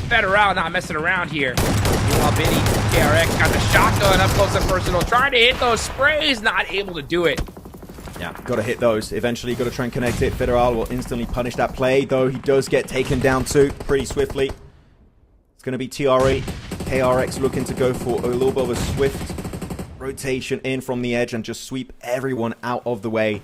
Federal not messing around here. Meanwhile, Vinny, KRX got the shotgun up close and personal, trying to hit those sprays, not able to do it. Yeah, got to hit those. Eventually, got to try and connect it. Federal will instantly punish that play, though he does get taken down too pretty swiftly. It's going to be TRE. KRX looking to go for a little bit of a swift rotation in from the edge and just sweep everyone out of the way.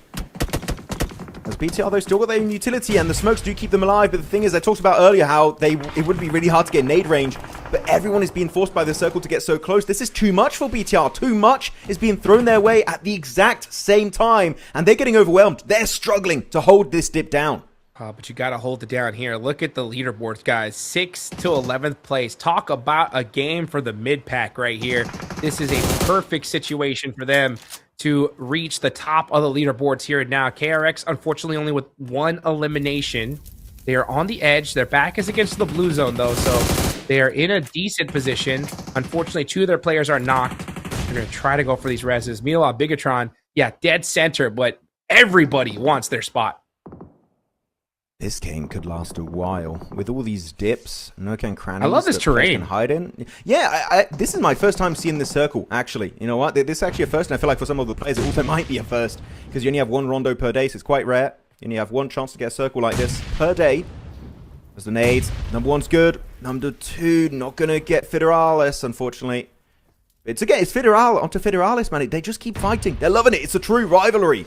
As BTR, though, still got their own utility, and the smokes do keep them alive. But the thing is, I talked about earlier how it would be really hard to get nade range, but everyone is being forced by the circle to get so close. This is too much for BTR. Too much is being thrown their way at the exact same time, and they're getting overwhelmed. They're struggling to hold this dip down. But you got to hold it down here. Look at the leaderboards, guys. 6th to 11th place. Talk about a game for the mid-pack right here. This is a perfect situation for them to reach the top of the leaderboards here and now. KRX, unfortunately, only with 1 elimination. They are on the edge. Their back is against the blue zone, though, so they are in a decent position. Unfortunately, 2 of their players are knocked. They're going to try to go for these reses. Meanwhile, Bigatron, yeah, dead center, but everybody wants their spot. This game could last a while with all these dips, nook and crannies. I love this terrain. Can hide in. Yeah, this is my first time seeing this circle, actually. You know what? This is actually a first, and I feel like for some of the players, it also might be a first, because you only have 1 rondo per day, so it's quite rare. You only have 1 chance to get a circle like this per day. There's the nades. Number 1's good. Number 2, not going to get Federalis, unfortunately. It's Federal onto Federalis, man. They just keep fighting. They're loving it. It's a true rivalry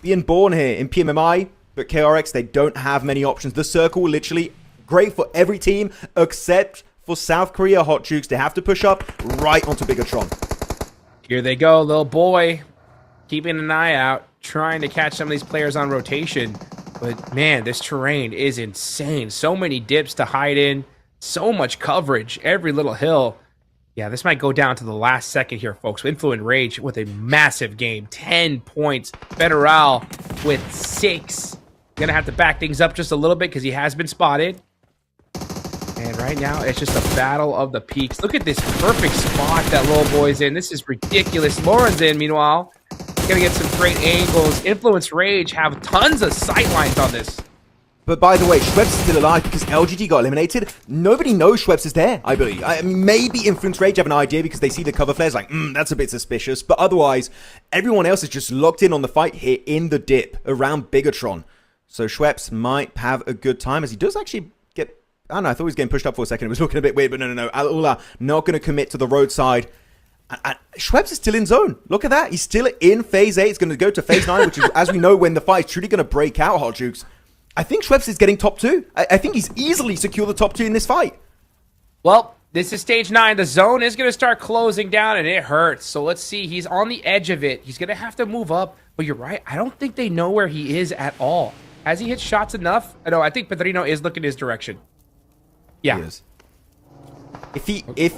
being born here in PMMI. But KRX, they don't have many options. The circle, literally, great for every team, except for South Korea Hot Jukes. They have to push up right onto Bigatron. Here they go, little boy. Keeping an eye out, trying to catch some of these players on rotation. But, man, this terrain is insane. So many dips to hide in. So much coverage. Every little hill. Yeah, this might go down to the last second here, folks. Influent Rage with a massive game. 10 points. Federal with 6. Gonna have to back things up just a little bit because he has been spotted. And right now, it's just a battle of the peaks. Look at this perfect spot that little boy's in. This is ridiculous. Lauren's in, meanwhile. Gonna get some great angles. Influence Rage have tons of sight lines on this. But by the way, Schweppes is still alive because LGD got eliminated. Nobody knows Schweppes is there, I believe. I mean, maybe Influence Rage have an idea because they see the cover flares like, that's a bit suspicious. But otherwise, everyone else is just locked in on the fight here in the dip around Bigatron. So Schweppes might have a good time as he does actually get... I don't know, I thought he was getting pushed up for a second. It was looking a bit weird, but no. AURORA not going to commit to the roadside. And Schweppes is still in zone. Look at that. He's still in phase 8. He's going to go to phase 9, which is, as we know, when the fight is truly going to break out, Hot Jukes. I think Schweppes is getting top 2. I think he's easily secured the top 2 in this fight. Well, this is stage 9. The zone is going to start closing down, and it hurts. So let's see. He's on the edge of it. He's going to have to move up. But you're right. I don't think they know where he is at all. Has he hit shots enough? No, I think Pedrino is looking his direction. Yeah. He is. If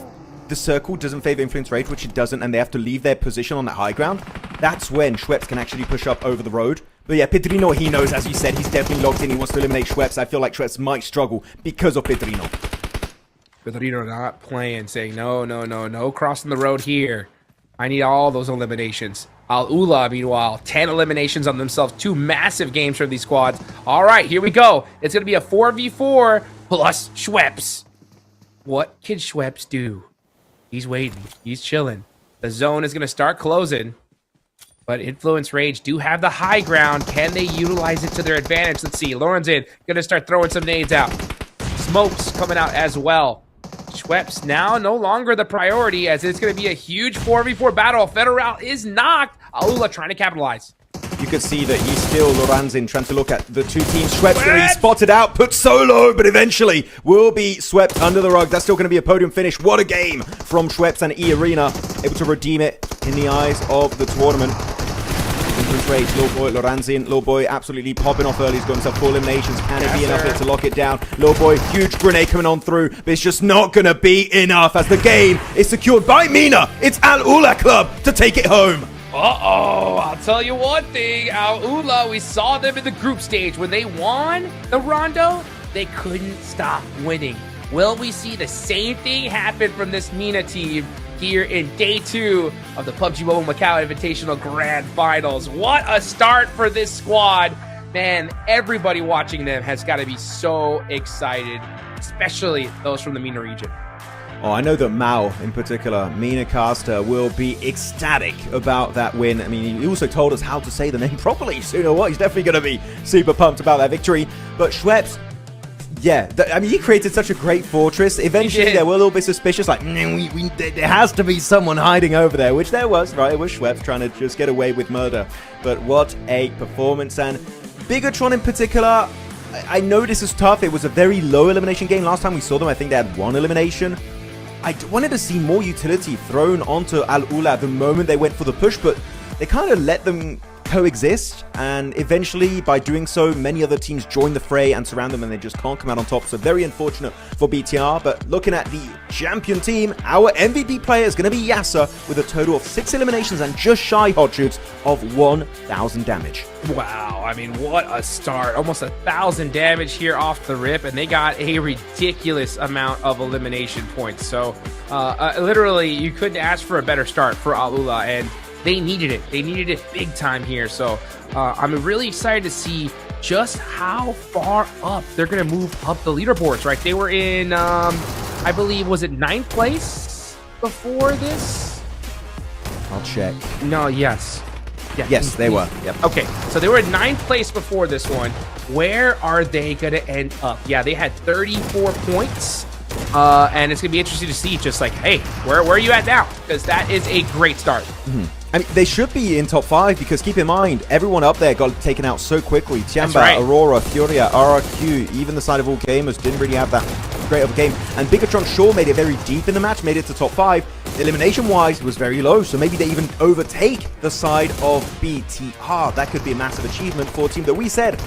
the circle doesn't favor Influence Rage, which it doesn't, and they have to leave their position on that high ground, that's when Schweppes can actually push up over the road. But yeah, Pedrino, he knows, as you said, he's definitely locked in. He wants to eliminate Schweppes. I feel like Schweppes might struggle because of Pedrino. Pedrino not playing, saying, no crossing the road here. I need all those eliminations. AURORA, meanwhile, 10 eliminations on themselves. 2 massive games for these squads. All right, here we go. It's going to be a 4v4 plus Schweppes. What can Schweppes do? He's waiting. He's chilling. The zone is going to start closing. But Influence Rage do have the high ground. Can they utilize it to their advantage? Let's see. Lauren's in. Going to start throwing some nades out. Smokes coming out as well. Schweppes now no longer the priority as it's going to be a huge 4v4 battle. Federal is knocked. AURORA trying to capitalize. You could see that he's still Loranzin trying to look at the 2 teams. Schweppes going to be spotted out, put solo, but eventually will be swept under the rug. That's still going to be a podium finish. What a game from Schweppes and EECA, able to redeem it in the eyes of the tournament. Influence Rage, Little Boy, Loranzin, Little Boy absolutely popping off early. He's got himself 4 eliminations. Can it be enough here to lock it down? Little Boy, huge grenade coming on through, but it's just not going to be enough as the game is secured by MENA. It's AURORA Club to take it home. Uh-oh, I'll tell you one thing. AURORA, we saw them in the group stage. When they won the Rondo, they couldn't stop winning. Will we see the same thing happen from this MENA team here in day 2 of the PUBG Mobile Macau Invitational Grand Finals? What a start for this squad. man, everybody watching them has got to be so excited, especially those from the MENA region. Oh, I know that Mao, in particular, MENA caster, will be ecstatic about that win. I mean, he also told us how to say the name properly, so you know what? He's definitely going to be super pumped about that victory. But Schweppes, yeah, I mean, he created such a great fortress. Eventually, they were a little bit suspicious, like, there has to be someone hiding over there, which there was, right? It was Schweppes trying to just get away with murder. But what a performance. And Bigatron in particular, I know this is tough. It was a very low elimination game. Last time we saw them, I think they had 1 elimination. I wanted to see more utility thrown onto Al-Ula the moment they went for the push, but they kind of let them coexist, and eventually by doing so many other teams join the fray and surround them, and they just can't come out on top. So very unfortunate for BTR. But looking at the champion team, our MVP player is going to be Yasser with a total of 6 eliminations and just shy hot shoots of 1,000 damage. Wow, I mean, what a start. Almost 1,000 damage here off the rip, and they got a ridiculous amount of elimination points. So literally you couldn't ask for a better start for Al-Ula, and they needed it. They needed it big time here. So I'm really excited to see just how far up they're going to move up the leaderboards, right? They were in, I believe, was it 9th place before this? I'll check. No, yes. Yeah, yes, they were. Yep. Okay, so they were in 9th place before this one. Where are they going to end up? Yeah, they had 34 points. And it's going to be interesting to see just like, hey, where are you at now? Because that is a great start. Mm-hmm. I mean, they should be in top 5 because keep in mind, everyone up there got taken out so quickly. TIANBA, right. AURORA, FURIA, RRQ, even the side of all gamers didn't really have that great of a game. And Bigatron sure made it very deep in the match, made it to top 5. Elimination-wise, it was very low, so maybe they even overtake the side of BTR. That could be a massive achievement for a team that we said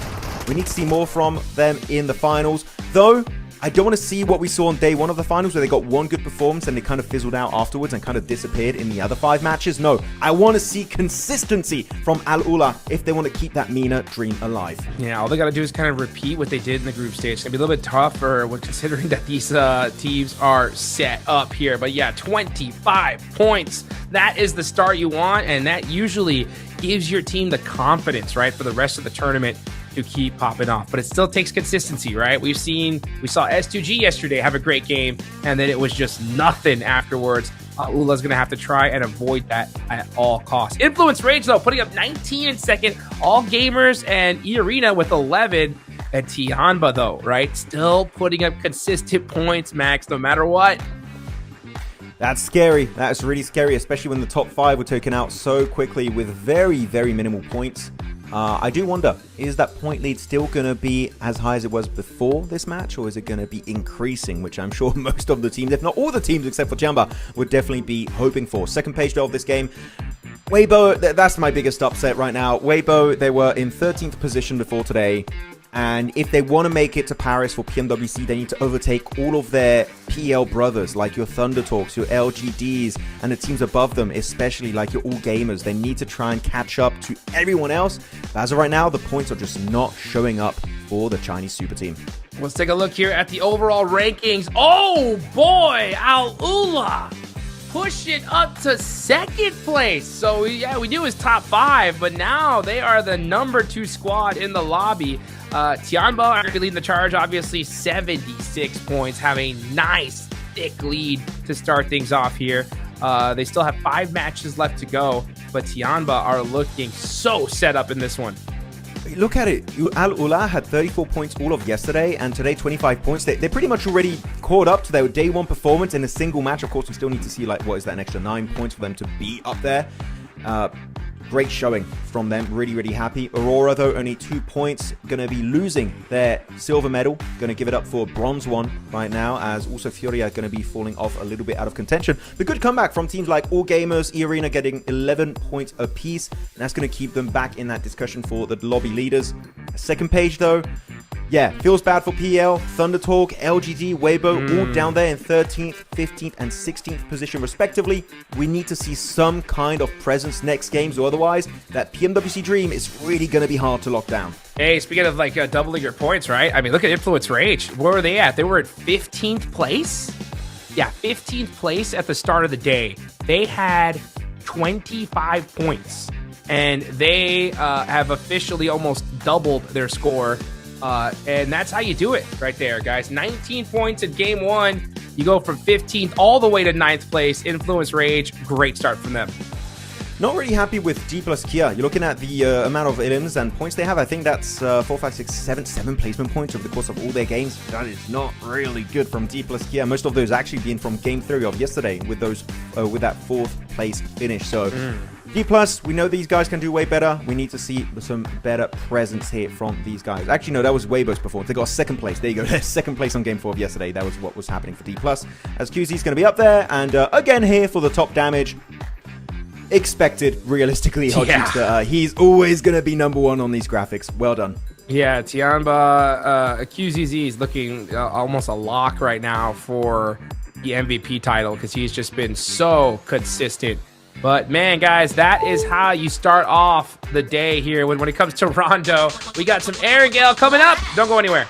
we need to see more from them in the finals. Though, I don't want to see what we saw on day 1 of the finals where they got 1 good performance and they kind of fizzled out afterwards and kind of disappeared in the other 5 matches. No, I want to see consistency from Al-Ula if they want to keep that MENA dream alive. Yeah, all they got to do is kind of repeat what they did in the group stage. It's going to be a little bit tougher when considering that these teams are set up here. But yeah, 25 points. That is the start you want, and that usually gives your team the confidence, right, for the rest of the tournament to keep popping off. But it still takes consistency, right? We saw S2G yesterday have a great game, and then it was just nothing afterwards. Ula's gonna have to try and avoid that at all costs. Influence Rage, though, putting up 19 in second. All Gamers and E-Arena with 11. And TIANBA, though, right? Still putting up consistent points, Max, no matter what. That's scary. That's really scary, especially when the top 5 were taken out so quickly with very, very minimal points. I do wonder, is that point lead still going to be as high as it was before this match, or is it going to be increasing, which I'm sure most of the teams, if not all the teams except for TIANBA, would definitely be hoping for. Second page though of this game, Weibo, that's my biggest upset right now. Weibo, they were in 13th position before today. And if they want to make it to Paris for PMWC, they need to overtake all of their PL brothers, like your Thunder Talks, your LGDs, and the teams above them, especially like your All Gamers. They need to try and catch up to everyone else. But as of right now, the points are just not showing up for the Chinese super team. Let's take a look here at the overall rankings. Oh boy, Al-Ula push it up to 2nd place. So yeah, we knew it was top 5, but now they are the number 2 squad in the lobby. TIANBA are leading the charge, obviously 76 points, have a nice thick lead to start things off here. They still have 5 matches left to go, but TIANBA are looking so set up in this one. Look at it. Al-Ula had 34 points all of yesterday, and today 25 points. They're pretty much already caught up to their day 1 performance in a single match. Of course, we still need to see, like, what is that, an extra 9 points for them to be up there. Great showing from them. Really, really happy. AURORA, though, only 2 points. Going to be losing their silver medal. Going to give it up for a bronze one right now, as also FURIA going to be falling off a little bit out of contention. The good comeback from teams like All Gamers, E-Arena getting 11 points apiece. And that's going to keep them back in that discussion for the lobby leaders. Second page, though. Yeah, feels bad for PL, Thunder Talk, LGD, Weibo, all down there in 13th, 15th, and 16th position respectively. We need to see some kind of presence next games, or otherwise, that PMWC dream is really going to be hard to lock down. Hey, speaking of like doubling your points, right? I mean, look at Influence Rage. Where were they at? They were at 15th place? Yeah, 15th place at the start of the day. They had 25 points. And they have officially almost doubled their score. And that's how you do it right there, guys. 19 points in game 1. You go from 15th all the way to 9th place. Influence Rage, great start from them. Not really happy with D plus Kia. You're looking at the amount of elims and points they have. I think that's 4, 5, 6, 7 placement points over the course of all their games. That is not really good from D plus Kia. Most of those actually being from game 3 of yesterday with those with that 4th place finish. So D plus, we know these guys can do way better. We need to see some better presence here from these guys. Actually, no, that was Weibo's performance. They got 2nd place. There you go. 2nd place on game 4 of yesterday. That was what was happening for D plus. As QZ's going to be up there, and again here for the top damage. Expected, realistically, he's always going to be #1 on these graphics. Well done. Yeah, TIANBA QZZ is looking almost a lock right now for the MVP title because he's just been so consistent. But man, guys, that is how you start off the day here. When it comes to Rondo, we got some Aaron Gale coming up. Don't go anywhere.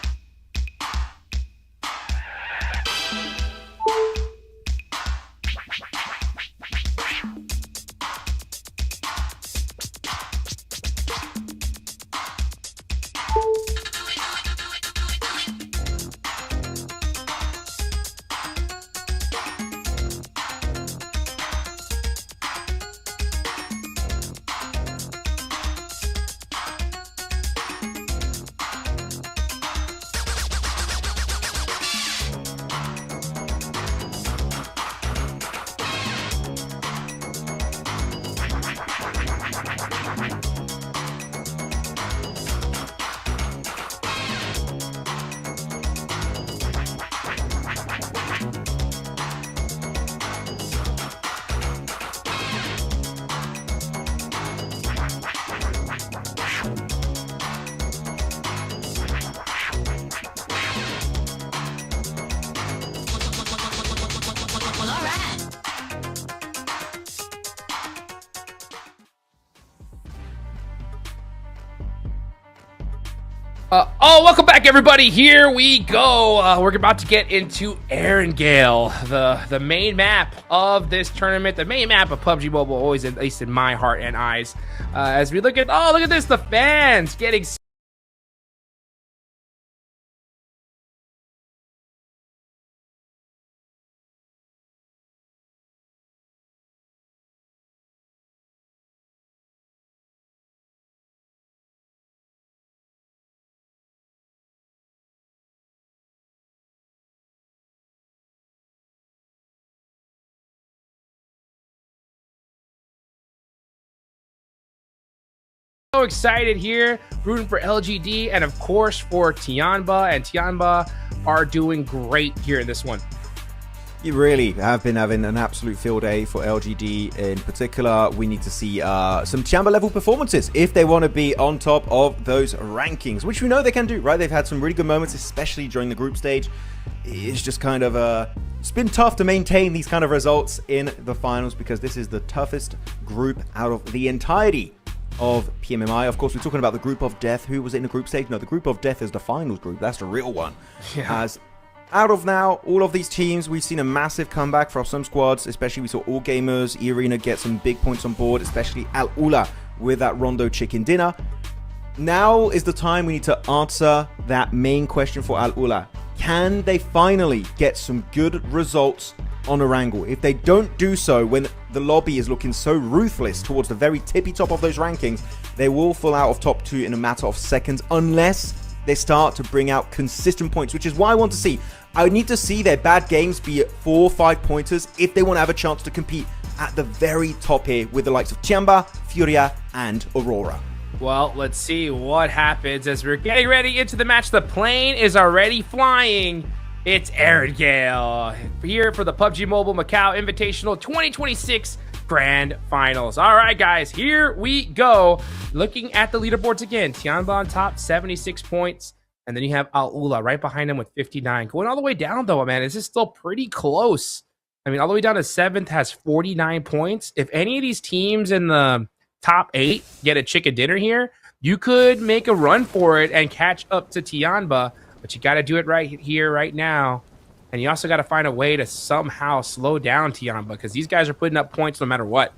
Welcome back, everybody. Here we go. We're about to get into Aaron Gale, the main map of this tournament, the main map of PUBG Mobile, always at least in my heart and eyes. As we look at, look at this, the fans getting so excited here, rooting for LGD and of course for TIANBA, and TIANBA are doing great here in this one. You really have been having an absolute field day for LGD in particular. We need to see some TIANBA level performances if they want to be on top of those rankings, which we know they can do, right? They've had some really good moments, especially during the group stage. It's just kind of it's been tough to maintain these kind of results in the finals because this is the toughest group out of the entirety of PMMI. Of course, we're talking about the group of death. Who was in the group stage? No, the group of death is the finals group. That's the real one. Yeah. As out of now, all of these teams, we've seen a massive comeback from some squads, especially we saw All Gamers, E-Arena get some big points on board, especially Al-Ula with that Rondo chicken dinner. Now is the time we need to answer that main question for Al-Ula. Can they finally get some good results on Erangel? If they don't do so when the lobby is looking so ruthless towards the very tippy top of those rankings, they will fall out of top 2 in a matter of seconds unless they start to bring out consistent points, which is why I want to see. I need to see their bad games be at 4 or 5 pointers if they want to have a chance to compete at the very top here with the likes of TIANBA, FURIA, and AURORA. Well, let's see what happens as we're getting ready into the match. The plane is already flying. It's Aaron Gale here for the PUBG Mobile Macau Invitational 2026 Grand Finals. All right, guys, here we go. Looking at the leaderboards again, TIANBA on top, 76 points. And then you have Al-Ula right behind him with 59. Going all the way down, though, man, this is still pretty close. I mean, all the way down to 7th has 49 points. If any of these teams in the top 8 get a chicken dinner here, you could make a run for it and catch up to TIANBA. But you got to do it right here, right now. And you also got to find a way to somehow slow down TIANBA because these guys are putting up points no matter what.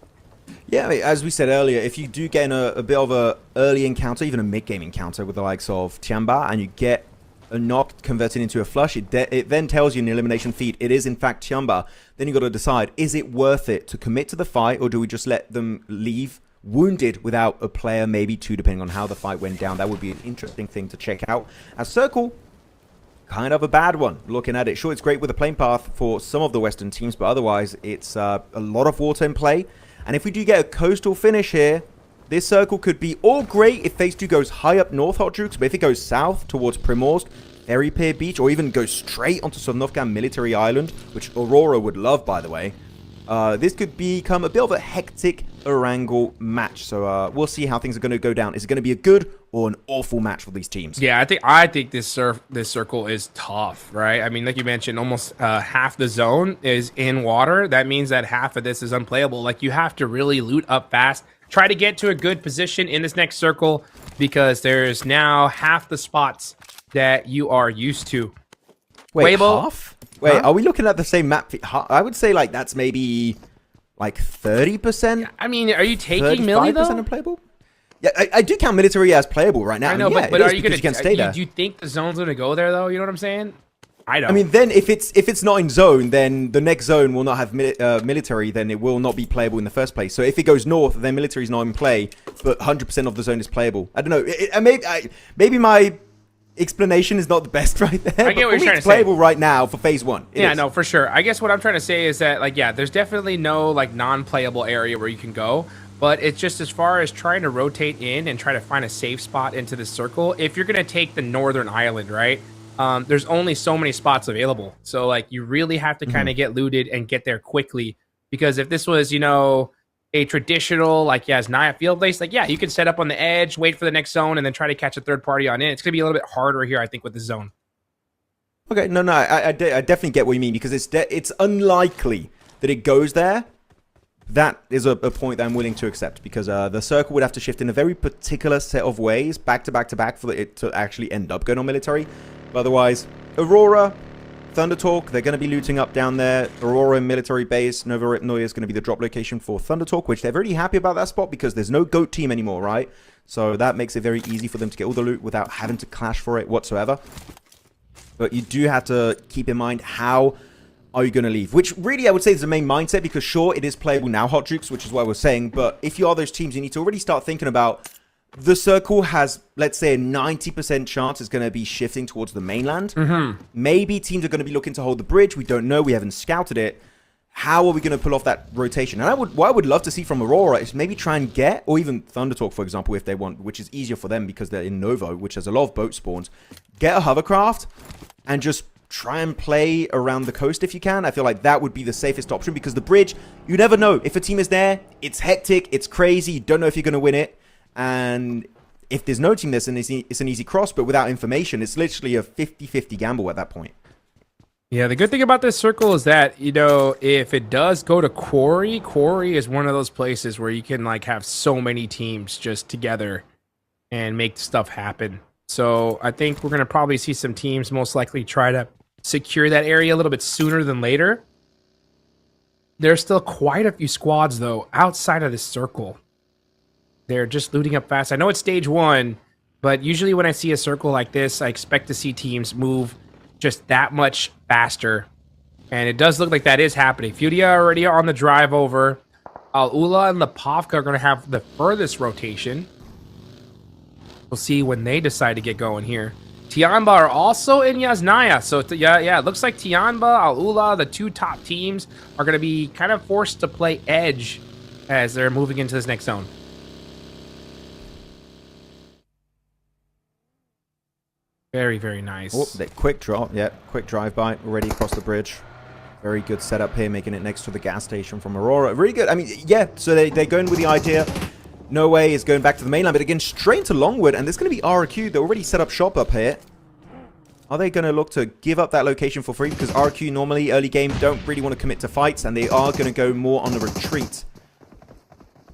Yeah, as we said earlier, if you do get in a bit of a early encounter, even a mid-game encounter with the likes of TIANBA, and you get a knock converted into a flush, it then tells you in the elimination feed it is in fact TIANBA. Then you got to decide, is it worth it to commit to the fight, or do we just let them leave wounded without a player, maybe two, depending on how the fight went down? That would be an interesting thing to check out. As Circle, kind of a bad one, looking at it. Sure, it's great with a plane path for some of the Western teams, but otherwise, it's a lot of water in play. And if we do get a coastal finish here, this circle could be all great if phase 2 goes high up north, Hot Jukes, but if it goes south towards Primorsk, Ferry Pier Beach, or even goes straight onto Sovnovka Military Island, which Aurora would love, by the way, this could become a bit of a hectic Erangel match. So we'll see how things are going to go down. Is it going to be a good or an awful match for these teams? Yeah, I think this circle is tough, right? I mean, like you mentioned, almost half the zone is in water. That means that half of this is unplayable. Like, you have to really loot up fast. Try to get to a good position in this next circle, because there's now half the spots that you are used to. Wait, Weibo, half? Wait, huh? Are we looking at the same map? I would say like that's maybe like 30%. I mean, are you taking Millie though? 35% unplayable? Yeah, I do count military as playable right now. I know, yeah, but are you going to stay there? Do you think the zone's going to go there though? You know what I'm saying? I don't. I mean, then if it's not in zone, then the next zone will not have military. Then it will not be playable in the first place. So if it goes north, then military is not in play, but 100% of the zone is playable. I don't know. Maybe my explanation is not the best right there. I get what you're trying to say. Playable right now for phase 1. Yeah, no, for sure. I guess what I'm trying to say is that, like, yeah, there's definitely no like non-playable area where you can go, but it's just as far as trying to rotate in and try to find a safe spot into the circle. If you're gonna take the northern island, right? There's only so many spots available, so like you really have to kind of get looted and get there quickly. Because if this was, you know, a traditional, like, Yasnaya field base, like, yeah, you can set up on the edge, wait for the next zone, and then try to catch a third party on in. It's going to be a little bit harder here, I think, with the zone. Okay, no, I definitely get what you mean, because it's unlikely that it goes there. That is a point that I'm willing to accept, because the circle would have to shift in a very particular set of ways, back to back to back, for it to actually end up going on military. But otherwise, Aurora, Thundertalk, they're going to be looting up down there. Aurora military base. Novoripnoye is going to be the drop location for Thundertalk, which they're very happy about that spot because there's no GOAT team anymore, right? So that makes it very easy for them to get all the loot without having to clash for it whatsoever. But you do have to keep in mind, how are you going to leave? Which really I would say is the main mindset, because sure, it is playable now, Hot Jukes, which is what I was saying. But if you are those teams, you need to already start thinking about, the circle has, let's say, a 90% chance it's going to be shifting towards the mainland. Maybe teams are going to be looking to hold the bridge. We don't know. We haven't scouted it. How are we going to pull off that rotation? And what I would love to see from Aurora is maybe try and get, or even Thundertalk, for example, if they want, which is easier for them because they're in Novo, which has a lot of boat spawns. Get a hovercraft and just try and play around the coast if you can. I feel like that would be the safest option, because the bridge, you never know. If a team is there, it's hectic, it's crazy, you don't know if you're going to win it. And if there's no team, it's an easy cross, but without information, it's literally a 50-50 gamble at that point. Yeah, the good thing about this circle is that, you know, if it does go to Quarry, Quarry is one of those places where you can, like, have so many teams just together and make stuff happen. So I think we're going to probably see some teams most likely try to secure that area a little bit sooner than later. There's still quite a few squads, though, outside of this circle. They're just looting up fast. I know it's stage 1, but usually when I see a circle like this, I expect to see teams move just that much faster. And it does look like that is happening. FURIA already on the drive over. Al-Ula and Lipovka are going to have the furthest rotation. We'll see when they decide to get going here. TIANBA are also in Yasnaya. So, yeah, it looks like TIANBA, Al-Ula, the two top teams, are going to be kind of forced to play edge as they're moving into this next zone. Very, very nice. Oh, quick drop. Yeah, quick drive-by. Already across the bridge. Very good setup here, making it next to the gas station from Aurora. Really good. I mean, yeah, so they're going with the idea. No way is going back to the mainland, but again, straight into Longwood, and there's going to be RQ. They already set up shop up here. Are they going to look to give up that location for free? Because RQ normally, early game, don't really want to commit to fights, and they are going to go more on the retreat.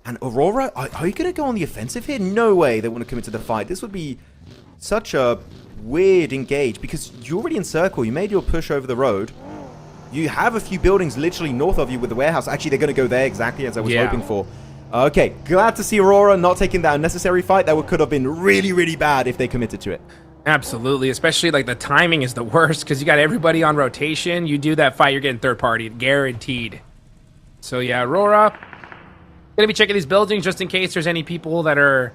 And Aurora, are you going to go on the offensive here? No way they want to commit to the fight. This would be such a weird engage, because you're already in circle. You made your push over the road. You have a few buildings literally north of you with the warehouse. Actually, they're going to go there exactly as I was hoping for. Okay, glad to see Aurora not taking that unnecessary fight. That could have been really, really bad if they committed to it. Absolutely, especially like the timing is the worst because you got everybody on rotation. You do that fight, you're getting third party, guaranteed. So yeah, Aurora, gonna be checking these buildings just in case there's any people that are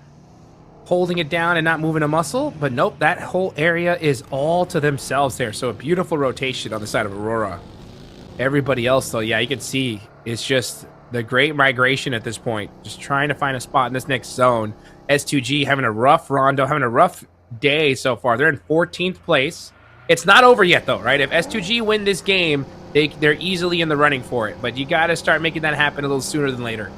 holding it down and not moving a muscle. But nope, that whole area is all to themselves there. So a beautiful rotation on the side of Aurora. Everybody else though, yeah, you can see it's just the great migration at this point. Just trying to find a spot in this next zone. S2G having a rough rondo, having a rough day so far. They're in 14th place. It's not over yet though, right? If S2G win this game, they're easily in the running for it. But you got to start making that happen a little sooner than later.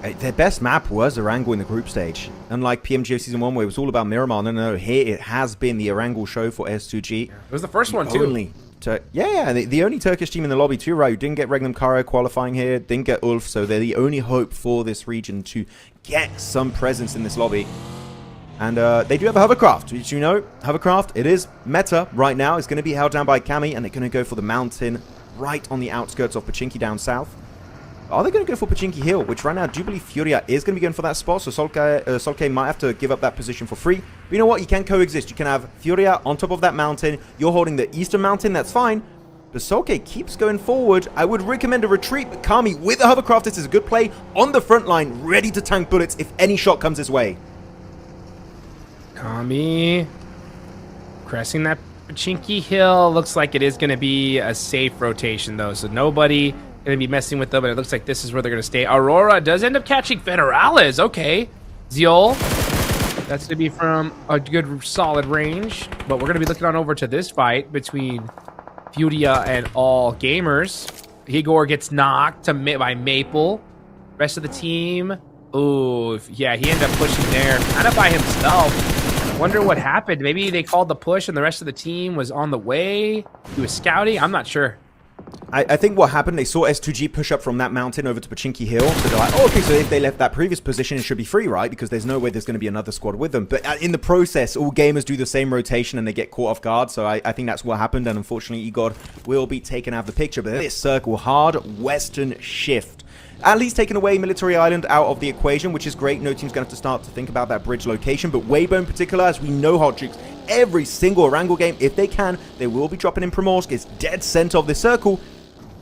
Their best map was Erangel in the group stage. Unlike PMGO Season 1 where it was all about Miramar. No, here it has been the Erangel show for S2G. Yeah, it was the first one too. The only Turkish team in the lobby too, right? Who didn't get Regnum Kara qualifying here, didn't get Ulf, so they're the only hope for this region to get some presence in this lobby. And they do have a hovercraft, which you know, hovercraft, it is meta right now. It's going to be held down by Kami, and they're going to go for the mountain right on the outskirts of Pachinki down south. Are they going to go for Pachinki Hill, which right now I do believe Furia is going to be going for that spot, so Solke might have to give up that position for free. But you know what? You can coexist. You can have Furia on top of that mountain. You're holding the eastern mountain. That's fine. But Solke keeps going forward. I would recommend a retreat, but Kami with the hovercraft, this is a good play on the front line, ready to tank bullets if any shot comes his way. Kami crashing that Pachinki Hill. Looks like it is going to be a safe rotation, though. So nobody going to be messing with them, and it looks like this is where they're going to stay. Aurora does end up catching Federales. Okay. Ziol. That's going to be from a good, solid range. But we're going to be looking on over to this fight between Furia and All Gamers. Igor gets knocked by Maple. Rest of the team. Ooh, yeah, he ended up pushing there kind of by himself. Wonder what happened. Maybe they called the push and the rest of the team was on the way. He was scouting. I'm not sure. I think what happened, they saw S2G push up from that mountain over to Pachinki Hill. So they're like, oh, okay, so if they left that previous position, it should be free, right? Because there's no way there's going to be another squad with them. But in the process, all gamers do the same rotation and they get caught off guard. So I think that's what happened. And unfortunately, Igor will be taken out of the picture. But this circle, hard western shift. At least taking away Military Island out of the equation, which is great. No team's going to have to start to think about that bridge location. But Weibo in particular, as we know, Hot Chicks, every single Erangel game, if they can, they will be dropping in Primorsk. It's dead center of the circle.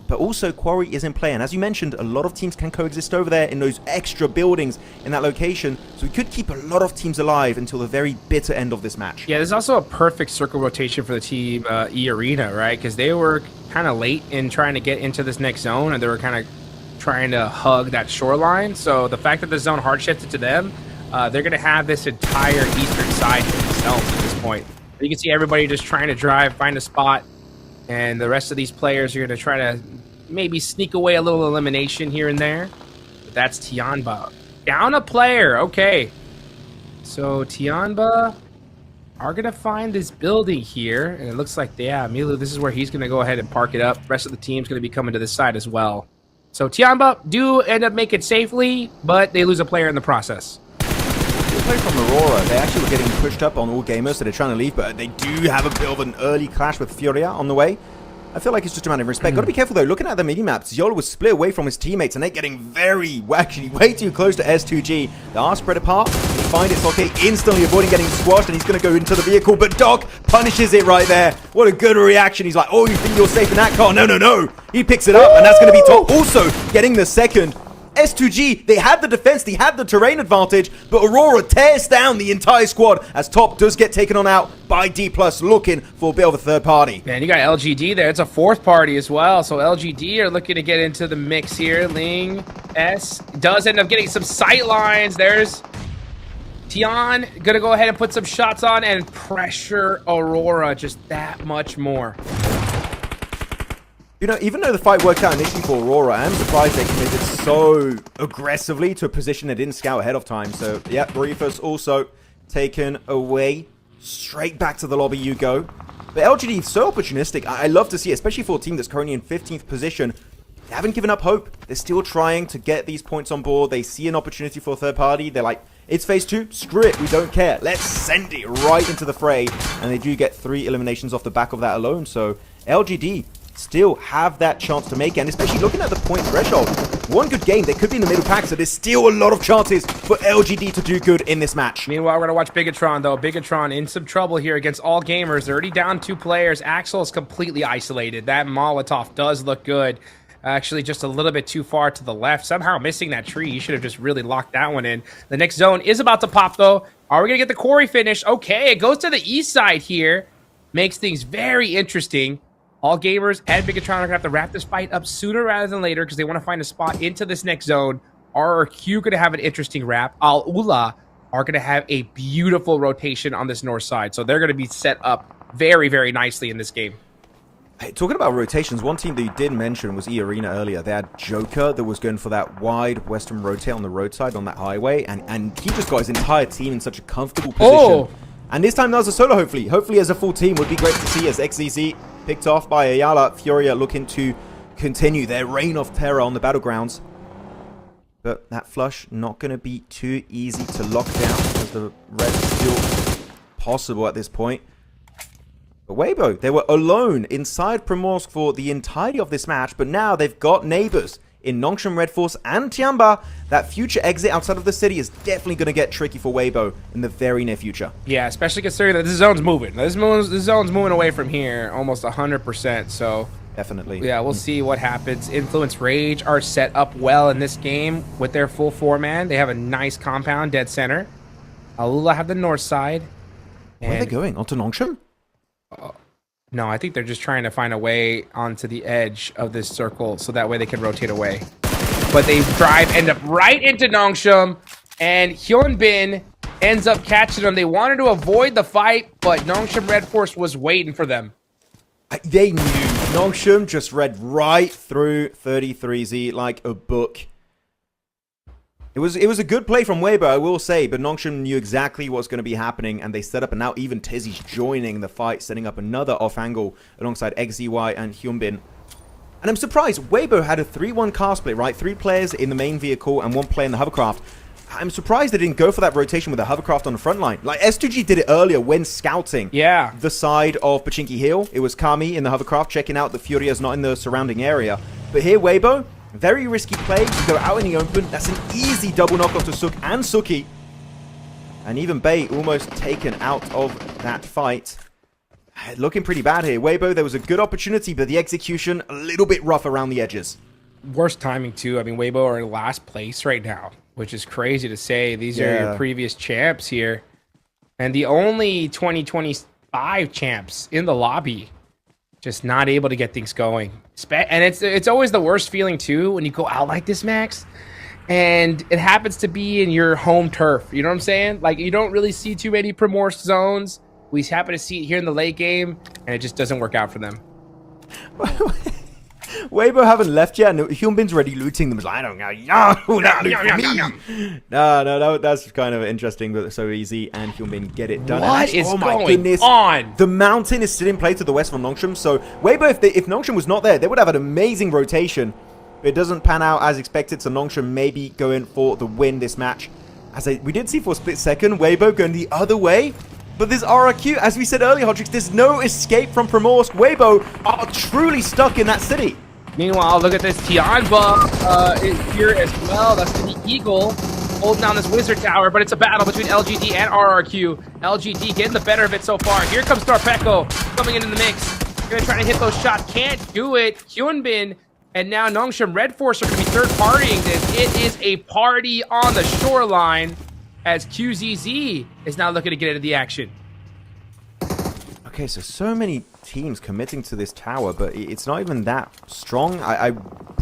But also, Quarry is in play. And as you mentioned, a lot of teams can coexist over there in those extra buildings in that location. So we could keep a lot of teams alive until the very bitter end of this match. Yeah, there's also a perfect circle rotation for the team E-Arena, right? Because they were kind of late in trying to get into this next zone, and they were kind of trying to hug that shoreline. So the fact that the zone hard shifted to them, they're going to have this entire eastern side to themselves at this point. You can see everybody just trying to drive, find a spot, and the rest of these players are going to try to maybe sneak away a little elimination here and there. But that's TIANBA. Down a player. Okay. So TIANBA are going to find this building here, and it looks like, yeah, Milu, this is where he's going to go ahead and park it up. The rest of the team's going to be coming to this side as well. So TIANBA do end up making it safely, but they lose a player in the process. Good play from Aurora. They actually were getting pushed up on All Gamers, so they're trying to leave, but they do have a bit of an early clash with Furia on the way. I feel like it's just a matter of respect. Got to be careful though. Looking at the mini-maps, Ziola was split away from his teammates, and they're getting actually way too close to S2G. They are spread apart. They find it. Soke instantly avoiding getting squashed, and he's going to go into the vehicle, but Doc punishes it right there. What a good reaction. He's like, oh, you think you're safe in that car? No, no, no. He picks it up, and that's going to be Top also getting the second. S2G, they had the defense, they had the terrain advantage, but Aurora tears down the entire squad as Top does get taken on out by D+, looking for a bit of a third party. Man, you got LGD there. It's a fourth party as well. So LGD are looking to get into the mix here. Ling S does end up getting some sight lines. There's Tian gonna go ahead and put some shots on and pressure Aurora just that much more. You know, even though the fight worked out initially for Aurora, I'm surprised they committed so aggressively to a position they didn't scout ahead of time. So, yeah, Reefus also taken away. Straight back to the lobby you go. But LGD is so opportunistic. I love to see it, especially for a team that's currently in 15th position. They haven't given up hope. They're still trying to get these points on board. They see an opportunity for a third party. They're like, it's phase 2. Screw it. We don't care. Let's send it right into the fray. And they do get 3 eliminations off the back of that alone. So, LGD still have that chance to make it. And especially looking at the point threshold, one good game, they could be in the middle pack, so there's still a lot of chances for LGD to do good in this match. Meanwhile, we're going to watch Bigatron, though. Bigatron in some trouble here against all gamers. They're already down 2 players. Axel is completely isolated. That Molotov does look good. Actually, just a little bit too far to the left. Somehow missing that tree. You should have just really locked that one in. The next zone is about to pop, though. Are we going to get the quarry finish? Okay, it goes to the east side here. Makes things very interesting. All gamers and Bigatron are going to have to wrap this fight up sooner rather than later because they want to find a spot into this next zone. RRQ going to have an interesting wrap. Al-Ula are going to have a beautiful rotation on this north side. So they're going to be set up very, very nicely in this game. Hey, talking about rotations, one team that you did mention was E-Arena earlier. They had Joker that was going for that wide western rotate on the roadside on that highway. And he just got his entire team in such a comfortable position. Oh. And this time that was a solo, hopefully. Hopefully as a full team would be great to see as XZZ picked off by Ayala. FURIA looking to continue their reign of terror on the battlegrounds. But that flush not going to be too easy to lock down because the red is still possible at this point. But Weibo, they were alone inside Primorsk for the entirety of this match, but now they've got neighbors in Nongshim Red Force and TIANBA. That future exit outside of the city is definitely going to get tricky for Weibo in the very near future. Yeah, especially considering that this zone's moving. This zone's moving away from here almost 100%, so... Definitely. Yeah, we'll see what happens. Influence Rage are set up well in this game with their full 4-man. They have a nice compound, dead center. Alula have the north side. Where are they going? Onto Nongshim? No, I think they're just trying to find a way onto the edge of this circle so that way they can rotate away. But they end up right into Nongshim, and Hyunbin ends up catching them. They wanted to avoid the fight, but Nongshim Red Force was waiting for them. They knew. Nongshim just read right through 33Z like a book. It was a good play from Weibo, I will say, but Nongshim knew exactly what's going to be happening, and they set up, and now even Tizzy's joining the fight, setting up another off angle alongside XZY and Hyunbin. And I'm surprised, Weibo had a 3-1 car split, right? 3 players in the main vehicle and 1 player in the hovercraft. I'm surprised they didn't go for that rotation with the hovercraft on the front line. Like, S2G did it earlier when scouting the side of Pachinki Hill. It was Kami in the hovercraft checking out that Furia's not in the surrounding area. But here, Weibo, very risky play to go out in the open. That's an easy double knockoff to Suk and Suki. And even Bay almost taken out of that fight. Looking pretty bad here. Weibo, there was a good opportunity, but the execution a little bit rough around the edges. Worst timing, too. I mean, Weibo are in last place right now, which is crazy to say. These are your previous champs here. And the only 2025 champs in the lobby. Just not able to get things going. And it's always the worst feeling, too, when you go out like this, Max. And it happens to be in your home turf. You know what I'm saying? Like, you don't really see too many Primorsk zones. We happen to see it here in the late game, and it just doesn't work out for them. Weibo haven't left yet, and Hyunbin's already looting them. I don't know. No, that's kind of interesting, but so easy, and Hyunbin get it done. What is going on? The mountain is still in play to the west from Nongshim, so Weibo, if Nongshim was not there, they would have an amazing rotation. But it doesn't pan out as expected, so Nongshim may be going for the win this match. We did see for a split second, Weibo going the other way. But this RRQ, as we said earlier, Hodrix, there's no escape from Primorsk. Weibo are truly stuck in that city. Meanwhile, look at this. TIANBA is here as well. That's the Eagle holding down this Wizard Tower, but it's a battle between LGD and RRQ. LGD getting the better of it so far. Here comes Starpeko coming into the mix. Gonna try to hit those shots. Can't do it. Hyunbin and now Nongshim Red Force are going to be third-partying this. It is a party on the shoreline as QZZ is now looking to get into the action. Okay, so many teams committing to this tower, but it's not even that strong. I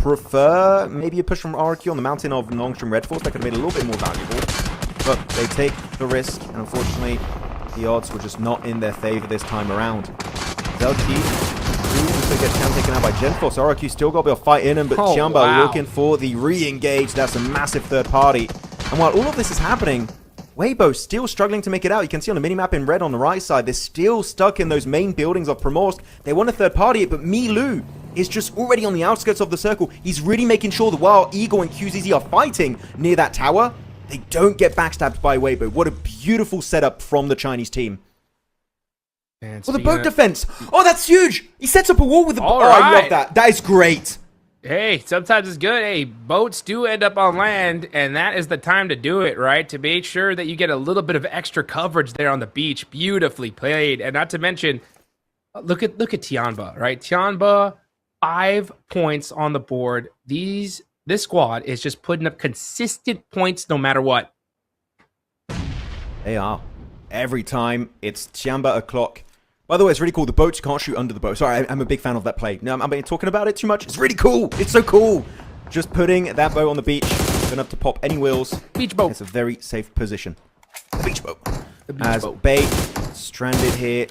prefer maybe a push from RRQ on the mountain of Nongshim Red Force. That could have made it a little bit more valuable. But they take the risk, and unfortunately, the odds were just not in their favor this time around. LG to get Cam taken out by Genforce. RRQ still got a bit of fight in him, but TIANBA looking for the re-engage. That's a massive third party. And while all of this is happening, Weibo still struggling to make it out. You can see on the minimap in red on the right side, they're still stuck in those main buildings of Primorsk. They want a third party it, but Milu is just already on the outskirts of the circle. He's really making sure that while Eagle and QZZ are fighting near that tower, they don't get backstabbed by Weibo. What a beautiful setup from the Chinese team. And Oh, the speaking boat of- defense. Oh, that's huge. He sets up a wall with the All Oh, I love right. that. That is great. Hey, sometimes it's good. Hey, boats do end up on land, and that is the time to do it, right? To make sure that you get a little bit of extra coverage there on the beach. Beautifully played. And not to mention, look at TIANBA, right? TIANBA, 5 points on the board. This squad is just putting up consistent points no matter what. They are. Every time it's TIANBA o'clock. By the way, it's really cool. The boats, you can't shoot under the boat. Sorry, I'm a big fan of that play. No, I'm talking about it too much. It's really cool. It's so cool. Just putting that boat on the beach. Don't have to pop any wheels. Beach boat. It's a very safe position. The beach boat. The beach As boat. bait, stranded here.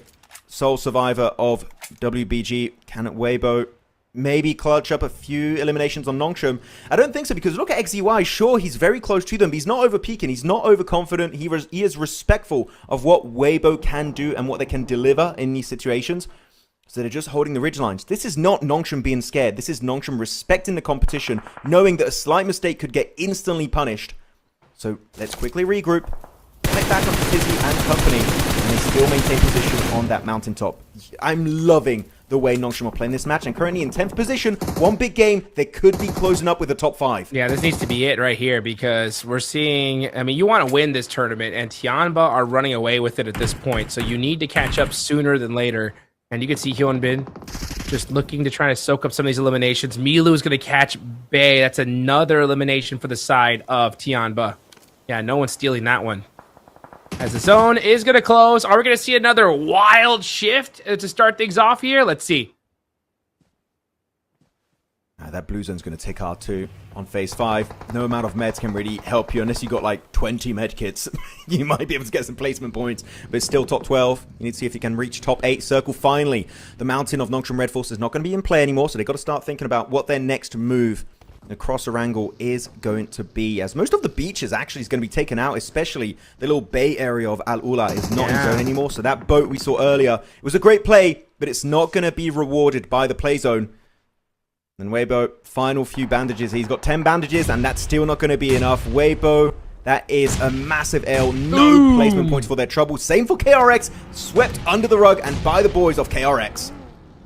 Sole survivor of WBG. Can Weibo maybe clutch up a few eliminations on Nongshim? I don't think so, because look at XEY. Sure, he's very close to them, but he's not over peaking. He's not overconfident. He is respectful of what Weibo can do and what they can deliver in these situations. So they're just holding the ridge lines. This is not Nongshim being scared. This is Nongshim respecting the competition, knowing that a slight mistake could get instantly punished. So let's quickly regroup. Connect back onto Tizzy and company, and they still maintain position on that mountaintop. I'm loving the way Nongshim are playing this match, and currently in 10th position. One big game, they could be closing up with the top 5. Yeah, this needs to be it right here, because we're seeing, I mean, you want to win this tournament, and TIANBA are running away with it at this point, so you need to catch up sooner than later. And you can see Hyunbin just looking to try to soak up some of these eliminations. Milu is going to catch Bay. That's another elimination for the side of TIANBA. Yeah, no one's stealing that one. As the zone is going to close, are we going to see another wild shift to start things off here? Let's see. That blue zone's going to take R2 on phase 5. No amount of meds can really help you unless you got like 20 med kits. You might be able to get some placement points, but it's still top 12. You need to see if you can reach top 8. Circle finally. The mountain of Nongshim Red Force is not going to be in play anymore, so they've got to start thinking about what their next move the crosser angle is going to be, as most of the beaches actually is going to be taken out, especially the little bay area of Al Ula is not in zone anymore. So that boat we saw earlier, it was a great play, but it's not going to be rewarded by the play zone. And Weibo, final few bandages. He's got 10 bandages, and that's still not going to be enough. Weibo, that is a massive L. No placement points for their trouble. Same for KRX, swept under the rug and by the boys of KRX.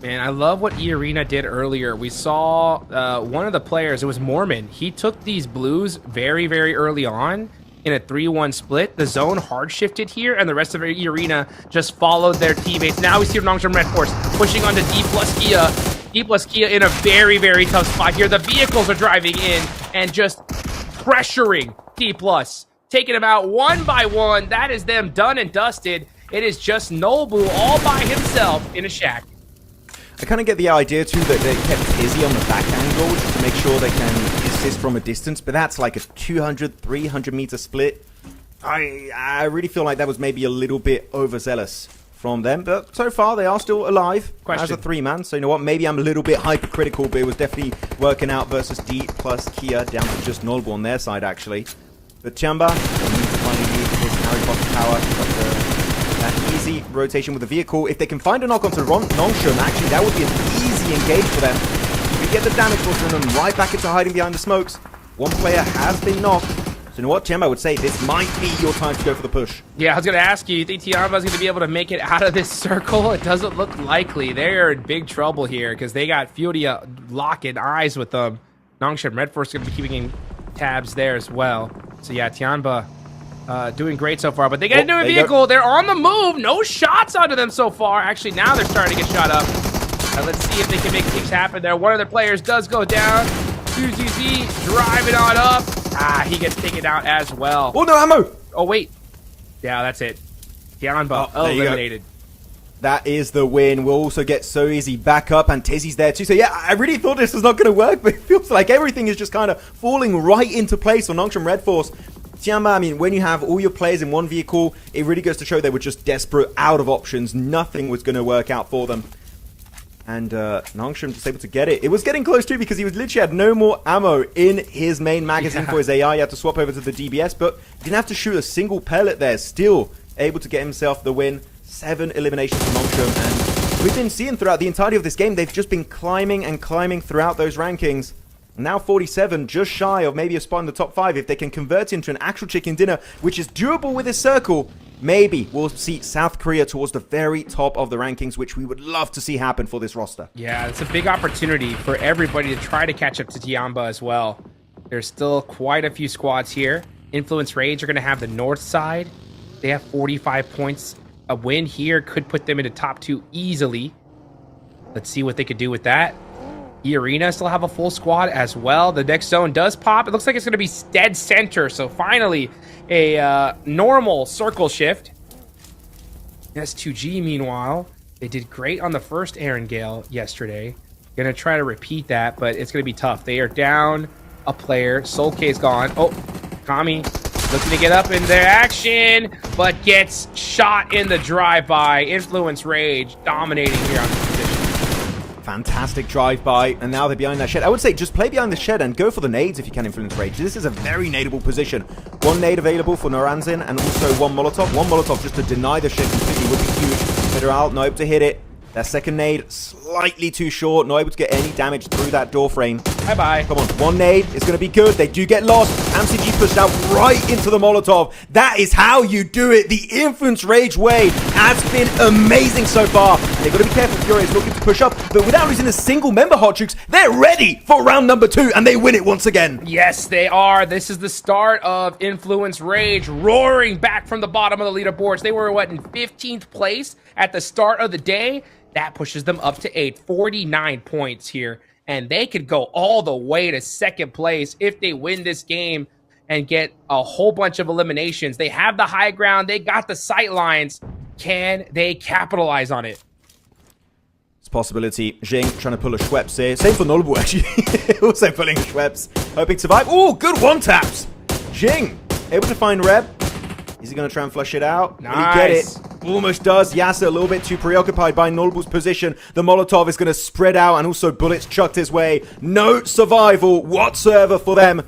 Man, I love what E-Arena did earlier. We saw one of the players, it was Mormon. He took these blues very, very early on in a 3-1 split. The zone hard shifted here, and the rest of E-Arena just followed their teammates. Now we see Nongshim Red Force pushing onto D plus Kia. D plus Kia in a very, very tough spot here. The vehicles are driving in and just pressuring D plus, taking them out one by one. That is them done and dusted. It is just Nobu all by himself in a shack. I kind of get the idea, too, that they kept Tizzy on the back angle just to make sure they can assist from a distance, but that's like a 200, 300 meter split. I really feel like that was maybe a little bit overzealous from them, but so far they are still alive as a 3-man, so you know what, maybe I'm a little bit hypercritical, but it was definitely working out versus D plus Kia down to just Nolbu on their side, actually. But TIANBA, they need to finally use this Harry Potter power to got that easy rotation with the vehicle. If they can find a knock onto Nongshim, actually that would be an easy engage for them. We get the damage force from them right back into hiding behind the smokes. One player has been knocked. So you know what, TIANBA would say this might be your time to go for the push. Yeah, I was going to ask you think TIANBA is going to be able to make it out of this circle? It doesn't look likely. They're in big trouble here because they got Furia locking eyes with them. Nongshim Red Force is going to be keeping tabs there as well. So yeah, TIANBA doing great so far, but they got a new vehicle. They're on the move. No shots onto them so far. Actually, now they're starting to get shot up. Let's see if they can make things happen there. One of their players does go down. 2ZZ driving on up. He gets taken out as well. Oh, no ammo! Oh, wait. Yeah, that's it. TIANBA eliminated. That is the win. We'll also get So Easy back up, and Tizzy's there too. So yeah, I really thought this was not going to work, but it feels like everything is just kind of falling right into place for Nongshim Red Force. TIANBA, I mean, when you have all your players in one vehicle, it really goes to show they were just desperate, out of options. Nothing was going to work out for them. And Nongshim just able to get it. It was getting close too because he was literally had no more ammo in his main magazine for his AI. He had to swap over to the DBS, but he didn't have to shoot a single pellet there. Still able to get himself the win. 7 eliminations for Nongshim, and we've been seeing throughout the entirety of this game, they've just been climbing and climbing throughout those rankings. Now 47, just shy of maybe a spot in the top 5. If they can convert into an actual chicken dinner, which is doable with this circle, maybe we'll see South Korea towards the very top of the rankings, which we would love to see happen for this roster. Yeah, it's a big opportunity for everybody to try to catch up to TIANBA as well. There's still quite a few squads here. Influence Rage are going to have the north side. They have 45 points. A win here could put them into top 2 easily. Let's see what they could do with that. E-Arena still have a full squad as well. The next zone does pop. It looks like it's going to be dead center. So finally, a normal circle shift. S2G, meanwhile, they did great on the first Aaron Gale yesterday. Going to try to repeat that, but it's going to be tough. They are down a player. Soul K's gone. Oh, Kami looking to get up in their action, but gets shot in the drive-by. Influence Rage dominating here on the position. Fantastic drive-by, and now they're behind that shed. I would say just play behind the shed and go for the nades if you can, Influence Rage. This is a very nadeable position. One nade available for Noranzin, and also one Molotov. One Molotov just to deny the shed completely would be huge. Federal, not able to hit it. That second nade, slightly too short. Not able to get any damage through that door frame. Bye-bye. Come on, one nade is going to be good. They do get lost. MCG pushed out right into the Molotov. That is how you do it. The Influence Rage way has been amazing so far. And they've got to be careful. Furia is looking to push up, but without losing a single member, Hot Jukes, they're ready for round number 2, and they win it once again. Yes, they are. This is the start of Influence Rage roaring back from the bottom of the leaderboards. They were, what, in 15th place at the start of the day? That pushes them up to 8, 49 points here. And they could go all the way to second place if they win this game and get a whole bunch of eliminations. They have the high ground. They got the sight lines. Can they capitalize on it? It's a possibility. Jing trying to pull a Schweppes here. Same for Nolbu, actually. Also pulling a Schweppes. Hoping to survive. Oh, good one-taps. Jing able to find Reb. Is he going to try and flush it out? Nice. Will he get it? Almost does. Yasser a little bit too preoccupied by Nolbu's position. The Molotov is going to spread out, and also bullets chucked his way. No survival whatsoever for them.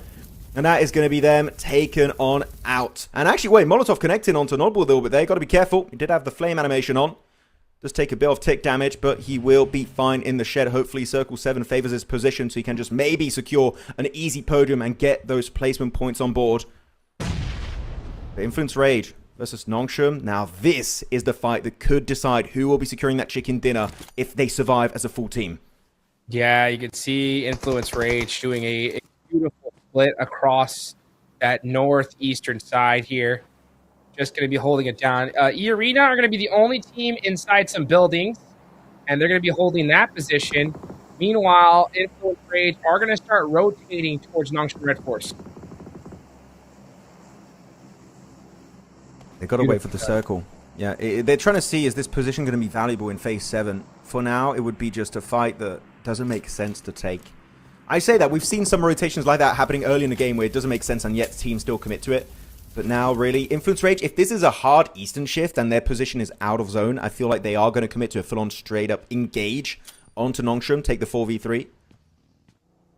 And that is going to be them taken on out. And actually, wait, Molotov connecting onto Nolbu a little bit there. Got to be careful. He did have the flame animation on. Does take a bit of tick damage, but he will be fine in the shed. Hopefully, Circle 7 favors his position, so he can just maybe secure an easy podium and get those placement points on board. The Influence Rage versus Nongshim. Now, this is the fight that could decide who will be securing that chicken dinner if they survive as a full team. Yeah, you can see Influence Rage doing a beautiful split across that northeastern side here. Just going to be holding it down. E-Arena are going to be the only team inside some buildings, and they're going to be holding that position. Meanwhile, Influence Rage are going to start rotating towards Nongshim Red Force. They've got to wait for the circle. Yeah, they're trying to see, is this position going to be valuable in Phase 7? For now, it would be just a fight that doesn't make sense to take. I say that. We've seen some rotations like that happening early in the game where it doesn't make sense and yet teams still commit to it. But now, really, Influence Rage, if this is a hard Eastern shift and their position is out of zone, I feel like they are going to commit to a full-on straight-up engage onto Nongshim, take the 4v3.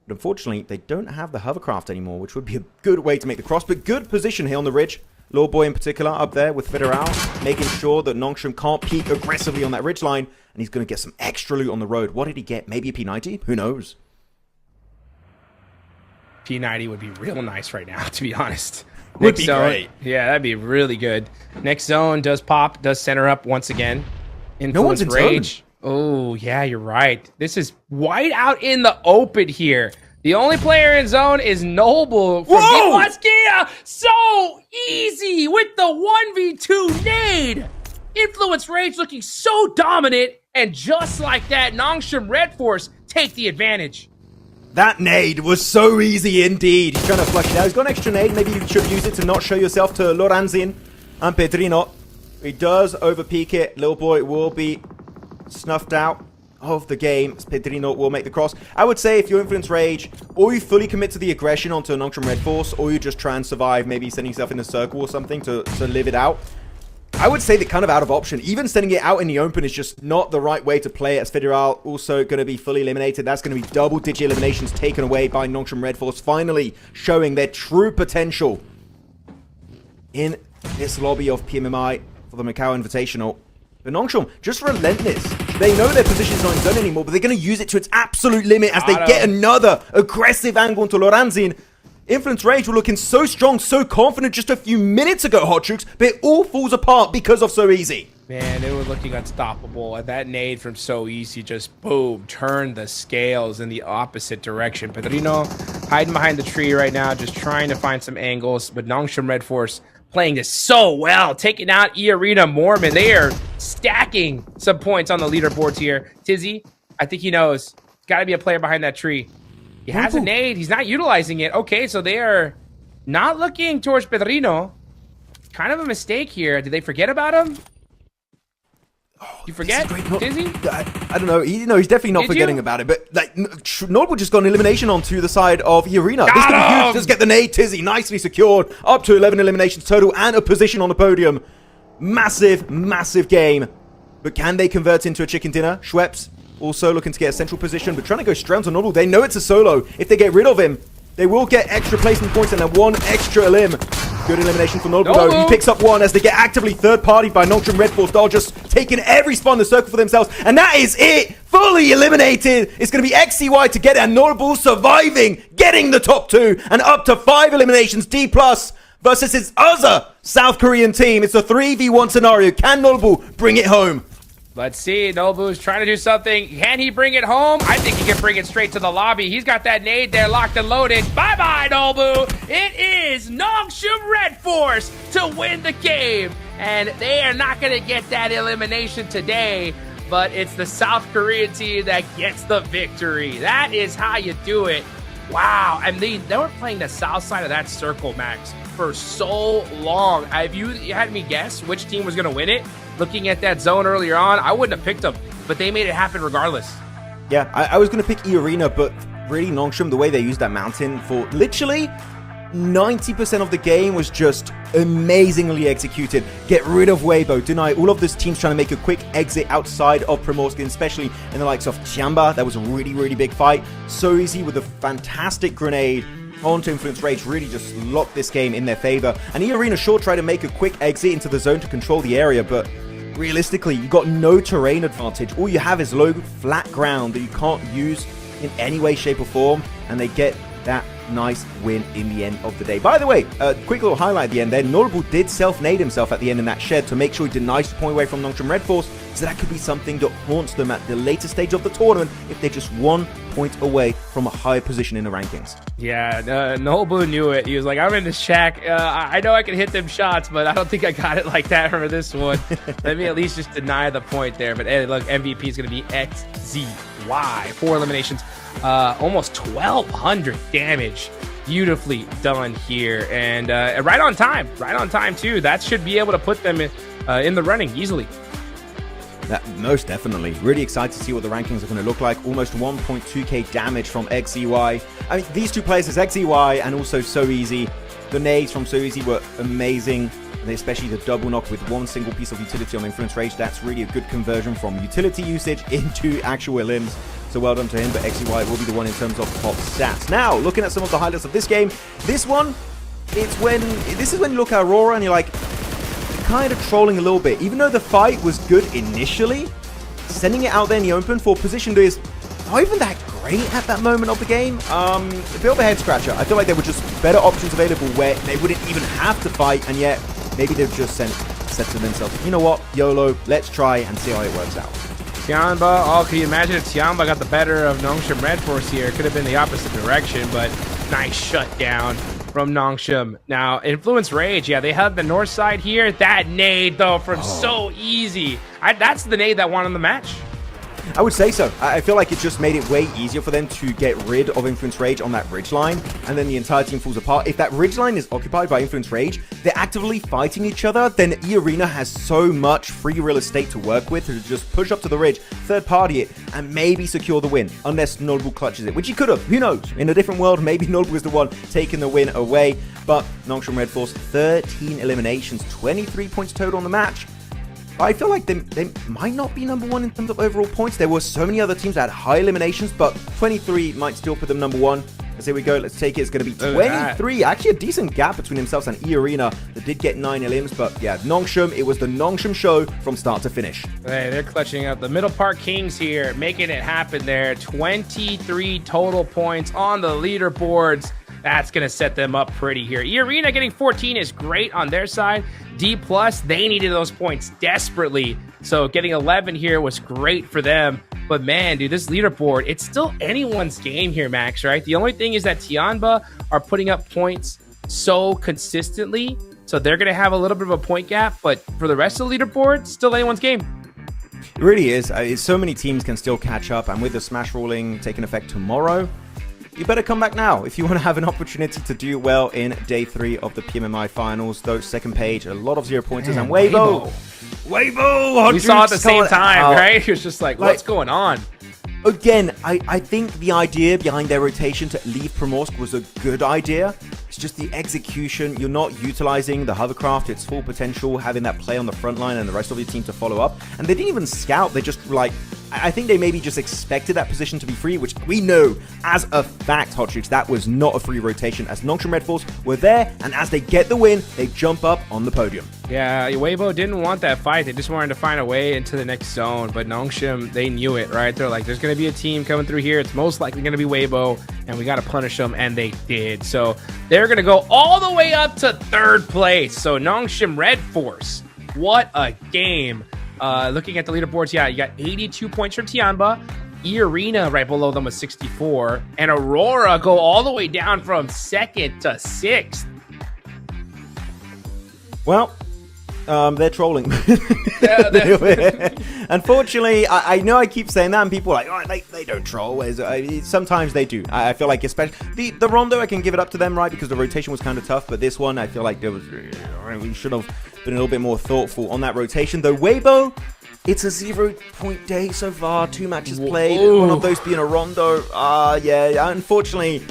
But unfortunately, they don't have the hovercraft anymore, which would be a good way to make the cross. But good position here on the ridge. Lord Boy in particular up there with Federal, making sure that Nongshim can't peek aggressively on that ridgeline, and he's going to get some extra loot on the road. What did he get? Maybe a P90? Who knows? P90 would be real nice right now, to be honest. Would be great. Yeah, that'd be really good. Next zone does pop, does center up once again. Influence No one's in Rage. Oh, yeah, you're right. This is wide out in the open here. The only player in zone is Noble from Waskia. So easy with the 1v2 nade. Influence Rage looking so dominant. And just like that, Nongshim Red Force take the advantage. That nade was so easy indeed. He's trying to flush it out. He's got an extra nade. Maybe you should use it to not show yourself to Loranzin and Pedrino. He does overpeak it. Little boy will be snuffed out of the game. Pedrino will make the cross. I would say if you Influence Rage, or you fully commit to the aggression onto Nongshim Red Force, or you just try and survive, maybe sending yourself in a circle or something to live it out. I would say they're kind of out of option. Even sending it out in the open is just not the right way to play it, as Federal also going to be fully eliminated. That's going to be double-digit eliminations taken away by Nongshim Red Force, finally showing their true potential in this lobby of PMMI for the MACAO Invitational. But Nongshim, just relentless. They know their position is not in zone anymore, but they're going to use it to its absolute limit as they get another aggressive angle into Loranzin. Influence Rage were looking so strong, so confident just a few minutes ago, Hot Trooks, but it all falls apart because of So Easy. Man, they were looking unstoppable. And that nade from So Easy just, boom, turned the scales in the opposite direction. Pedrino hiding behind the tree right now, just trying to find some angles. But Nongshim Red Force playing this so well, taking out E-Arena Mormon. They are stacking some points on the leaderboards here. Tizzy, I think he knows. Got to be a player behind that tree. He has a nade. He's not utilizing it. Okay, so they are not looking towards Pedrino. Kind of a mistake here. Did they forget about him? You forget, Dizzy? I don't know. He's definitely not forgetting about it. But like, Notable just got an elimination onto the side of the arena. This could be huge. Just get the nade. Tizzy nicely secured. Up to 11 eliminations total and a position on the podium. Massive, massive game. But can they convert into a chicken dinner? Schweppes also looking to get a central position, but trying to go straight on Notable. They know it's a solo. If they get rid of him, they will get extra placement points and then one extra elim. Good elimination for Notable though. He picks up one as they get actively third-partied by Nongshim Red Force. They're just taking every spot in the circle for themselves. And that is it! Fully eliminated! It's going to be XCY to get it, and Notable surviving, getting the top 2, and up to 5 eliminations, D+, versus its other South Korean team. It's a 3v1 scenario. Can Notable bring it home? Let's see. Nobu's trying to do something. Can he bring it home? I think he can bring it straight to the lobby. He's got that nade there locked and loaded. Bye-bye, Nobu. It is Nongshim Red Force to win the game. And they are not going to get that elimination today, but it's the South Korean team that gets the victory. That is how you do it. Wow. And they were playing the south side of that circle, Max, for so long. If you had me guess which team was going to win it, looking at that zone earlier on, I wouldn't have picked them, but they made it happen regardless. Yeah, I was going to pick E-Arena, but really Nongshim, the way they used that mountain for literally 90% of the game was just amazingly executed. Get rid of Weibo, deny all of this teams trying to make a quick exit outside of Primorsky, especially in the likes of TIANBA. That was a really, really big fight. So Easy with a fantastic grenade onto Influence Rage really just locked this game in their favor. And E-Arena sure tried to make a quick exit into the zone to control the area, but realistically, you got no terrain advantage. All you have is low, flat ground that you can't use in any way, shape, or form, and they get that nice win in the end of the day. By the way, a quick little highlight at the end there. Notable did self-nade himself at the end in that shed to make sure he denies the point away from Nongshim Red Force, so that could be something that haunts them at the later stage of the tournament if they're just 1 point away from a higher position in the rankings. Yeah, Nobu knew it. He was like, I'm in the shack. I know I can hit them shots, but I don't think I got it like that for this one. Let me at least just deny the point there. But hey, look, MVP is going to be XZY. 4 eliminations. Almost 1,200 damage. Beautifully done here. And right on time too. That should be able to put them in the running easily. That most definitely. Really excited to see what the rankings are going to look like. Almost 1.2k damage from XEY. I mean, these two players is XEY and also So Easy. The nades from So Easy were amazing, and especially the double knock with one single piece of utility on Influence Rage. That's really a good conversion from utility usage into actual limbs. So well done to him, but XEY will be the one in terms of top stats. Now, looking at some of the highlights of this game, this is when you look at Aurora and you're like, kind of trolling a little bit. Even though the fight was good initially, sending it out there in the open for a position that is not even that great at that moment of the game, a bit of a head scratcher. I feel like there were just better options available where they wouldn't even have to fight, and yet maybe they've just said to themselves, you know what, YOLO, let's try and see how it works out. TIANBA, oh, can you imagine if TIANBA got the better of Nongshim Red Force here? It could have been the opposite direction, but nice shutdown from Nongshim. Now, Influence Rage, yeah, they have the north side here. That nade, though, from So Easy. That's the nade that won in the match. I would say so. I feel like it just made it way easier for them to get rid of Influence Rage on that ridge line, and then the entire team falls apart. If that ridge line is occupied by Influence Rage, they're actively fighting each other, then E-Arena has so much free real estate to work with to just push up to the ridge, third party it, and maybe secure the win, unless Notable clutches it, which he could have. Who knows? In a different world, maybe Notable is the one taking the win away, but Nongshim Red Force, 13 eliminations, 23 points total on the match. I feel like they might not be number one in terms of overall points. There were so many other teams that had high eliminations, but 23 might still put them number one. Let's here we go. Let's take it. It's going to be 23. Actually, a decent gap between themselves and E-Arena that did get 9 elims. But yeah, Nongshim, it was the Nongshim show from start to finish. Hey, they're clutching up the Middle Park Kings here, making it happen there. 23 total points on the leaderboards. That's going to set them up pretty here. E-Arena getting 14 is great on their side. D+, they needed those points desperately. So getting 11 here was great for them. But man, dude, this leaderboard, it's still anyone's game here, Max, right? The only thing is that TIANBA are putting up points so consistently. So they're going to have a little bit of a point gap. But for the rest of the leaderboard, still anyone's game. It really is. So many teams can still catch up. And with the smash ruling taking effect tomorrow, you better come back now if you want to have an opportunity to do well in day 3 of the PMMI finals. Though, second page, a lot of 0 pointers. And Weibo! We saw it at the same time, right? It was just like, what's going on? Again, I think the idea behind their rotation to leave Primorsk was a good idea. It's just the execution. You're not utilizing the hovercraft to its full potential, having that play on the front line and the rest of your team to follow up. And they didn't even scout. They just, I think they maybe just expected that position to be free, which we know as a fact, Hotchukes, that was not a free rotation, as Nongshim Red Force were there, and as they get the win, they jump up on the podium. Yeah, Weibo didn't want that fight. They just wanted to find a way into the next zone, but Nongshim, they knew it, right? They're like, there's going to be a team coming through here. It's most likely going to be Weibo, and we got to punish them, and they did. So they're going to go all the way up to 3rd place. So Nongshim Red Force, what a game. Looking at the leaderboards, yeah, you got 82 points from TIANBA. E-Arena right below them with 64. And AURORA go all the way down from 2nd to 6th. Well, they're trolling. Unfortunately, I know I keep saying that, and people are like, oh, they don't troll. Sometimes they do. I feel like, especially the Rondo, I can give it up to them, right? Because the rotation was kind of tough. But this one, I feel like we should have been a little bit more thoughtful on that rotation. Though Weibo, it's a 0-point day so far. 2 matches played. Ooh. One of those being a Rondo. Yeah, unfortunately,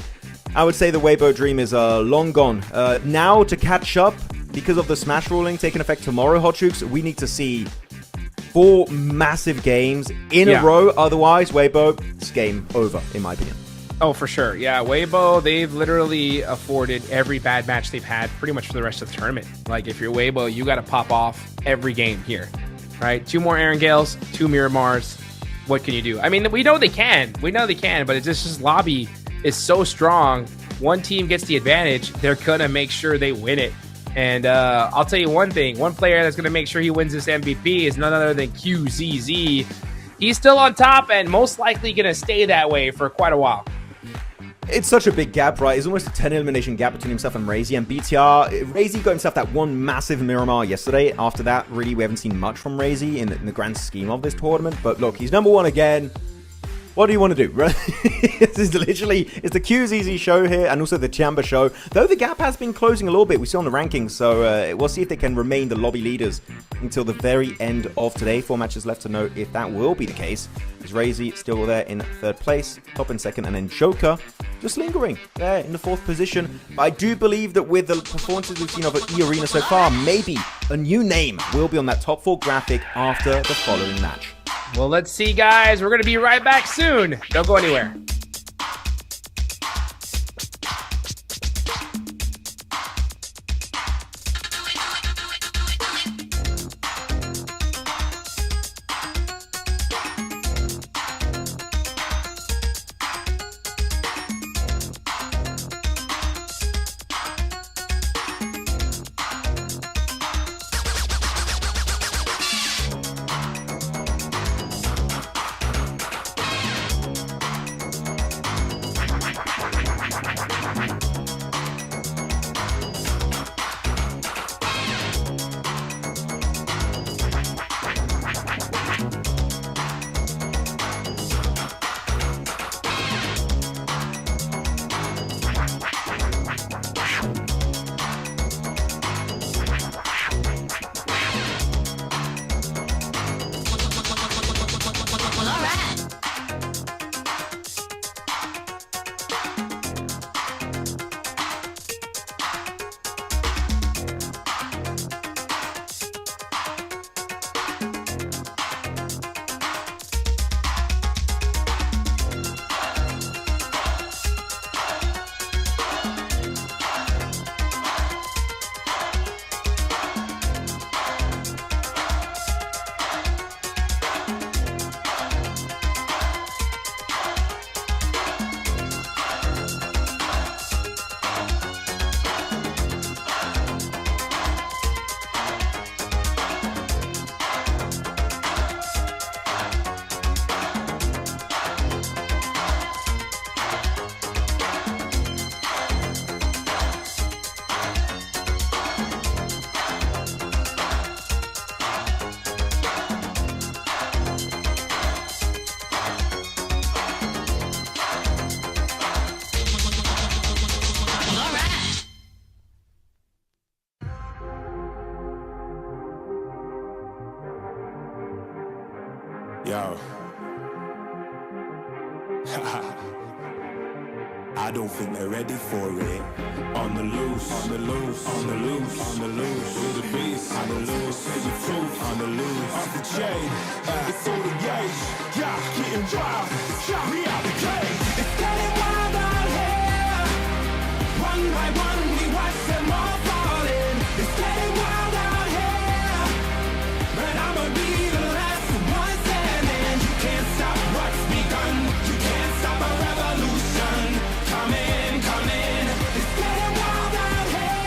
I would say the Weibo dream is long gone. Now to catch up, because of the smash ruling taking effect tomorrow, Hotchukes, we need to see 4 massive games in a row. Otherwise, Weibo, it's game over, in my opinion. Oh, for sure. Yeah, Weibo, they've literally afforded every bad match they've had pretty much for the rest of the tournament. Like, if you're Weibo, you got to pop off every game here, right? 2 more Aaron Gales, 2 Miramars. What can you do? I mean, we know they can. But it's just lobby is so strong. One team gets the advantage. They're going to make sure they win it. And I'll tell you one thing. One player that's going to make sure he wins this MVP is none other than QZZ. He's still on top and most likely going to stay that way for quite a while. It's such a big gap, right? It's almost a 10 elimination gap between himself and Razy. And BTR, Razy got himself that one massive Miramar yesterday. After that, really, we haven't seen much from Razy in the grand scheme of this tournament. But look, he's number 1 again. What do you want to do, right? This is literally, it's the QZZ show here and also the TIANBA show. Though the gap has been closing a little bit, we see on the rankings. So we'll see if they can remain the lobby leaders until the very end of today. 4 matches left to know if that will be the case. Is Razy still there in 3rd place, top in 2nd, and then Joker just lingering there in the 4th position. But I do believe that with the performances we've seen of E-Arena so far, maybe a new name will be on that top 4 graphic after the following match. Well, let's see, guys. We're going to be right back soon. Don't go anywhere. Yo. I don't think they're ready for it. On the loose, on the loose, on the loose, on the loose. We're the beast, on the loose, say the truth, on the loose. Off the chain, it's all the gauge. Yeah, getting wild, shot me out the cage. It's getting wild out here. One by one, we watch them all falling. It's getting wild out here. But I'ma be the last one standing. You can't stop what's begun. You can't stop a revolution. Come in, come in. It's getting wild out here.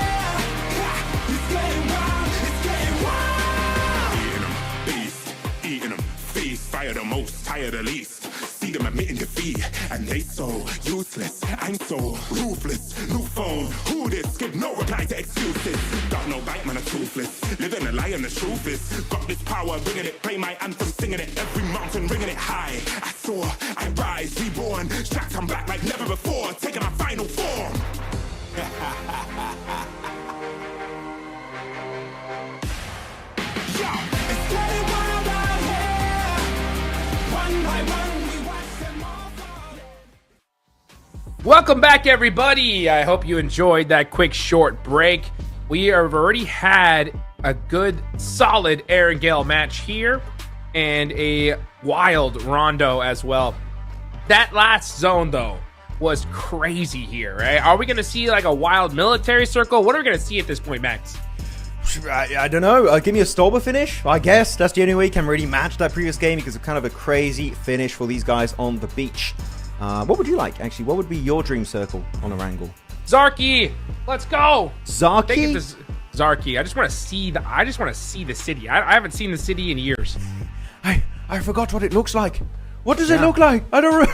It's getting wild, it's getting wild. Eating them, beast, eating them, feast. Fire the most, tire the least. See them admitting defeat, and they so useless. I'm so ruthless. New phone, who this? Give no reply to excuses. Got no bite, man, I'm toothless. Living a lie and the truth is. Got this power, bringing it. Play my anthem, singing it. Every mountain, ringing it high. I soar, I rise, reborn. Strapped, I'm back like never before. Taking my final form. Yo, it's getting wild out here. One by one, we watch them all fall. Welcome back, everybody. I hope you enjoyed that quick short break. We have already had a good solid Aaron Gale match here and a wild rondo as well. That last zone though was crazy here, right? Are we going to see like a wild military circle? What are we going to see at this point, Max? I don't know. Give me a Stolber finish, I guess. That's the only way you can really match that previous game because it's kind of a crazy finish for these guys on the beach. What would you like, actually? What would be your dream circle on a Wrangle? Zarky, let's go. Zarky? Zarky. I just want to see the city. I haven't seen the city in years. I forgot what it looks like. What does it look like? I don't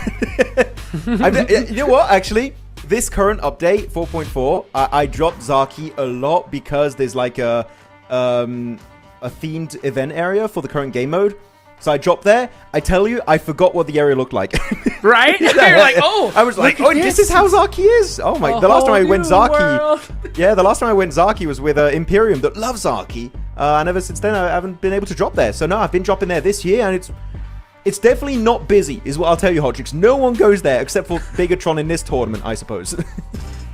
know. You know what, actually? This current update, 4.4, I dropped Zarky a lot because there's like a themed event area for the current game mode. So I dropped there. I tell you, I forgot what the area looked like. Right? You're like, oh. I was like, oh, this is how Zarky is. Oh my, the last time I went Zarky. Yeah, the last time I went Zarky was with Imperium that loves Zarky. And ever since then, I haven't been able to drop there. So no, I've been dropping there this year and it's definitely not busy, is what I'll tell you, Hodrix. No one goes there except for Bigatron in this tournament, I suppose.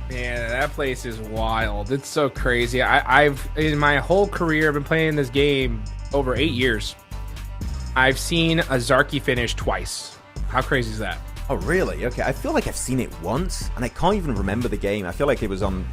Man, that place is wild. It's so crazy. I've in my whole career, I've been playing this game over 8 years. I've seen a Zarky finish twice. How crazy is that? Oh, really? Okay, I feel like I've seen it once, and I can't even remember the game. I feel like it was in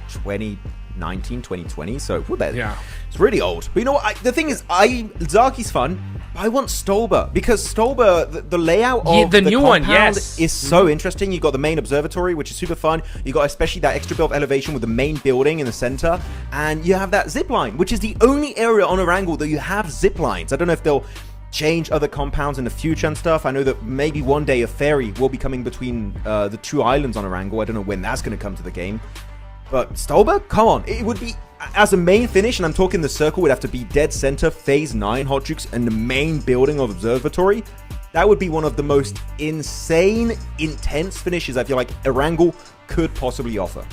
2019, 2020, so yeah, it's really old. But you know what? The thing is, Zarky's fun. I want Stolber because Stolber, the layout of the new one, yes, is so interesting. You got the main observatory, which is super fun. You got especially that extra bit of elevation with the main building in the center, and you have that zip line, which is the only area on Wrangle that you have zip lines. I don't know if they'll change other compounds in the future and stuff. I know that maybe one day a ferry will be coming between the two islands on Wrangle. I don't know when that's going to come to the game. But Stolber, come on. It would be, as a main finish, and I'm talking the circle would have to be dead center, phase 9 Hot Jukes, and the main building of Observatory. That would be one of the most insane, intense finishes I feel like Wrangle could possibly offer.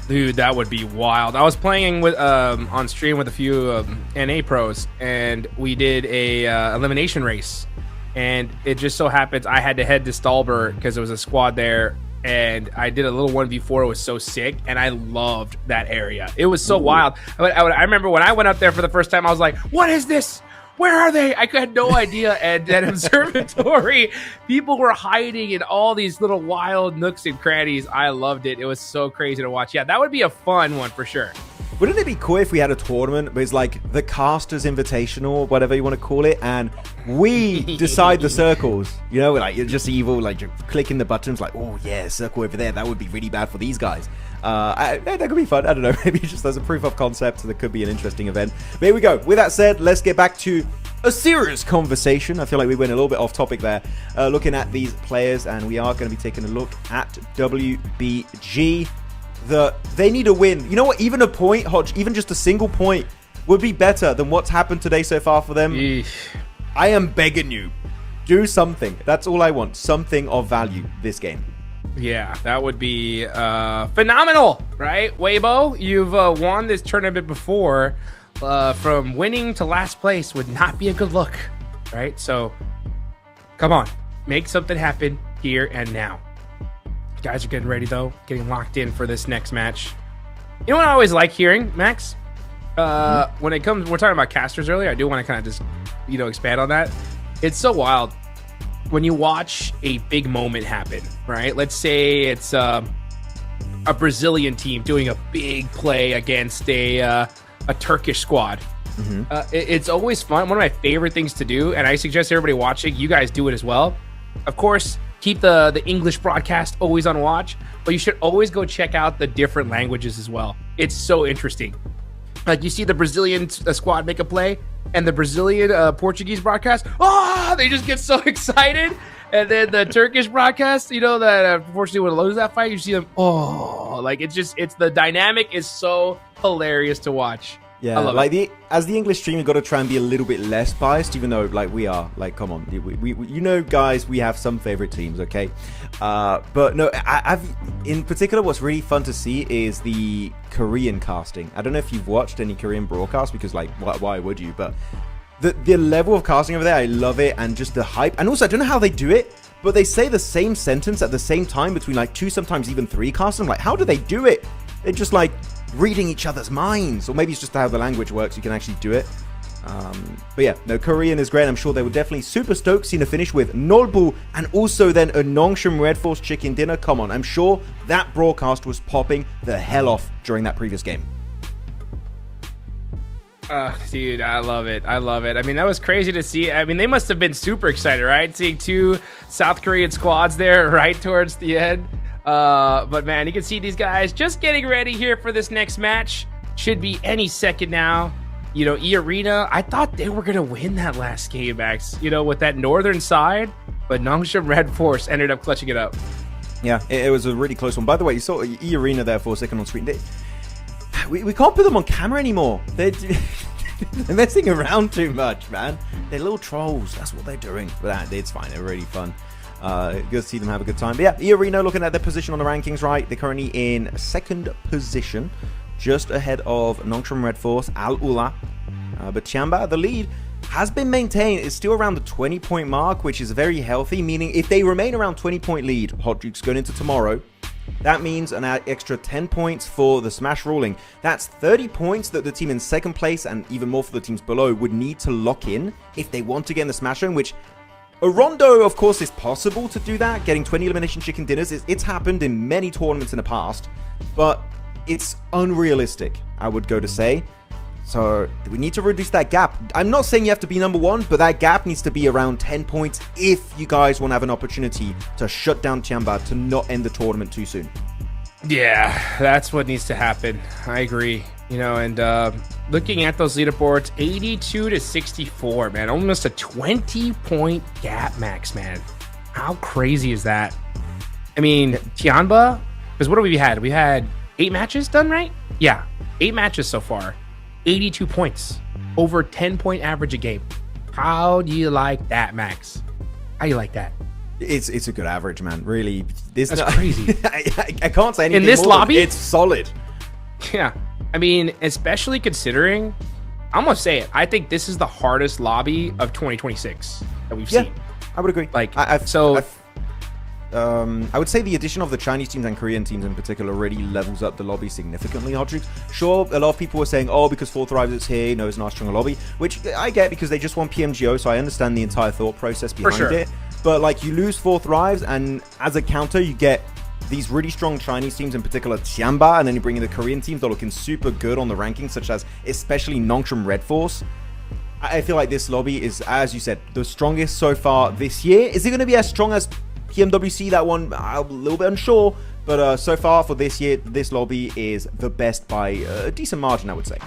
Dude, that would be wild. I was playing with on stream with a few NA pros, and we did a elimination race. And it just so happens I had to head to Stolber because there was a squad there, and I did a little 1v4. It was so sick, and I loved that area. It was so wild. I remember when I went up there for the first time, I was like, what is this? Where are they? I had no idea. And that observatory, people were hiding in all these little wild nooks and crannies. I loved it. It was so crazy to watch. Yeah, that would be a fun one for sure. Wouldn't it be cool if we had a tournament where it's like the Casters Invitational, whatever you want to call it, and we decide the circles? You know, like you're just evil, like you're clicking the buttons, like, oh yeah, circle over there. That would be really bad for these guys. That could be fun. I don't know. Maybe just as a proof of concept, that could be an interesting event. But here we go. With that said, let's get back to a serious conversation. I feel like we went a little bit off topic there, looking at these players, and we are going to be taking a look at WBG. They need a win. You know what? Even a point, Hodge, even just a single point would be better than what's happened today so far for them. Eesh. I am begging you. Do something. That's all I want. Something of value this game. Yeah, that would be phenomenal, right? Weibo, you've won this tournament before. From winning to last place would not be a good look, right? So Come on, make something happen here and now. Guys are getting ready though, getting locked in for this next match. You know what I always like hearing, Max? When it comes, we're talking about casters earlier. I do want to kind of just, expand on that. It's so wild when you watch a big moment happen, right? Let's say it's a Brazilian team doing a big play against a Turkish squad. It's always fun. One of my favorite things to do, and I suggest everybody watching, you guys do it as well. Of course, keep the English broadcast always on watch, but you should always go check out the different languages as well. It's so interesting. Like you see the Brazilian squad make a play, and the Brazilian Portuguese broadcast, they just get so excited. And then the Turkish broadcast, that unfortunately would lose that fight. You see them, it's the dynamic is so hilarious to watch. Yeah, as the English stream, you've got to try and be a little bit less biased, even though we are. Come on, we guys, we have some favorite teams, okay? But no, I've in particular, what's really fun to see is the Korean casting. I don't know if you've watched any Korean broadcasts, because why would you? But the level of casting over there, I love it, and just the hype. And also, I don't know how they do it, but they say the same sentence at the same time between 2, sometimes even 3 casts. I'm like, how do they do it? They're just reading each other's minds, or maybe it's just how the language works. You can actually do it. But yeah, no, Korean is great. I'm sure they were definitely super stoked seeing a finish with Nolbu and also then a Nongshim Red Force chicken dinner. Come on, I'm sure that broadcast was popping the hell off during that previous game. Dude, I love it. I mean, that was crazy to see. I mean, they must have been super excited, right? Seeing 2 South Korean squads there right towards the end. But man, you can see these guys just getting ready here for this next match. Should be any second now. E-Arena, I thought they were going to win that last game, Max, with that northern side. But Nongshim Red Force ended up clutching it up. Yeah, it was a really close one. By the way, you saw E-Arena there for a second on screen. We can't put them on camera anymore. They're messing around too much, man. They're little trolls. That's what they're doing. But it's fine. They're really fun. Good to see them have a good time. But yeah, E-Arena, looking at their position on the rankings, right? They're currently in 2nd position, just ahead of Nongshim Red Force, Al Ula. But TIANBA, the lead, has been maintained. It's still around the 20-point mark, which is very healthy, meaning if they remain around 20-point lead, Hot Jukes going into tomorrow, that means an extra 10 points for the Smash ruling. That's 30 points that the team in 2nd place, and even more for the teams below, would need to lock in if they want to get in the Smash zone, which a Rondo, of course, is possible to do that. Getting 20 elimination chicken dinners, it's happened in many tournaments in the past, but it's unrealistic, I would go to say. So we need to reduce that gap. I'm not saying you have to be number 1, but that gap needs to be around 10 points if you guys want to have an opportunity to shut down TIANBA, to not end the tournament too soon. Yeah, that's what needs to happen. I agree. And looking at those leaderboards, 82 to 64, man, almost a 20-point gap, Max, man. How crazy is that? I mean, TIANBA, because what have we had? We had 8 matches done, right? Yeah, 8 matches so far. 82 points, over 10-point average a game. How do you like that, Max? How do you like that? It's a good average, man. Really, that's crazy. I can't say anything in this more lobby. It's solid. Yeah, I mean, especially considering, I'm gonna say it. I think this is the hardest lobby of 2026 that we've seen. I would agree. I would say the addition of the Chinese teams and Korean teams in particular really levels up the lobby significantly, Hodrix. Sure, a lot of people were saying, because 4th Thrives is here, it's not a stronger lobby, which I get because they just want PMGO, so I understand the entire thought process behind it. But you lose 4th Thrives, and as a counter, you get these really strong Chinese teams, in particular TIANBA, and then you bring in the Korean teams that are looking super good on the rankings, such as especially Nongshim Red Force. I feel like this lobby is, as you said, the strongest so far this year. Is it going to be as strong as PMWC? That one, I'm a little bit unsure, but so far for this year, this lobby is the best by a decent margin, I would say.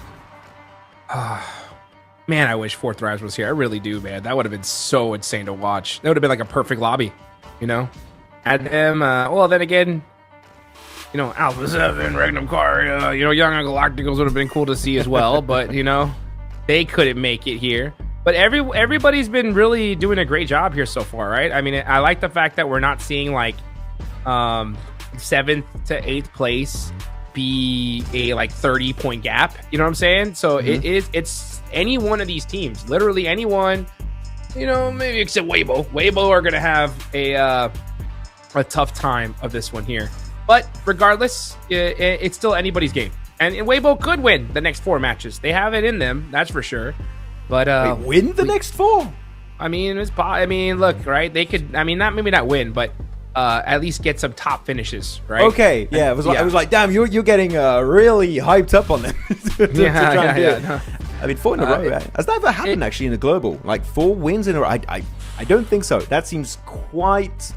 Man, I wish 4th Thrives was here. I really do, man. That would have been so insane to watch. That would have been like a perfect lobby, Add them, then again, Alpha 7, Regnum Car, Young Galacticals would have been cool to see as well, but, they couldn't make it here. But everybody's been really doing a great job here so far, right? I mean, I like the fact that we're not seeing 7th to 8th place be a 30-point gap. You know what I'm saying? So it's any one of these teams, literally anyone. maybe except Weibo. Weibo are going to have a tough time of this one here. But regardless, it's still anybody's game. And Weibo could win the next 4 matches. They have it in them, that's for sure. But Wait, win the next 4? I mean, look, right? They could. I mean, maybe not win, but at least get some top finishes, right? Okay, yeah. It was like, damn, you're getting really hyped up on them. No. I mean, 4 in a row. Has that ever happened actually in a global? Like 4 wins in a row? I don't think so. That seems quite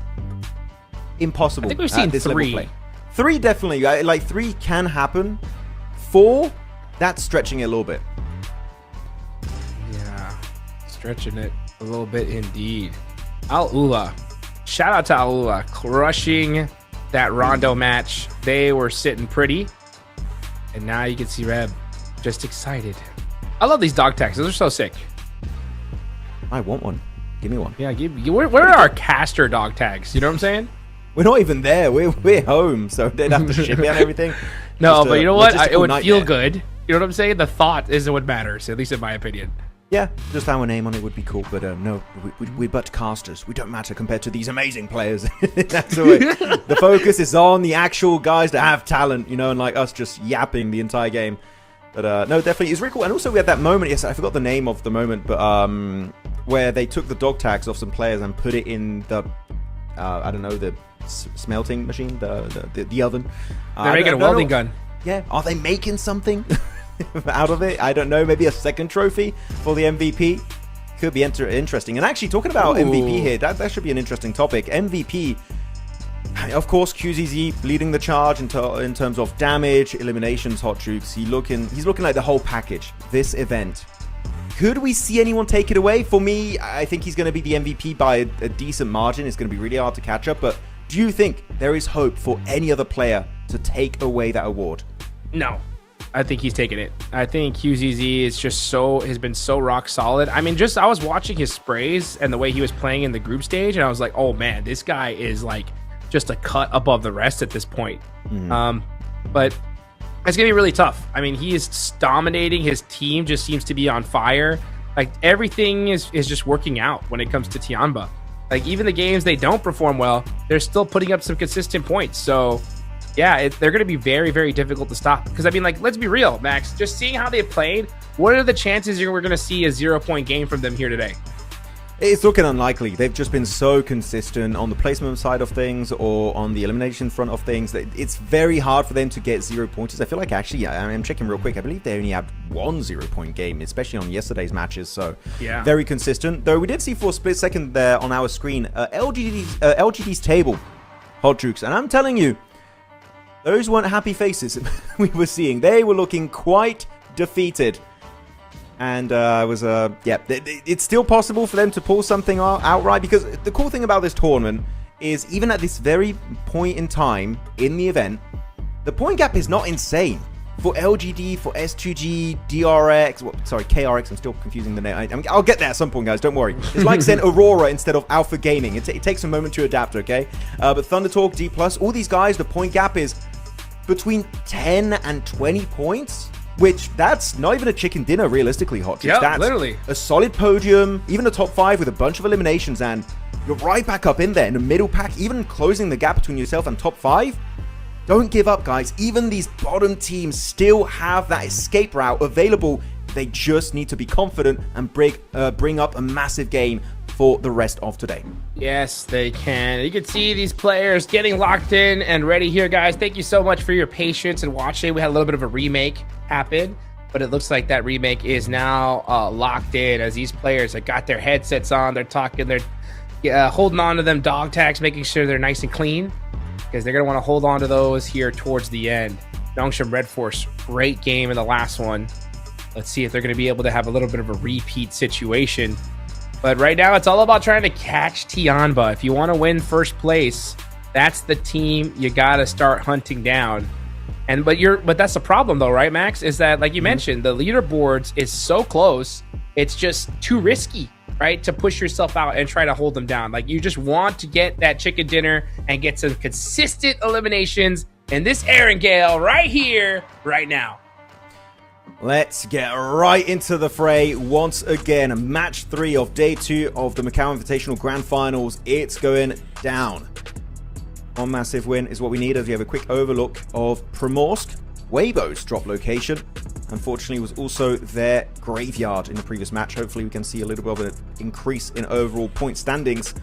impossible. I think we've seen 3. 3 definitely. Like 3 can happen. 4, that's stretching it a little bit. Yeah, stretching it a little bit indeed. Al-Ula. Shout out to Al-Ula. Crushing that Rondo match. They were sitting pretty. And now you can see Reb just excited. I love these dog tags. Those are so sick. I want one. Give me one. Yeah, where are our caster dog tags? You know what I'm saying? We're not even there. We're home, so they'd have to ship it and everything. No, but you know what? It would feel good. You know what I'm saying? The thought is what matters, at least in my opinion. Yeah, just our name on it would be cool, but no, we're but casters. We don't matter compared to these amazing players. That's the way. The focus is on the actual guys that have talent, and like us just yapping the entire game. But no, definitely, it's really cool. And also we had that moment, yes, I forgot the name of the moment, but where they took the dog tags off some players and put it in the, I don't know, the smelting machine, the oven. They're making a welding gun. Yeah, are they making something out of it? I don't know, maybe a second trophy for the MVP? Could be interesting. And actually, talking about MVP here, that should be an interesting topic. MVP, of course, QZZ leading the charge in terms of damage, eliminations, hot troops. He's looking like the whole package this event. Could we see anyone take it away? For me, I think he's going to be the MVP by a decent margin. It's going to be really hard to catch up. But do you think there is hope for any other player to take away that award? No. I think he's taking it. I think QZZ is has been so rock solid. I mean, I was watching his sprays and the way he was playing in the group stage, and I was like, oh man, this guy is like just a cut above the rest at this point. But it's gonna be really tough. I mean, he is dominating. His team just seems to be on fire. Like everything is just working out when it comes to TIANBA. Like even the games they don't perform well, they're still putting up some consistent points. So yeah, they're going to be very, very difficult to stop. Because, I mean, like, let's be real, Max. Just seeing how they played, what are the chances we're going to see a 0-point game from them here today? It's looking unlikely. They've just been so consistent on the placement side of things or on the elimination front of things. It's very hard for them to get 0 pointers. I feel like, actually, I'm checking real quick. I believe they only had 1 0-point game, especially on yesterday's matches. So, yeah, very consistent. Though we did see for a split second there on our screen, LGD's table, hot troops. And I'm telling you, those weren't happy faces we were seeing. They were looking quite defeated. And it's still possible for them to pull something outright. Because the cool thing about this tournament is even at this very point in time in the event, the point gap is not insane. For LGD, for S2G, KRX, I'm still confusing the name. I'll get there at some point, guys, don't worry. It's like saying Aurora instead of Alpha Gaming. It takes a moment to adapt, okay? But Thunder Talk, D+, all these guys, the point gap is between 10 and 20 points, which that's not even a chicken dinner, realistically, Hot. Yeah, that's literally a solid podium, even a top 5 with a bunch of eliminations, and you're right back up in there in the middle pack, even closing the gap between yourself and top 5. Don't give up, guys. Even these bottom teams still have that escape route available. They just need to be confident and bring up a massive game for the rest of today. Yes, they can. You can see these players getting locked in and ready here, guys. Thank you so much for your patience and watching. We had a little bit of a remake happen, but it looks like that remake is now locked in as these players have got their headsets on. They're talking. They're holding on to them dog tags, making sure they're nice and clean, because they're going to want to hold on to those here towards the end. Dongsham Red Force, great game in the last one. Let's see if they're going to be able to have a little bit of a repeat situation. But right now, it's all about trying to catch TIANBA. If you want to win first place, that's the team you got to start hunting down. But that's the problem, though, right, Max? Is that, like you mentioned, the leaderboards is so close, it's just too risky, right, to push yourself out and try to hold them down. Like, you just want to get that chicken dinner and get some consistent eliminations in this Aaron Gale right here, right now. Let's get right into the fray once again. Match 3 of day 2 of the MACAO Invitational Grand Finals. It's going down. One massive win is what we need, as we have a quick overlook of Primorsk. Weibo's drop location, unfortunately, was also their graveyard in the previous match. Hopefully we can see a little bit of an increase in overall point standings,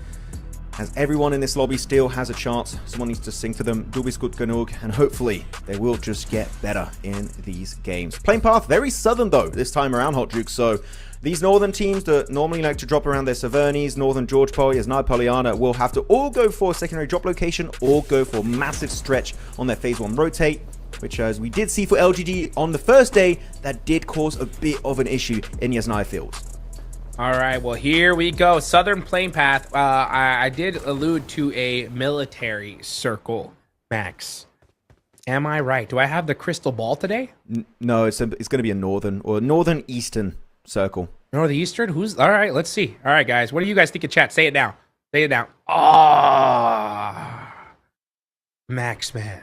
as everyone in this lobby still has a chance. Someone needs to sing to them, "Du bist gut genug," and hopefully they will just get better in these games. Playing path very southern though this time around, Hot Juke. So these northern teams that normally like to drop around their Savernies, Northern George Pol, Yasnaya Poliana, will have to all go for a secondary drop location or go for a massive stretch on their phase 1 rotate, which, as we did see for LGD on the first day, that did cause a bit of an issue in Yasnaya Fields. All right, well, here we go. Southern plane path. I did allude to a military circle, Max. Am I right? Do I have the crystal ball today? No, it's going to be a northern or northern eastern circle. Northeastern? Who's... All right, let's see. All right, guys. What do you guys think of chat? Say it now. Say it now. Ah, Max Man.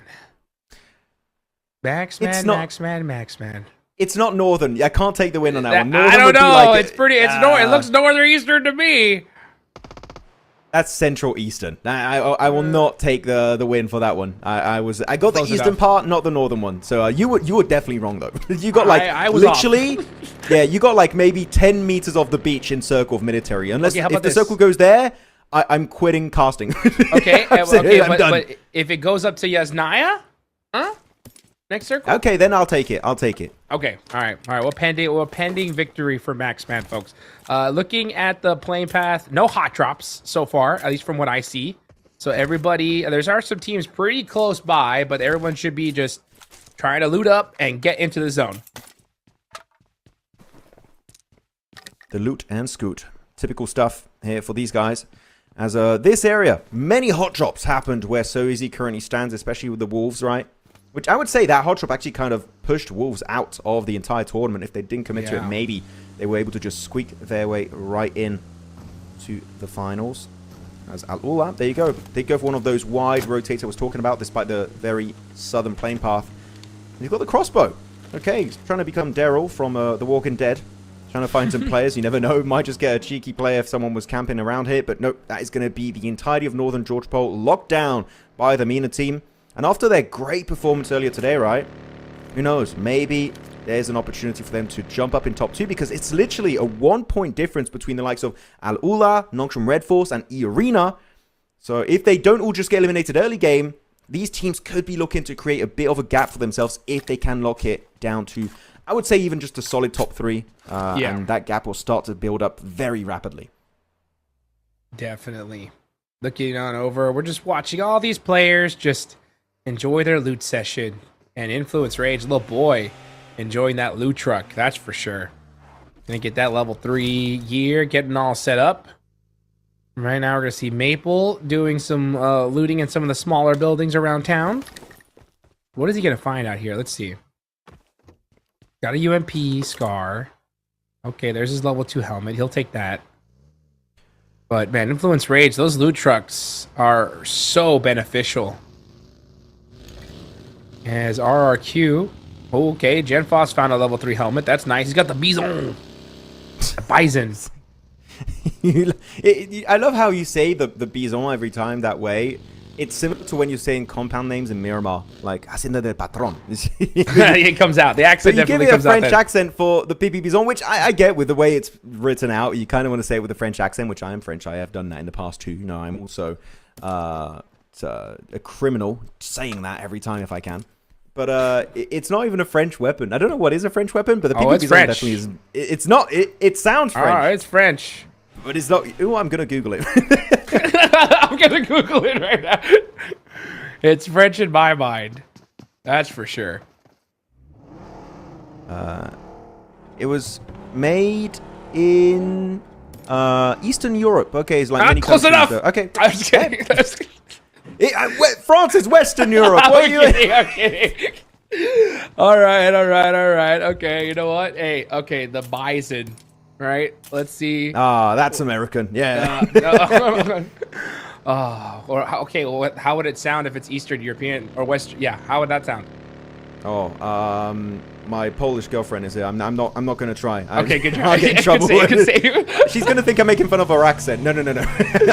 Max Man. It's not northern. I can't take the win on that one. Northern I don't know. Like it's pretty. It's it looks northeastern to me. That's central eastern. I will not take the win for that one. I got the eastern part, not the northern one. So you were definitely wrong though. You got like I was literally, yeah. You got like maybe 10 meters off the beach in circle of military. Unless okay, if the circle goes there, I'm quitting casting. Okay, okay, but if it goes up to Yasnaya, huh? Next circle. Okay, then I'll take it. I'll take it. Okay. All right. We're pending victory for Max Man, folks. Looking at the plane path, no hot drops so far, at least from what I see. So everybody, there are some teams pretty close by, but everyone should be just trying to loot up and get into the zone. The loot and scoot, typical stuff here for these guys. As this area, many hot drops happened where So Easy currently stands, especially with the Wolves, right? Which I would say that hot drop actually kind of pushed Wolves out of the entire tournament. If they didn't commit to it, maybe they were able to just squeak their way right in to the finals. As Al-Ula, there you go. They go for one of those wide rotates I was talking about, despite the very southern plane path. And you've got the crossbow. Okay, he's trying to become Daryl from The Walking Dead. Trying to find some players. You never know. Might just get a cheeky player if someone was camping around here. But nope, that is going to be the entirety of Northern George Pol locked down by the MENA team. And after their great performance earlier today, right? Who knows? Maybe there's an opportunity for them to jump up in top 2, because it's literally a 1-point difference between the likes of Al-Ula, Nongshim Red Force, and E-Arena. So if they don't all just get eliminated early game, these teams could be looking to create a bit of a gap for themselves if they can lock it down to, I would say, even just a solid top 3. And that gap will start to build up very rapidly. Definitely. Looking on over, we're just watching all these players just enjoy their loot session. And Influence Rage, little boy, enjoying that loot truck, that's for sure. Gonna get that level 3 gear, getting all set up. Right now we're gonna see Maple doing some looting in some of the smaller buildings around town. What is he gonna find out here? Let's see. Got a UMP Scar. Okay, there's his level 2 helmet. He'll take that. But man, Influence Rage, those loot trucks are so beneficial. As RRQ. Okay, Genfoss found a level 3 helmet. That's nice. He's got the Bison. The Bison. I love how you say the Bison every time that way. It's similar to when you're saying compound names in Miramar, like Hacienda del Patron. It comes out. The accent definitely comes out. You give it a French accent for the PP Bison, which I get with the way it's written out. You kind of want to say it with a French accent, which I am French. I have done that in the past too. You know, I'm also a criminal saying that every time if I can. But it's not even a French weapon. I don't know what is a French weapon, but the PP Bison definitely is. It's not. It sounds French. Oh, it's French. But it's not. Oh, I'm gonna Google it. I'm gonna Google it right now. It's French in my mind. That's for sure. It was made in Eastern Europe. Okay, it's like many close enough. Okay, I was kidding. France is Western Europe. What are you? I'm kidding. All right. Okay, you know what? Hey, okay, the Bison. Right? Let's see. Ah, that's American. Yeah. Okay. Well, how would it sound if it's Eastern European or West? Yeah, how would that sound? Oh, my Polish girlfriend is here. I'm not going to try. Okay, good job. I'll get in trouble. Good save. She's going to think I'm making fun of her accent. No.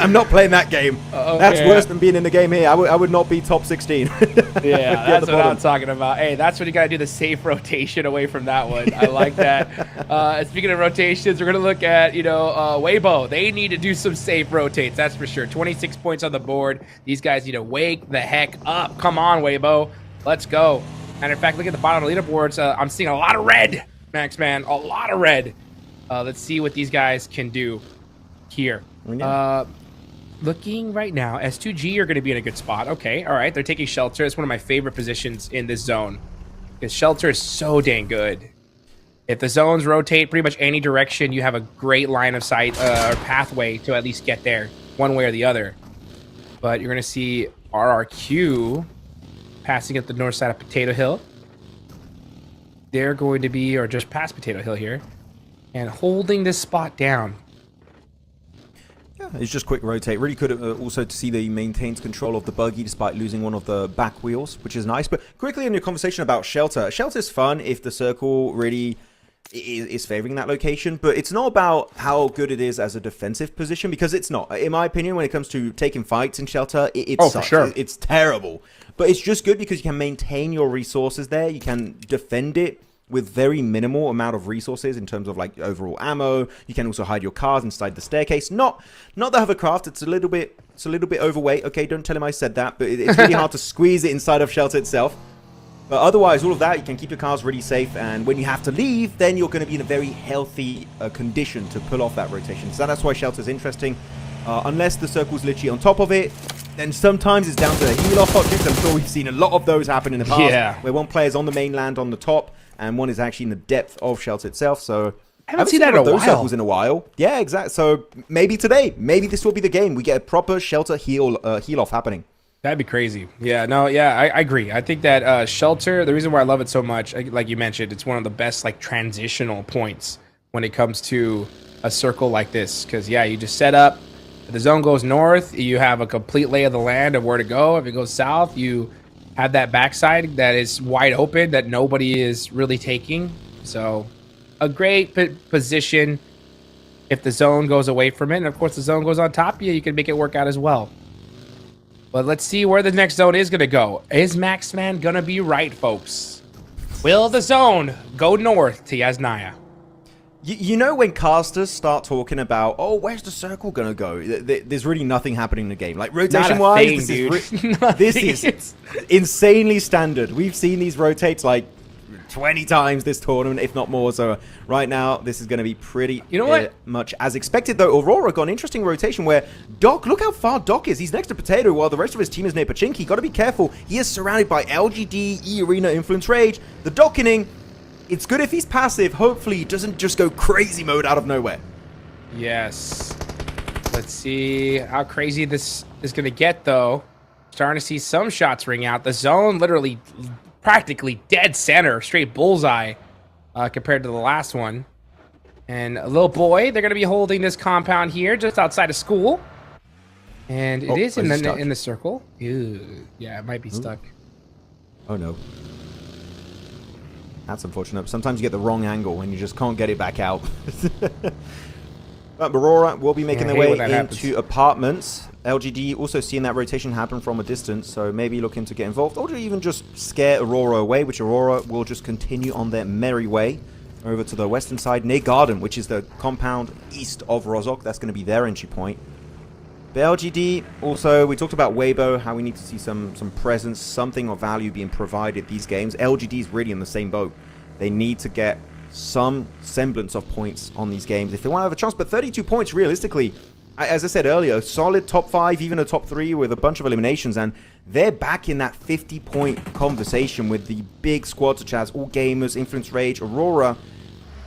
I'm not playing that game. Okay. That's worse than being in the game here. I would not be top 16. Yeah, that's what I'm talking about. Hey, that's when you got to do the safe rotation away from that one. I like that. Speaking of rotations, we're going to look at, Weibo. They need to do some safe rotates, that's for sure. 26 points on the board. These guys need to wake the heck up. Come on, Weibo. Let's go. And in fact, look at the bottom of the leaderboards. I'm seeing a lot of red, Max, man. A lot of red. Let's see what these guys can do here. Looking right now, S2G are going to be in a good spot. Okay, all right. They're taking shelter. It's one of my favorite positions in this zone. Because shelter is so dang good. If the zones rotate pretty much any direction, you have a great line of sight or pathway to at least get there one way or the other. But you're going to see RRQ passing up the north side of Potato Hill. They're going to be, or just past Potato Hill here, and holding this spot down. Yeah, it's just quick rotate. Really could also to see that he maintains control of the buggy despite losing one of the back wheels, which is nice. But quickly in your conversation about shelter. Shelter's fun if the circle really is favoring that location, but it's not about how good it is as a defensive position, because it's not. In my opinion, when it comes to taking fights in shelter, it sucks. For sure. It's terrible. But it's just good because you can maintain your resources there. You can defend it with very minimal amount of resources in terms of like overall ammo. You can also hide your cars inside the staircase. Not the hovercraft. It's a little bit overweight. Okay, don't tell him I said that. But it's really hard to squeeze it inside of shelter itself. But otherwise, all of that, you can keep your cars really safe. And when you have to leave, then you're going to be in a very healthy condition to pull off that rotation. So that's why shelter is interesting. Unless the circle's literally on top of it, then sometimes it's down to the heal off objects. I'm sure we've seen a lot of those happen in the past, where one player's on the mainland on the top, and one is actually in the depth of shelter itself. So I haven't seen that in those circles in a while. Yeah, exactly. So maybe today, maybe this will be the game. We get a proper shelter heal off happening. That'd be crazy. Yeah, no, yeah, I agree. I think that shelter, the reason why I love it so much, like you mentioned, it's one of the best like transitional points when it comes to a circle like this. Because yeah, you just set up. If the zone goes north, you have a complete lay of the land of where to go. If it goes south, you have that backside that is wide open that nobody is really taking. So a great position if the zone goes away from it. And of course, the zone goes on top of you, you can make it work out as well. But let's see where the next zone is going to go. Is Maxman going to be right, folks? Will the zone go north to Yasnaya? You know when casters start talking about, oh, where's the circle going to go? There's really nothing happening in the game. Like, rotation-wise, this is insanely standard. We've seen these rotates like 20 times this tournament, if not more. So right now, this is going to be pretty much as expected. Though Aurora got an interesting rotation where Doc, look how far Doc is. He's next to Potato while the rest of his team is near Pachinki. Got to be careful. He is surrounded by LGD, E-Arena, Influence Rage. The Dockening, it's good if he's passive. Hopefully he doesn't just go crazy mode out of nowhere. Yes. Let's see how crazy this is going to get, though. Starting to see some shots ring out. The zone literally practically dead center, straight bullseye compared to the last one. And a little boy, they're going to be holding this compound here just outside of school. And it is in the circle. Ew. Yeah, it might be stuck. Oh, no. That's unfortunate. Sometimes you get the wrong angle and you just can't get it back out. But Aurora will be making their way into apartments. LGD also seeing that rotation happen from a distance, so maybe looking to get involved, or even just scare Aurora away, which Aurora will just continue on their merry way over to the western side near Garden, which is the compound east of Rozhok. That's going to be their entry point. But LGD, also, we talked about Weibo, how we need to see some presence, something of value being provided these games. LGD is really in the same boat. They need to get some semblance of points on these games if they want to have a chance. But 32 points, realistically, as I said earlier, solid top 5, even a top 3 with a bunch of eliminations, and they're back in that 50-point conversation with the big squads such as All Gamers, Influence Rage, Aurora.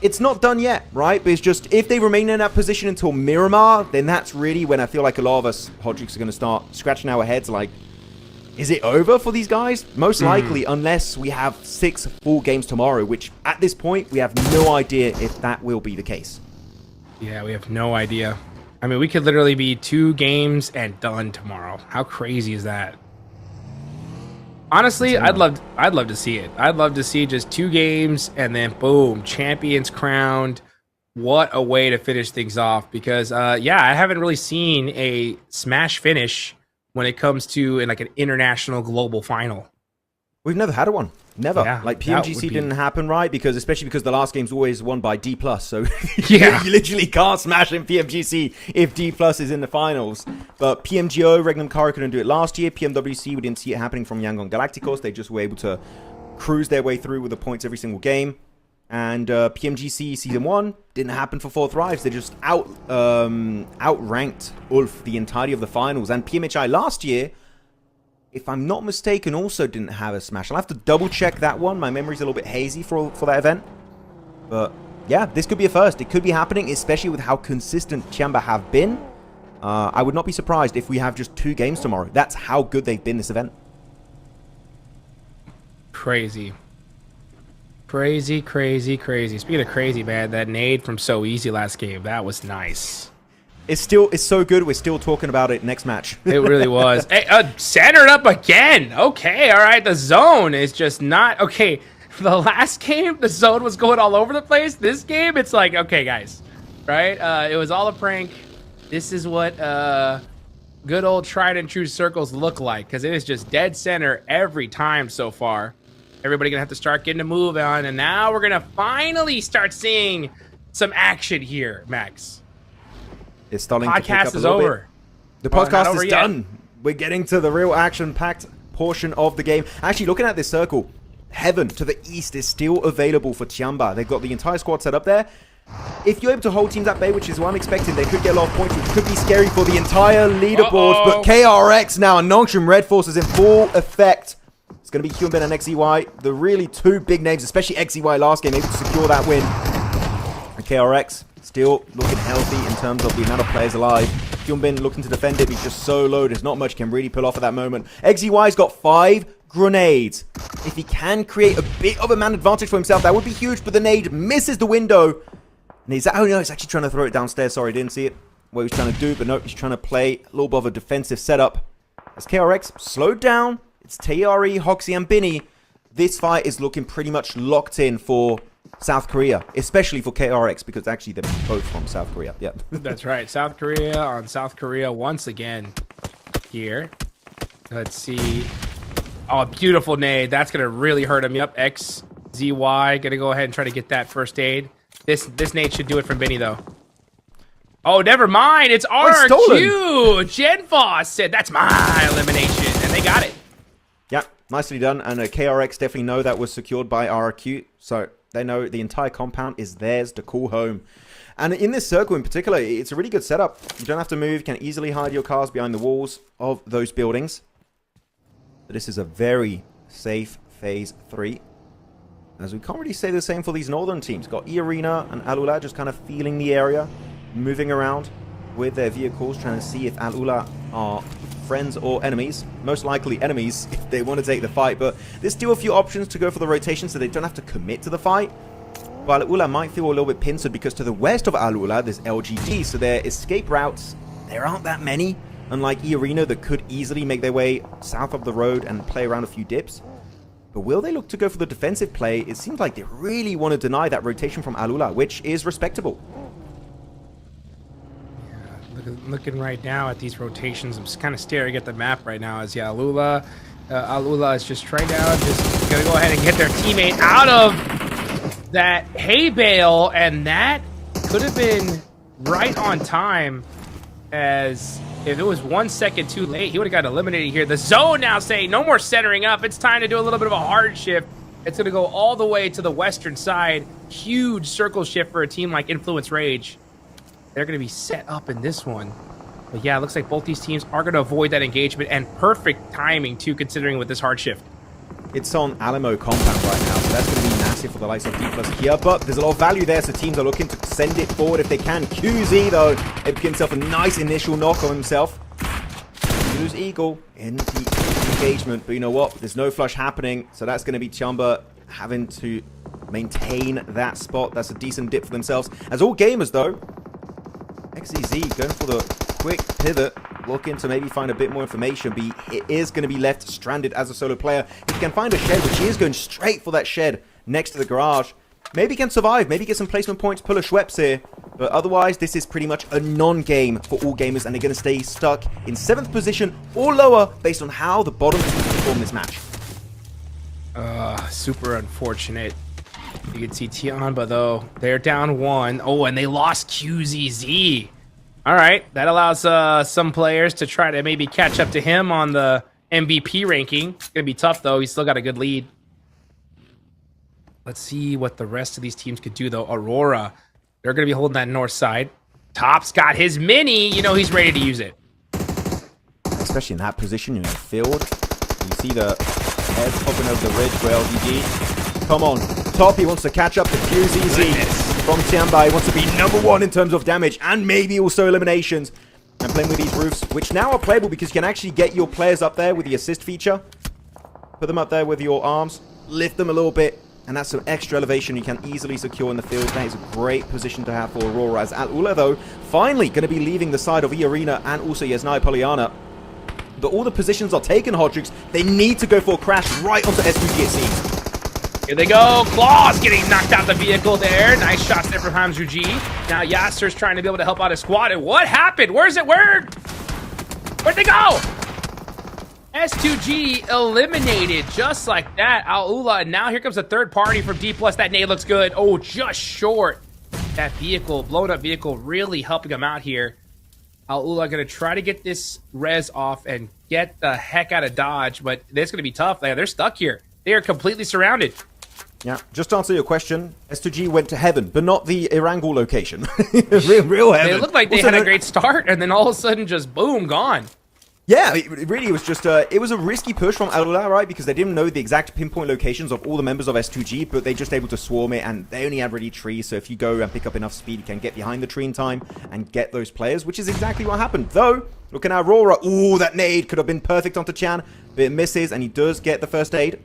It's not done yet, right? But it's just, if they remain in that position until Miramar, then that's really when I feel like a lot of us Hodriks are going to start scratching our heads like, is it over for these guys? Most likely, unless we have 6 full games tomorrow, which at this point, we have no idea if that will be the case. Yeah, we have no idea. I mean, we could literally be 2 games and done tomorrow. How crazy is that? Honestly, I'd love to see it. I'd love to see just 2 games and then boom, champions crowned. What a way to finish things off, because yeah, I haven't really seen a smash finish when it comes to like an international global final. We've never had one. Never. Yeah, like PMGC didn't happen, right? Because especially because the last game's always won by D+. So yeah, you literally can't smash in PMGC if D+ is in the finals. But PMGO, Regnum Kara couldn't do it last year. PMWC, we didn't see it happening from Yangon Galacticos. They just were able to cruise their way through with the points every single game. And PMGC Season 1 didn't happen for 4th Thrives. They just outranked Ulf the entirety of the finals. And PMHI last year, if I'm not mistaken, also didn't have a smash. I'll have to double check that one. My memory's a little bit hazy for that event. But yeah, this could be a first. It could be happening, especially with how consistent TIANBA have been. I would not be surprised if we have just 2 games tomorrow. That's how good they've been this event. Crazy. Crazy, crazy, crazy. Speaking of crazy, man, that nade from So Easy last game, that was nice. It's so good, we're still talking about it next match. It really was. Hey, centered up again. Okay, all right. The zone is just not... Okay, the last game, the zone was going all over the place. This game, it's like, okay, guys, right? It was all a prank. This is what good old tried and true circles look like, because it is just dead center every time so far. Everybody gonna have to start getting a move on, and now we're gonna finally start seeing some action here, Max. It's starting to pick up Podcast a is little over. bit. The podcast over is yet. done. We're getting to the real action-packed portion of the game. Actually, looking at this circle, Heaven to the east is still available for TIANBA. They've got the entire squad set up there. If you're able to hold teams at bay, which is what I'm expecting, they could get a lot of points, which could be scary for the entire leaderboard. But KRX now and Nongshim Red Force is in full effect. It's going to be Hyunbin and XEY, the really 2 big names, especially XEY last game, able to secure that win. And KRX still looking healthy in terms of the amount of players alive. Hyunbin looking to defend it, but he's just so low. There's not much he can really pull off at that moment. XEY's got 5 grenades. If he can create a bit of a man advantage for himself, that would be huge, but the nade misses the window. And he's, oh no, he's actually trying to throw it downstairs. Sorry, didn't see it. What he was trying to do, but no, he's trying to play a little bit of a defensive setup. As KRX slowed down, it's TRE, Hoxie, and Binny. This fight is looking pretty much locked in for South Korea, especially for KRX, because actually they're both from South Korea. Yeah, That's right. South Korea on South Korea once again here. Let's see. Oh, a beautiful nade. That's going to really hurt him. Yep, XZY. Going to go ahead and try to get that first aid. This nade should do it from Binny, though. Oh, never mind. It's RQ. Genfoss said, that's my elimination. And they got it. Yeah, nicely done. And KRX definitely know that was secured by RQ. So they know the entire compound is theirs to call home. And in this circle in particular, it's a really good setup. You don't have to move. You can easily hide your cars behind the walls of those buildings. But this is a very safe phase 3. As we can't really say the same for these northern teams. Got E-Arena and Alula just kind of feeling the area, moving around with their vehicles, trying to see if Alula are friends or enemies. Most likely enemies if they want to take the fight, but there's still a few options to go for the rotation so they don't have to commit to the fight. But Alula might feel a little bit pincered because to the west of Alula there's LGD, so their escape routes, there aren't that many, unlike E-Arena that could easily make their way south of the road and play around a few dips. But will they look to go for the defensive play? It seems like they really want to deny that rotation from Alula, which is respectable. Looking right now at these rotations, I'm just kind of staring at the map right now. As yeah, Alula is just right now, just gonna go ahead and get their teammate out of that hay bale, and that could have been right on time. As if it was 1 second too late, he would have got eliminated here. The zone now saying no more centering up. It's time to do a little bit of a hard shift. It's gonna go all the way to the western side. Huge circle shift for a team like Influence Rage. They're going to be set up in this one. But yeah, it looks like both these teams are going to avoid that engagement, and perfect timing, too, considering with this hard shift. It's on Alamo compound right now, so that's going to be massive for the likes of D+ here, but there's a lot of value there, so teams are looking to send it forward if they can. QZ, though, able to get himself a nice initial knock on himself. You lose Eagle in the engagement, but you know what? There's no flush happening, so that's going to be TIANBA having to maintain that spot. That's a decent dip for themselves. As all gamers, though, XEZ going for the quick pivot. looking to maybe find a bit more information, but he is going to be left stranded as a solo player. If he can find a shed, which he is going straight for that shed next to the garage, maybe he can survive, maybe get some placement points, pull a Schweppes here. But otherwise, this is pretty much a non-game for all gamers, and they're going to stay stuck in 7th position or lower based on how the bottom teams perform this match. Super unfortunate. You can see TIANBA, though. They're down 1. Oh, and they lost QZZ. All right. That allows some players to try to maybe catch up to him on the MVP ranking. It's going to be tough, though. He's still got a good lead. Let's see what the rest of these teams could do, though. AURORA, they're going to be holding that north side. Top's got his mini. You know he's ready to use it. Especially in that position in the field. You see the head popping over the ridge for LGD. Come on. Top, he wants to catch up to QZZ from TIANBA. He wants to be #1 in terms of damage and maybe also eliminations. And playing with these roofs, which now are playable because you can actually get your players up there with the assist feature. Put them up there with your arms. Lift them a little bit. And that's some extra elevation you can easily secure in the field. That is a great position to have for AURORA. As AURORA, though, finally going to be leaving the side of EECA and also Yasnaya Poliana. But all the positions are taken, Hodrix. They need to go for a crash right onto S2G, it seems. Here they go. Claws getting knocked out the vehicle there. Nice shots there from Hamzu G. Now Yasser's trying to be able to help out his squad. And what happened? Where'd they go? S2G eliminated just like that. AURORA, and now here comes a third party from D+. That nade looks good. Oh, just short. That vehicle, blown up vehicle, really helping him out here. AURORA going to try to get this res off and get the heck out of Dodge, but it's going to be tough. They're stuck here. They are completely surrounded. Yeah, just to answer your question, S2G went to heaven, but not the Erangel location. real heaven. It looked like they had a great start, and then all of a sudden just boom, gone. Yeah, it really was just it was a risky push from AURORA, right? Because they didn't know the exact pinpoint locations of all the members of S2G, but they just able to swarm it, and they only had ready trees. So if you go and pick up enough speed, you can get behind the tree in time and get those players, which is exactly what happened. Though, look at AURORA. Ooh, that nade could have been perfect onto Chan, but it misses, and he does get the first aid.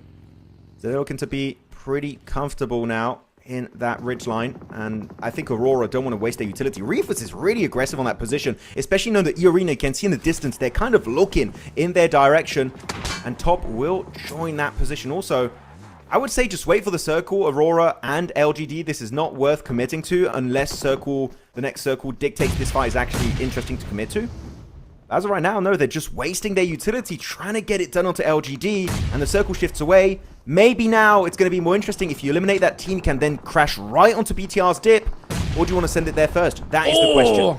So they're looking to be pretty comfortable now in that ridge line, and I think AURORA don't want to waste their utility. Reefus is really aggressive on that position, especially knowing that EECA can see in the distance. They're kind of looking in their direction, and Top will join that position also. I would say just wait for the circle, AURORA and LGD. This is not worth committing to unless the next circle dictates this fight is actually interesting to commit to. As of right now, no, they're just wasting their utility trying to get it done onto LGD, and the circle shifts away. Maybe now it's going to be more interesting. If you eliminate that team, you can then crash right onto BTR's dip, or do you want to send it there first? That is the question.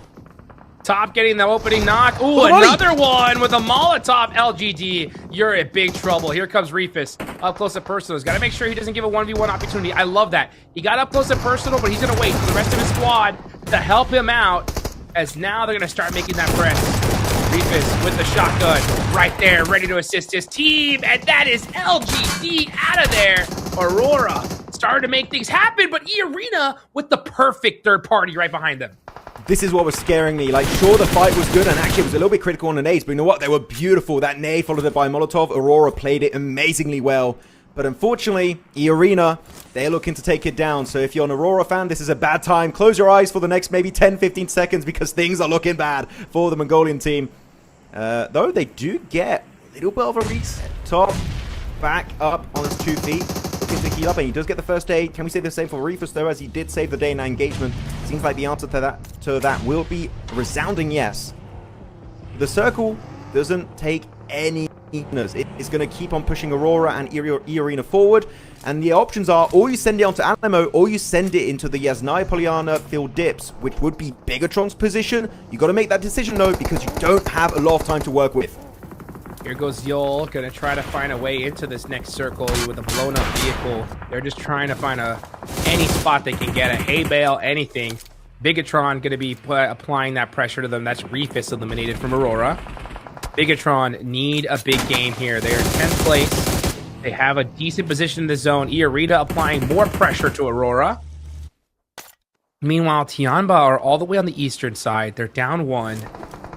Top getting the opening knock. Ooh, another one with a Molotov. LGD, you're in big trouble. Here comes Reefus. Up close and personal. He's got to make sure he doesn't give a 1v1 opportunity. I love that. He got up close and personal, but he's going to wait for the rest of his squad to help him out, as now they're going to start making that press. Reefus with the shotgun right there, ready to assist his team, and that is LGD out of there. AURORA started to make things happen, but EECA with the perfect third party right behind them. This is what was scaring me. Like, sure, the fight was good, and actually it was a little bit critical on the nades, but you know what? They were beautiful. That nade followed it by Molotov. AURORA played it amazingly well. But unfortunately, EECA, they're looking to take it down. So if you're an AURORA fan, this is a bad time. Close your eyes for the next maybe 10-15 seconds because things are looking bad for the Mongolian team. Though they do get a little bit of a reset. Top back up on his 2 feet. Looking to heal up, and he does get the first aid. Can we say the same for Reefus, though, as he did save the day in that engagement? Seems like the answer to that will be a resounding yes. The circle doesn't take any weakness. It is going to keep on pushing AURORA and EECA forward. And the options are, or you send it onto Alamo, or you send it into the Yasnaya Poliana field dips, which would be Bigatron's position. You got to make that decision, though, because you don't have a lot of time to work with. Here goes Yol, going to try to find a way into this next circle with a blown up vehicle. They're just trying to find any spot they can get, a hay bale, anything. Bigatron going to be applying that pressure to them. That's Reefus eliminated from AURORA. Bigatron need a big game here. They are in 10th place. They have a decent position in the zone. EECA applying more pressure to AURORA. Meanwhile, TIANBA are all the way on the eastern side. They're down 1.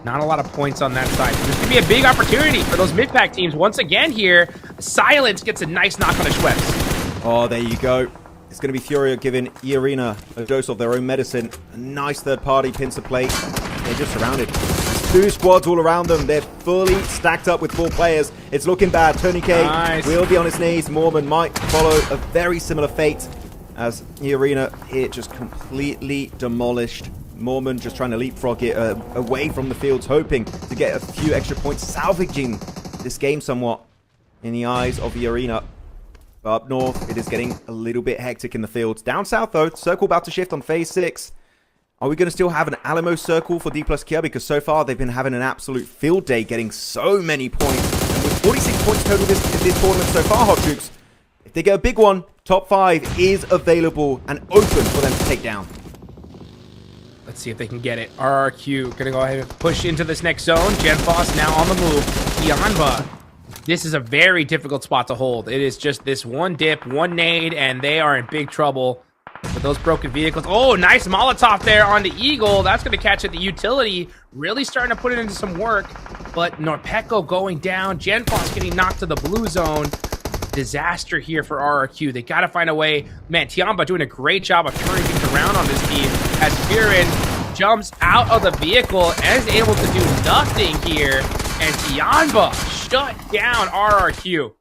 Not a lot of points on that side. So this could be a big opportunity for those mid-pack teams. Once again here, Silence gets a nice knock on the Schweppes. Oh, there you go. It's going to be FURIA giving EECA a dose of their own medicine. A nice third party pins the plate. They're just surrounded. two squads all around them. They're fully stacked up with 4 players. It's looking bad. Tony K will be on his knees. Mormon might follow a very similar fate as the arena here just completely demolished. Mormon just trying to leapfrog it away from the fields, hoping to get a few extra points, salvaging this game somewhat in the eyes of the arena. But up north, it is getting a little bit hectic in the fields. Down south, though, circle about to shift on phase 6. Are we going to still have an Alamo circle for D plus Kia? Because so far, they've been having an absolute field day, getting so many points. And with 46 points total this tournament so far, Hot Troops, if they get a big one, top 5 is available and open for them to take down. Let's see if they can get it. RRQ going to go ahead and push into this next zone. GenFoss now on the move. TIANBA. This is a very difficult spot to hold. It is just this one dip, one nade, and they are in big trouble with those broken vehicles. Oh, nice Molotov there on the Eagle. That's going to catch at the utility. Really starting to put it into some work. But Norpeco going down. GenFoss getting knocked to the blue zone. Disaster here for RRQ. They got to find a way. Man, TIANBA doing a great job of turning things around on this team as Viren jumps out of the vehicle and is able to do nothing here. And TIANBA shut down RRQ.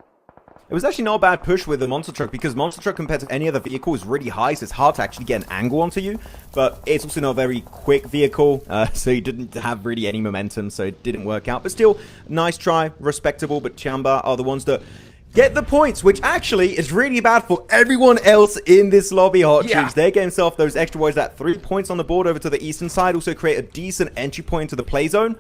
It was actually not a bad push with the Monster Truck because Monster Truck compared to any other vehicle is really high, so it's hard to actually get an angle onto you. But it's also not a very quick vehicle, so he didn't have really any momentum, so it didn't work out. But still, nice try, respectable, but TIANBA are the ones that get the points, which actually is really bad for everyone else in this lobby, Hot Troops. They get himself those extra boys, that 3 points on the board over to the eastern side, also create a decent entry point to the play zone.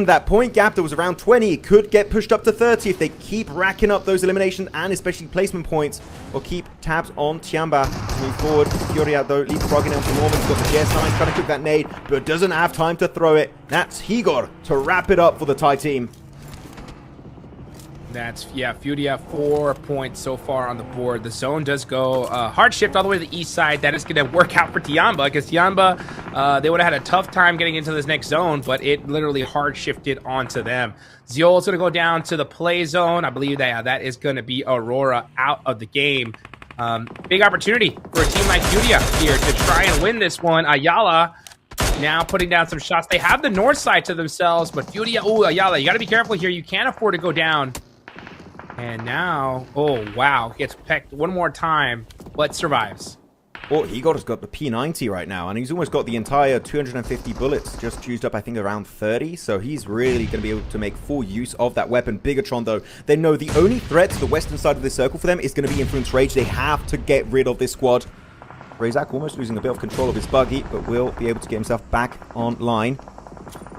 That point gap that was around 20 could get pushed up to 30 if they keep racking up those eliminations and especially placement points, or keep tabs on TIANBA to move forward. FURIA, though, leapfrogging out from Norman's got the GS9, trying to cook that nade, but doesn't have time to throw it. That's Higor to wrap it up for the Thai team. That's, yeah, FURIA 4 points so far on the board. The zone does go hard shift all the way to the east side. That is going to work out for TIANBA because TIANBA, they would have had a tough time getting into this next zone, but it literally hard shifted onto them. Zeol is going to go down to the play zone. I believe that that is going to be Aurora out of the game. Big opportunity for a team like FURIA here to try and win this one. Ayala now putting down some shots. They have the north side to themselves, but FURIA, oh, Ayala, you got to be careful here. You can't afford to go down. And now, oh, wow, gets pecked one more time, but survives. Oh, Higor's got the P90 right now, and he's almost got the entire 250 bullets, just used up, I think, around 30, so he's really going to be able to make full use of that weapon. Bigatron, though, they know the only threat to the western side of this circle for them is going to be Influence Rage. They have to get rid of this squad. Razak almost losing a bit of control of his buggy, but will be able to get himself back online.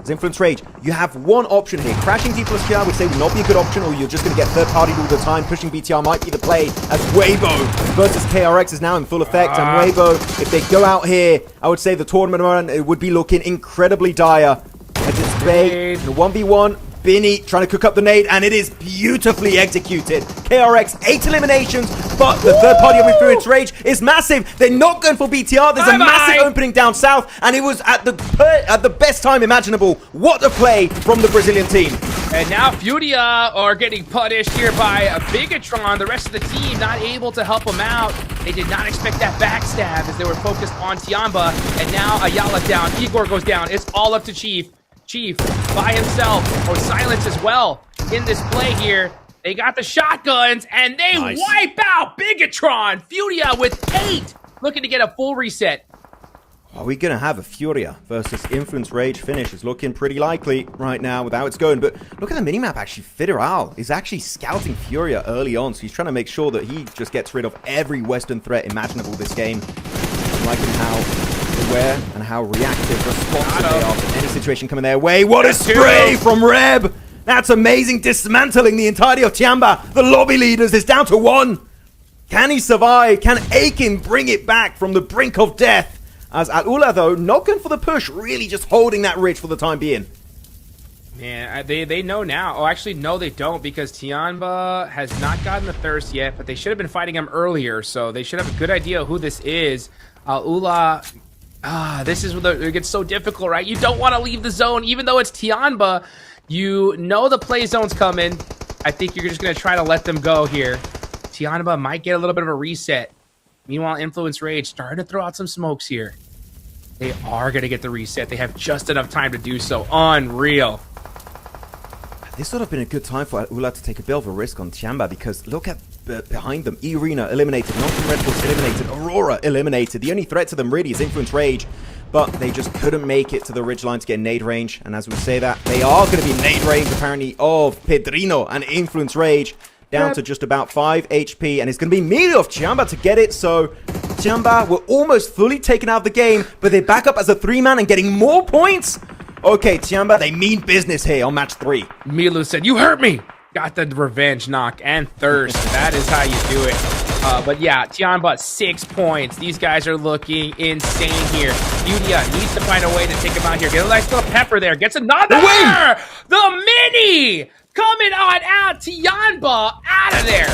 As Influence Rage, you have one option here. Crashing D plus KR would say would not be a good option, or you're just going to get third-partied all the time. Pushing BTR might be the play, as Weibo versus KRX is now in full effect. And Weibo, if they go out here, I would say the tournament run, it would be looking incredibly dire. As it's Bay, the 1v1, Binny trying to cook up the nade, and it is beautifully executed. KRX, 8 eliminations, but the third party of Influence Rage is massive. They're not going for BTR. There's a massive opening down south, and it was at the best time imaginable. What a play from the Brazilian team. And now FURIA are getting punished here by a Bigatron. The rest of the team not able to help them out. They did not expect that backstab as they were focused on TIANBA. And now Ayala down. Igor goes down. It's all up to Chief. Chief by himself, or Silence as well, in this play here. They got the shotguns, and they wipe out Bigatron. FURIA with 8, looking to get a full reset. Are we going to have a FURIA versus Influence Rage finish? It's looking pretty likely right now with how it's going. But look at the minimap, actually. Federal is actually scouting FURIA early on, so he's trying to make sure that he just gets rid of every Western threat imaginable this game. I'm liking how aware and how reactive, responsive they are to any situation coming their way. What a spray from Reb! That's amazing, dismantling the entirety of TIANBA. The lobby leaders is down to 1. Can he survive? Can Aiken bring it back from the brink of death? As Alula, though, not going for the push, really just holding that ridge for the time being. Man, they know now. Oh, actually, no, they don't, because TIANBA has not gotten the thirst yet, but they should have been fighting him earlier, so they should have a good idea of who this is. Alula... this is where it gets so difficult, right? You don't want to leave the zone, even though it's TIANBA. You know the play zone's coming. I think you're just going to try to let them go here. TIANBA might get a little bit of a reset. Meanwhile, Influence Rage starting to throw out some smokes here. They are going to get the reset. They have just enough time to do so. Unreal. This would have been a good time for Ula to take a bit of a risk on TIANBA, because look at behind them. Arena eliminated, Northern Red Bulls eliminated, Aurora eliminated. The only threat to them really is Influence Rage, but they just couldn't make it to the ridgeline to get nade range. And as we say that, they are going to be nade range apparently of Pedrino and Influence Rage, down to just about 5 HP, and it's going to be melee of TIANBA to get it. So TIANBA were almost fully taken out of the game, but they back up as a 3-man and getting more points. Okay, TIANBA, they mean business here on match 3. Milu said, "You hurt me." Got the revenge knock and thirst. That is how you do it. But yeah, TIANBA 6 points. These guys are looking insane here. FURIA needs to find a way to take him out here. Get a nice little pepper there. Gets another. Win! The mini coming on out. TIANBA out of there.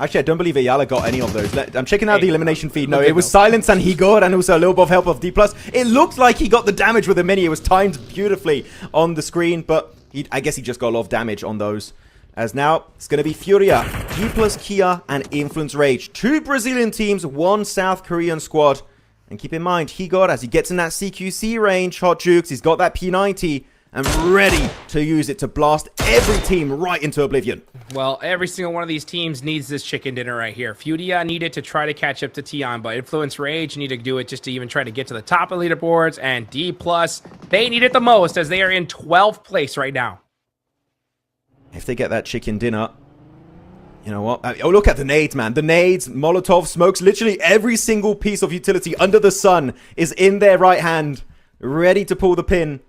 Actually, I don't believe Ayala got any of those. I'm checking out the elimination feed. No, it was Silence and he got, and also a little bit of help of D+. It looked like he got the damage with the mini. It was timed beautifully on the screen, but I guess he just got a lot of damage on those. As now, it's going to be FURIA, D+, Kia, and Influence Rage. 2 Brazilian teams, 1 South Korean squad. And keep in mind, he got, as he gets in that CQC range, Hot Jukes, he's got that P90, and ready to use it to blast every team right into oblivion. Well, every single one of these teams needs this chicken dinner right here. FURIA needed to try to catch up to TIANBA. Influence Rage need to do it just to even try to get to the top of leaderboards. And D+, they need it the most as they are in 12th place right now. If they get that chicken dinner, you know what? Oh, look at the nades, man. The nades, Molotov, smokes, literally every single piece of utility under the sun is in their right hand, ready to pull the pin.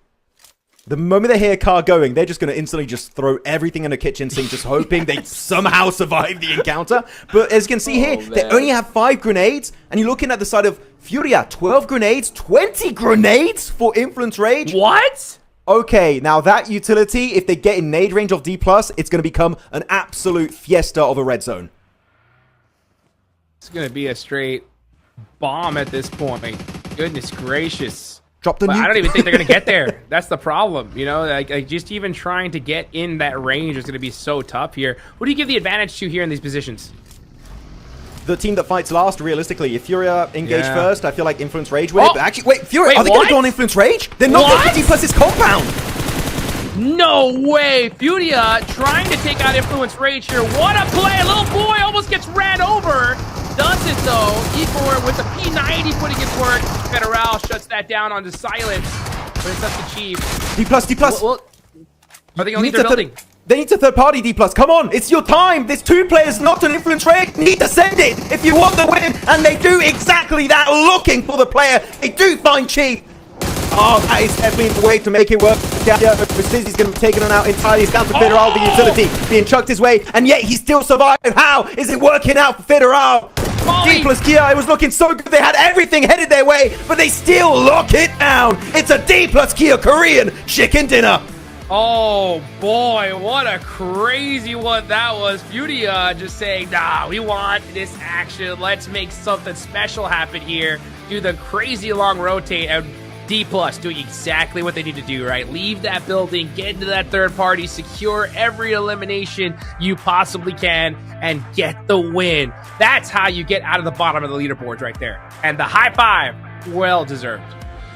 The moment they hear a car going, they're just going to instantly just throw everything in the kitchen sink, just hoping they somehow survive the encounter. But as you can see here, they only have 5 grenades. And you're looking at the side of FURIA, 12 grenades, 20 grenades for Influence Rage. What? Okay, now that utility, if they get in nade range of D+, it's going to become an absolute fiesta of a red zone. It's going to be a straight bomb at this point. Goodness gracious. Drop the But nuke. I don't even think they're going to get there. That's the problem. You know, like just even trying to get in that range is going to be so tough here. What do you give the advantage to here in these positions? The team that fights last, realistically. If FURIA engage first, I feel like Influence Rage with Oh. it. But actually, wait, FURIA, Wait, are they going what? to go on Influence Rage? They're not going to D+'s compound. No way! FURIA trying to take out Influence Rage here. What a play! A little boy almost gets ran over. Does it though. Igor with the P90 putting it work. Federal shuts that down onto silence. But it's up to Chief. D+. Well, are they going to leave their building? They need to third party D+. Come on, it's your time. There's 2 players not an Influence Rage. Need to send it if you want the win. And they do exactly that, looking for the player. They do find Chief. Oh, that is definitely the way to make it work. Yeah, Precision's going to be taken on out entirely. He's down to Federal, the utility, being chucked his way, and yet he still survived. How is it working out for Federal? D+ Kia, it was looking so good. They had everything headed their way, but they still lock it down. It's a D+ Kia Korean chicken dinner. Oh boy, what a crazy one that was. FURIA just saying, nah, we want this action. Let's make something special happen here. Do the crazy long rotate, and D+ doing exactly what they need to do, right? Leave that building, get into that third party, secure every elimination you possibly can, and get the win. That's how you get out of the bottom of the leaderboards right there. And the high five, well deserved.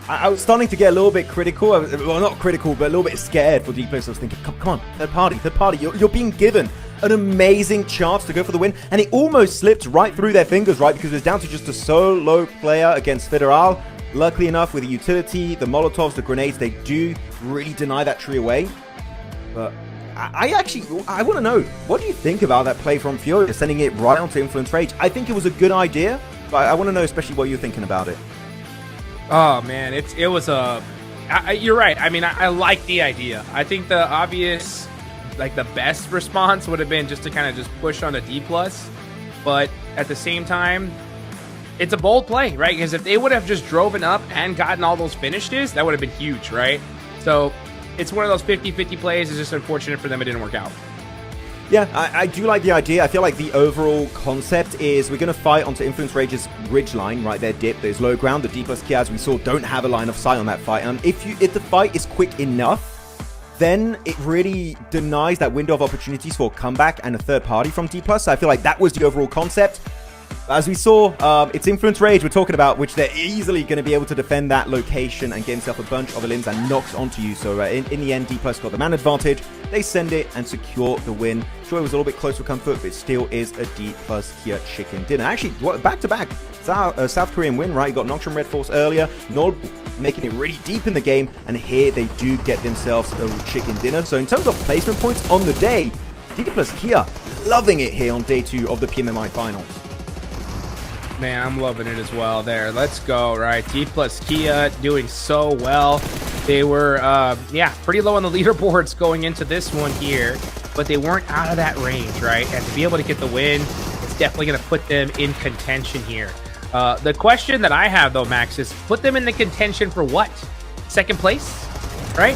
I was starting to get a little bit critical. Well, not critical, but a little bit scared for D+. I was thinking, come on, third party. You're being given an amazing chance to go for the win, and it almost slipped right through their fingers, right? Because it was down to just a solo player against Federal. Luckily enough, with the utility, the Molotovs, the grenades, they do really deny that tree away. But I want to know, what do you think about that play from FURIA, sending it right onto Influence Rage? I think it was a good idea, but I want to know especially what you're thinking about it. Oh man, it was a. You're right. I mean, I like the idea. I think the obvious, like the best response would have been just to kind of just push on a D+. But at the same time, it's a bold play, right? Because if they would have just driven up and gotten all those finishes, that would have been huge, right? So it's one of those 50-50 plays. It's just unfortunate for them it didn't work out. Yeah, I do like the idea. I feel like the overall concept is we're going to fight onto Influence Rage's ridge line, right there, dip. There's low ground. The D+ Kia, as we saw, don't have a line of sight on that fight. If the fight is quick enough, then it really denies that window of opportunities for a comeback and a third party from D+. So I feel like that was the overall concept. As we saw, it's Influence Rage we're talking about, which they're easily going to be able to defend that location and get himself a bunch of elims and knocks onto you. So in the end, D+ got the man advantage. They send it and secure the win. Sure, it was a little bit close for comfort, but it still is a D+ here chicken dinner. Actually, back-to-back South Korean win, right? You got knocked from Red Force earlier. Nord making it really deep in the game, and here they do get themselves a chicken dinner. So in terms of placement points on the day, D+ Kia loving it here on day 2 of the PMMI finals. Man, I'm loving it as well there. Let's go, right? D+ Kia doing so well. They were, pretty low on the leaderboards going into this one here, but they weren't out of that range, right? And to be able to get the win, it's definitely going to put them in contention here. The question that I have, though, Max, is put them in the contention for what? Second place, right?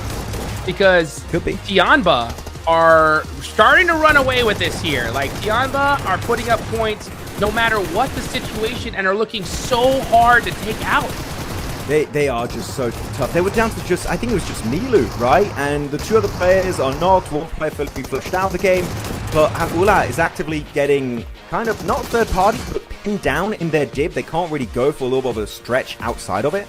Because could be. TIANBA are starting to run away with this here. Like, TIANBA are putting up points no matter what the situation and are looking so hard to take out. They are just so tough. They were down to just, I think it was just Milu, right? And the 2 other players are knocked. One player flushed out of the game. But AURORA is actively getting kind of, not third party, but pinned down in their dip. They can't really go for a little bit of a stretch outside of it.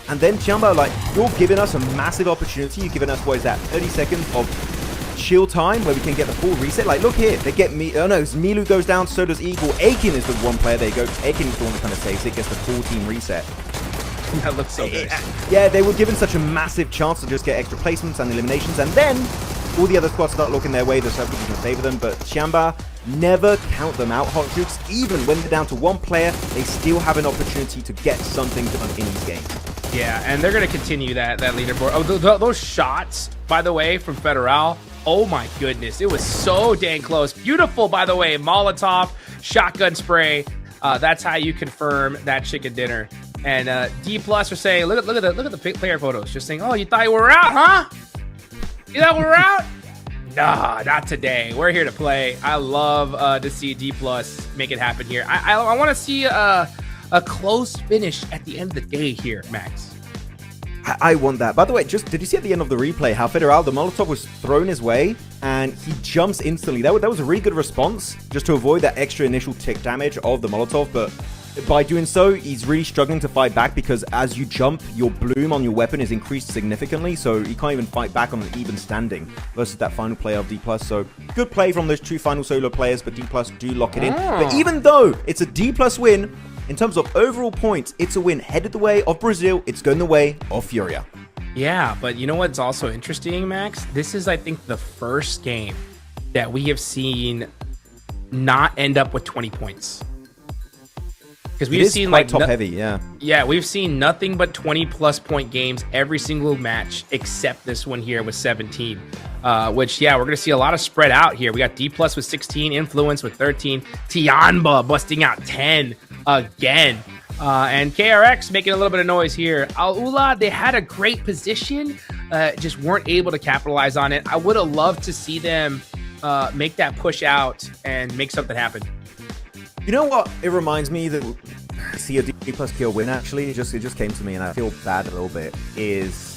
And then TIANBA, like, you're giving us a massive opportunity. You're giving us, what is that, 30 seconds of chill time where we can get the full reset. Like, look here, they get me. Oh no, Milu goes down, so does Eagle. Aiken is the one player. There you go. Aiken is the one that kind of saves it, gets the full team reset. That looks so good. Yeah, they were given such a massive chance to just get extra placements and eliminations, and then all the other squads start looking their way. The circle doesn't favor them, but TIANBA never count them out, Hot Jukes. Even when they're down to 1 player, they still have an opportunity to get something done in these games. Yeah, and they're going to continue that leaderboard. Oh, those shots, by the way, from Federal. Oh my goodness, it was so dang close. Beautiful, by the way, Molotov, shotgun spray. That's how you confirm that chicken dinner. And D+ are saying, look at the player photos, just saying, oh, you thought you were out, huh? You thought we were out? Nah, not today. We're here to play. I love to see D+ make it happen here. I want to see a close finish at the end of the day here, Max. I want that. By the way, just did you see at the end of the replay how Federal, the Molotov was thrown his way and he jumps instantly? That was a really good response just to avoid that extra initial tick damage of the Molotov, but by doing so, he's really struggling to fight back because as you jump, your bloom on your weapon is increased significantly, so you can't even fight back on an even standing versus that final play of D+. So good play from those 2 final solo players, but D+ do lock it in. But even though it's a D+ win, in terms of overall points, it's a win headed the way of Brazil. It's going the way of FURIA. Yeah, but you know what's also interesting, Max? This is, I think, the first game that we have seen not end up with 20 points. Because we've seen like top heavy, yeah. Yeah, we've seen nothing but 20+ point games every single match except this one here with 17. Which, yeah, we're going to see a lot of spread out here. We got D+ with 16, Influence with 13, TIANBA busting out 10 again. And KRX making a little bit of noise here. AURORA, they had a great position, just weren't able to capitalize on it. I would have loved to see them make that push out and make something happen. You know what? It reminds me that see a D+ kill win. Actually, it just came to me, and I feel bad a little bit. Is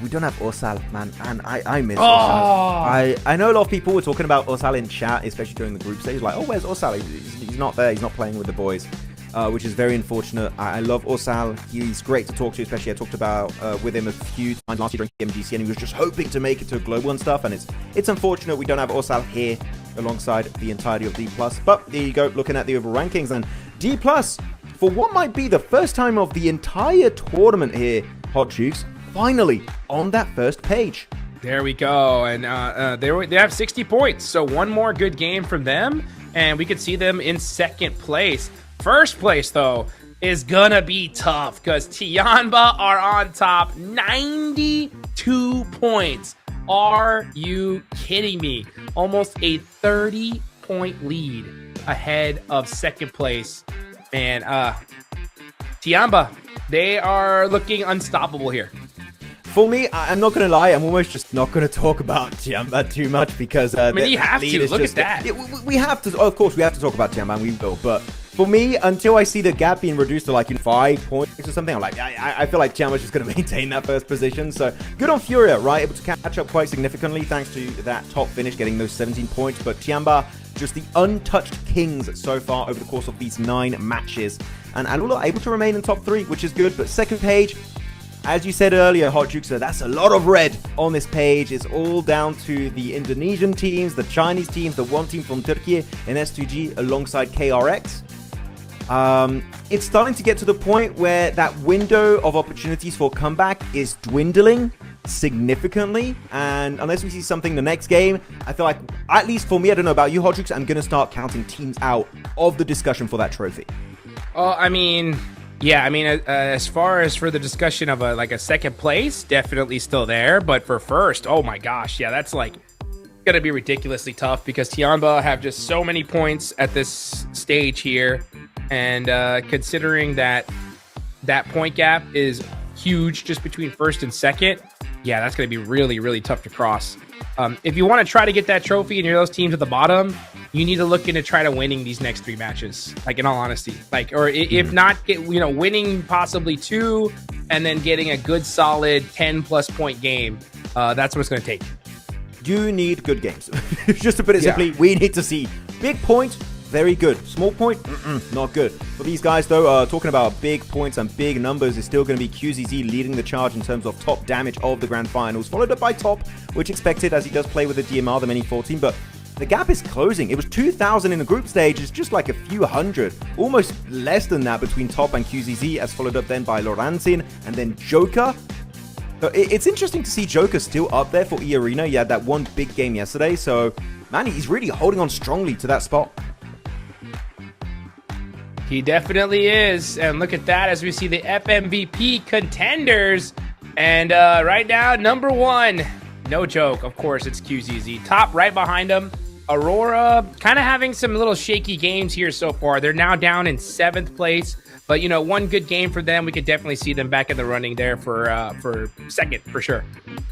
we don't have Osal, man, and I miss Osal. I know a lot of people were talking about Osal in chat, especially during the group stage. Like, oh, where's Osal? He's not there. He's not playing with the boys, which is very unfortunate. I love Osal. He's great to talk to, especially I talked about with him a few times last year during PMGC, and he was just hoping to make it to a global and stuff. And it's unfortunate we don't have Osal here alongside the entirety of D+. But there you go, looking at the overall rankings, and D+, for what might be the first time of the entire tournament here, Hot Jukes, finally on that first page. There we go, and they have 60 points, so one more good game from them, and we could see them in second place. First place, though, is gonna be tough, because TIANBA are on top, 92 points. Are you kidding me? Almost a 30-point lead ahead of second place. Man, TIANBA, they are looking unstoppable here. For me, I'm not going to lie, I'm almost just not going to talk about TIANBA too much because... I mean, you have to. Look at that. We have to. Oh, of course, we have to talk about TIANBA, and we will. But for me, until I see the gap being reduced to like 5 points or something, I'm like, I feel like TIANBA's just going to maintain that first position. So good on FURIA, right? Able to catch up quite significantly thanks to that top finish, getting those 17 points. But TIANBA just the untouched kings so far over the course of these 9 matches. And AURORA are able to remain in top 3, which is good. But second page, as you said earlier, Hot Jukester, that's a lot of red on this page. It's all down to the Indonesian teams, the Chinese teams, the one team from Turkey in S2G alongside KRX. It's starting to get to the point where that window of opportunities for comeback is dwindling significantly, and unless we see something the next game, I feel like, at least for me, I don't know about you, Hot Jukester, I'm going to start counting teams out of the discussion for that trophy. I mean... Yeah, I mean, as far as for the discussion of a second place, definitely still there. But for first, oh my gosh, yeah, that's like going to be ridiculously tough because TIANBA have just so many points at this stage here. And considering that point gap is huge just between first and second, yeah, that's going to be really, really tough to cross. If you want to try to get that trophy and you're those teams at the bottom, you need to look into try to winning these next 3 matches, like in all honesty, like, or if not, winning possibly 2 and then getting a good solid 10+ point game. That's what it's going to take. You need good games. Just to put it simply, we need to see big point, very good. Small point, not good. For these guys, though, talking about big points and big numbers, is still going to be QZZ leading the charge in terms of top damage of the Grand Finals, followed up by Top, which expected as he does play with the DMR, the Mini 14, but the gap is closing. It was 2,000 in the group stage. It's just like a few hundred, almost less than that between Top and QZZ, as followed up then by Loranzin and then Joker. So it's interesting to see Joker still up there for E-Arena. He had that one big game yesterday, so man, he's really holding on strongly to that spot. He definitely is. And look at that as we see the FMVP contenders. And right now, number 1, no joke, of course, it's QZZ. Top right behind him, AURORA, kind of having some little shaky games here so far. They're now down in 7th place. But, one good game for them. We could definitely see them back in the running there for second, for sure.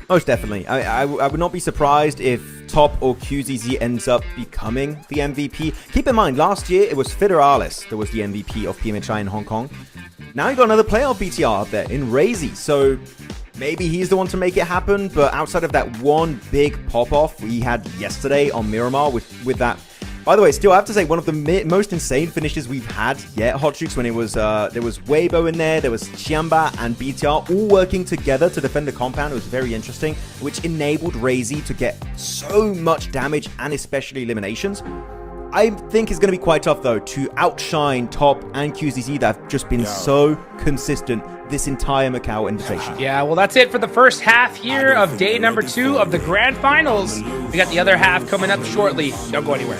Most definitely. I would not be surprised if Top or QZZ ends up becoming the MVP. Keep in mind, last year it was Federalis that was the MVP of PMHI in Hong Kong. Now you got another player of BTR up there in Razy. So maybe he's the one to make it happen. But outside of that one big pop-off we had yesterday on Miramar with that... By the way, still, I have to say, one of the most insane finishes we've had yet, Hot Jukes, when it was, there was Weibo in there was TIANBA and BTR all working together to defend the compound. It was very interesting, which enabled Razy to get so much damage and especially eliminations. I think it's going to be quite tough, though, to outshine Top and QZZ that have just been so consistent this entire MACAO invitation. Yeah, well, that's it for the first half here of day number 2 of the Grand Finals. We got the other half coming up shortly. Don't go anywhere.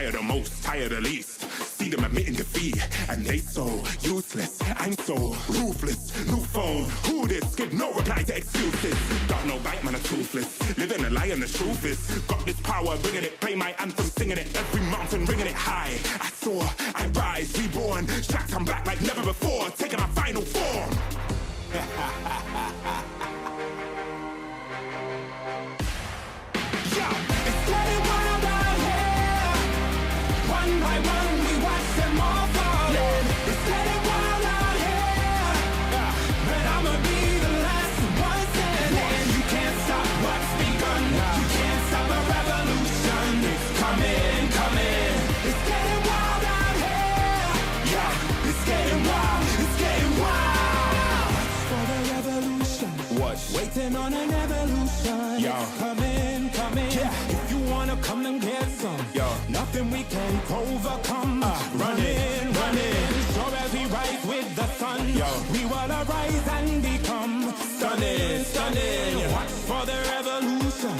The most, tired the least. See them admitting defeat, and they so useless. I'm so ruthless. New phone, who this? Give no reply to excuses. Got no bite, man, I'm toothless. Living a lie and the truth is, got this power, bringing it. Play my anthem, singing it. Every mountain, ringing it high. I soar, I rise, reborn. Shocked, I'm back like never before. Taking my final form. Waiting on an evolution. Yo. Come in. Yeah. If you wanna come and get some. Yo. Nothing we can't overcome. Run in. Sure as we rise with the sun. Yo. We will arise and become stunning. Watch for the revolution.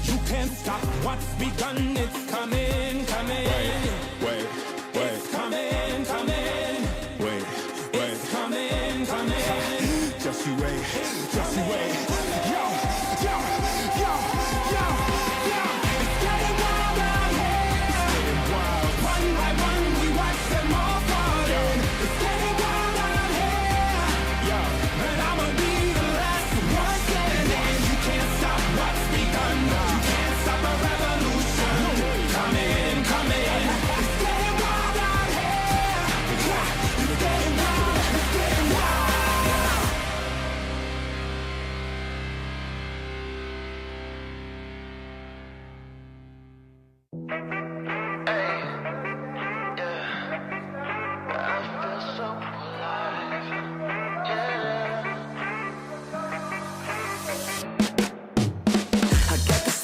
You can't stop what's begun. It's coming. Wait. It's coming. Wait. It's coming. Just you wait. Yo.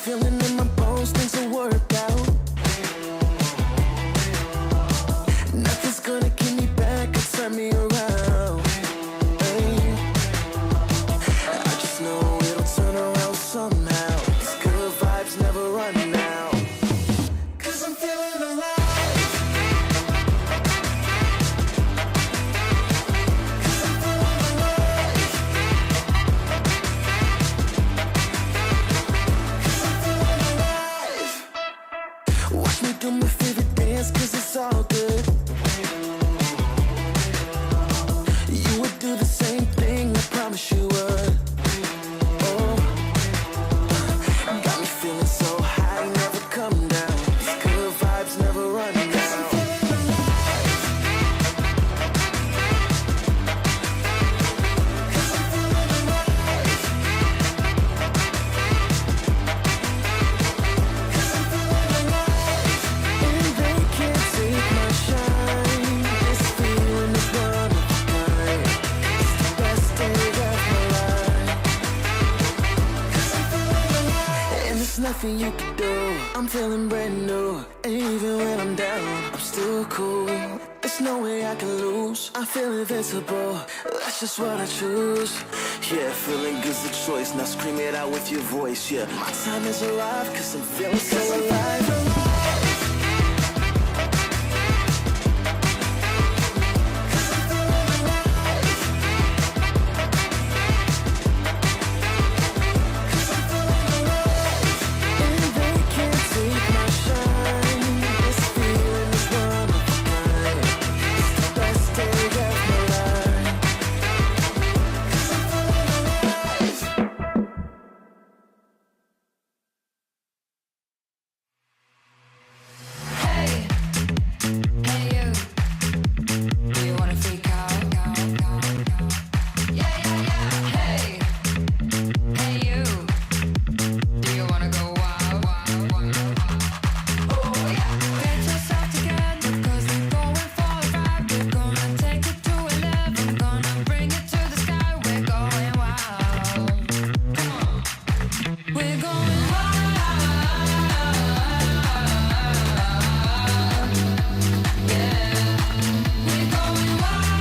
feeling in my bones, things will work out. Nothing's gonna keep me back or turn me around. Hey. I just know it'll turn around somehow. These good vibes never run out. 'Cause I'm feeling alive. Watch me do my favorite dance, 'cause it's all good. You would do the same thing, I promise you would. Oh, got me feeling so high, never come down. These good vibes never run out. And they can't take my shine. This feeling is one of a kind. It's the best day of my life. And there's nothing you can do. I'm feeling brand new. And even when I'm down, I'm still cool. There's no way I can lose. I feel invincible. That's just what I choose. Yeah, feeling good's the choice. Now scream it out with your voice. Yeah, my time has arrived, 'cause I'm feeling so alive. And they can't take my shine. This feeling is one of a kind. It's the best day of my life. 'Cause I'm feeling alive. Hey, hey you. Do you wanna freak out? Yeah, yeah, yeah. Hey, hey you. Do you wanna go wild? Oh yeah. Get yourself together, 'cause we're going for a ride. We're gonna take it to 11. Gonna bring it to the sky. We're going wild. Come on. We're going wild. We're going wild.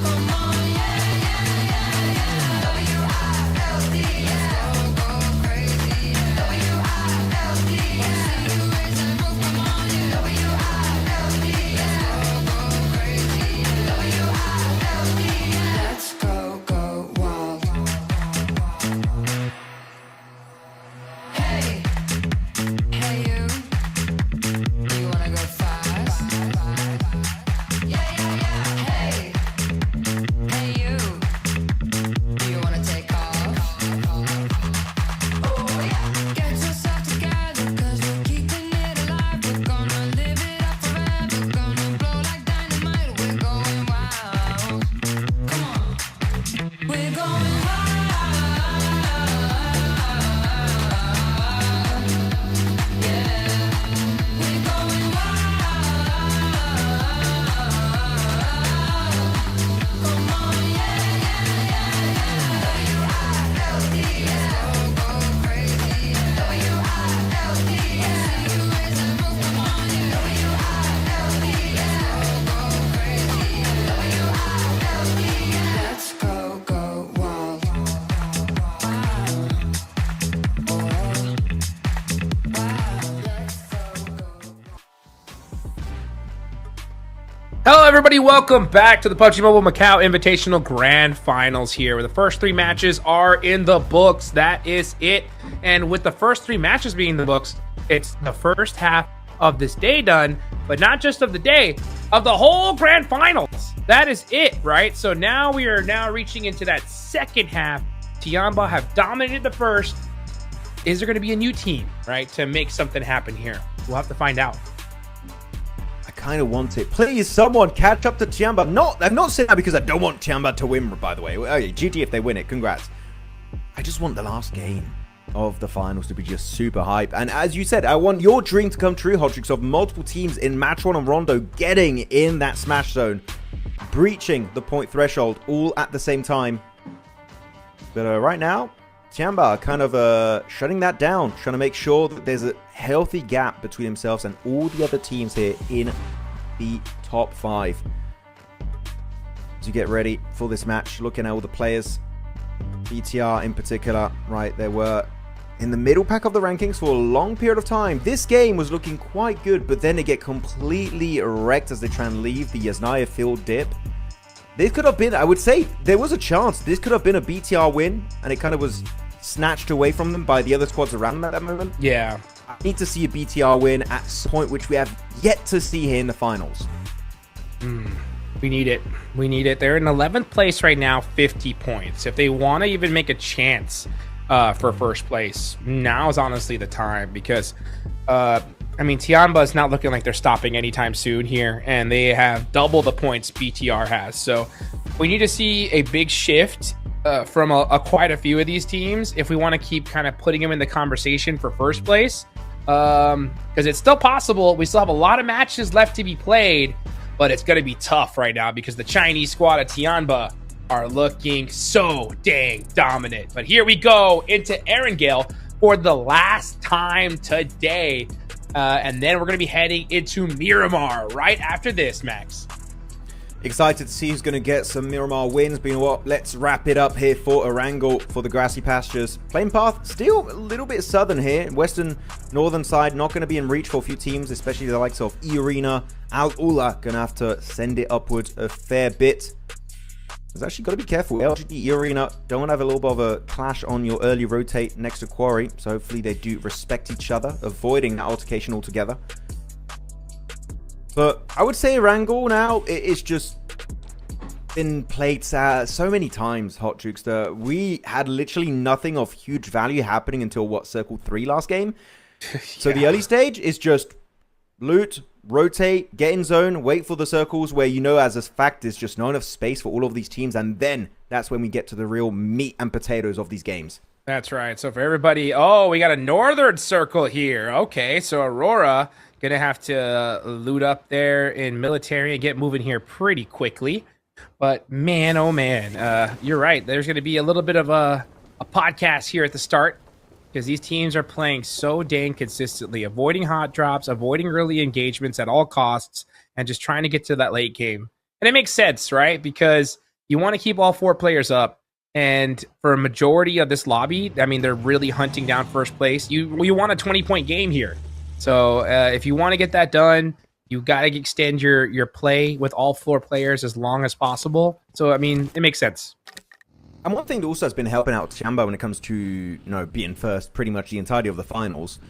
Come on, yeah, yeah, yeah, yeah. WILD, yeah. Go crazy, yeah. WILD, yeah. See you raise that roof, come on, yeah. WILD, yeah. Go crazy, yeah. WILD, yeah. Let's go wild. Hey, hey you. Do you wanna go fast? Yeah, yeah, yeah. Hey, hey you. Do you wanna take off? Oh yeah. Get yourself together, 'cause we're keeping it alive. We're gonna live it up forever. Gonna blow like dynamite. We're going wild. Come on. We're going wild. Yeah. We're going wild. Come on, yeah, yeah, yeah, yeah. WILD, yeah. Go crazy, yeah. WILD, yeah. See you raise that roof, come on, yeah. WILD, yeah. Go crazy, yeah. WILD, yeah. Let's go wild. Hello, everybody. Welcome back to the PUBG Mobile Macau Invitational Grand Finals here, where the first three matches are in the books. That is it. And with the first three matches being in the books, it's the first half of this day done, but not just of the day, of the whole Grand Finals. That is it, right? So now we are reaching into that second half. TIANBA have dominated the first. Is there going to be a new team, right, to make something happen here? We'll have to find out. I kind of want it. Please, someone catch up to TIANBA. I'm not saying that because I don't want TIANBA to win, by the way. Oh, yeah, GG if they win it. Congrats. I just want the last game of the finals to be just super hype. And as you said, I want your dream to come true, Hodrix, of multiple teams in Match 1 and Rondo getting in that smash zone, breaching the point threshold all at the same time. But right now, TIANBA are kind of shutting that down, trying to make sure that there's a healthy gap between themselves and all the other teams here in the top 5. As you get ready for this match, looking at all the players, BTR in particular, right, they were in the middle pack of the rankings for a long period of time. This game was looking quite good, but then they get completely wrecked as they try and leave the Yasnaya field dip. This could have been, I would say, there was a chance. This could have been a BTR win, and it kind of was snatched away from them by the other squads around them at that moment. Yeah. I need to see a BTR win at some point, which we have yet to see here in the finals. We need it. We need it. They're in 11th place right now, 50 points. If they want to even make a chance for first place, now is honestly the time because, I mean, TIANBA is not looking like they're stopping anytime soon here, and they have double the points BTR has. So we need to see a big shift from quite a few of these teams if we want to keep kind of putting them in the conversation for first place. Because it's still possible. We still have a lot of matches left to be played, but it's going to be tough right now because the Chinese squad of TIANBA are looking so dang dominant. But here we go into Erangel for the last time today. And then we're going to be heading into Miramar right after this, Max. Excited to see who's going to get some Miramar wins. But you know what? Let's wrap it up here for Erangel for the grassy pastures. Playing path still a little bit southern here. Western, northern side not going to be in reach for a few teams, especially the likes of E-Arena. AURORA going to have to send it upwards a fair bit. There's actually got to be careful. LGD E-Arena don't have a little bit of a clash on your early rotate next to Quarry. So hopefully they do respect each other, avoiding that altercation altogether. But I would say Erangel now, it's just been played so many times, Hot Jukes, that we had literally nothing of huge value happening until, what, Circle 3 last game? So the early stage is just loot, rotate, get in zone, wait for the circles where you know as a fact there's just not enough space for all of these teams, and then that's when we get to the real meat and potatoes of these games. That's right. So for everybody, oh, we got a northern circle here. Okay, so AURORA gonna have to loot up there in military and get moving here pretty quickly. But man, oh man, you're right. There's gonna be a little bit of a podcast here at the start because these teams are playing so dang consistently, avoiding hot drops, avoiding early engagements at all costs, and just trying to get to that late game. And it makes sense, right? Because you want to keep all 4 players up. And for a majority of this lobby, I mean, they're really hunting down first place. You want a 20-point game here. So if you want to get that done, you got to extend your play with all 4 players as long as possible. So, I mean, it makes sense. And one thing that also has been helping out TIANBA when it comes to, being first pretty much the entirety of the finals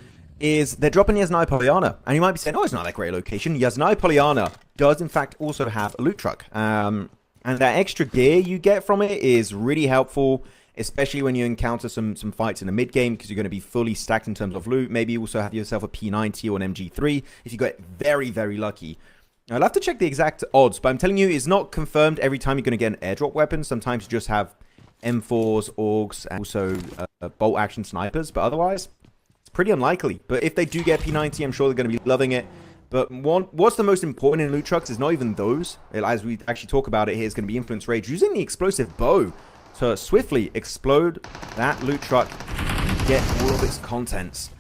is they're dropping Yasnaya Polyana. And you might be saying, oh, it's not that great a location. Yasnaya Polyana does, in fact, also have a loot truck. And that extra gear you get from it is really helpful, especially when you encounter some fights in the mid game, because you're going to be fully stacked in terms of loot. Maybe you also have yourself a P90 or an MG3 if you got very, very lucky. Now, I'll have to check the exact odds, but I'm telling you, it's not confirmed every time you're going to get an airdrop weapon. Sometimes you just have M4s, AUGs, and also bolt action snipers, but otherwise, it's pretty unlikely. But if they do get P90, I'm sure they're going to be loving it. But what's the most important in loot trucks is not even those. As we actually talk about it here, it's going to be Influence Rage. Using the explosive bow to swiftly explode that loot truck and get all of its contents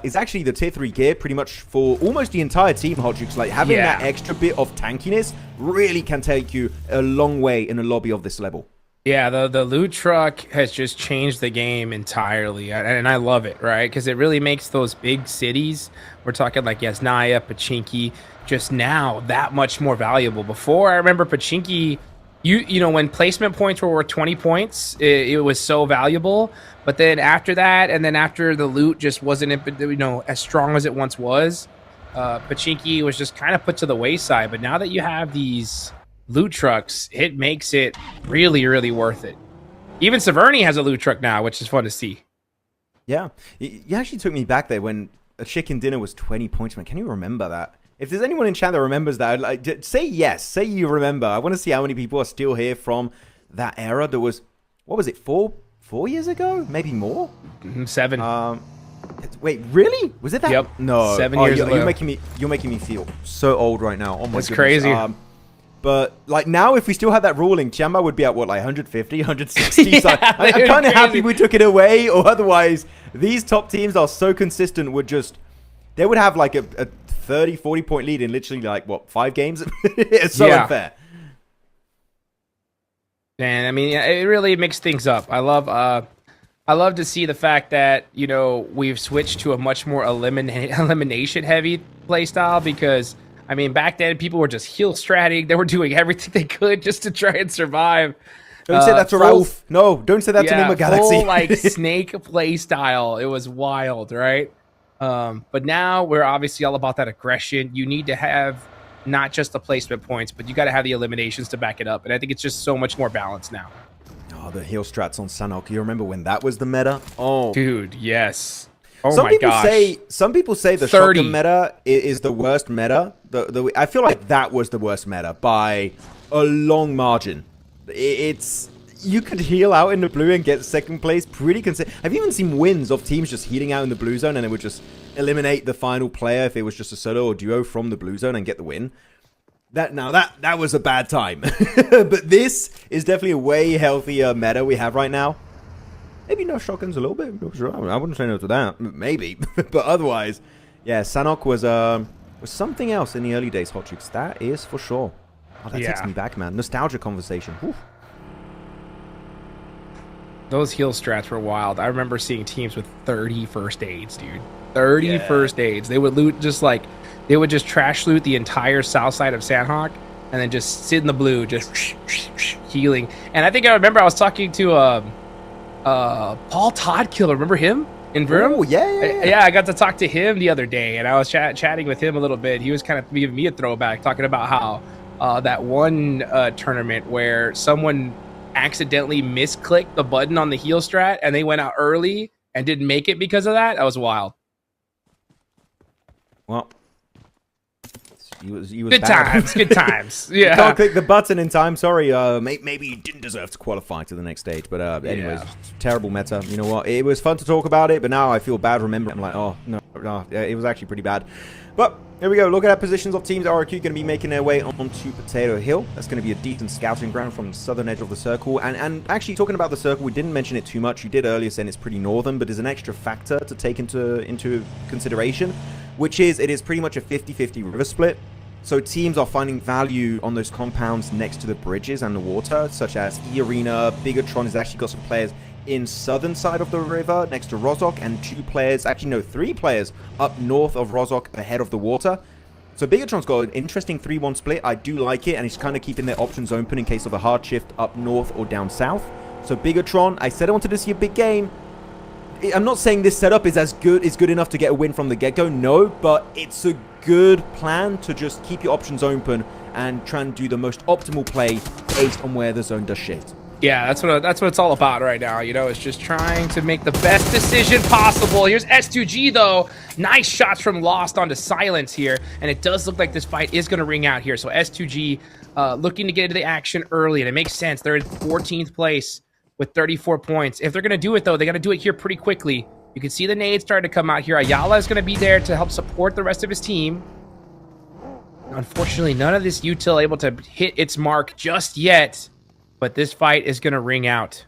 is actually the tier 3 gear pretty much for almost the entire team, Hot Jukes. Like, having that extra bit of tankiness really can take you a long way in the lobby of this level. Yeah, the loot truck has just changed the game entirely, and I love it, right? Because it really makes those big cities, we're talking like Yasnaya, Pachinki, just now that much more valuable. Before, I remember Pachinki, you know, when placement points were worth 20 points, it was so valuable. But then after that, and then after the loot just wasn't, as strong as it once was, Pachinki was just kind of put to the wayside. But now that you have these loot trucks, it makes it really, really worth it. Even Severny has a loot truck now, which is fun to see. Yeah, you actually took me back there when a chicken dinner was 20 points. Man, can you remember that? If there's anyone in chat that remembers that, say yes, say you remember. I want to see how many people are still here from that era. That was, what was it, four years ago, maybe more? 7. Wait, really? Was it that? Yep. No. 7 years ago. You're making me feel so old right now. Oh my goodness. Crazy. But like now, if we still had that ruling, TIANBA would be at what, like 150, 160. So I'm kind of happy we took it away, or otherwise these top teams are so consistent. They would have like a 30, 40 point lead in literally like what, 5 games. It's so unfair. Man, I mean, it really mixed things up. I love to see the fact that, you know, we've switched to a much more elimination heavy play style, because I mean, back then people were just heel stratting. They were doing everything they could just to try and survive. Don't say that to Rauf. No, don't say that to Nima Galaxy. Full like snake play style. It was wild, right? But now we're obviously all about that aggression. You need to have not just the placement points, but you got to have the eliminations to back it up. And I think it's just so much more balanced now. Oh, the heel strats on Sanhok. You remember when that was the meta? Oh, dude, yes. Oh some my people gosh. Some people say the 30. shotgun meta is the worst meta. I feel like that was the worst meta by a long margin. You could heal out in the blue and get second place pretty consistent. I've even seen wins of teams just healing out in the blue zone and it would just eliminate the final player if it was just a solo or duo from the blue zone and get the win. That was a bad time. But this is definitely a way healthier meta we have right now. Maybe no shotguns a little bit. I wouldn't say no to that. Maybe. But otherwise, yeah, Sanhok was something else in the early days, Hot Chicks. That is for sure. Oh, that takes me back, man. Nostalgia conversation. Whew. Those heal strats were wild. I remember seeing teams with 30 first aids, dude. 30 first aids. They would loot they would just trash loot the entire south side of Sanhok and then just sit in the blue, just healing. And I think I remember I was talking to Paul Toddkiller. Remember him in Vroom? Oh, yeah. Yeah, I got to talk to him the other day, and I was chatting with him a little bit. He was kind of giving me a throwback, talking about how that one tournament where someone accidentally misclicked the button on the heal strat and they went out early and didn't make it because of that. That was wild. Well, he was good bad. times. Good times. Yeah. You can't click the button in time. Sorry. Maybe you didn't deserve to qualify to the next stage. But anyways, terrible meta. You know what? It was fun to talk about it, but now I feel bad remembering. I'm like, oh no, it was actually pretty bad. But here we go. Look at our positions of teams. RRQ going to be making their way onto Potato Hill. That's going to be a decent scouting ground from the southern edge of the circle. And actually, talking about the circle, we didn't mention it too much. You did earlier saying it's pretty northern, but there's an extra factor to take into consideration, which is it is pretty much a 50-50 river split. So teams are finding value on those compounds next to the bridges and the water, such as E-Arena. Bigatron has actually got some players in southern side of the river next to Rozhok, and 3 players up north of Rozhok ahead of the water. So Bigatron's got an interesting 3-1 split. I do like it, and he's kind of keeping their options open in case of a hard shift up north or down south. So Bigatron, I said I wanted to see a big game. I'm not saying this setup is good enough to get a win from the get-go, no, but it's a good plan to just keep your options open and try and do the most optimal play based on where the zone does shit. Yeah, that's what it's all about right now. You know, it's just trying to make the best decision possible. Here's S2G, though. Nice shots from Lost onto Silence here, and it does look like this fight is going to ring out here. So S2G looking to get into the action early, and it makes sense. They're in 14th place with 34 points. If they're going to do it, though, they got to do it here pretty quickly. You can see the nades starting to come out here. Ayala is going to be there to help support the rest of his team. Unfortunately, none of this util able to hit its mark just yet. But this fight is going to ring out.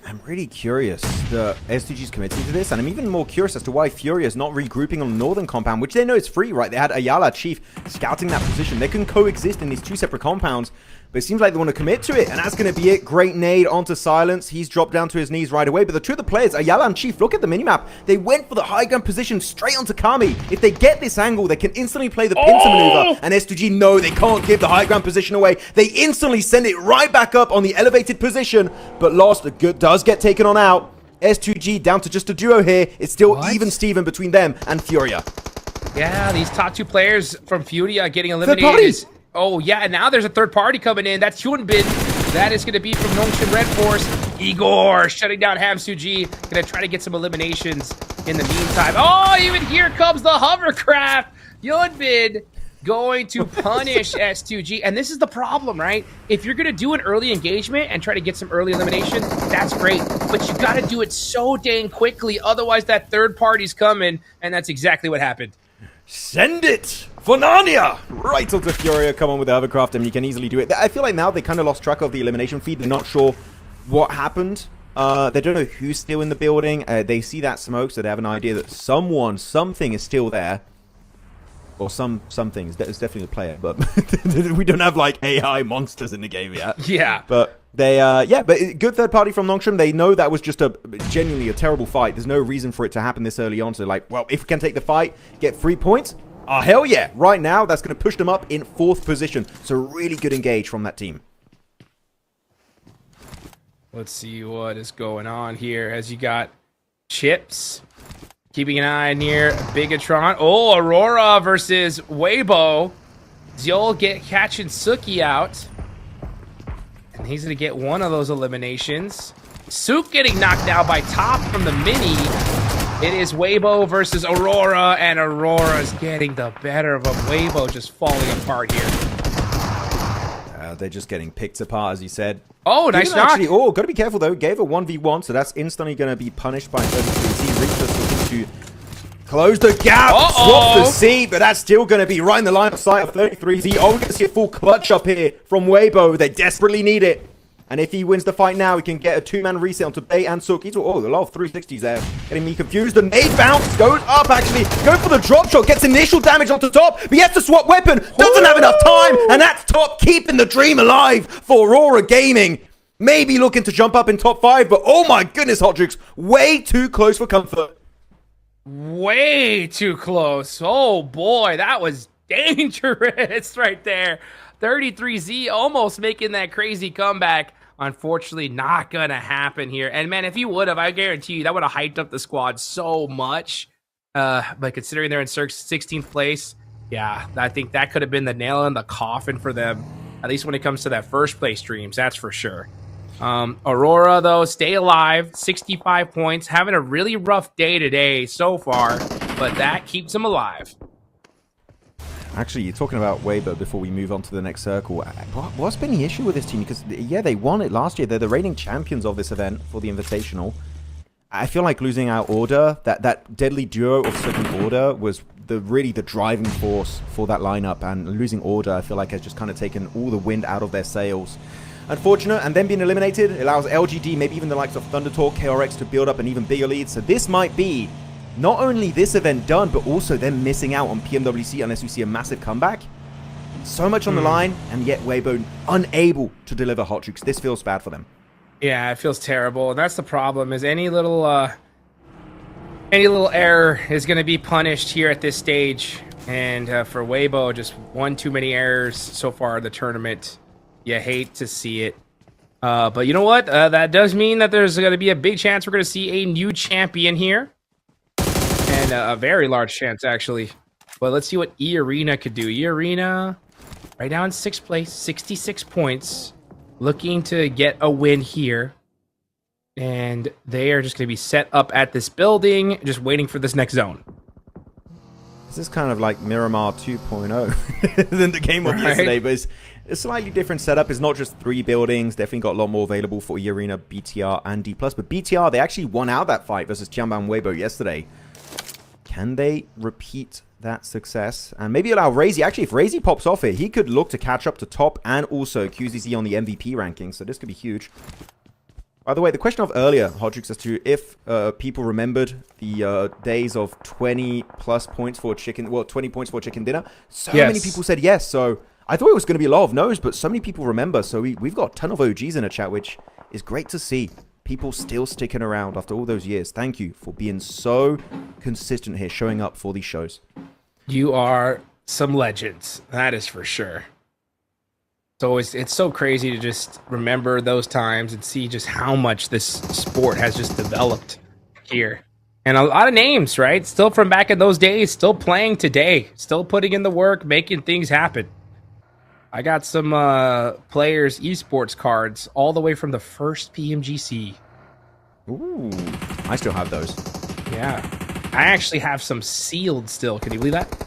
I'm really curious the SDG's committing to this, and I'm even more curious as to why Furia is not regrouping on the northern compound, which they know is free, right? They had Ayala Chief scouting that position. They can coexist in these 2 separate compounds, but it seems like they want to commit to it, and that's going to be it. Great nade onto Silence. He's dropped down to his knees right away, but the 2 of the players, Ayala and Chief, look at the minimap. They went for the high ground position straight onto Kami. If they get this angle, they can instantly play the pincer maneuver, and SDG, no, they can't give the high ground position away. They instantly send it right back up on the elevated position, but Lost does get taken on out. S2G down to just a duo here. It's still even Steven between them and Furia. Yeah, these top 2 players from Furia getting eliminated. Oh, yeah, and now there's a third party coming in. That's Hyunbin. That is going to be from Nongchen Red Force. Igor shutting down Hamsuji. Going to try to get some eliminations in the meantime. Oh, even here comes the hovercraft. Hyunbin going to punish S2G. And this is the problem, right? If you're going to do an early engagement and try to get some early elimination, that's great. But you got to do it so dang quickly. Otherwise, that third party's coming. And that's exactly what happened. Send it! Fornania! Right onto Furia, come on with the hovercraft, and you can easily do it. I feel like now they kind of lost track of the elimination feed. They're not sure what happened. They don't know who's still in the building. They see that smoke, so they have an idea that something is still there. Or something. It's definitely the player, but we don't have, like, AI monsters in the game yet. Yeah. But they, but good third party from Longstream. They know that was just genuinely a terrible fight. There's no reason for it to happen this early on. So, like, well, if we can take the fight, get 3 points, oh, hell yeah. Right now, that's going to push them up in 4th position. So, really good engage from that team. Let's see what is going on here as you got Chips. Keeping an eye near Bigatron. Oh, Aurora versus Weibo. Zol catching Suki out. And he's going to get one of those eliminations. Suk getting knocked out by Top from the mini. It is Weibo versus Aurora, and Aurora's getting the better of him. Weibo just falling apart here. They're just getting picked apart, as you said. Oh, nice knock. Actually, oh, got to be careful, though. Gave a 1v1, so that's instantly going to be punished by 33Z. Reaper's looking to close the gap. Swap the C, but that's still going to be right in the line of sight of 33Z. Oh, we're going to see a full clutch up here from Weibo. They desperately need it. And if he wins the fight now, he can get a 2-man reset onto Bay and Sook. He's, oh, a lot of 360s there. Getting me confused. The nade bounce goes up, actually. Go for the drop shot. Gets initial damage onto Top. But he has to swap weapon. Doesn't have enough time. And that's Top keeping the dream alive for Aurora Gaming. Maybe looking to jump up in top 5. But oh my goodness, Hodrix. Way too close for comfort. Way too close. Oh boy, that was dangerous right there. 33Z almost making that crazy comeback. Unfortunately, not going to happen here. And, man, if he would have, I guarantee you, that would have hyped up the squad so much. But considering they're in 16th place, yeah, I think that could have been the nail in the coffin for them, at least when it comes to that first place streams, that's for sure. Aurora, though, stay alive, 65 points, having a really rough day today so far, but that keeps them alive. Actually, you're talking about Weibo before we move on to the next circle. What's been the issue with this team? Because, yeah, they won it last year. They're the reigning champions of this event for the Invitational. I feel like losing out Order, that deadly duo of second Order was really the driving force for that lineup. And losing Order, I feel like, has just kind of taken all the wind out of their sails. Unfortunate, and then being eliminated allows LGD, maybe even the likes of Thundertalk, KRX to build up an even bigger lead. So this might be not only this event done, but also them missing out on PMWC unless we see a massive comeback. So much on the line, and yet Weibo unable to deliver hot tricks. This feels bad for them. Yeah, it feels terrible, and that's the problem. Is any little error is going to be punished here at this stage, and for Weibo, just one too many errors so far in the tournament. You hate to see it. But you know what? That does mean that there's going to be a big chance we're going to see a new champion here. And a very large chance, actually. But let's see what E-Arena could do. E-Arena, right now in 6th place, 66 points. Looking to get a win here. And they are just going to be set up at this building, just waiting for this next zone. This is kind of like Miramar 2.0 than the game of yesterday, but it's a slightly different setup. It's not just 3 buildings. Definitely got a lot more available for E-Arena, BTR, and D+. But BTR, they actually won out that fight versus TIANBA and Weibo yesterday. Can they repeat that success? And maybe allow Razy. Actually, if Razy pops off here, he could look to catch up to Top and also QZZ on the MVP ranking. So this could be huge. By the way, the question of earlier, Hodrix, as to if people remembered the days of 20 plus points for chicken, well, 20 points for chicken dinner. So many people said yes. So I thought it was going to be a lot of no's, but so many people remember. So we've got a ton of OGs in the chat, which is great to see. People still sticking around after all those years. Thank you for being so consistent here, showing up for these shows. You are some legends. That is for sure. So it's so crazy to just remember those times and see just how much this sport has just developed here. And a lot of names, right? Still from back in those days, still playing today, still putting in the work, making things happen. I got some players' esports cards all the way from the first PMGC. Ooh, I still have those. Yeah. I actually have some sealed still. Can you believe that?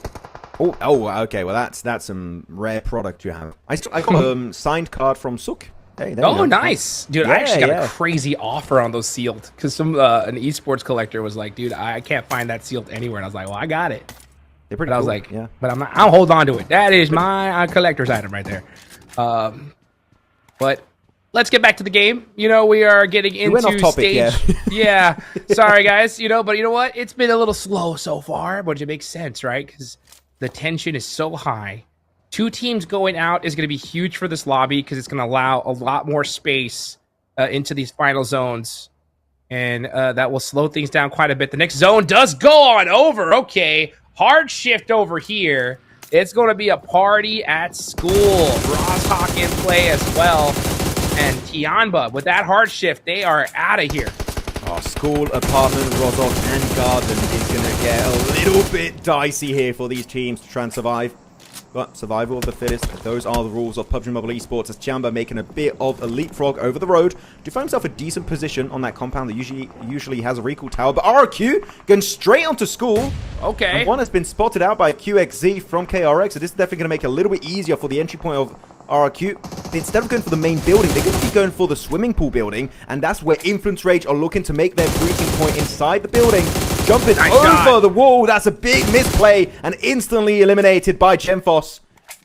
Oh, okay. Well, that's some rare product you have. I got a signed card from Suk. Hey, there you go. Nice, dude. I actually got a crazy offer on those sealed because an esports collector was like, "Dude, I can't find that sealed anywhere." And I was like, "Well, I got it." They're pretty But I was cool, like, yeah. but I'll hold on to it. That is my collector's item right there. But let's get back to the game. You know, we are getting into went off topic, stage. yeah. Yeah. Sorry, guys. You know, but you know what? It's been a little slow so far, but it makes sense, right? Because the tension is so high. 2 teams going out is going to be huge for this lobby because it's going to allow a lot more space into these final zones. And that will slow things down quite a bit. The next zone does go on over. Okay. Hard shift over here. It's going to be a party at school. Roshawk in play as well. And TIANBA, with that hard shift, they are out of here. Oh, school, apartment, Rozok, and garden is going to get a little bit dicey here for these teams to try and survive. But survival of the fittest, those are the rules of PUBG Mobile Esports, as TIANBA making a bit of a leapfrog over the road to find himself a decent position on that compound that usually has a recall tower. But RQ going straight onto school. Okay. And one has been spotted out by QXZ from KRX, so this is definitely going to make it a little bit easier for the entry point of RQ. But instead of going for the main building, they're going to be going for the swimming pool building, and that's where Influence Rage are looking to make their breaching point inside the building. Jumping over the wall, that's a big misplay, and instantly eliminated by Gemfos.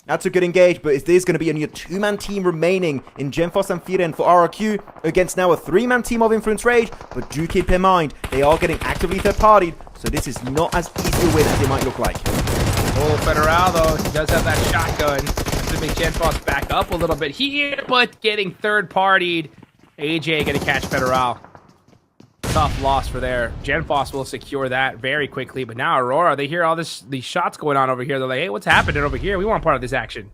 That's a good engage, but there's going to be only a 2-man team remaining in Gemfos and Firen for RRQ against now a 3-man team of Influence Rage. But do keep in mind, they are getting actively third-partied, so this is not as easy a win as it might look like. Oh, Federal, though, he does have that shotgun. To make Genfoss back up a little bit here, but getting third-partied. AJ going to catch Federal. Tough loss for there. Genfoss will secure that very quickly, but now Aurora, they hear all these shots going on over here. They're like, hey, what's happening over here? We want part of this action.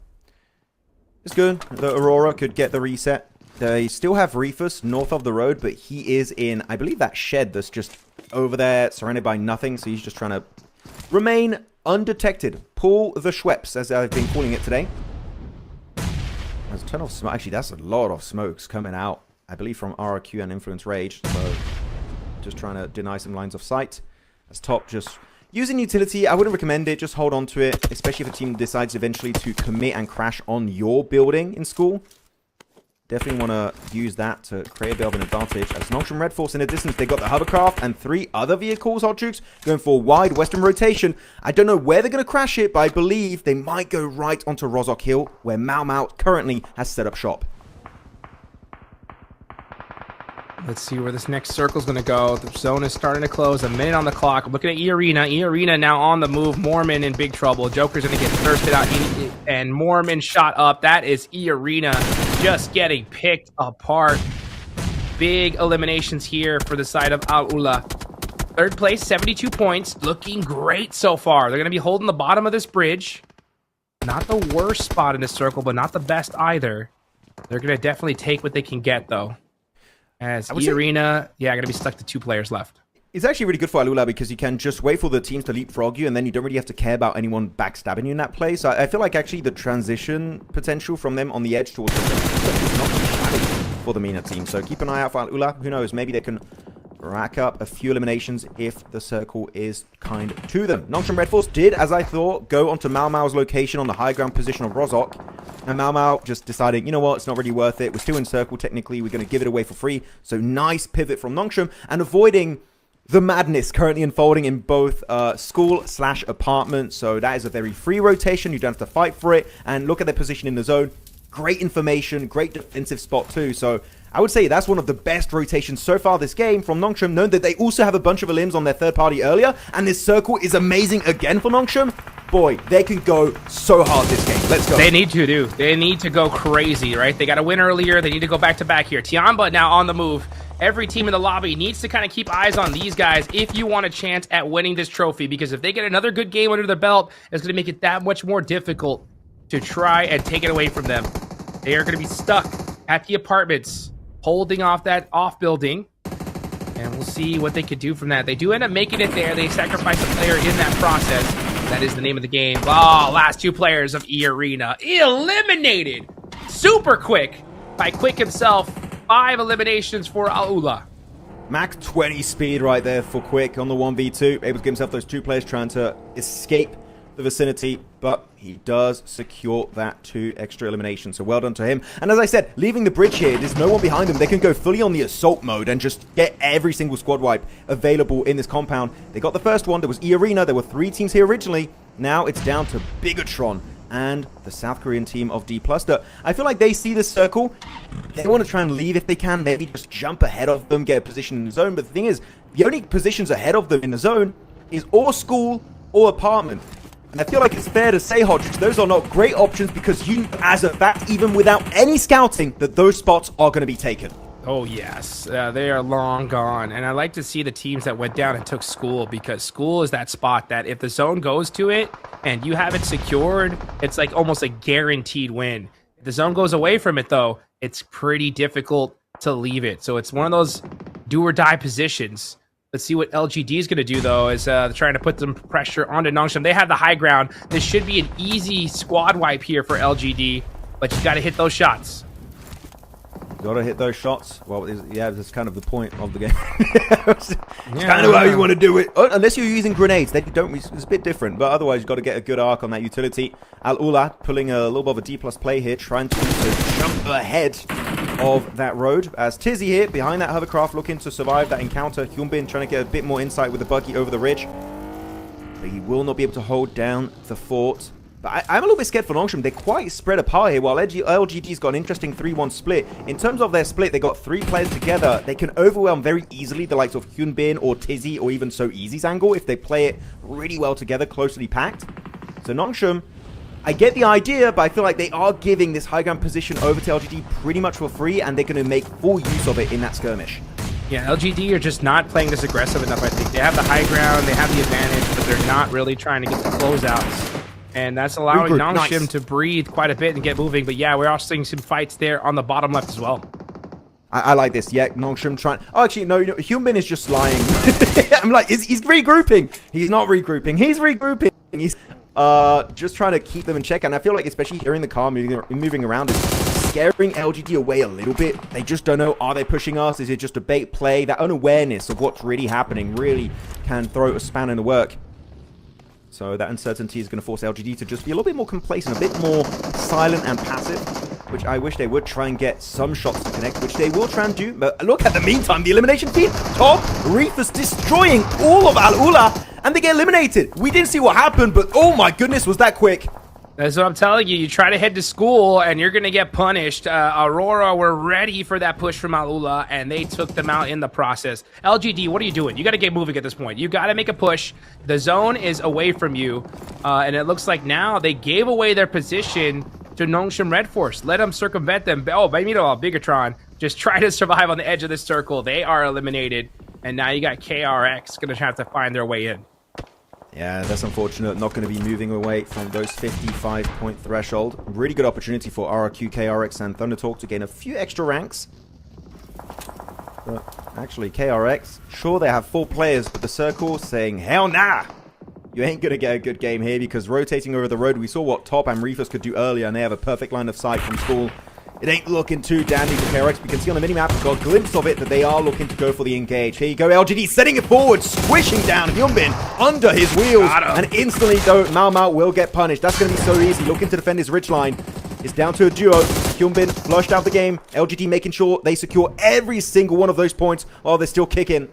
It's good. The Aurora could get the reset. They still have Reefus north of the road, but he is in, I believe, that shed that's just over there, surrounded by nothing, so he's just trying to remain undetected. Pull the Schweppes, as I've been calling it today. There's a ton of smoke. Actually, that's a lot of smokes coming out, I believe, from RRQ and Influence Rage, so just trying to deny some lines of sight. As top, just using utility, I wouldn't recommend it. Just hold on to it, especially if a team decides eventually to commit and crash on your building in school. Definitely want to use that to create a bit of an advantage. As Nongshim Red Force in the distance, they got the hovercraft and 3 other vehicles, Hot Jukes, going for a wide western rotation. I don't know where they're going to crash it, but I believe they might go right onto Rozok Hill, where MACAO currently has set up shop. Let's see where this next circle's going to go. The zone is starting to close. A minute on the clock. I'm looking at E-Arena. E-Arena now on the move. Mormon in big trouble. Joker's going to get thirsted out. And Mormon shot up. That is E-Arena just getting picked apart. Big eliminations here for the side of Al-Ula. Third place, 72 points. Looking great so far. They're going to be holding the bottom of this bridge. Not the worst spot in this circle, but not the best either. They're going to definitely take what they can get, though. As E-Arena, going to be stuck to 2 players left. It's actually really good for Al-Ula because you can just wait for the teams to leapfrog you, and then you don't really have to care about anyone backstabbing you in that play. So I feel like actually the transition potential from them on the edge towards the is not too shabby for the MENA team. So keep an eye out for Al-Ula. Who knows? Maybe they can rack up a few eliminations if the circle is kind to them. Nongshim Red Force did, as I thought, go onto MACAO's location on the high ground position of Rozok. And MACAO just decided, you know what, it's not really worth it. We're still in circle, technically. We're going to give it away for free. So nice pivot from Nongshim, and avoiding the madness currently unfolding in both school/apartment. So that is a very free rotation. You don't have to fight for it. And look at their position in the zone. Great information, great defensive spot too. So I would say that's one of the best rotations so far this game from Nongshim, knowing that they also have a bunch of elims on their third party earlier. And this circle is amazing again for Nongshim. Boy, they can go so hard this game. Let's go. They need to, dude. They need to go crazy, right? They got to win earlier. They need to go back-to-back here. TIANBA now on the move. Every team in the lobby needs to kind of keep eyes on these guys if you want a chance at winning this trophy, because if they get another good game under their belt, it's going to make it that much more difficult to try and take it away from them. They are going to be stuck at the apartments, holding off that off building, and we'll see what they could do from that. They do end up making it there. They sacrifice a player in that process. That is the name of the game. Oh, last 2 players of E-Arena eliminated super quick by Quick himself. 5 eliminations for Al-Ula. Mac 20 speed right there for Quick on the 1v2. Able to give himself those 2 players trying to escape the vicinity, but he does secure that 2 extra eliminations. So well done to him. And as I said, leaving the bridge here, there's no one behind them. They can go fully on the assault mode and just get every single squad wipe available in this compound. They got the first one. There was E-Arena. There were 3 teams here originally. Now it's down to Bigatron and the South Korean team of D+. I feel like they see this circle. They want to try and leave if they can. Maybe just jump ahead of them, get a position in the zone. But the thing is, the only positions ahead of them in the zone is or school or apartment. And I feel like it's fair to say, Hodges, those are not great options because you, as a fact, even without any scouting, that those spots are going to be taken. Oh, yes. They are long gone. And I like to see the teams that went down and took school, because school is that spot that if the zone goes to it and you have it secured, it's like almost a guaranteed win. If the zone goes away from it, though, it's pretty difficult to leave it. So it's one of those do or die positions. Let's see what LGD is going to do, though, is trying to put some pressure onto Nongshim. They have the high ground. This should be an easy squad wipe here for LGD, but you got to hit those shots. Gotta hit those shots. Well, yeah, that's kind of the point of the game. It's kind of how you want to do it. Unless you're using grenades, then you don't. It's a bit different. But otherwise, you've got to get a good arc on that utility. Al-Ula pulling a little bit of a D+ play here, trying to jump ahead of that road. As Tizzy here, behind that hovercraft, looking to survive that encounter. Hyunbin trying to get a bit more insight with the buggy over the ridge. But he will not be able to hold down the fort. But I'm a little bit scared for Nongshim. They're quite spread apart here, while LGD's got an interesting 3-1 split. In terms of their split, they got 3 players together. They can overwhelm very easily the likes of Hyunbin or Tizzy or even So Easy's angle if they play it really well together, closely packed. So Nongshim, I get the idea, but I feel like they are giving this high ground position over to LGD pretty much for free, and they're going to make full use of it in that skirmish. Yeah, LGD are just not playing this aggressive enough, I think. They have the high ground, they have the advantage, but they're not really trying to get the closeouts. And that's allowing Nongshim to breathe quite a bit and get moving. But yeah, we're also seeing some fights there on the bottom left as well. I like this. Yeah, Nongshim trying... Oh, actually, no, Hyunbin is just lying. I'm like, he's regrouping. He's not regrouping. He's regrouping. He's just trying to keep them in check. And I feel like, especially hearing the car moving around, is scaring LGD away a little bit. They just don't know, are they pushing us? Is it just a bait play? That unawareness of what's really happening really can throw a span in the work. So that uncertainty is going to force LGD to just be a little bit more complacent, a bit more silent and passive, which I wish they would try and get some shots to connect, which they will try and do. But look at the meantime, the elimination feed. Top, Reefus destroying all of Al-Ula, and they get eliminated. We didn't see what happened, but oh my goodness, was that quick. That's what I'm telling you. You try to head to school, and you're going to get punished. Aurora were ready for that push from Al-Ula, and they took them out in the process. LGD, what are you doing? You got to get moving at this point. You got to make a push. The zone is away from you, and it looks like now they gave away their position to Nongshim Red Force. Let them circumvent them. Oh, meanwhile, Bigatron just try to survive on the edge of the circle. They are eliminated, and now you got KRX going to have to find their way in. Yeah, that's unfortunate. Not going to be moving away from those 55-point threshold. Really good opportunity for RRQ, KRX, and Thundertalk to gain a few extra ranks. But actually, KRX, sure they have 4 players, but the circle saying, hell nah! You ain't going to get a good game here, because rotating over the road, we saw what Top and Reefus could do earlier, and they have a perfect line of sight from school. It ain't looking too dandy for KRX. We can see on the minimap, we've got a glimpse of it, that they are looking to go for the engage. Here you go, LGD setting it forward, squishing down Hyunbin under his wheels. And instantly, though, Mao will get punished. That's going to be so easy. Looking to defend his ridgeline. It's down to a duo. Hyunbin flushed out the game. LGD making sure they secure every single one of those points while they're still kicking.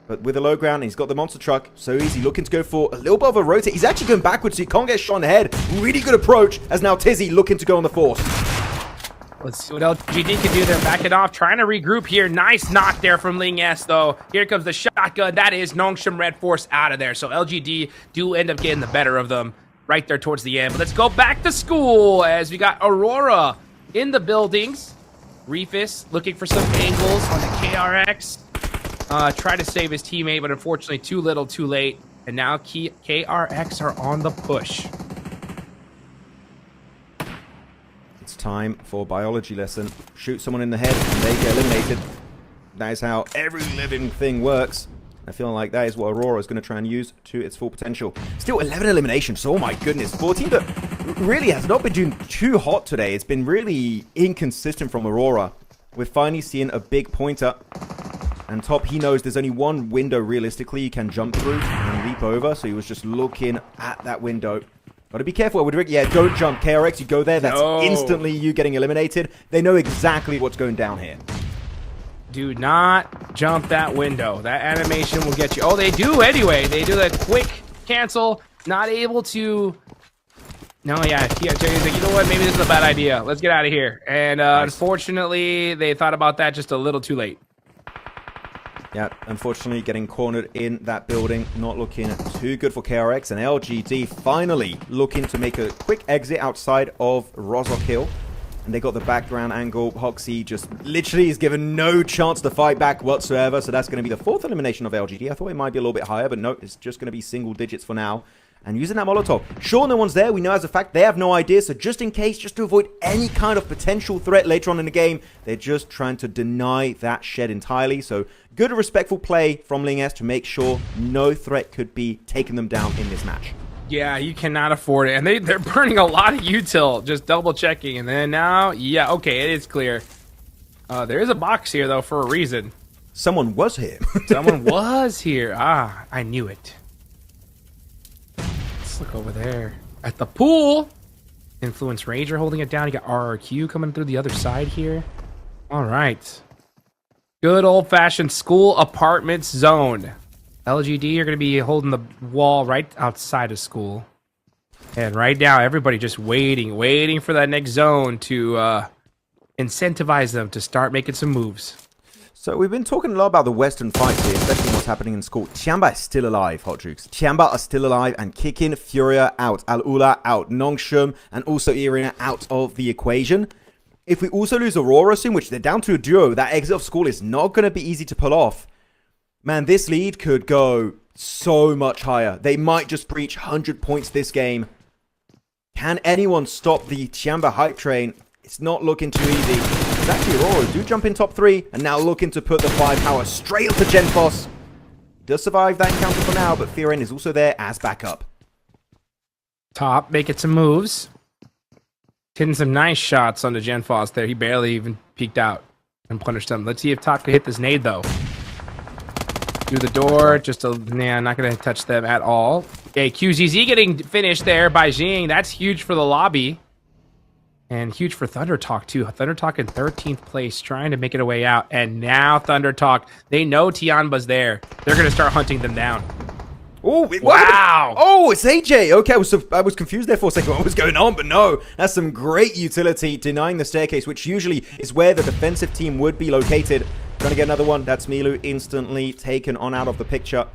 But with the low ground, he's got the monster truck. So easy, looking to go for a little bit of a rotate. He's actually going backwards, so he can't get shot in the head. Really good approach, as now Tizzy looking to go on the force. Let's see what LGD can do. They're backing off, trying to regroup here. Nice knock there from Ling S, though. Here comes the shotgun. That is Nongshim Red Force out of there. So LGD do end up getting the better of them right there towards the end. But let's go back to school as we got Aurora in the buildings. Reefus looking for some angles on the KRX. Try to save his teammate, but unfortunately too little, too late. And now KRX are on the push. It's time for biology lesson. Shoot someone in the head and they get eliminated. That is how every living thing works. I feel like that is what Aurora is going to try and use to its full potential. Still 11 eliminations. Oh my goodness. 14 that really has not been doing too hot today. It's been really inconsistent from Aurora. We're finally seeing a big pointer. And Top, he knows there's only one window realistically you can jump through and leap over. So he was just looking at that window. Got to be careful. I would Rick. Yeah, don't jump. KRX, you go there. That's instantly you getting eliminated. They know exactly what's going down here. Do not jump that window. That animation will get you. Oh, they do anyway. They do that quick cancel. Not able to. No, yeah. Jerry's like, you know what? Maybe this is a bad idea. Let's get out of here. And unfortunately, they thought about that just a little too late. Yeah, unfortunately, getting cornered in that building. Not looking too good for KRX. And LGD finally looking to make a quick exit outside of Rozok Hill. And they got the background angle. Hoxie just literally is given no chance to fight back whatsoever. So that's going to be the fourth elimination of LGD. I thought it might be a little bit higher, but no, it's just going to be single digits for now. And using that Molotov. Sure, no one's there. We know as a fact they have no idea. So just in case, just to avoid any kind of potential threat later on in the game, they're just trying to deny that shed entirely. So good and respectful play from Ling S to make sure no threat could be taking them down in this match. Yeah, you cannot afford it. And they're burning a lot of util, just double checking. And then now, yeah, okay, it is clear. There is a box here, though, for a reason. Someone was here. Someone was here. Ah, I knew it. Let's look over there. At the pool. Influence Ranger holding it down. You got RRQ coming through the other side here. All right. Good old-fashioned school apartments zone. LGD are going to be holding the wall right outside of school. And right now, everybody just waiting for that next zone to incentivize them to start making some moves. So we've been talking a lot about the Western fights here, especially what's happening in school. TIANBA is still alive, Hot Jukes. TIANBA are still alive and kicking FURIA out. Al-Ula out. Nongshim and also Irina out of the equation. If we also lose Aurora soon, which they're down to a duo, that exit of school is not going to be easy to pull off. Man, this lead could go so much higher. They might just breach 100 points this game. Can anyone stop the TIANBA hype train? It's not looking too easy. It's actually Aurora do jump in top 3 and now looking to put the firepower straight up to Genfos. Does survive that encounter for now, but Firen is also there as backup. Top making some moves. Hitting some nice shots on the Genfos there. He barely even peeked out and punished them. Let's see if Top can hit this nade, though. Through the door, not going to touch them at all. Okay, QZZ getting finished there by Jing. That's huge for the lobby. And huge for Thunder Talk, too. Thunder Talk in 13th place, trying to make it a way out. And now Thunder Talk, they know Tianba's there. They're going to start hunting them down. Oh, wow. Oh, it's AJ. Okay, I was confused there for a second what was going on, but no. That's some great utility, denying the staircase, which usually is where the defensive team would be located. Trying to get another one. That's Milu instantly taken on out of the picture.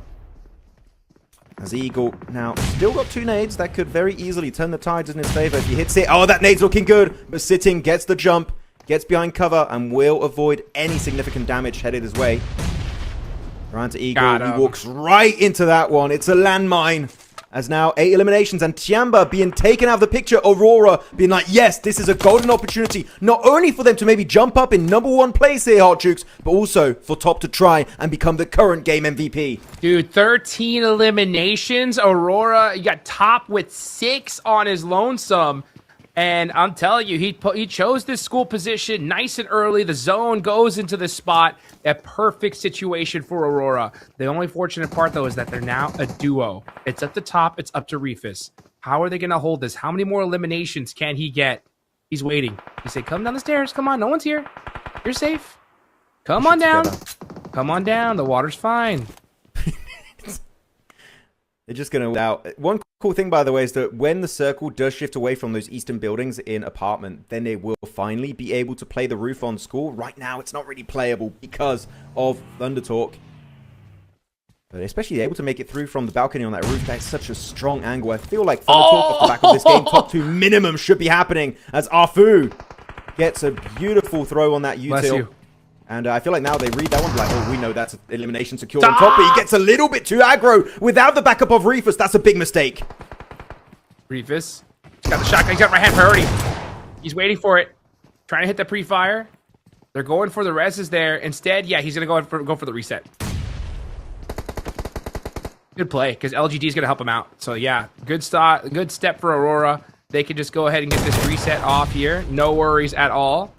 As Eagle now still got 2 nades that could very easily turn the tides in his favor if he hits it. Oh, that nade's looking good. But Sitting gets the jump, gets behind cover, and will avoid any significant damage headed his way. Around to Eagle. He walks right into that one. It's a landmine. As now 8 eliminations and TIANBA being taken out of the picture. Aurora being like, yes, this is a golden opportunity. Not only for them to maybe jump up in #1 place here, Hot Jukes, but also for Top to try and become the current game MVP. Dude, 13 eliminations. Aurora, you got Top with 6 on his lonesome. And I'm telling you, he chose this school position nice and early. The zone goes into the spot. A perfect situation for Aurora. The only fortunate part, though, is that they're now a duo. It's up to Top. It's up to Refus. How are they going to hold this? How many more eliminations can he get? He's waiting. He said, come down the stairs. Come on. No one's here. You're safe. Come on down. Come on down. The water's fine. They're just going to out. One cool thing, by the way, is that when the circle does shift away from those eastern buildings in apartment, then they will finally be able to play the roof on school. Right now, it's not really playable because of Thunder Talk. But especially able to make it through from the balcony on that roof. That's such a strong angle. I feel like Thunder Talk off the back of this game, top 2 minimum should be happening as Arfu gets a beautiful throw on that util. Bless you. And I feel like now they read that one like, oh, we know that's elimination secured on top, but he gets a little bit too aggro without the backup of Refus. That's a big mistake. Refus. He's got the shotgun. He's got right hand priority. He's waiting for it. Trying to hit the pre-fire. They're going for the reses there. Instead, yeah, he's going to go for the reset. Good play, because LGD is going to help him out. So, yeah, good step for Aurora. They can just go ahead and get this reset off here. No worries at all.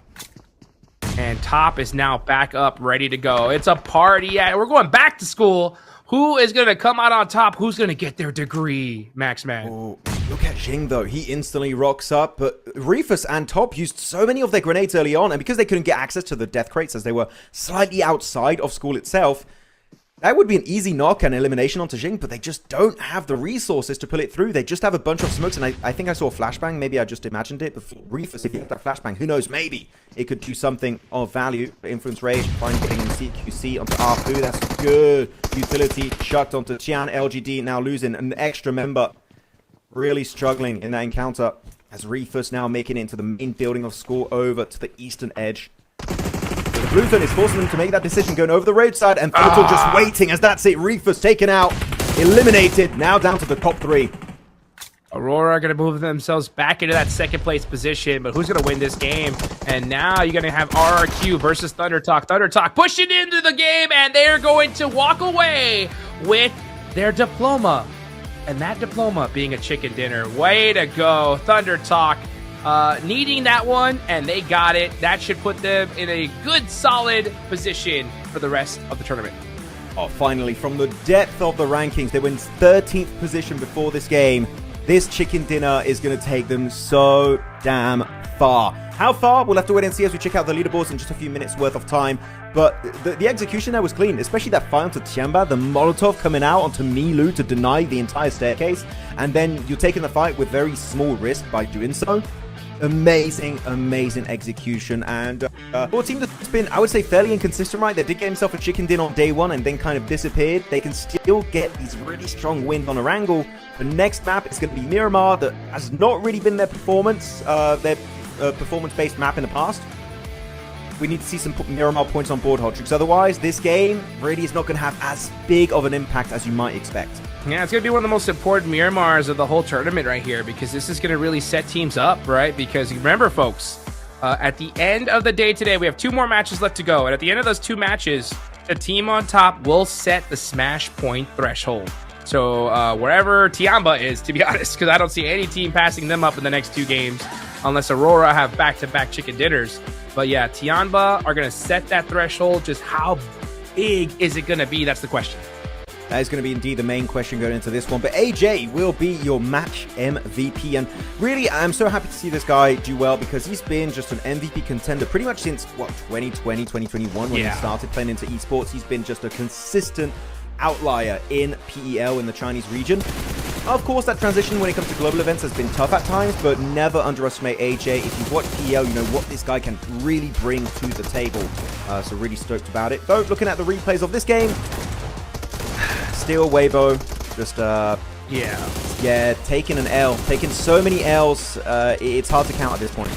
And top is now back up, ready to go. It's a party. Yeah, we're going back to school. Who is going to come out on top? Who's going to get their degree, Max Man? Oh, look at Jing, though. He instantly rocks up. But Reefus and Top used so many of their grenades early on. And because they couldn't get access to the death crates as they were slightly outside of school itself, that would be an easy knock and elimination onto Jing, but they just don't have the resources to pull it through. They just have a bunch of smokes, and I think I saw a flashbang. Maybe I just imagined it. But Reefus, if you have that flashbang, who knows? Maybe it could do something of value. Influence Rage, finally getting in CQC onto Arfu. That's good. Utility chucked onto Tian. LGD now losing an extra member. Really struggling in that encounter. As Reefus now making it into the main building of school over to the eastern edge. The blue zone is forcing them to make that decision, going over the roadside, and Photo just waiting as that's it. Reefus taken out, eliminated, now down to the top 3. Aurora are going to move themselves back into that second place position, but who's going to win this game? And now you're going to have RRQ versus Thunder Talk. Thunder Talk pushing into the game, and they're going to walk away with their diploma. And that diploma being a chicken dinner. Way to go, Thunder Talk. Needing that one, and they got it. That should put them in a good, solid position for the rest of the tournament. Oh, finally, from the depth of the rankings, they were in 13th position before this game. This chicken dinner is going to take them so damn far. How far? We'll have to wait and see as we check out the leaderboards in just a few minutes worth of time. But the execution there was clean, especially that fight onto TIANBA, the Molotov coming out onto Milu to deny the entire staircase. And then you're taking the fight with very small risk by doing so. Amazing, amazing execution. And for a team that's been, I would say, fairly inconsistent, right? They did get himself a chicken din on day 1 and then kind of disappeared. They can still get these really strong wins on Erangel. The next map is going to be Miramar, that has not really been their performance-based map in the past. We need to see some Miramar points on board, Hodrix. Otherwise, this game really is not going to have as big of an impact as you might expect. Yeah, it's going to be one of the most important Miramars of the whole tournament right here, because this is going to really set teams up, right? Because remember, folks, at the end of the day today, we have 2 more matches left to go. And at the end of those 2 matches, the team on top will set the smash point threshold. So wherever TIANBA is, to be honest, because I don't see any team passing them up in the next 2 games, unless Aurora have back-to-back chicken dinners. But yeah, TIANBA are going to set that threshold. Just how big is it going to be? That's the question. That is going to be indeed the main question going into this one. But AJ will be your match MVP. And really, I'm so happy to see this guy do well, because he's been just an MVP contender pretty much since, 2020, 2021, when he started playing into esports. He's been just a consistent outlier in PEL in the Chinese region. Of course, that transition when it comes to global events has been tough at times, but never underestimate AJ. If you've watched PEL, you know what this guy can really bring to the table. So really stoked about it. Though, looking at the replays of this game, still Weibo, just taking an L, taking so many L's. It's hard to count at this point.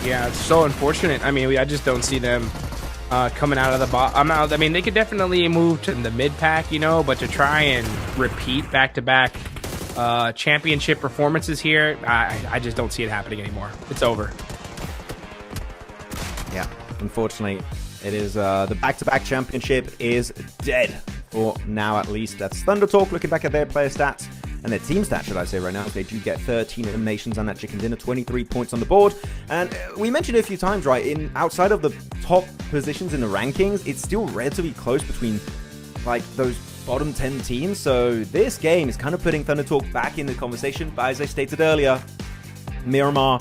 Yeah, it's so unfortunate. I mean, I just don't see them coming out of the bottom. I mean, they could definitely move to the mid pack, you know, but to try and repeat back-to-back championship performances here, I just don't see it happening anymore. It's over. Yeah, unfortunately, it is the back-to-back championship is dead. For now, at least. That's Thunder Talk looking back at their player stats and their team stats, should I say, right now. They do get 13 eliminations on that chicken dinner, 23 points on the board. And we mentioned it a few times, right? Outside of the top positions in the rankings, it's still relatively close between like those bottom 10 teams. So this game is kind of putting Thunder Talk back in the conversation. But as I stated earlier, Miramar,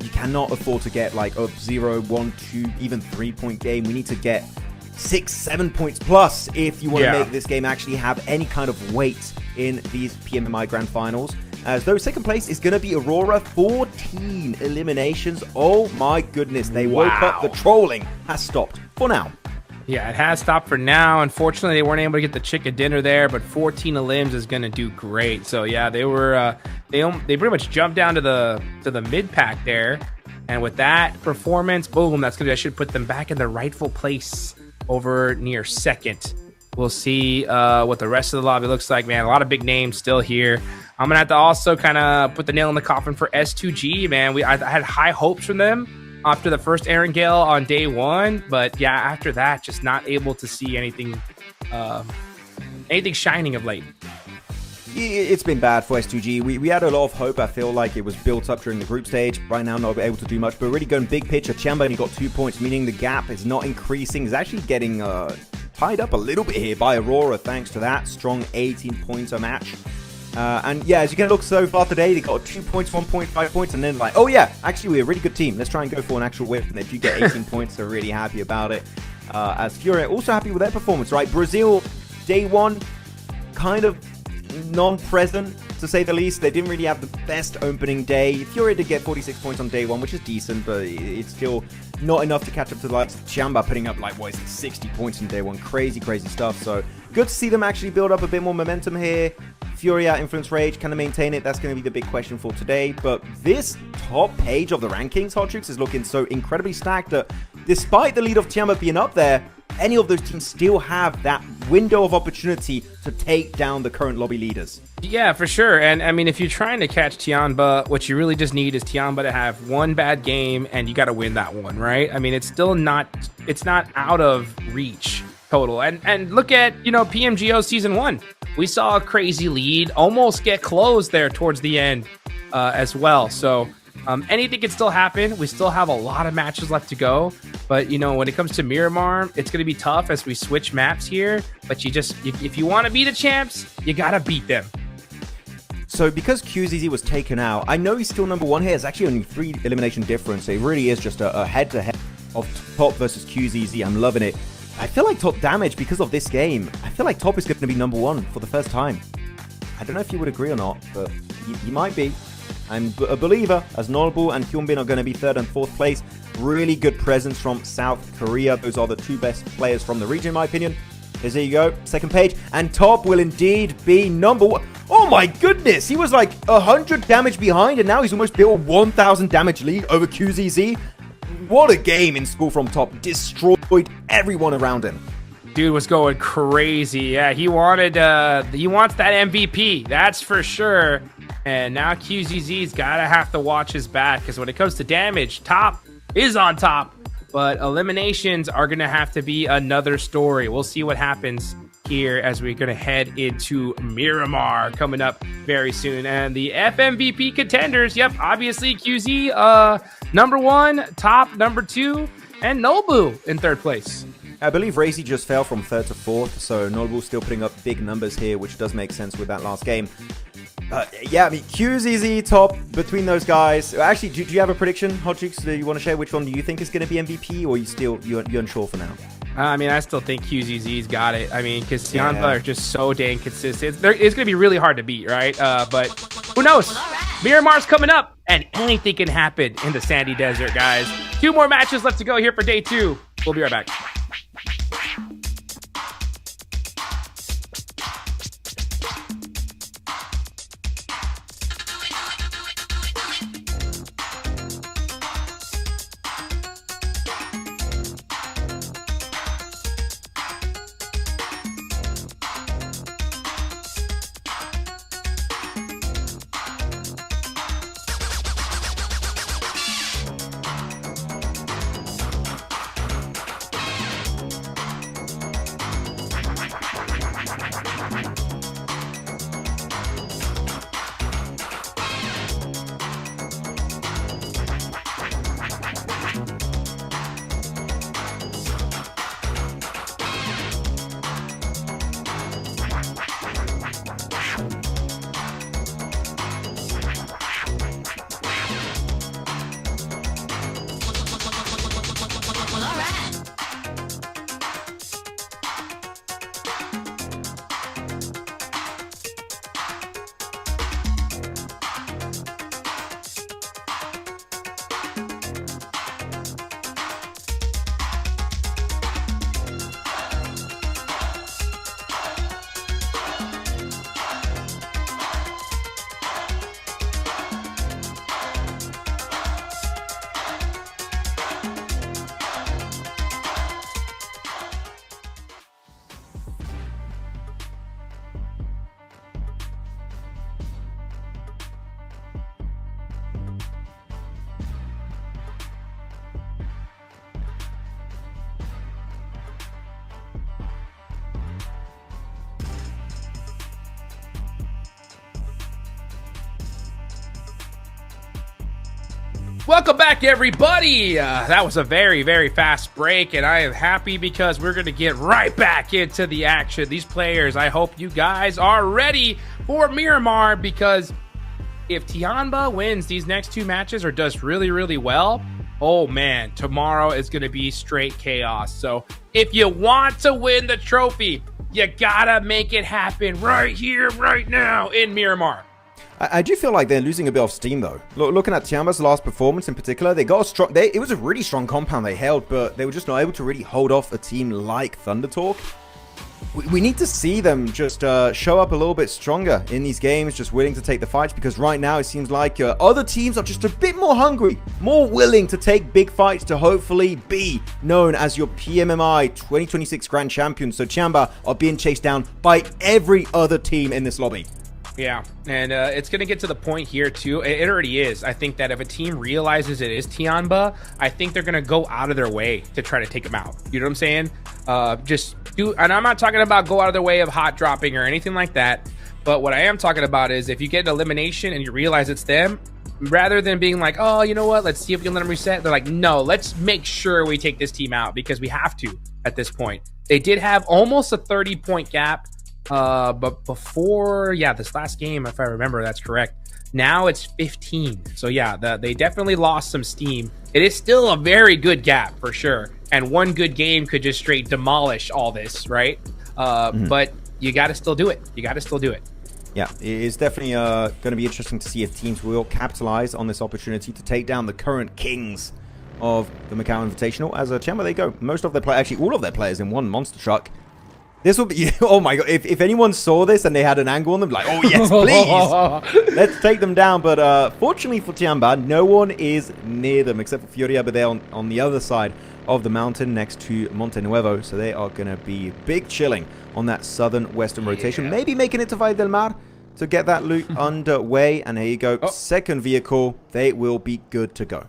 you cannot afford to get like a 0, 1, 2, even 3-point game. We need to get 6, 7 points plus if you want to make this game actually have any kind of weight in these PMMI Grand Finals. As though second place is going to be Aurora, 14 eliminations. Oh my goodness, they woke up. The trolling has stopped for now. Yeah, it has stopped for now. Unfortunately, they weren't able to get the chicken dinner there, but 14 elims is going to do great. So yeah, they were they pretty much jumped down to the mid pack there, and with that performance, boom, that should put them back in the rightful place over near second. We'll see what the rest of the lobby looks like, man. A lot of big names still here. I'm gonna have to also kind of put the nail in the coffin for S2G, man. I had high hopes from them after the first Erangel on day 1, but yeah, after that, just not able to see anything shining of late. it's been bad for S2G. We had a lot of hope. I feel like it was built up during the group stage. Right now, not able to do much. But really going big picture, TIANBA only got 2 points, meaning the gap is not increasing. It's actually getting tied up a little bit here by AURORA, thanks to that strong 18-pointer match. And yeah, as you can look so far today, they got 2 points, 1.5 points, and then like, oh yeah, actually we're a really good team. Let's try and go for an actual win. And if you get 18 points, they're really happy about it. As FURIA also happy with their performance, right? Brazil, day one, kind of non-present, to say the least. They didn't really have the best opening day. FURIA did get 46 points on day one, which is decent, but it's still not enough to catch up to the likes of TIANBA, putting up, like, what is it, 60 points in day one. Crazy, crazy stuff. So good to see them actually build up a bit more momentum here. FURIA, Influence Rage, can they maintain it? That's going to be the big question for today. But this top page of the rankings, Hot Chicks, is looking so incredibly stacked that despite the lead of TIANBA being up there, any of those teams still have that window of opportunity to take down the current lobby leaders. Yeah, for sure. And I mean, if you're trying to catch TIANBA, what you really just need is TIANBA to have one bad game, and you got to win that one, right? I mean, it's still not, it's not out of reach total. And look at, you know, PMGO season 1. We saw a crazy lead almost get closed there towards the end as well. So anything can still happen. We still have a lot of matches left to go. But, you know, when it comes to Miramar, it's going to be tough as we switch maps here. But if you want to be the champs, you got to beat them. So because QZZ was taken out, I know he's still number 1 here. It's actually only 3 elimination difference. It really is just a head-to-head of Top versus QZZ. I'm loving it. I feel like Top damage, because of this game, I feel like Top is going to be number 1 for the first time. I don't know if you would agree or not, but you might be. I'm a believer, as Nolbu and Hyunbin are going to be 3rd and 4th place. Really good presence from South Korea. Those are the 2 best players from the region, in my opinion. There you go, 2nd page. And Top will indeed be number 1. Oh my goodness, he was like 100 damage behind, and now he's almost built a 1,000 damage lead over QZZ. What a game in school from Top. Destroyed everyone around him. Dude was going crazy. Yeah, he wants that MVP. That's for sure. And now QZZ's gotta have to watch his back, because when it comes to damage, Top is on top. But eliminations are gonna have to be another story. We'll see what happens here as we're gonna head into Miramar coming up very soon. And the FMVP contenders, yep, obviously QZ number 1, Top number 2, and Nobu in 3rd place. I believe Razy just fell from 3rd to 4th, so Nolbu still putting up big numbers here, which does make sense with that last game. Yeah, I mean, QZZ, Top, between those guys. Actually, do you have a prediction, Hot Chicks, that you want to share? Which one do you think is going to be MVP, or are you still you're unsure for now? I mean, I still think QZZ's got it. I mean, because TIANBA are just so dang consistent. It's going to be really hard to beat, right? But who knows? Miramar's coming up, and anything can happen in the Sandy Desert, guys. 2 more matches left to go here for day 2. We'll be right back. Welcome back, everybody. That was a very, very fast break, and I am happy because we're going to get right back into the action. These players, I hope you guys are ready for Miramar, because if TIANBA wins these next 2 matches or does really, really well, oh man, tomorrow is going to be straight chaos. So if you want to win the trophy, you gotta make it happen right here, right now in Miramar. I do feel like they're losing a bit of steam, though. Looking at TIANBA's last performance in particular, they got a strong... It was a really strong compound they held, but they were just not able to really hold off a team like ThunderTalk. We need to see them just show up a little bit stronger in these games, just willing to take the fights, because right now it seems like other teams are just a bit more hungry, more willing to take big fights to hopefully be known as your PMMI 2026 Grand Champions. So TIANBA are being chased down by every other team in this lobby. Yeah, and it's going to get to the point here, too. It already is. I think that if a team realizes it is TIANBA, I think they're going to go out of their way to try to take them out. You know what I'm saying? And I'm not talking about go out of their way of hot dropping or anything like that. But what I am talking about is if you get an elimination and you realize it's them, rather than being like, oh, you know what, let's see if we can let them reset. They're like, no, let's make sure we take this team out because we have to at this point. They did have almost a 30-point gap. But before, this last game, if I remember, that's correct. Now it's 15. So yeah, they definitely lost some steam. It is still a very good gap for sure. And one good game could just straight demolish all this, right? But you got to still do it. Yeah, it's definitely going to be interesting to see if teams will capitalize on this opportunity to take down the current kings of the MACAO Invitational. As a TIANBA, they go. Most of their players, actually all of their players in one monster truck. This will be, oh my god, if anyone saw this and they had an angle on them, like, oh yes, please, let's take them down. But fortunately for TIANBA, no one is near them except for FURIA, but they're on the other side of the mountain next to Monte Nuevo, so they are going to be big chilling on that southern western rotation, maybe making it to Valle del Mar to get that loot underway. And here you go, second vehicle, they will be good to go.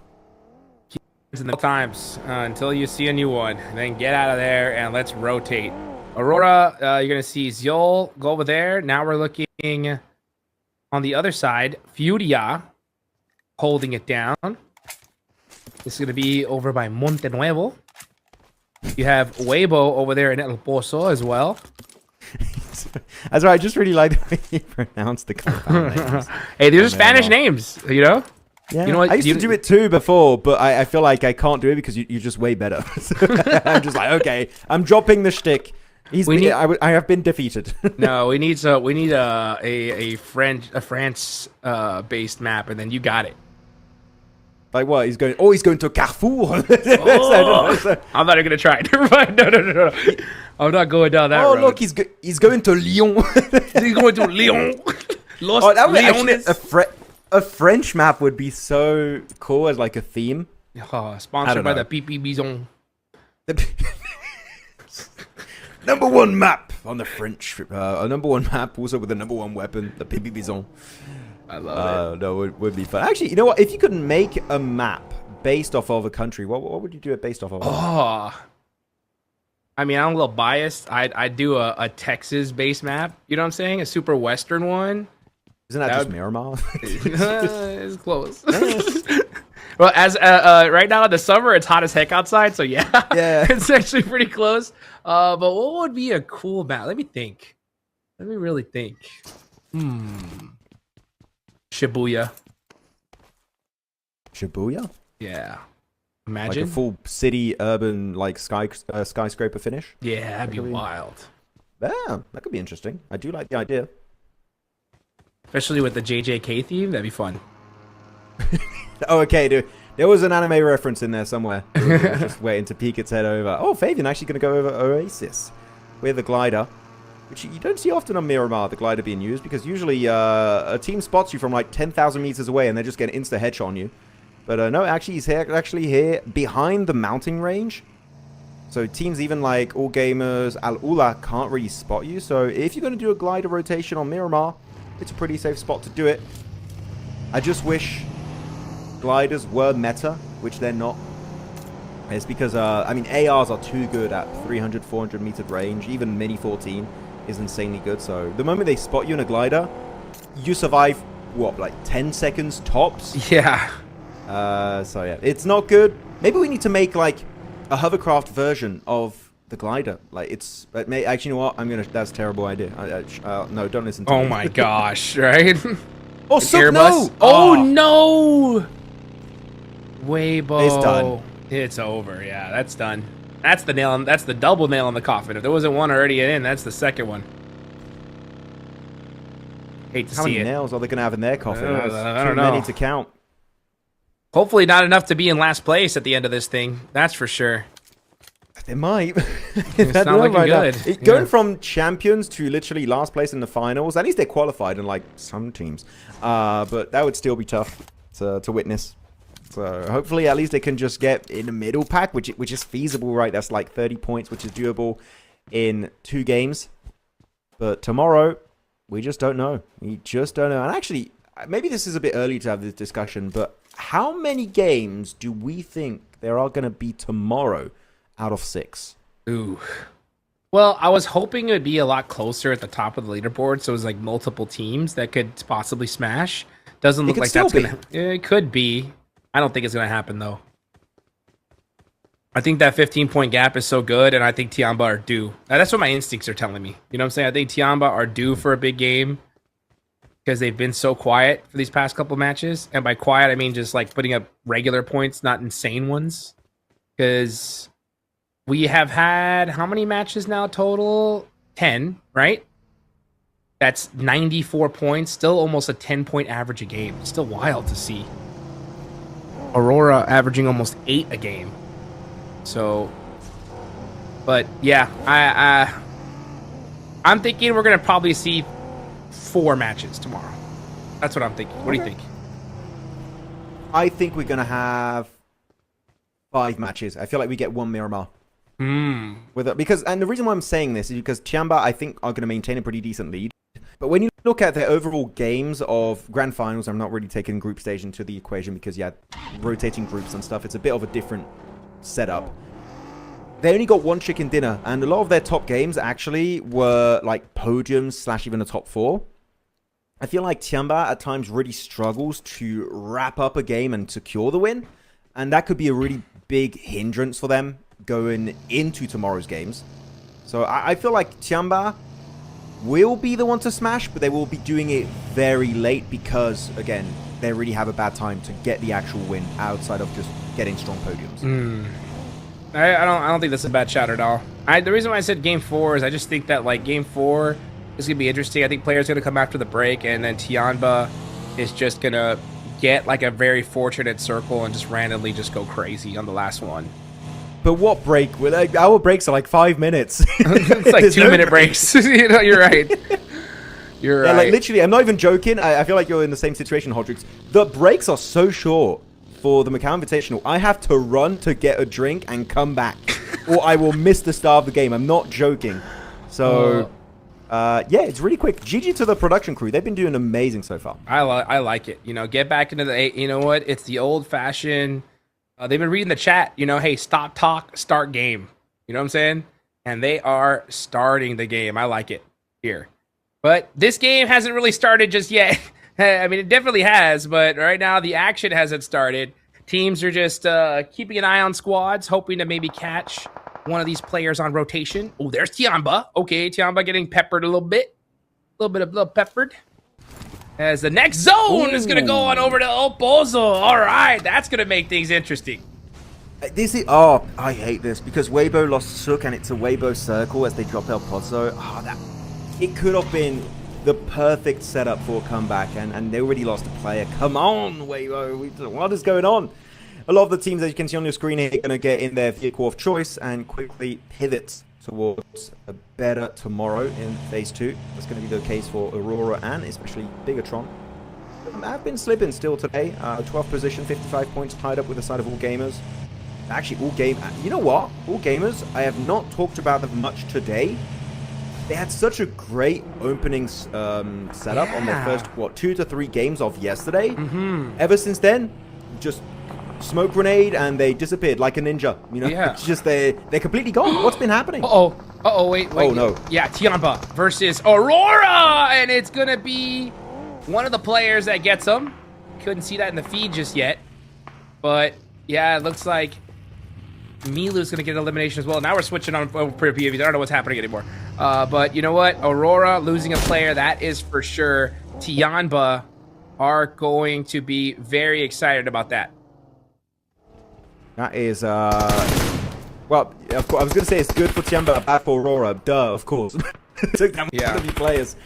Times until you see a new one, then get out of there and let's rotate. Aurora, you're going to see Ziol go over there. Now we're looking on the other side. Furia holding it down. This is going to be over by Monte Nuevo. You have Weibo over there in El Pozo as well. That's right. I just really like the way you pronounce the compound names. Hey, these are Spanish names, you know? Yeah, you know what? I used to do it too before, but I feel like I can't do it because you're just way better. I'm just like, okay, I'm dropping the shtick. I have been defeated. No, we need a France based map, and then you got it. Like what? He's going to Carrefour. I'm not even gonna try. Never mind. No. I'm not going down that road. Oh look, he's going to Lyon. He's going to Lyon. A French map would be so cool as like a theme. Sponsored by the PPBizon. Number 1 map on the French. Number 1 map also with the number 1 weapon, the PPBizon. I love it. No, it would be fun. Actually, you know what? If you could make a map based off of a country, what would you do it based off of? Oh, I mean, I'm a little biased. I'd do a Texas-based map. You know what I'm saying? A super Western one. Isn't that just Miramar? It's close. Well, as right now in the summer, it's hot as heck outside. So yeah, it's actually pretty close. But what would be a cool map? Let me think. Let me really think. Shibuya. Shibuya? Yeah. Imagine. Like a full city, urban, like skyscraper finish? Yeah, that'd be wild. Yeah, that could be interesting. I do like the idea. Especially with the JJK theme, that'd be fun. Oh, okay, dude. There was an anime reference in there somewhere. Just waiting to peek its head over. Oh, Fabian actually going to go over Oasis with a glider, which you don't see often on Miramar, the glider being used, because usually a team spots you from like 10,000 meters away and they're just getting insta-headshot on you. But no, actually, he's here behind the mounting range. So teams even like All Gamers, Al Ula can't really spot you. So if you're going to do a glider rotation on Miramar, it's a pretty safe spot to do it. I just wish gliders were meta, which they're not. It's because, I mean, ARs are too good at 300, 400 meter range. Even Mini 14 is insanely good. So the moment they spot you in a glider, you survive, what, like 10 seconds tops? Yeah. So yeah, it's not good. Maybe we need to make like a hovercraft version of the glider. Like it's actually, you know what? That's a terrible idea. No, don't listen to me. Oh my gosh, right? Oh, so no! Oh no! Weibo. It's done. It's over. Yeah, that's done. That's the nail. That's the double nail in the coffin. If there wasn't one already in, that's the second one. Hate to How see many it. nails are they going to have in their coffin? I don't Too know. many to count. Hopefully not enough to be in last place at the end of this thing. That's for sure. They might. It's not looking good. Going Yeah. from champions to literally last place in the finals. At least they qualified, unlike some teams. But that would still be tough to witness. So hopefully, at least they can just get in the middle pack, which is feasible, right? That's like 30 points, which is doable in 2 games. But tomorrow, we just don't know. We just don't know. And actually, maybe this is a bit early to have this discussion, but how many games do we think there are going to be tomorrow out of 6? Ooh. Well, I was hoping it would be a lot closer at the top of the leaderboard, so it was like multiple teams that could possibly smash. Doesn't look could like still that's gonna. It could be. I don't think it's gonna happen though. I think that 15-point gap is so good, and I think TIANBA are due. That's what my instincts are telling me. You know what I'm saying? I think TIANBA are due for a big game because they've been so quiet for these past couple matches. And by quiet, I mean just like putting up regular points, not insane ones. Because we have had how many matches now total? 10, right? That's 94 points. Still almost a 10-point average a game. Still wild to see. Aurora averaging almost 8 a game. So, but yeah, I'm thinking we're gonna probably see 4 matches tomorrow. That's what I'm thinking. What do you think? I think we're going to have 5 matches. I feel like we get 1 Miramar. Because the reason why I'm saying this is because TIANBA, I think, are going to maintain a pretty decent lead. But when you look at their overall games of grand finals, I'm not really taking group stage into the equation because, yeah, rotating groups and stuff, it's a bit of a different setup. They only got 1 chicken dinner, and a lot of their top games actually were like podiums / even a top 4. I feel like TIANBA at times really struggles to wrap up a game and secure the win, and that could be a really big hindrance for them going into tomorrow's games. So I feel like TIANBA will be the one to smash, but they will be doing it very late because, again, they really have a bad time to get the actual win outside of just getting strong podiums. I don't think that's a bad shot at all. The reason why I said game 4 is I just think that like game 4 is gonna be interesting. I think players are gonna come after the break, and then TIANBA is just gonna get like a very fortunate circle and just randomly just go crazy on the last one. But what break? Our breaks are like 5 minutes. It's like 2-minute breaks. You know, you're right. You're Yeah, right. like literally, I'm not even joking. I feel like you're in the same situation, Hodrix. The breaks are so short for the MACAO Invitational. I have to run to get a drink and come back, or I will miss the start of the game. I'm not joking. So, yeah, it's really quick. GG to the production crew. They've been doing amazing so far. I like it. You know, get back into the. You know what? It's the old-fashioned. They've been reading the chat. You know, hey, stop talk, start game. You know what I'm saying? And they are starting the game. I like it here. But this game hasn't really started just yet. I mean, it definitely has, but right now the action hasn't started. Teams are just keeping an eye on squads, hoping to maybe catch one of these players on rotation. Oh, there's TIANBA. Okay, TIANBA getting peppered a little bit. A little peppered. As the next zone is going to go on over to El Pozo. All right, that's going to make things interesting. This is... Oh, I hate this because Weibo lost Sook and it's a Weibo circle as they drop El Pozo. It could have been the perfect setup for a comeback, and they already lost a player. Come on, Weibo. What is going on? A lot of the teams, as you can see on your screen here, are going to get in their vehicle of choice and quickly pivot towards a better tomorrow in Phase 2. That's going to be the case for Aurora and especially Bigatron. I've been slipping still today. 12th position, 55 points tied up with the side of All Gamers. Actually, you know what? All Gamers, I have not talked about them much today. They had such a great opening setup on their first, 2 to 3 games of yesterday. Ever since then, just smoke grenade and they disappeared like a ninja. You know, it's just they're completely gone. What's been happening? Wait. Oh no. Yeah, TIANBA versus Aurora, and it's gonna be one of the players that gets them. Couldn't see that in the feed just yet. But yeah, it looks like Milu's going to get an elimination as well. Now we're switching on over PUBG. I don't know what's happening anymore. But you know what? Aurora losing a player, that is for sure. TIANBA are going to be very excited about that. That is, well, of course, I was going to say it's good for TIANBA, bad for Aurora. Duh, of course. Took that many players.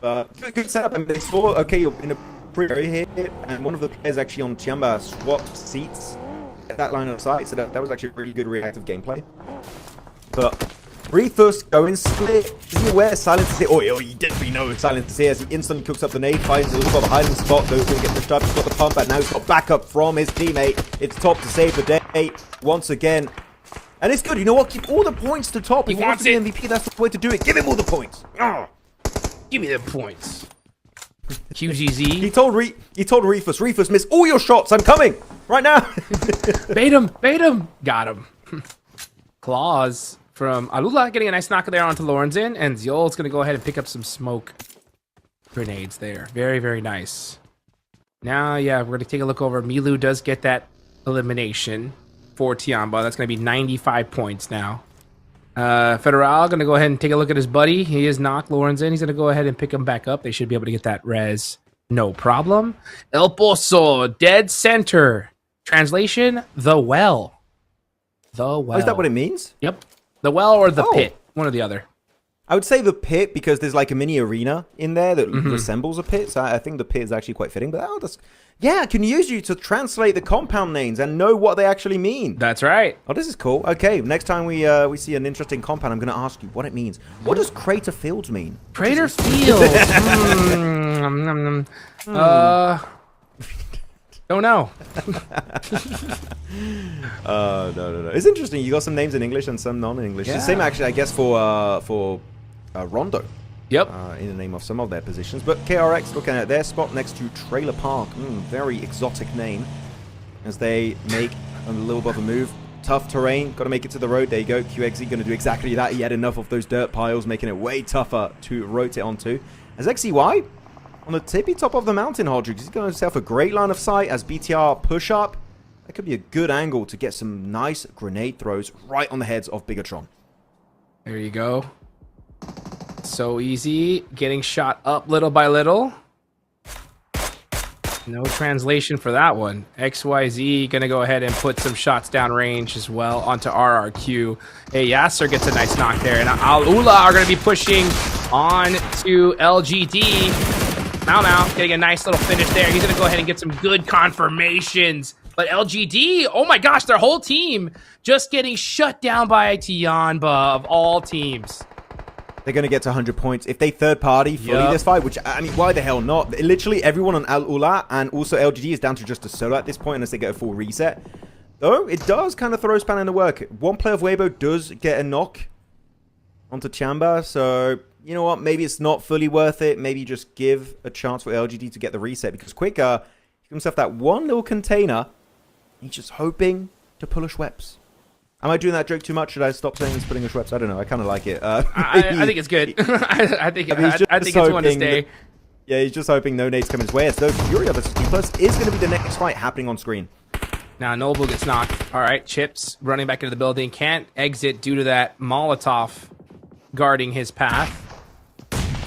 Good setup. I mean, they saw, okay, you're in a pre here, and one of the players actually on TIANBA swapped seats at that line of sight, so that was actually really good reactive gameplay. But Reefus going split. Is he aware? Silence is here. Oh, you definitely know Silence is here as he instantly cooks up the nade, finds a little bit of a hiding spot. Those going to get pushed up. He's got the pump, and now he's got backup from his teammate. It's Top to save the day once again. And it's good. You know what? Give all the points to Top. If he wants to be MVP, that's the way to do it. Give him all the points. Oh. Give me the points. QGZ. He told Reefus, Reefus, miss all your shots. I'm coming right now. Bait him. Bait him. Got him. Claws from Alula getting a nice knock there onto Lorenzen, and Ziol's going to go ahead and pick up some smoke grenades there. Very, very nice. Now, yeah, we're going to take a look over. Milu does get that elimination for TIANBA. That's going to be 95 points now. Federal going to go ahead and take a look at his buddy. He is knocked Lorenzen. He's going to go ahead and pick him back up. They should be able to get that res. No problem. El Pozo, dead center. Translation, the well. The well. Oh, is that what it means? Yep. The well or the pit. One or the other. I would say the pit because there's like a mini arena in there that resembles a pit. So I think the pit is actually quite fitting. But yeah, I can use you to translate the compound names and know what they actually mean. That's right. Oh, this is cool. Okay, next time we see an interesting compound, I'm going to ask you what it means. What does Crater Fields mean? Crater Fields. Don't know. No. It's interesting. You got some names in English and some non-English. Yeah. The same actually, I guess, for Rondo. Yep. In the name of some of their positions. But KRX looking at their spot next to Trailer Park. Very exotic name. As they make a little bit of a move. Tough terrain. Got to make it to the road. There you go. QXE going to do exactly that. He had enough of those dirt piles, making it way tougher to rotate onto. As XEY on the tippy top of the mountain, Hodrick. He's got himself a great line of sight as BTR push up. That could be a good angle to get some nice grenade throws right on the heads of Bigatron. There you go. So easy. Getting shot up little by little. No translation for that one. XYZ going to go ahead and put some shots downrange as well onto RRQ. Hey, Yasser gets a nice knock there. And Al-Ula are going to be pushing on to LGD. Mau getting a nice little finish there. He's going to go ahead and get some good confirmations. But LGD, oh my gosh, their whole team just getting shut down by TIANBA of all teams. They're going to get to 100 points if they third-party fully this fight, which, I mean, why the hell not? Literally everyone on Al-Ula and also LGD is down to just a solo at this point unless they get a full reset. Though, it does kind of throw span in the work. One player of Weibo does get a knock onto TIANBA, so you know what? Maybe it's not fully worth it. Maybe just give a chance for LGD to get the reset because Quicker, he gives himself that one little container. He's just hoping to pull a Schweppes. Am I doing that joke too much? Should I stop saying he's pulling a Schweppes? I don't know. I kind of like it. I think it's good. I think it's one to stay. Yeah, he's just hoping no nades come his way. So FURIA versus T+ is going to be the next fight happening on screen. Now Noble gets knocked. All right, Chips running back into the building. Can't exit due to that Molotov guarding his path.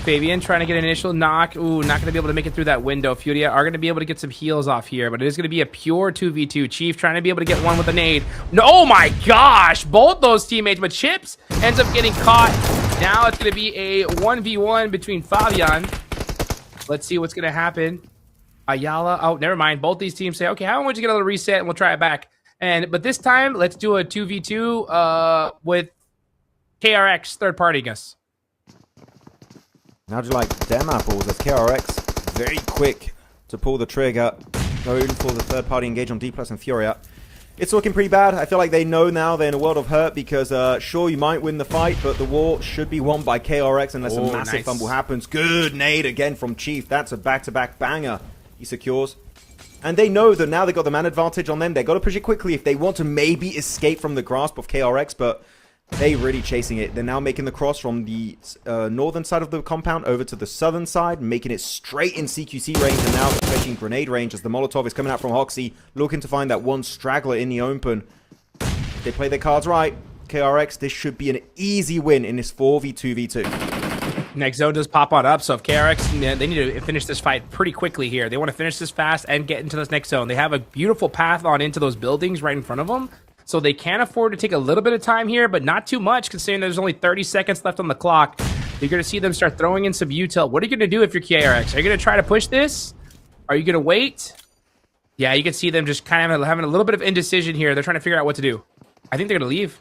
Fabian trying to get an initial knock. Ooh, not going to be able to make it through that window. FURIA are going to be able to get some heals off here, but it is going to be a pure 2v2. Chief trying to be able to get one with a nade. No, oh my gosh! Both those teammates, but Chips ends up getting caught. Now it's going to be a 1v1 between Fabian. Let's see what's going to happen. Ayala, oh, never mind. Both these teams say, okay, how about you get a little reset and we'll try it back. But this time, let's do a 2v2 with KRX third party, I guess. Now just like them apples as KRX very quick to pull the trigger, going for the third party engage on D+ and FURIA. It's looking pretty bad. I feel like they know now they're in a world of hurt because sure, you might win the fight, but the war should be won by KRX unless a massive fumble happens. Good nade again from Chief. That's a back-to-back banger he secures. And they know that now they've got the man advantage on them. They've got to push it quickly if they want to maybe escape from the grasp of KRX, but They really chasing it. They're now making the cross from the northern side of the compound over to the southern side, making it straight in CQC range, and now especially in grenade range as the Molotov is coming out from Hoxie, looking to find that one straggler in the open. If they play their cards right, KRX, this should be an easy win in this 4v2v2. Next zone does pop on up, so if KRX, they need to finish this fight pretty quickly here. They want to finish this fast and get into this next zone. They have a beautiful path on into those buildings right in front of them, so they can afford to take a little bit of time here, but not too much, considering there's only 30 seconds left on the clock. You're going to see them start throwing in some util. What are you going to do if you're KRX? Are you going to try to push this? Are you going to wait? Yeah, you can see them just kind of having a little bit of indecision here. They're trying to figure out what to do. I think they're going to leave.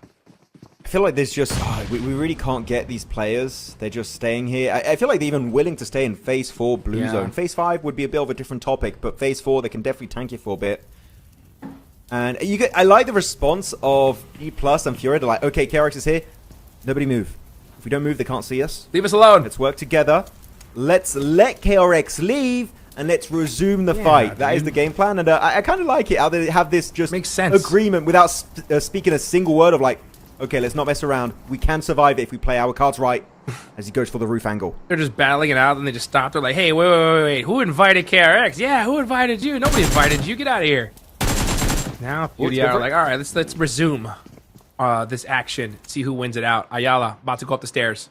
I feel like there's just... we really can't get these players. They're just staying here. I feel like they're even willing to stay in Phase 4 Blue Zone. Phase 5 would be a bit of a different topic, but Phase 4, they can definitely tank it for a bit. And I like the response of E Plus and Furia. They're like, okay, KRX is here. Nobody move. If we don't move, they can't see us. Leave us alone. Let's work together. Let's let KRX leave, and let's resume the fight. That is the game plan, and I kind of like it how they have this just makes sense agreement without speaking a single word of like, okay, let's not mess around. We can survive it if we play our cards right. As he goes for the roof angle. They're just battling it out, and they just stop. They're like, hey, wait. Who invited KRX? Yeah, who invited you? Nobody invited you. Get out of here. Now, FURIA are like, all right, let's resume this action. See who wins it out. Ayala, about to go up the stairs.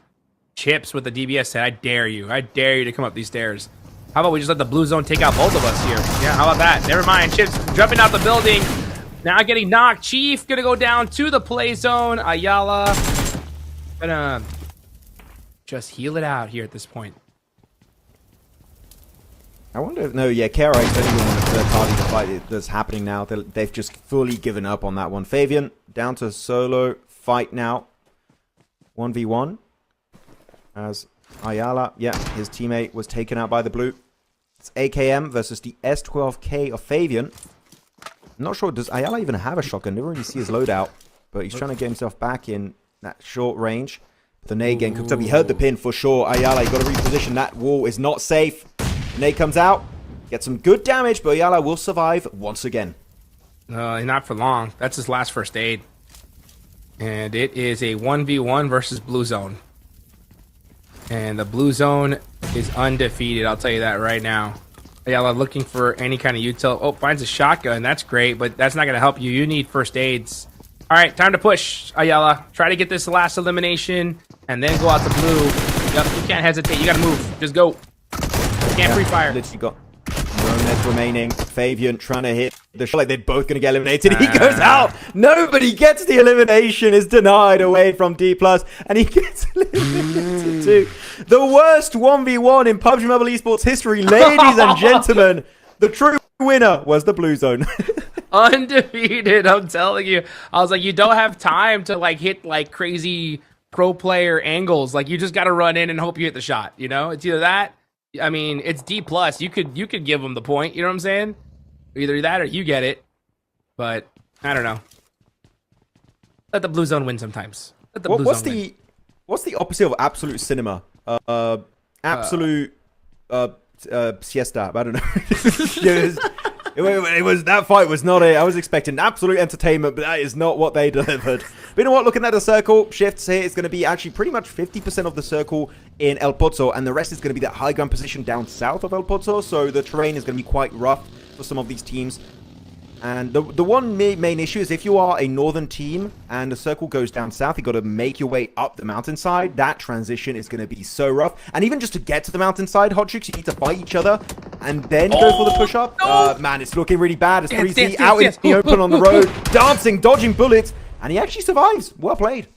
Chips with the DBS said, I dare you to come up these stairs. How about we just let the blue zone take out both of us here? Yeah, how about that? Never mind. Chips jumping out the building. Now getting knocked. Chief gonna go down to the play zone. Ayala gonna just heal it out here at this point. I wonder if... No, yeah, KRX is only one of the third party the fight that's happening now. They've just fully given up on that one. Fabian, down to solo fight now. 1v1. As Ayala, yeah, his teammate was taken out by the blue. It's AKM versus the S12K of Fabian. I'm not sure, does Ayala even have a shotgun? Never really see his loadout. But he's trying to get himself back in that short range. The nade game comes up. He heard the pin for sure. Ayala, you got to reposition. That wall is not safe. Nade comes out, gets some good damage, but Ayala will survive once again. Not for long. That's his last first aid. And it is a 1v1 versus Blue Zone. And the Blue Zone is undefeated, I'll tell you that right now. Ayala looking for any kind of util. Oh, finds a shotgun. That's great, but that's not going to help you. You need first aids. All right, time to push, Ayala. Try to get this last elimination, and then go out to blue. Yep, you can't hesitate. You got to move. Just go. Can't free fire. Literally got no nets remaining. Fabian trying to hit the shot like they're both going to get eliminated. He goes out. Nobody gets the elimination. Is denied away from D+, and he gets eliminated too. The worst 1v1 in PUBG Mobile Esports history, ladies and gentlemen. The true winner was the Blue Zone. Undefeated, I'm telling you. I was like, you don't have time to like hit like crazy pro player angles. Like you just got to run in and hope you hit the shot. You know, it's either that. I mean, it's D+. You could give them the point. You know what I'm saying? Either that or you get it. But I don't know. Let the Blue Zone win sometimes. Let the Blue Zone win. What's the opposite of absolute cinema? Absolute siesta. I don't know. It was that fight was not it. I was expecting absolute entertainment, but that is not what they delivered. But you know what? Looking at the circle, shifts here is going to be actually pretty much 50% of the circle in El Pozo, and the rest is going to be that high ground position down south of El Pozo. So the terrain is going to be quite rough for some of these teams. And the one main issue is if you are a northern team and the circle goes down south, you got to make your way up the mountainside. That transition is going to be so rough. And even just to get to the mountainside, Hot Chicks, you need to fight each other and then go for the push-up. No. Man, it's looking really bad. It's 3Z out in the open on the road, dancing, dodging bullets, and he actually survives. Well played.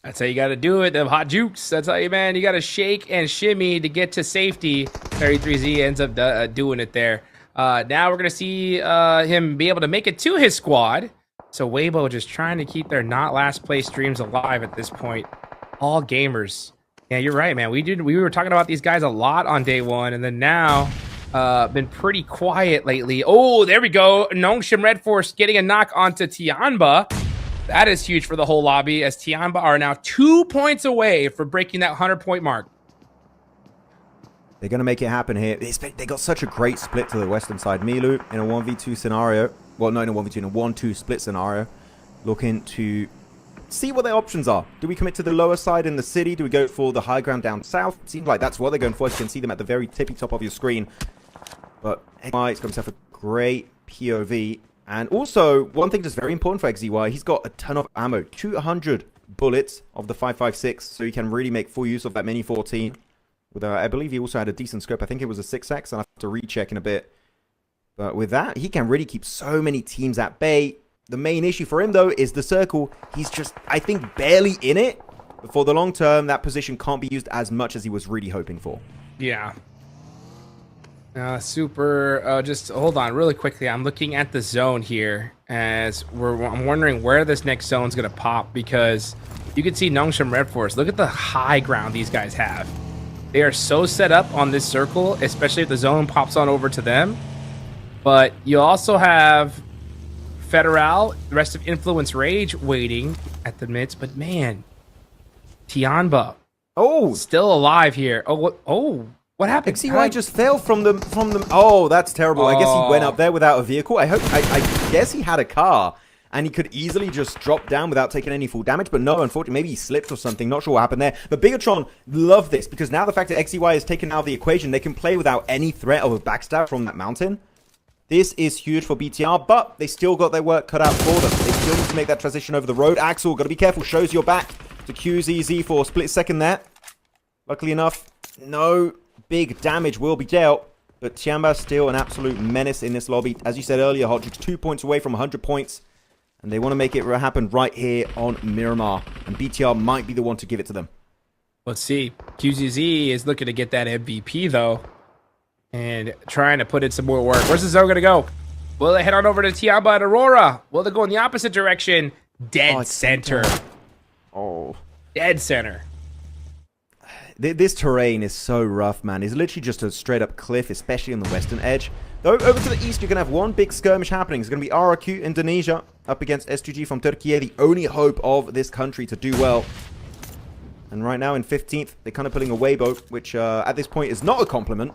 That's how you got to do it, them hot jukes. That's how you, man. You got to shake and shimmy to get to safety. 33Z ends up doing it there. Now we're going to see him be able to make it to his squad. So Weibo just trying to keep their not last place streams alive at this point. All gamers. Yeah, you're right, man. We were talking about these guys a lot on day one, and then now been pretty quiet lately. Oh, there we go. Nongshim Red Force getting a knock onto TIANBA. That is huge for the whole lobby, as TIANBA are now 2 points away from breaking that 100-point mark. They're going to make it happen here. They got such a great split to the western side. Milu in a 1v2 scenario. Well, no, in a 1v2, in a 1-2 split scenario. Looking to see what their options are. Do we commit to the lower side in the city? Do we go for the high ground down south? It seems like that's what they're going for. You can see them at the very tippy top of your screen. But XZY has got himself a great POV. And also, one thing that's very important for XZY, he's got a ton of ammo. 200 bullets of the 5.56, so he can really make full use of that Mini 14. With, I believe he also had a decent scope. I think it was a 6x, and I have to recheck in a bit. But with that, he can really keep so many teams at bay. The main issue for him, though, is the circle. He's just, I think, barely in it. But for the long term, that position can't be used as much as he was really hoping for. Yeah. Just hold on really quickly. I'm looking at the zone here as I'm wondering where this next zone's going to pop, because you can see Nongshim Red Force. Look at the high ground these guys have. They are so set up on this circle, especially if the zone pops on over to them. But you also have Federal, the rest of Influence Rage waiting at the midst. But man, TIANBA, still alive here. What happened? XZY just fell from the. Oh, that's terrible. I guess he went up there without a vehicle. I guess he had a car and he could easily just drop down without taking any full damage. But no, unfortunately, maybe he slipped or something. Not sure what happened there. But Bigatron love this, because now the fact that XZY is taken out of the equation, they can play without any threat of a backstab from that mountain. This is huge for BTR, but they still got their work cut out for them. They still need to make that transition over the road. Axel, got to be careful. Shows your back to QZZ for a split second there. Luckily enough, no big damage will be dealt, but TIANBA still an absolute menace in this lobby. As you said earlier, Hodrix 2 points away from 100 points, and they want to make it happen right here on Miramar, and BTR might be the one to give it to them. Let's see. QZZ is looking to get that MVP, though, and trying to put in some more work. Where's the zone going to go? Will they head on over to TIANBA and Aurora? Will they go in the opposite direction? Dead center. Dead center. This terrain is so rough, man. It's literally just a straight-up cliff, especially on the western edge. Though, over to the east, you're going to have one big skirmish happening. It's going to be RRQ Indonesia up against S2G from Turkey, the only hope of this country to do well. And right now, in 15th, they're kind of pulling a Weibo, which at this point is not a compliment.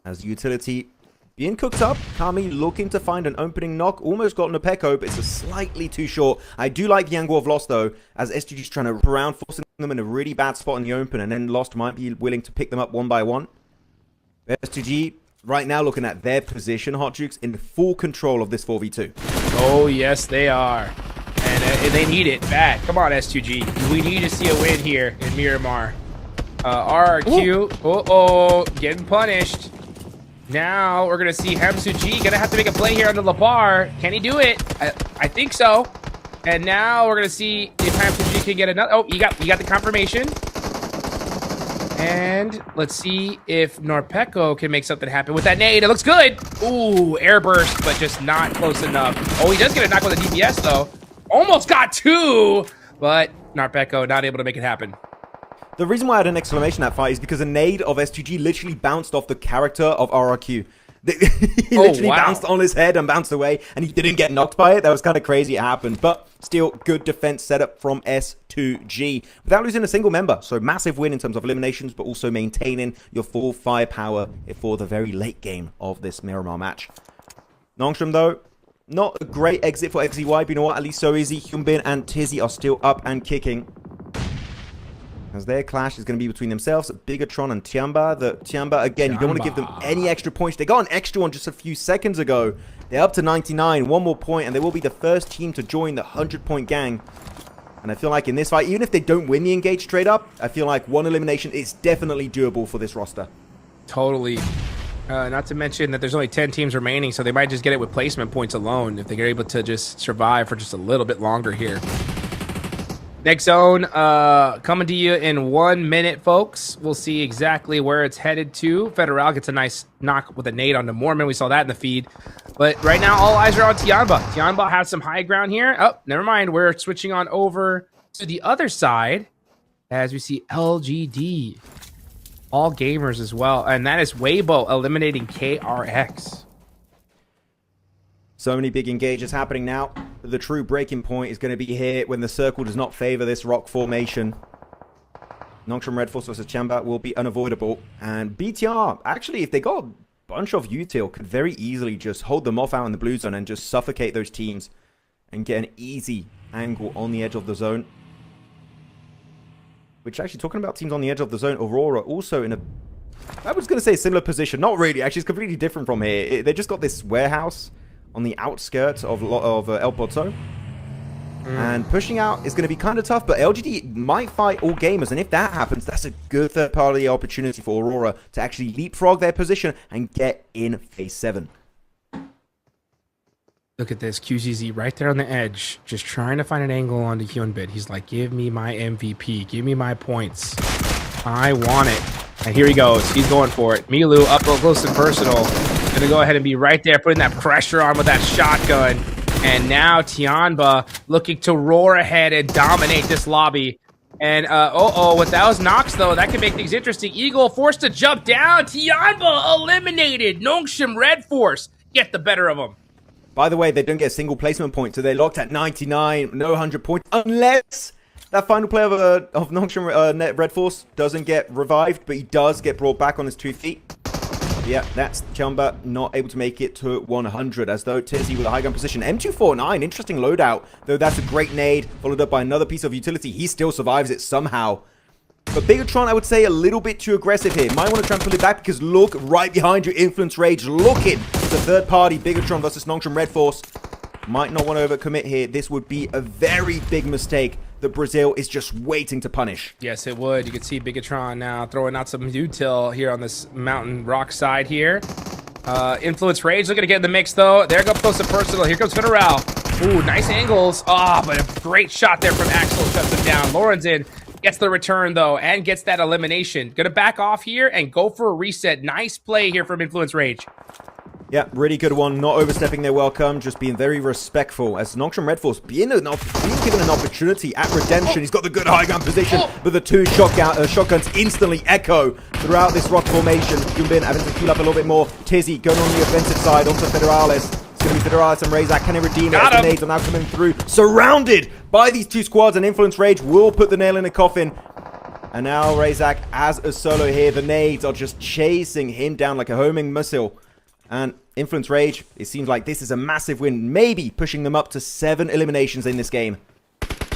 As utility being cooked up, Kami looking to find an opening knock. Almost got Nopeko, but it's a slightly too short. I do like the angle of Lost, though, as SGG's trying to wrap around, forcing them in a really bad spot in the open, and then Lost might be willing to pick them up one by one. SGG, right now, looking at their position, Hot Jukes, in full control of this 4v2. Oh, yes, they are. And they need it bad. Come on, S2G. We need to see a win here in Miramar. RRQ, getting punished. Now we're going to see Hamsuji going to have to make a play here on the Labar. Can he do it? I think so. And now we're going to see if Hamsuji can get another. Oh, you got the confirmation. And let's see if Norpeko can make something happen with that nade. It looks good. Ooh, airburst, but just not close enough. Oh, he does get a knock with a DPS, though. Almost got two, but Norpeko not able to make it happen. The reason why I had an exclamation at that fight is because a nade of S2G literally bounced off the character of RRQ. He literally bounced on his head and bounced away, and he didn't get knocked by it. That was kind of crazy. It happened, but still good defense setup from S2G without losing a single member. So massive win in terms of eliminations, but also maintaining your full firepower for the very late game of this Miramar match. Nongshim, though, not a great exit for XZY, but you know what? At least so easy. Hyunbin and Tizzy are still up and kicking. As their clash is going to be between themselves, Bigatron and TIANBA. The TIANBA, again, you don't want to give them any extra points. They got an extra one just a few seconds ago. They're up to 99, one more point, and they will be the first team to join the 100-point gang. And I feel like in this fight, even if they don't win the engage straight up, I feel like one elimination is definitely doable for this roster. Totally. Not to mention that there's only 10 teams remaining, so they might just get it with placement points alone if they're able to just survive for just a little bit longer here. Next zone coming to you in 1 minute, folks. We'll see exactly where it's headed to. Federal gets a nice knock with a nade onto Mormon. We saw that in the feed. But right now, all eyes are on TIANBA. TIANBA has some high ground here. Oh, never mind. We're switching on over to the other side as we see LGD. All gamers as well. And that is Weibo eliminating KRX. So many big engages happening now. The true breaking point is going to be here when the circle does not favor this rock formation. Nongshim Red Force versus TIANBA will be unavoidable. And BTR, actually, if they got a bunch of util, could very easily just hold them off out in the blue zone and just suffocate those teams. and get an easy angle on the edge of the zone. Which, actually, talking about teams on the edge of the zone, Aurora also in a... I was going to say similar position. Not really. Actually, it's completely different from here. They just got this warehouse on the outskirts of El Pozo. And pushing out is going to be kind of tough, but LGD might fight all gamers. And if that happens, that's a good third-party opportunity for Aurora to actually leapfrog their position and get in Phase 7. Look at this, QZZ right there on the edge, just trying to find an angle on the Hyunbin. He's like, give me my MVP, give me my points. I want it. And here he goes, he's going for it. Milu up close and personal. Gonna go ahead and be right there, putting that pressure on with that shotgun. And now TIANBA looking to roar ahead and dominate this lobby. And, with those knocks, though, that can make things interesting. Eagle forced to jump down. TIANBA eliminated. Nongshim Red Force get the better of him. By the way, they don't get a single placement point, so they're locked at 99, no 100 points, unless that final player of Nongshim Red Force doesn't get revived, but he does get brought back on his 2 feet. Yeah, that's TIANBA not able to make it to 100, as though Tizzy with a high gun position. M249, interesting loadout, though that's a great nade, followed up by another piece of utility. He still survives it somehow. But Bigatron, I would say, a little bit too aggressive here. Might want to try and pull it back, because look right behind you, Influence Rage looking. The third party, Bigatron versus Nongshim Red Force. Might not want to overcommit here. This would be a very big mistake that Brazil is just waiting to punish. Yes, it would. You can see Bigatron now throwing out some util here on this mountain rock side here. Influence Rage looking to get in the mix, though. There goes close and personal. Here comes Federal. Ooh, nice angles. Ah, but a great shot there from Axel. Shuts him down. Lauren's in. Gets the return, though, and gets that elimination. Gonna back off here and go for a reset. Nice play here from Influence Rage. Yeah, really good one. Not overstepping their welcome, just being very respectful. As Nongshim Red Force being given an opportunity at redemption. He's got the good high gun position, but the two shotguns instantly echo throughout this rock formation. Hyunbin having to heal up a little bit more. Tizzy going on the offensive side onto Federalis. It's going to be Federalis and Razak. Can he redeem it? As the nades are now coming through. Surrounded by these two squads, and Influence Rage will put the nail in the coffin. And now Razak as a solo here. The nades are just chasing him down like a homing missile. And Influence Rage, it seems like this is a massive win, maybe pushing them up to 7 eliminations in this game.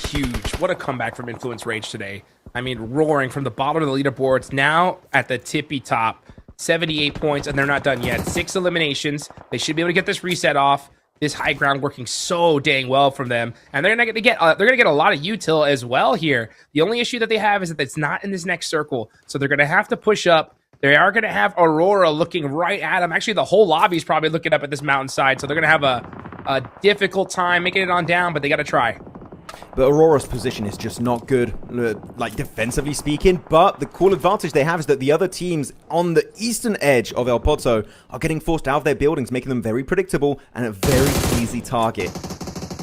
Huge. What a comeback from Influence Rage today. I mean, roaring from the bottom of the leaderboards, now at the tippy top. 78 points, and they're not done yet. 6 eliminations. They should be able to get this reset off. This high ground working so dang well from them, and they're gonna get a lot of util as well here. The only issue that they have is that it's not in this next circle, so they're gonna have to push up. They are going to have Aurora looking right at them. Actually, the whole lobby is probably looking up at this mountainside, so they're going to have a difficult time making it on down, but they got to try. But Aurora's position is just not good, like defensively speaking. But the cool advantage they have is that the other teams on the eastern edge of El Pozo are getting forced out of their buildings, making them very predictable and a very easy target.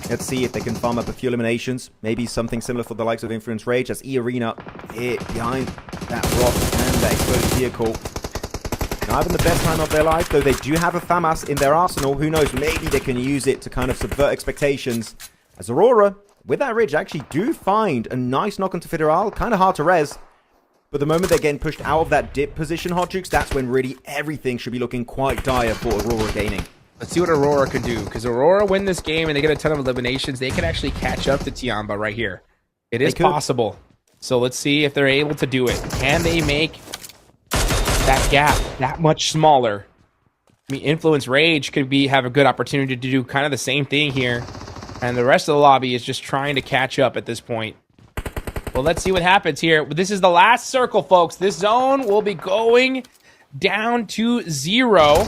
Let's see if they can farm up a few eliminations. Maybe something similar for the likes of Influence Rage, as E-Arena here behind that rock and that exploded vehicle. Not having the best time of their life, though they do have a FAMAS in their arsenal. Who knows, maybe they can use it to kind of subvert expectations. As Aurora, with that ridge, actually do find a nice knock onto Federal. Kind of hard to res. But the moment they're getting pushed out of that dip position, Hot Jukes, that's when really everything should be looking quite dire for Aurora gaining. Let's see what Aurora can do, because Aurora win this game and they get a ton of eliminations. They can actually catch up to TIANBA right here. It is possible. So let's see if they're able to do it. Can they make that gap that much smaller? I mean, Influence Rage could have a good opportunity to do kind of the same thing here. And the rest of the lobby is just trying to catch up at this point. Well, let's see what happens here. This is the last circle, folks. This zone will be going down to 0.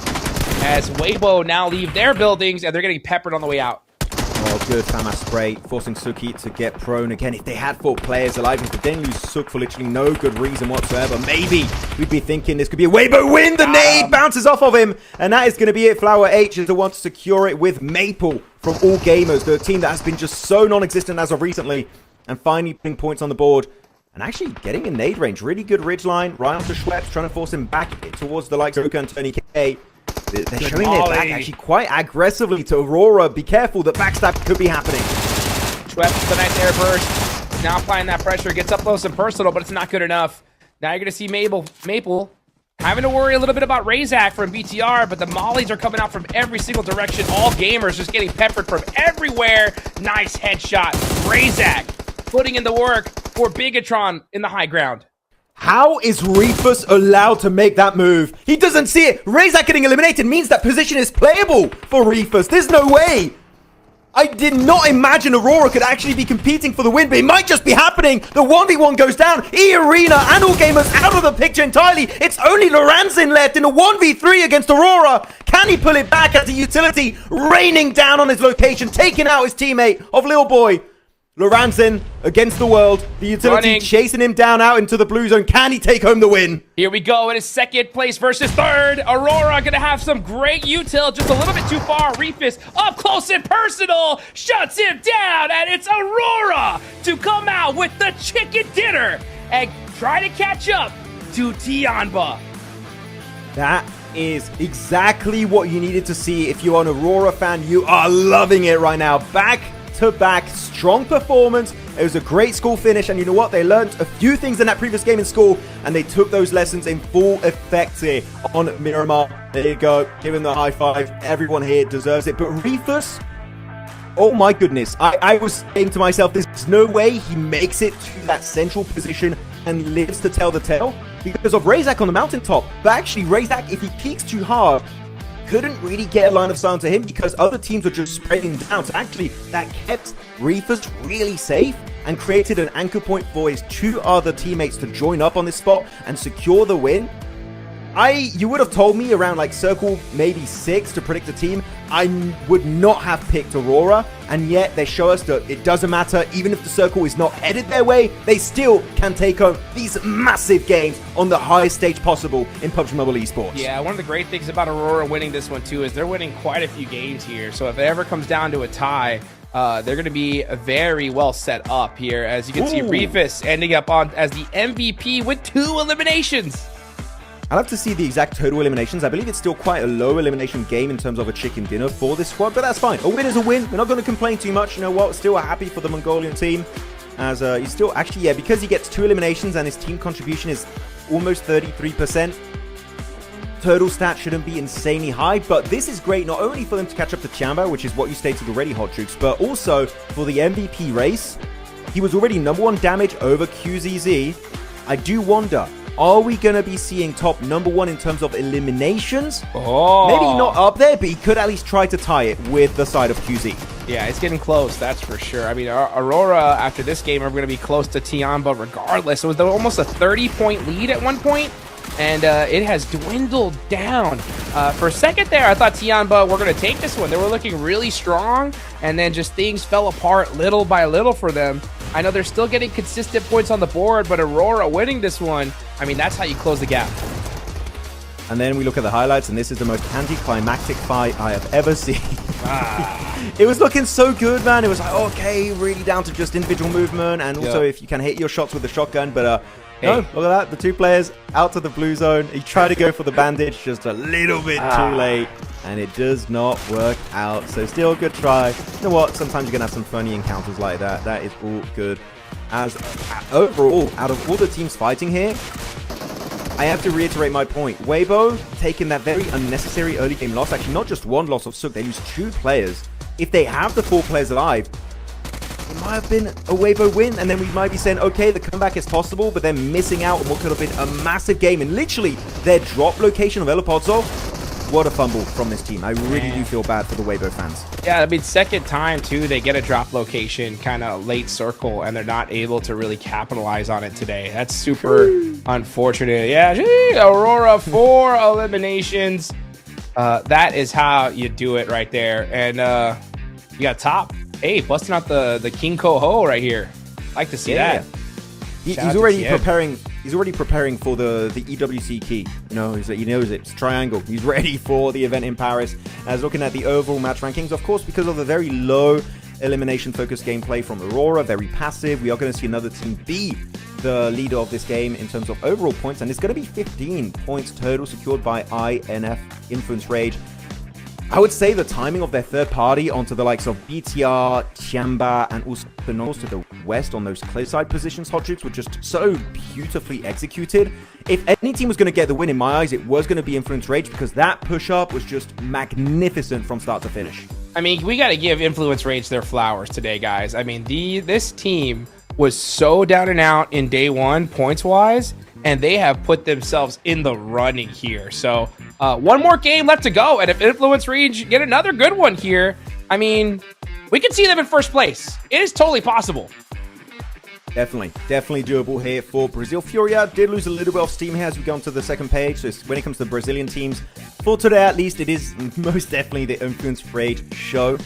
As Weibo now leave their buildings, and they're getting peppered on the way out. Oh, good FAMAS spray, forcing Suki to get prone again. If they had 4 players alive, if they then lose Suk for literally no good reason whatsoever, maybe we'd be thinking this could be a Weibo win. The nade bounces off of him, and that is going to be it. Flower H is the one to secure it with Maple from All Gamers, the team that has been just so non-existent as of recently, and finally putting points on the board. And actually getting in nade range. Really good ridgeline, right onto Schweppes, trying to force him back towards the likes of Ruka and Tony K. They're showing their back actually quite aggressively to Aurora. Be careful, that backstab could be happening. Schweppes, the nice air burst. Now applying that pressure. Gets up close and personal, but it's not good enough. Now you're going to see Maple Having to worry a little bit about Razak from BTR, but the mollies are coming out from every single direction. All gamers just getting peppered from everywhere. Nice headshot. Razak putting in the work for Bigatron in the high ground. How is Reefus allowed to make that move? He doesn't see it. Razak getting eliminated means that position is playable for Reefus. There's no way. I did not imagine Aurora could actually be competing for the win, but it might just be happening. The 1v1 goes down. E-Arena and All Gamers out of the picture entirely. It's only Loranzin left in a 1v3 against Aurora. Can he pull it back as a utility raining down on his location, taking out his teammate of Lil Boy? Loranzin against the world. The utility Running. chasing him down out into the blue zone. Can he take home the win? Here we go. It is second place versus third. Aurora gonna have some great util, just a little bit too far. Reefus up close and personal shuts him down, and it's Aurora to come out with the chicken dinner and try to catch up to TIANBA. That is exactly what you needed to see. If you're an Aurora fan, you are loving it right now. Back-to-back strong performance. It was a great school finish, and you know what? They learned a few things in that previous game in school, and they took those lessons in full effect here on Miramar. There you go. Give him the high five. Everyone here deserves it. But Reefus, oh my goodness. I was saying to myself, there's no way he makes it to that central position and lives to tell the tale because of Razak on the mountaintop. But actually, Razak, if he peeks too hard, couldn't really get a line of sight to him because other teams were just spreading down. So actually, that kept Reefus really safe and created an anchor point for his two other teammates to join up on this spot and secure the win. You would have told me around like circle maybe 6 to predict the team. I would not have picked Aurora, and yet they show us that it doesn't matter. Even if the circle is not headed their way, they still can take home these massive games on the highest stage possible in PUBG Mobile Esports. Yeah, one of the great things about Aurora winning this one too is they're winning quite a few games here. So if it ever comes down to a tie, they're going to be very well set up here. As you can see, Reefus ending up on as the MVP with 2 eliminations. I'll have to see the exact total eliminations. I believe it's still quite a low elimination game in terms of a chicken dinner for this squad, but that's fine. A win is a win. We're not going to complain too much. You know what? Still happy for the Mongolian team. As he's still, actually, yeah, because he gets 2 eliminations and his team contribution is almost 33%. Total stat shouldn't be insanely high, but this is great not only for them to catch up to TIANBA, which is what you stated already, Hot Troops, but also for the MVP race. He was already #1 damage over QZZ. I do wonder, are we going to be seeing top #1 in terms of eliminations? Oh. Maybe not up there, but he could at least try to tie it with the side of QZ. Yeah, it's getting close, that's for sure. I mean, Aurora, after this game, are going to be close to TIANBA regardless. It was almost a 30-point lead at one point, and it has dwindled down. For a second there, I thought TIANBA were going to take this one. They were looking really strong, and then just things fell apart little by little for them. I know they're still getting consistent points on the board, but Aurora winning this one, I mean, that's how you close the gap. And then we look at the highlights, and this is the most anticlimactic fight I have ever seen. It was looking so good, man. It was like, okay, really down to just individual movement, and also if you can hit your shots with the shotgun, but no, look at that. The 2 players out to the blue zone. He tried to go for the bandage just a little bit too late, and it does not work out. So still a good try. You know what? Sometimes you're going to have some funny encounters like that. That is all good. As overall, out of all the teams fighting here, I have to reiterate my point. Weibo taking that very unnecessary early game loss. Actually, not just 1 loss of Sook. They lose 2 players. If they have the 4 players alive, it might have been a Weibo win, and then we might be saying, okay, the comeback is possible, but they're missing out on what could have been a massive game. And literally, their drop location of Elapodzov, what a fumble from this team. I really do feel bad for the Weibo fans. Yeah, I mean, second time, too, they get a drop location kind of late circle, and they're not able to really capitalize on it today. That's super unfortunate. Yeah, Aurora, 4 eliminations. That is how you do it right there. And you got top. Hey, busting out the King Koho right here. Like to see that. He's already preparing. He's already preparing for the EWC key. You know, he knows it. It's triangle. He's ready for the event in Paris. As looking at the overall match rankings, of course, because of the very low elimination-focused gameplay from Aurora, very passive, we are going to see another team be the leader of this game in terms of overall points, and it's going to be 15 points total secured by INF Influence Rage. I would say the timing of their third party onto the likes of BTR, TIANBA, and also the north to the west on those clearside positions, hot troops, were just so beautifully executed. If any team was going to get the win in my eyes, it was going to be Influence Rage, because that push-up was just magnificent from start to finish. I mean, we got to give Influence Rage their flowers today, guys. I mean, this team was so down and out in day one, points-wise, and they have put themselves in the running here. So, one more game left to go, and if Influence Rage get another good one here, I mean, we can see them in first place. It is totally possible. Definitely doable here for Brazil. FURIA did lose a little bit of steam here as we go onto the second page. So when it comes to the Brazilian teams, for today at least, it is most definitely the Influence Rage show.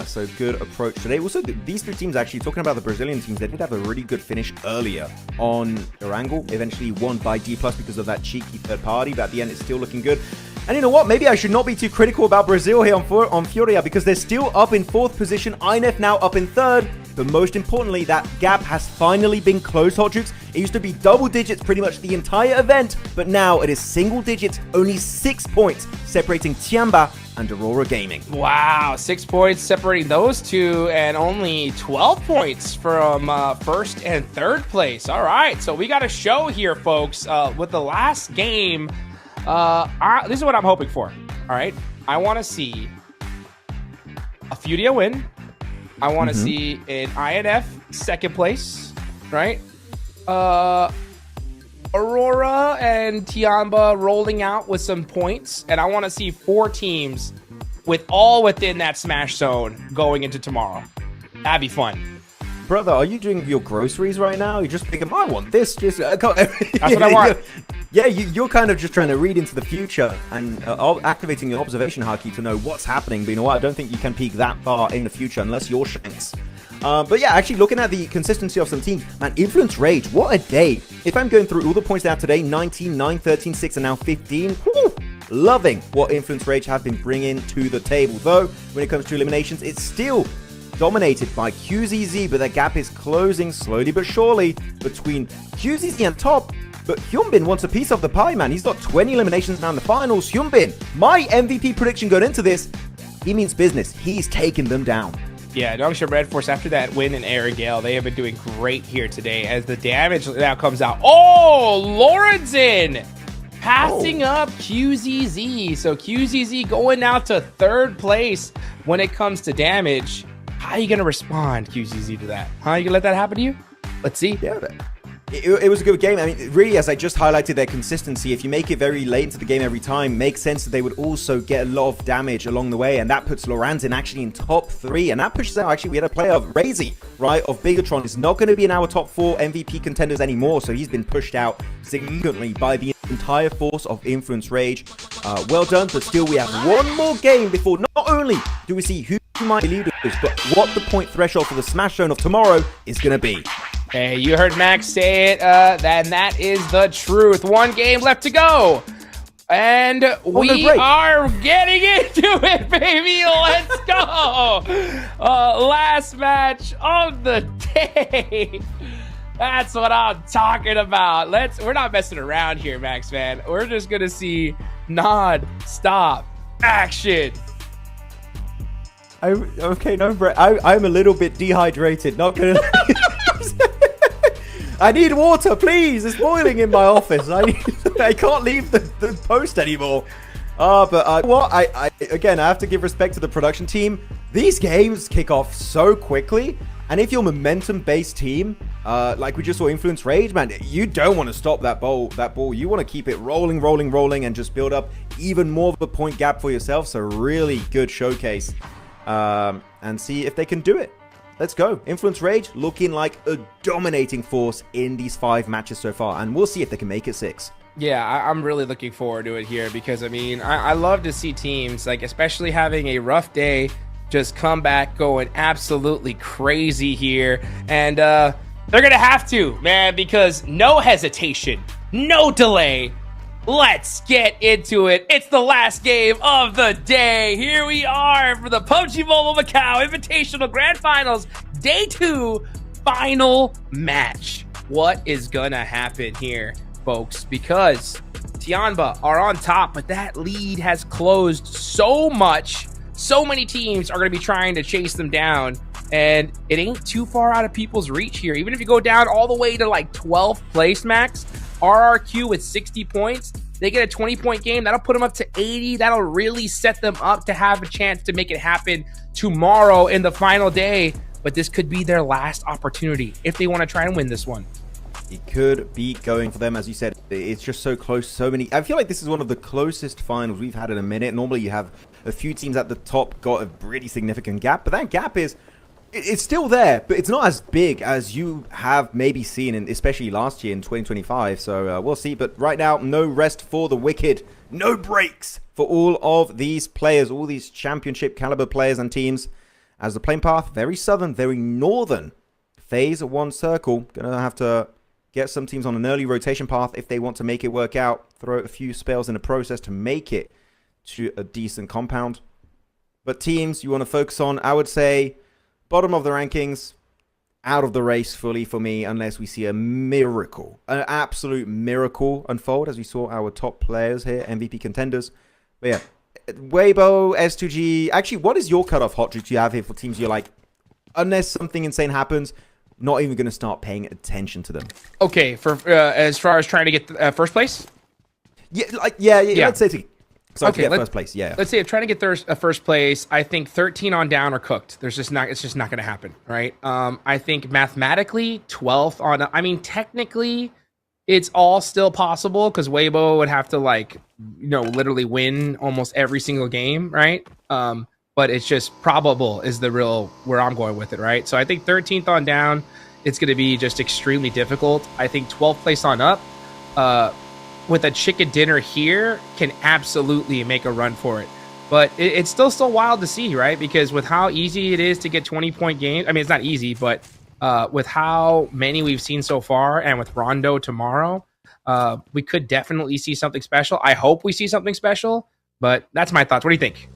So good approach today. Also, these three teams, actually, talking about the Brazilian teams, they did have a really good finish earlier on Durango. Eventually won by D+ because of that cheeky third party, but at the end, it's still looking good. And you know what? Maybe I should not be too critical about Brazil here on FURIA, because they're still up in 4th position. INF now up in 3rd. But most importantly, that gap has finally been closed, hot troops. It used to be double digits pretty much the entire event, but now it is single digits, only 6 points separating TIANBA and AURORA Gaming. Wow, 6 points separating those two, and only 12 points from first and third place. All right, so we got a show here, folks, with the last game. This is what I'm hoping for. All right, I want to see a FURIA win. I want to see an INF second place, right? AURORA and TIANBA rolling out with some points, and I want to see 4 teams with all within that smash zone going into tomorrow. That'd be fun. Brother, are you doing your groceries right now? You're just thinking, I want this. Just That's what I want. Yeah, you're kind of just trying to read into the future and activating your observation hierarchy to know what's happening. But you know what? I don't think you can peek that far in the future unless you're Shanks. But yeah, actually looking at the consistency of some teams, man, Influence Rage, what a day. If I'm going through all the points down today, 19, 9, 13, 6, and now 15. Whew, loving what Influence Rage have been bringing to the table. Though, when it comes to eliminations, it's still dominated by QZZ, but that gap is closing slowly but surely between QZZ and top. But Hyunbin wants a piece of the pie, man. He's got 20 eliminations now in the finals. Hyunbin, my MVP prediction going into this, he means business. He's taking them down. Yeah, Dongsha Red Force, after that win in Airgale, they have been doing great here today as the damage now comes out. Oh, Lorenzen passing up QZZ. So QZZ going now to 3rd place when it comes to damage. How are you going to respond, QZZ, to that? How are you going to let that happen to you? Let's see. Yeah, it was a good game. I mean, really, as I just highlighted their consistency, if you make it very late into the game every time, makes sense that they would also get a lot of damage along the way, and that puts Lorenzen actually in top 3, and that pushes out, actually, we had a player of Razy, right, of Bigatron, is not going to be in our top 4 MVP contenders anymore, so he's been pushed out significantly by the entire force of Influence Rage. Well done, but still we have one more game before not only do we see who might be leaders, but what the point threshold for the Smash Zone of tomorrow is going to be. Hey, you heard Max say it, then that is the truth. One game left to go. And we are getting into it, baby. Let's go. Last match of the day. That's what I'm talking about. We're not messing around here, Max, man. We're just going to see non-stop action. Okay, no, Brett. I'm a little bit dehydrated. Not gonna. I need water, please. It's boiling in my office. I can't leave the post anymore. But what? Again, I have to give respect to the production team. These games kick off so quickly, and if you're a momentum-based team, like we just saw Influence Rage, man, you don't want to stop that ball. You want to keep it rolling, and just build up even more of a point gap for yourself. So really good showcase, and see if they can do it. Let's go. Influence Rage looking like a dominating force in these 5 matches so far, and we'll see if they can make it 6. Yeah, I'm really looking forward to it here because, I mean, I love to see teams, like, especially having a rough day, just come back going absolutely crazy here. And they're going to have to, man, because no hesitation, no delay. Let's get into it. It's the last game of the day. Here we are for the PUBG Mobile Macau Invitational Grand Finals, Day 2, final match. What is gonna happen here, folks? Because TIANBA are on top, but that lead has closed so much. So many teams are going to be trying to chase them down, and it ain't too far out of people's reach here. Even if you go down all the way to like 12th place, Max, RRQ with 60 points, they get a 20-point game. That'll put them up to 80. That'll really set them up to have a chance to make it happen tomorrow in the final day. But this could be their last opportunity if they want to try and win this one. It could be going for them, as you said. It's just so close. So many. I feel like this is one of the closest finals we've had in a minute. Normally, you have a few teams at the top got a pretty significant gap, but that gap it's still there, but it's not as big as you have maybe seen, especially last year in 2025. So we'll see. But right now, no rest for the wicked. No breaks for all of these players, all these championship caliber players and teams. As the playing path, very southern, very northern. Phase 1 circle. Gonna have to get some teams on an early rotation path if they want to make it work out. Throw a few spells in the process to make it to a decent compound. But teams you want to focus on, I would say, bottom of the rankings, out of the race fully for me, unless we see a miracle, an absolute miracle unfold, as we saw our top players here, MVP contenders. But yeah, Weibo, S2G. Actually, what is your cutoff hot streak you have here for teams you're like, unless something insane happens, not even going to start paying attention to them? Okay, for as far as trying to get first place? Yeah, let's say so okay, first place. Yeah. Let's say if trying to get first place, I think 13 on down are cooked. It's just not going to happen, right? I think mathematically 12th on. I mean, technically, it's all still possible because Weibo would have to literally win almost every single game, right? But it's just probable is the real where I'm going with it, right? So I think 13th on down, it's going to be just extremely difficult. I think 12th place on up, with a chicken dinner here, can absolutely make a run for it. But it's still so wild to see, right? Because with how easy it is to get 20-point games, I mean, it's not easy, but with how many we've seen so far, and with Rondo tomorrow, we could definitely see something special. I hope we see something special, but that's my thoughts. What do you think?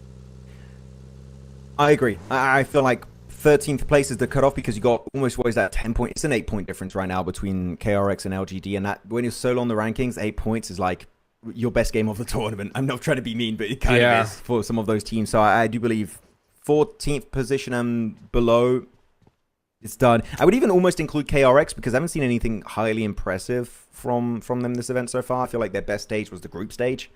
I agree. I feel like 13th place is the cutoff because you got almost, what is that, 10 points? It's an 8-point difference right now between KRX and LGD, and that when you're solo on the rankings, 8 points is like your best game of the tournament. I'm not trying to be mean, but it kind of is for some of those teams. So I do believe 14th position and below, it's done. I would even almost include KRX because I haven't seen anything highly impressive from them this event so far. I feel like their best stage was the group stage.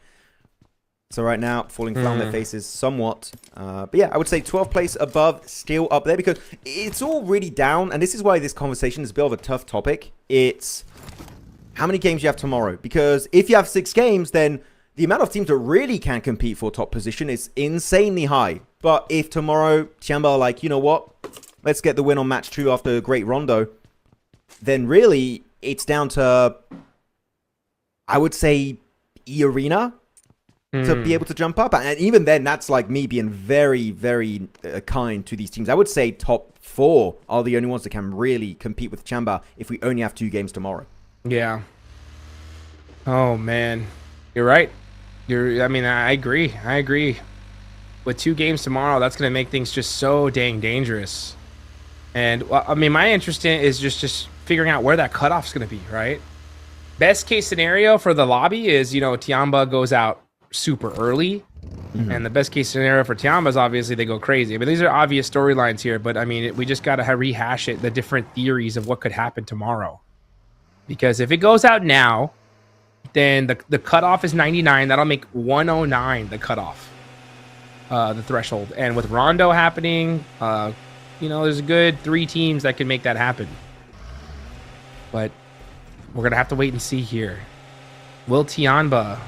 So right now, falling flat on their faces somewhat. But yeah, I would say 12th place above, still up there, because it's all really down. And this is why this conversation is a bit of a tough topic. It's how many games you have tomorrow. Because if you have 6 games, then the amount of teams that really can compete for top position is insanely high. But if tomorrow, TIANBA are like, you know what? Let's get the win on match 2 after a great Rondo. Then really, it's down to, I would say, E-Arena to be able to jump up. And even then, that's like me being very, very kind to these teams. I would say top 4 are the only ones that can really compete with TIANBA if we only have 2 games tomorrow. Yeah. Oh, man. You're right. I agree. With 2 games tomorrow, that's going to make things just so dang dangerous. And, I mean, my interest in is just figuring out where that cutoff's going to be, right? Best case scenario for the lobby is, TIANBA goes out super early, and the best case scenario for TIANBA is obviously they go crazy. But these are obvious storylines here, but I mean, we just got to rehash it, the different theories of what could happen tomorrow. Because if it goes out now, then the cutoff is 99. That'll make 109 the cutoff, the threshold. And with Rondo happening, there's a good 3 teams that can make that happen. But we're going to have to wait and see here. Will TIANBA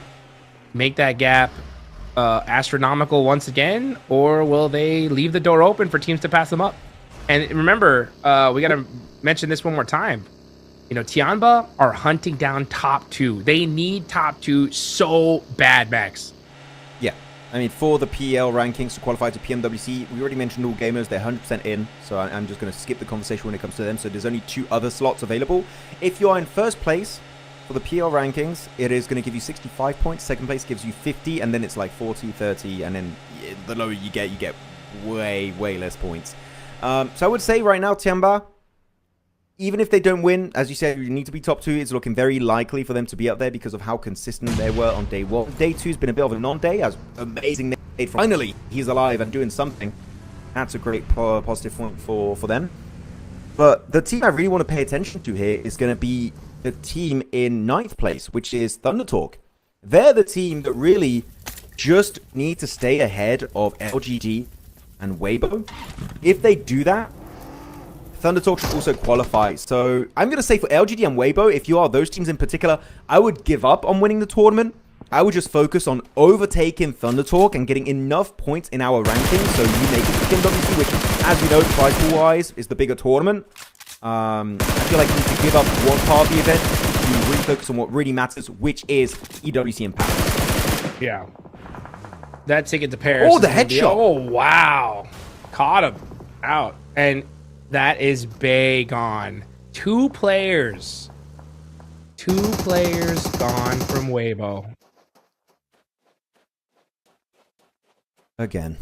make that gap astronomical once again, or will they leave the door open for teams to pass them up? And remember, we got to mention this one more time. TIANBA are hunting down top 2. They need top 2 so bad, Max. Yeah. I mean, for the PL rankings to qualify to PMWC, we already mentioned all gamers. They're 100% in, so I'm just going to skip the conversation when it comes to them. So there's only 2 other slots available. If you are in first place for the PL rankings, it is going to give you 65 points. Second place gives you 50, and then it's like 40, 30, and then the lower you get way, way less points. So I would say right now, TIANBA, even if they don't win, as you said, you need to be top 2. It's looking very likely for them to be up there because of how consistent they were on day 1. Day 2's been a bit of a non-day, as amazing they made. Finally, he's alive and doing something. That's a great positive point for them. But the team I really want to pay attention to here is going to be the team in 9th place, which is ThunderTalk. They're the team that really just need to stay ahead of LGD and Weibo. If they do that, ThunderTalk should also qualify. So I'm going to say for LGD and Weibo, if you are those teams in particular, I would give up on winning the tournament. I would just focus on overtaking ThunderTalk and getting enough points in our ranking so you make it to PMWC, which, as we know, prize pool-wise, is the bigger tournament. I feel like you need to give up one part of the event to really focus on what really matters, which is EWC and PAL. Yeah. That ticket to Paris. Oh, the headshot. Oh, wow. Caught him out. And that is Bay gone. 2 players. 2 players gone from Weibo. Again.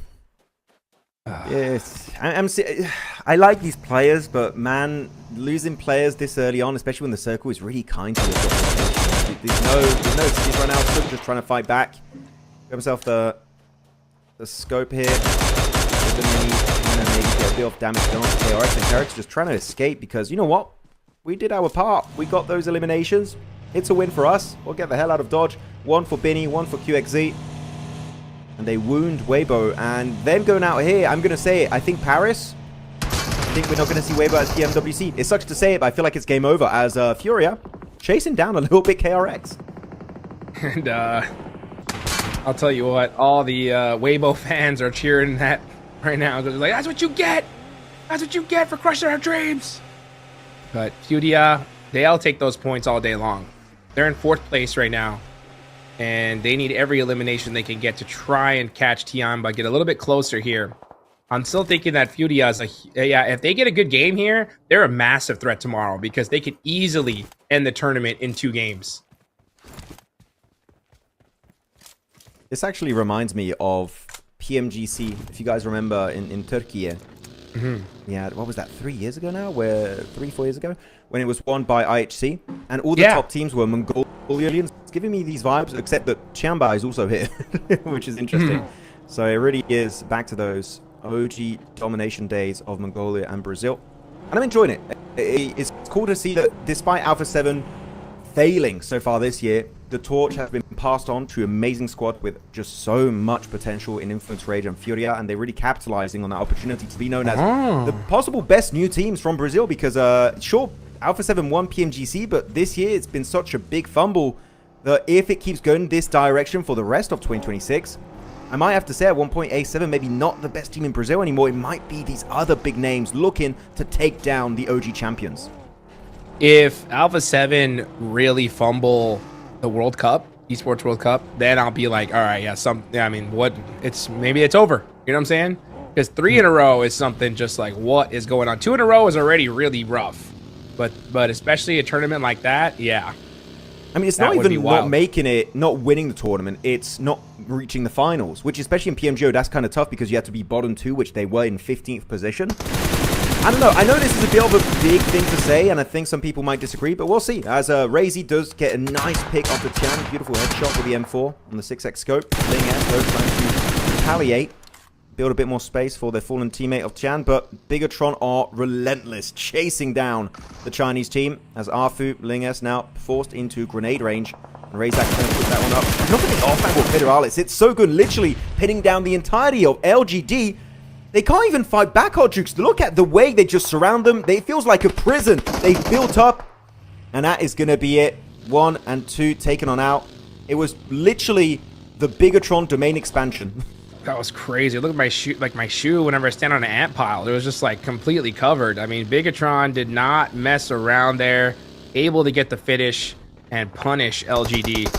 Yes, I like these players, but man, losing players this early on, especially when the circle is really kind to you. There's no excuse right now. Still just trying to fight back. Grab himself the scope here. Maybe get a bit of damage done. KRX and KRX just trying to escape because you know what? We did our part. We got those eliminations. It's a win for us. We'll get the hell out of Dodge. 1 for Binny, 1 for QXZ. And they wound Weibo, and them going out here, I'm going to say it, I think Paris, I think we're not going to see Weibo as PMWC. It sucks to say it, but I feel like it's game over as FURIA chasing down a little bit KRX. And I'll tell you what, all the Weibo fans are cheering that right now. They're like, that's what you get! That's what you get for crushing our dreams! But FURIA, they'll take those points all day long. They're in 4th place right now. And they need every elimination they can get to try and catch TIANBA, get a little bit closer here. I'm still thinking that FURIA is if they get a good game here, they're a massive threat tomorrow because they could easily end the tournament in 2 games. This actually reminds me of PMGC, if you guys remember in Turkey. Yeah, what was that, 3 years ago now? 3-4 years ago? When it was won by IHC. And all the top teams were Mongolians. It's giving me these vibes, except that TIANBA is also here, which is interesting. So it really is back to those OG domination days of Mongolia and Brazil. And I'm enjoying it. It's cool to see that despite Alpha 7 failing so far this year, the torch has been passed on to an amazing squad with just so much potential in Influence, Rage, and FURIA, and they're really capitalizing on that opportunity to be known as the possible best new teams from Brazil because, sure, Alpha 7 won PMGC, but this year it's been such a big fumble that if it keeps going this direction for the rest of 2026, I might have to say at one point A7 maybe not the best team in Brazil anymore. It might be these other big names looking to take down the OG champions. If Alpha 7 really fumble the World Cup, Esports World Cup, then I'll be like, all right, maybe it's over. You know what I'm saying? Because 3 in a row is something just like, what is going on? 2 in a row is already really rough. But especially a tournament like that, yeah. I mean, it's not even not winning the tournament. It's not reaching the finals, which especially in PMGO, that's kind of tough because you have to be bottom 2, which they were in 15th position. I don't know. I know this is a bit of a big thing to say, and I think some people might disagree, but we'll see. As Razy does get a nice pick off the Tian, beautiful headshot with the M4 on the 6x scope. Ling S goes trying to retaliate, build a bit more space for their fallen teammate of Tian, but Bigatron are relentless, chasing down the Chinese team as Arfu, Ling S now forced into grenade range. And Razak trying to put that one up. Look at the off-angle Federalis. It's so good, literally pinning down the entirety of LGD. They can't even fight back, Hardjukes. Look at the way they just surround them. It feels like a prison. They've built up. And that is going to be it. 1 and 2 taken on out. It was literally the Bigatron domain expansion. That was crazy. Look at my shoe, whenever I stand on an ant pile. It was just like completely covered. I mean, Bigatron did not mess around there. Able to get the finish and punish LGD.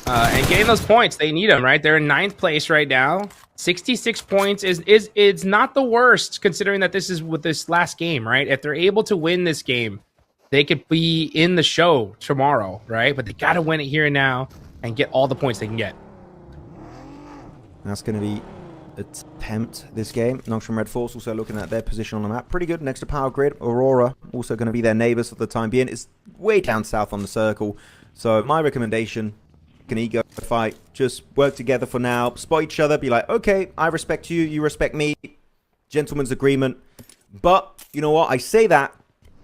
And getting those points, they need them, right? They're in 9th place right now. 66 points is not the worst considering that this is with this last game, right? If they're able to win this game, they could be in the show tomorrow, right? But they got to win it here and now and get all the points they can get. That's going to be attempt this game. Nongshim Red Force also looking at their position on the map. Pretty good next to Power Grid. Aurora also going to be their neighbors for the time being. It's way down south on the circle. So my recommendation, an ego fight, just work together for now. Spot each other. Be like, okay, I respect you. You respect me. Gentleman's agreement. But, you know what? I say that.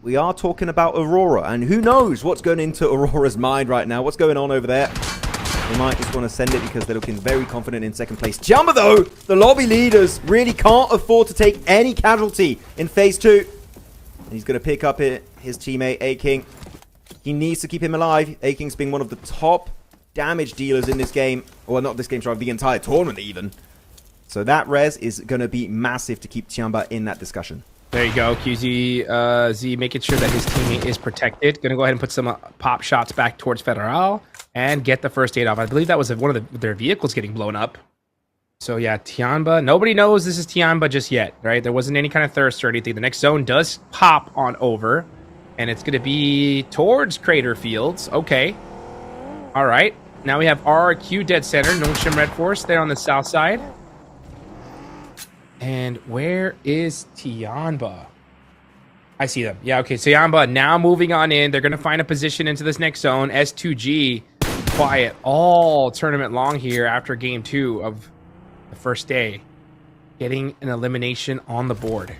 We are talking about Aurora. And who knows what's going into Aurora's mind right now. What's going on over there? They might just want to send it because they're looking very confident in second place. TIANBA, though, the lobby leaders really can't afford to take any casualty in phase 2. And he's going to pick up his teammate, A-King. He needs to keep him alive. A-King's being one of the top damage dealers in this game. Well, not this game, sorry, the entire tournament even. So that res is going to be massive to keep TIANBA in that discussion. There you go, QZ Z making sure that his teammate is protected. Going to go ahead and put some pop shots back towards Federal and get the first aid off. I believe that was one of their vehicles getting blown up. So yeah, TIANBA. Nobody knows this is TIANBA just yet, right? There wasn't any kind of thirst or anything. The next zone does pop on over, and it's going to be towards Crater Fields. Okay. All right. Now we have RRQ dead center, Nongshim Red Force there on the south side. And where is TIANBA? I see them. Yeah, okay. So TIANBA now moving on in. They're going to find a position into this next zone. S2G quiet all tournament long here after game 2 of the first day. Getting an elimination on the board.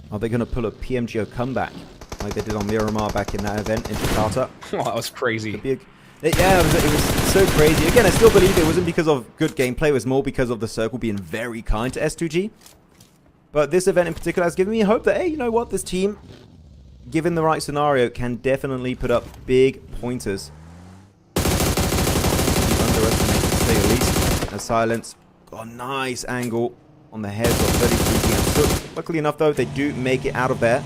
Are they going to pull a PMGO comeback like they did on Miramar back in that event in Jakarta? Oh, that was crazy. Yeah, it was so crazy. Again, I still believe it wasn't because of good gameplay. It was more because of the circle being very kind to S2G. But this event in particular has given me hope that, hey, you know what? This team, given the right scenario, can definitely put up big pointers. Underestimated, to say the least. A silence. Got a nice angle on the heads of 33 GM. So, luckily enough, though, they do make it out of there.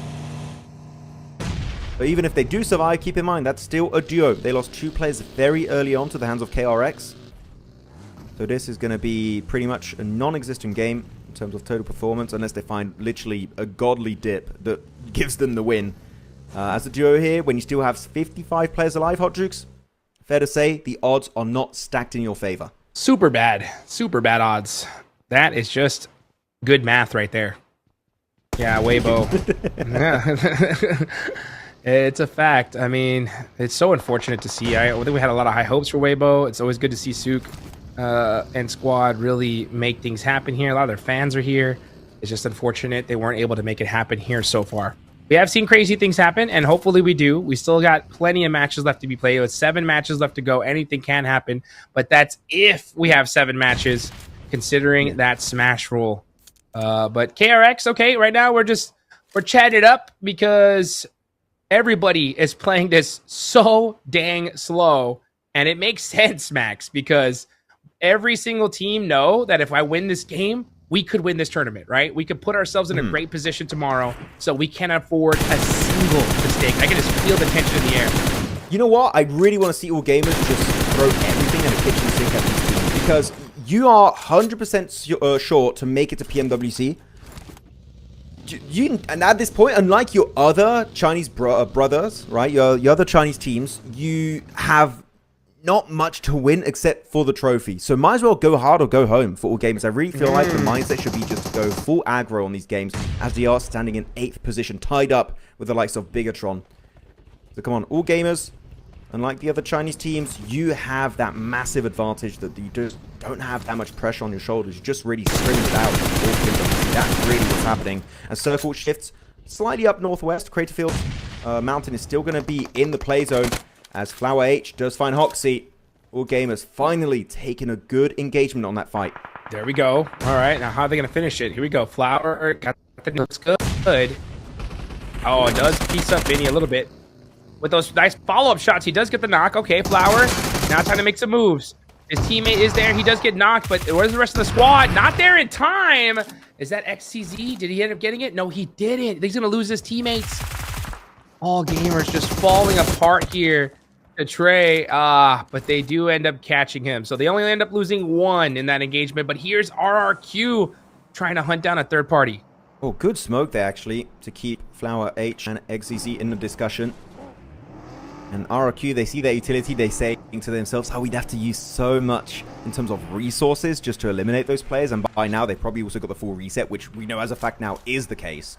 But even if they do survive, keep in mind, that's still a duo. They lost 2 players very early on to the hands of KRX. So this is going to be pretty much a non-existent game in terms of total performance, unless they find literally a godly dip that gives them the win. As a duo here, when you still have 55 players alive, Hot Jukes, fair to say, the odds are not stacked in your favor. Super bad odds. That is just good math right there. Yeah, Weibo. It's a fact. I mean, it's so unfortunate to see. I think we had a lot of high hopes for Weibo. It's always good to see Sook and squad really make things happen here. A lot of their fans are here. It's just unfortunate they weren't able to make it happen here so far. We have seen crazy things happen, and hopefully we do. We still got plenty of matches left to be played. With 7 matches left to go, anything can happen. But that's if we have 7 matches, considering that smash rule. But KRX, okay, right now we're chatting it up because everybody is playing this so dang slow, and it makes sense, Max, because every single team know that if I win this game, we could win this tournament, right? We could put ourselves in a great position tomorrow, so we can't afford a single mistake. I can just feel the tension in the air. You know what? I really want to see all gamers just throw everything in a kitchen sink at these teams, because you are 100% sure to make it to PMWC. And at this point, unlike your other Chinese brothers, right, your other Chinese teams, you have not much to win except for the trophy. So might as well go hard or go home for all games. I really feel like the mindset should be just to go full aggro on these games, as they are standing in 8th position, tied up with the likes of Bigatron. So come on, all gamers, unlike the other Chinese teams, you have that massive advantage that you just don't have that much pressure on your shoulders. You're just really screaming it out. That's really what's happening. And Circle shifts slightly up northwest. Craterfield Mountain is still going to be in the play zone, as Flower H does find Hoxie. All gamers finally taking a good engagement on that fight. There we go. All right, now how are they going to finish it? Here we go. Flower got the looks good. Oh, it does piece up Vinny a little bit. With those nice follow-up shots, he does get the knock. Okay, Flower, now time to make some moves. His teammate is there. He does get knocked, but where's the rest of the squad? Not there in time. Is that XCZ? Did he end up getting it? No, he didn't. He's going to lose his teammates. All gamers just falling apart here to Trey. But they do end up catching him. So they only end up losing 1 in that engagement. But here's RRQ trying to hunt down a third party. Oh, good smoke there, actually, to keep Flower H and XCZ in the discussion. And RRQ, they see their utility, they say to themselves, oh, we'd have to use so much in terms of resources just to eliminate those players. And by now, they probably also got the full reset, which we know as a fact now is the case.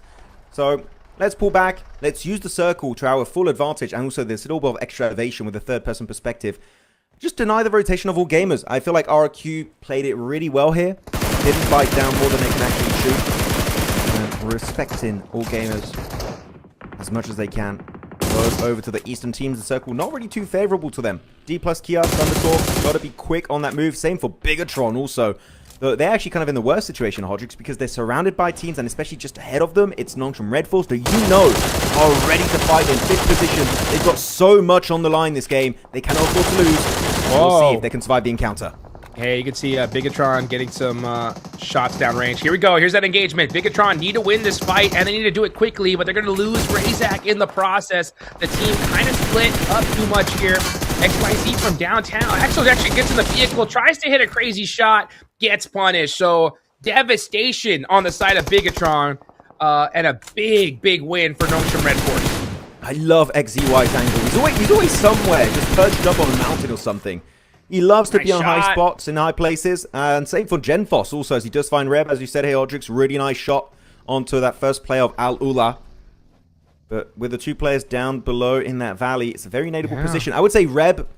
So let's pull back. Let's use the circle to our full advantage. And also this little bit of extra elevation with a third-person perspective. Just deny the rotation of all gamers. I feel like RRQ played it really well here. Didn't bite down more than they can actually shoot. And respecting all gamers as much as they can. Goes over to the Eastern teams. The circle not really too favorable to them. D plus Kia, Thundertalk, got to be quick on that move. Same for Bigatron also. Though they're actually kind of in the worst situation, Hodrix, because they're surrounded by teams, and especially just ahead of them, it's Nongshim Red Force, that you know are ready to fight in 5th position. They've got so much on the line this game. They cannot afford to lose. We'll see if they can survive the encounter. Hey, you can see Bigatron getting some shots downrange. Here we go. Here's that engagement. Bigatron need to win this fight, and they need to do it quickly, but they're going to lose Razak in the process. The team kind of split up too much here. XYZ from downtown. Axel actually gets in the vehicle, tries to hit a crazy shot, gets punished. So, devastation on the side of Bigatron, and a big, big win for Nongshim Red Force. I love XZY's angle. He's always somewhere, just perched up on a mountain or something. He loves to be on high spots in high places. And same for Genfos also, as he does find Reb. As you said, hey, Hodrix, really nice shot onto that first play of Al-Ula. But with the 2 players down below in that valley, it's a very nadeable position. I would say Reb,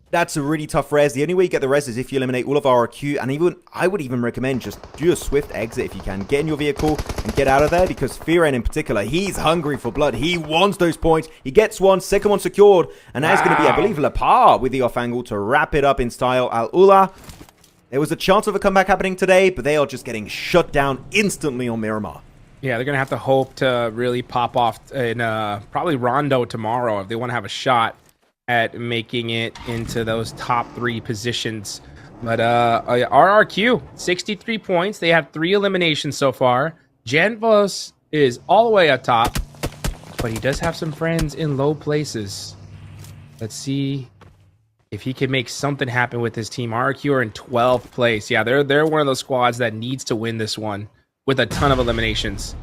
that's a really tough res. The only way you get the res is if you eliminate all of RRQ. And even I would even recommend just do a swift exit if you can. Get in your vehicle and get out of there, because Firen in particular, he's hungry for blood. He wants those points. He gets one, second one secured. And now it's going to be, I believe, Lepar with the off angle to wrap it up in style. Al-Ula. There was a chance of a comeback happening today, but they are just getting shut down instantly on Miramar. Yeah, they're going to have to hope to really pop off in probably Rondo tomorrow if they want to have a shot at making it into those top 3 positions. But RRQ, 63 points. They have 3 eliminations so far. Genvos is all the way up top, but he does have some friends in low places. Let's see if he can make something happen with his team. RRQ are in 12th place. Yeah, they're one of those squads that needs to win this one with a ton of eliminations.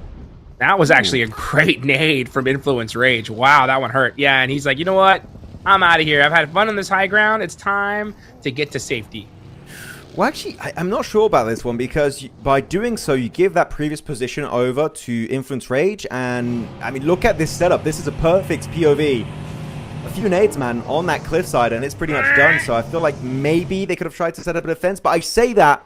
That was actually a great nade from Influence Rage. Wow, that one hurt. Yeah, and he's like, you know what? I'm out of here. I've had fun on this high ground. It's time to get to safety. Well, actually, I'm not sure about this one, because by doing so, you give that previous position over to Influence Rage. And, I mean, look at this setup. This is a perfect POV. A few nades, man, on that cliffside, and it's pretty much done. So I feel like maybe they could have tried to set up a defense. But I say that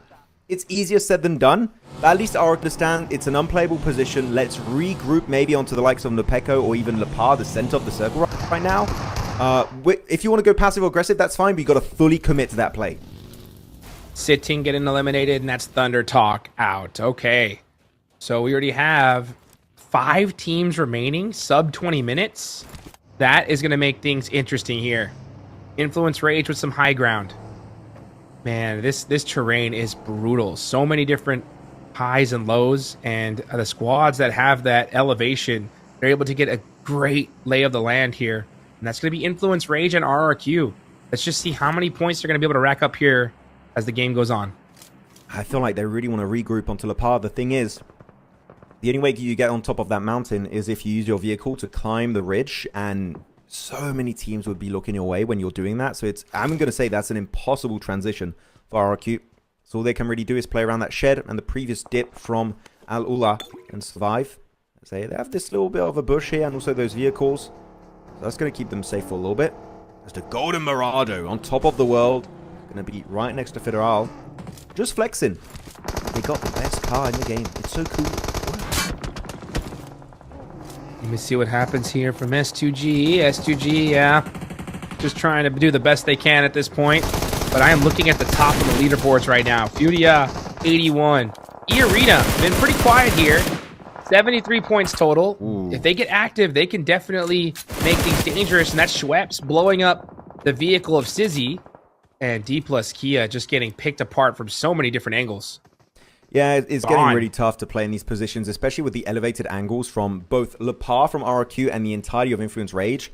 it's easier said than done. But at least I understand it's an unplayable position. Let's regroup maybe onto the likes of Nepeko or even Lepar, the center of the circle right now. If you want to go passive or aggressive, that's fine, but you got to fully commit to that play. Sitting getting eliminated, and that's Thunder Talk out. Okay. So we already have 5 teams remaining, sub 20 minutes. That is going to make things interesting here. Influence Rage with some high ground. Man, this terrain is brutal. So many different highs and lows, and the squads that have that elevation, they're able to get a great lay of the land here. And that's going to be Influence Rage and RRQ. Let's just see how many points they're going to be able to rack up here as the game goes on. I feel like they really want to regroup onto Lepar. The thing is, the only way you get on top of that mountain is if you use your vehicle to climb the ridge, and so many teams would be looking your way when you're doing that. So I'm going to say that's an impossible transition for RRQ. So all they can really do is play around that shed and the previous dip from Al-Ula and survive. They have this little bit of a bush here and also those vehicles. So that's going to keep them safe for a little bit. There's the Golden Mirado on top of the world. Going to be right next to Federal. Just flexing. They got the best car in the game. It's so cool. Let me see what happens here from S2G. S2G, yeah. Just trying to do the best they can at this point. But I am looking at the top of the leaderboards right now. FURIA, 81. E-Arena, been pretty quiet here. 73 points total. Ooh. If they get active, they can definitely make things dangerous. And that's Schweppes blowing up the vehicle of Sizzy. And D plus Kia just getting picked apart from so many different angles. Yeah, it's getting really tough to play in these positions, especially with the elevated angles from both Lepar from RRQ and the entirety of Influence Rage.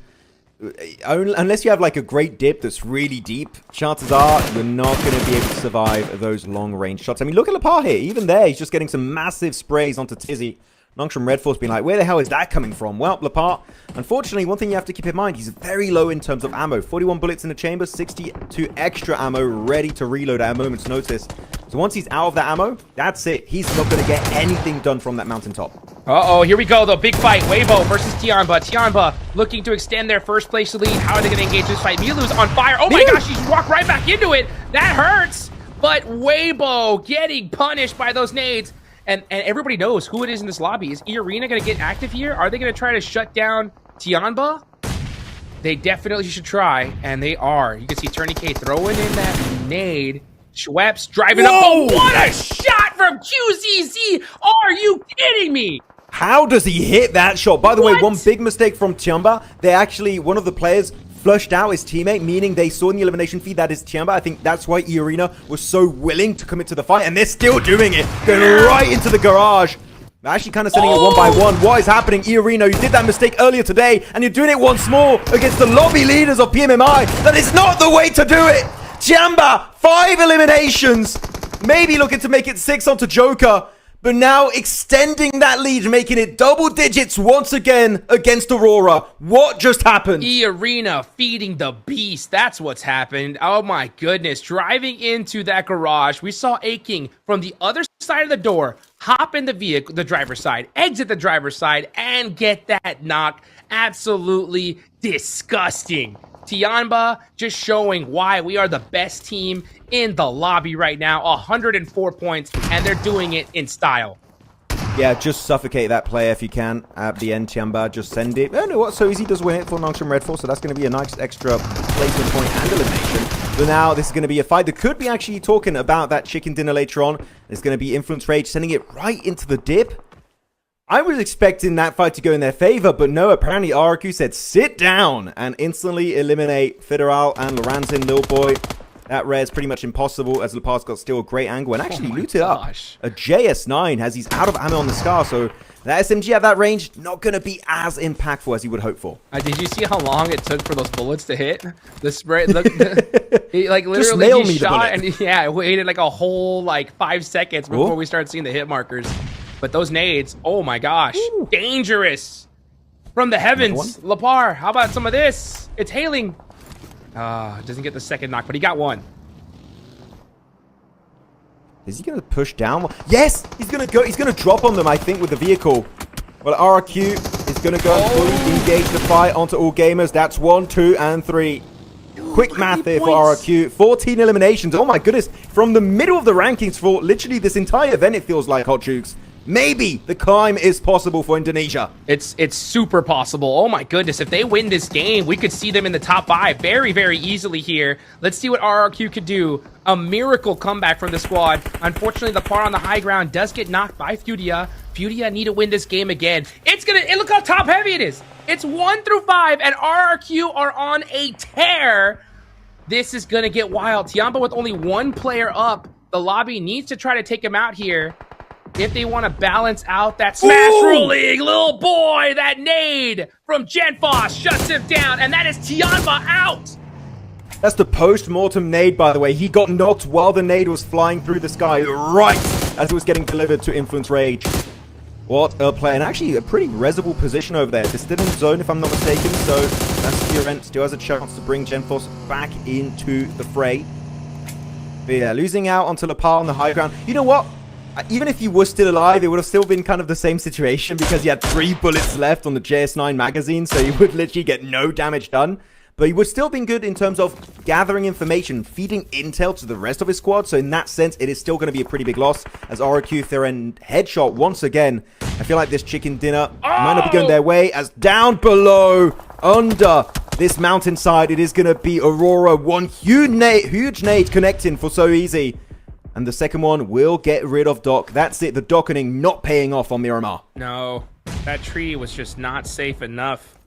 Unless you have like a great dip that's really deep, chances are you're not going to be able to survive those long range shots. I mean, look at Lepar here. Even there, he's just getting some massive sprays onto Tizzy Nongshim Red Force being like, where the hell is that coming from? Well, Lepar, unfortunately, one thing you have to keep in mind, he's very low in terms of ammo. 41 bullets in the chamber, 62 extra ammo ready to reload at a moment's notice. So once he's out of that ammo, that's it. He's not going to get anything done from that mountaintop. Uh-oh, here we go, though. Big fight. Weibo versus TIANBA. TIANBA looking to extend their first place lead. How are they going to engage this fight? Milu's on fire. Oh my gosh, he's walked right back into it. That hurts. But Weibo getting punished by those nades. And everybody knows who it is in this lobby. Is E-Arena going to get active here? Are they going to try to shut down TIANBA? They definitely should try, and they are. You can see Tourniquet throwing in that nade. Schweppes driving up. Oh, what a shot from QZZ! Are you kidding me? How does he hit that shot? By the way, one big mistake from TIANBA. They actually, one of the players flushed out his teammate, meaning they saw in the elimination feed that is TIANBA. I think that's why E-Arena was so willing to commit to the fight, and they're still doing it. Going right into the garage. They're actually kind of sending it one by one. What is happening? E-Arena, you did that mistake earlier today, and you're doing it once more against the lobby leaders of PMMI. That is not the way to do it. TIANBA, 5 eliminations. Maybe looking to make it 6 onto Joker. But now extending that lead, making it double digits once again against Aurora. What just happened? E-Arena feeding the beast. That's what's happened. Oh my goodness. Driving into that garage, we saw Aking from the other side of the door hop in the vehicle, the driver's side, exit the driver's side, and get that knock. Absolutely disgusting. TIANBA just showing why we are the best team in the lobby right now. 104 points, and they're doing it in style. Yeah, just suffocate that player if you can. At the end, TIANBA, just send it. Oh, no, what? So easy does win it for Nongshim Red Force, so that's going to be a nice extra placement point and elimination. So now this is going to be a fight that could be actually talking about that chicken dinner later on. It's going to be Influence Rage, sending it right into the dip. I was expecting that fight to go in their favor, but no, apparently RQ said sit down and instantly eliminate Federal and Loranzin, Lil Boy. That rare is pretty much impossible as Lepar's got still a great angle and actually looted up a JS9 as he's out of ammo on the Scar. So that SMG at that range, not going to be as impactful as he would hope for. Did you see how long it took for those bullets to hit? The spray, he like Just literally nailed he me the shot bullet. and yeah, it waited like a whole like 5 seconds before we started seeing the hit markers. But those nades, oh my gosh, dangerous from the heavens. Lepar, how about some of this? It's hailing. Doesn't get the second knock, but he got one. Is he going to push down? Yes, he's going to go. He's going to drop on them, I think, with the vehicle. Well, RQ is going to go and fully engage the fight onto all gamers. That's 1, 2, and 3. Quick math here for RQ. 14 eliminations. Oh my goodness. From the middle of the rankings for literally this entire event, it feels like, Hot Jukes. Maybe the climb is possible for Indonesia. It's super possible. Oh my goodness. If they win this game, we could see them in the top 5 very, very easily here. Let's see what RRQ could do. A miracle comeback from the squad. Unfortunately, the par on the high ground does get knocked by FURIA. FURIA need to win this game again. Look how top heavy it is. It's 1 through 5 and RRQ are on a tear. This is gonna get wild. TIANBA with only 1 player up. The lobby needs to try to take him out here if they want to balance out that smash rolling little boy. That nade from Genfos shuts him down, and that is TIANBA out. That's the post-mortem nade, by the way. He got knocked while the nade was flying through the sky right as it was getting delivered to Influence Rage. What a play, and actually a pretty reasonable position over there. They're still in zone, if I'm not mistaken, so that's the event. Still has a chance to bring Genfos back into the fray. But yeah, losing out onto Lepar on the high ground. You know what? Even if he was still alive, it would have still been kind of the same situation because he had 3 bullets left on the JS9 magazine, so he would literally get no damage done. But he would still been good in terms of gathering information, feeding intel to the rest of his squad. So in that sense, it is still going to be a pretty big loss as RQ Theren headshot once again. I feel like this chicken dinner might not be going their way as down below, under this mountainside, it is going to be Aurora. One huge nade connecting for so easy. And the second one will get rid of Doc. That's it. The dockening not paying off on Miramar. No, that tree was just not safe enough.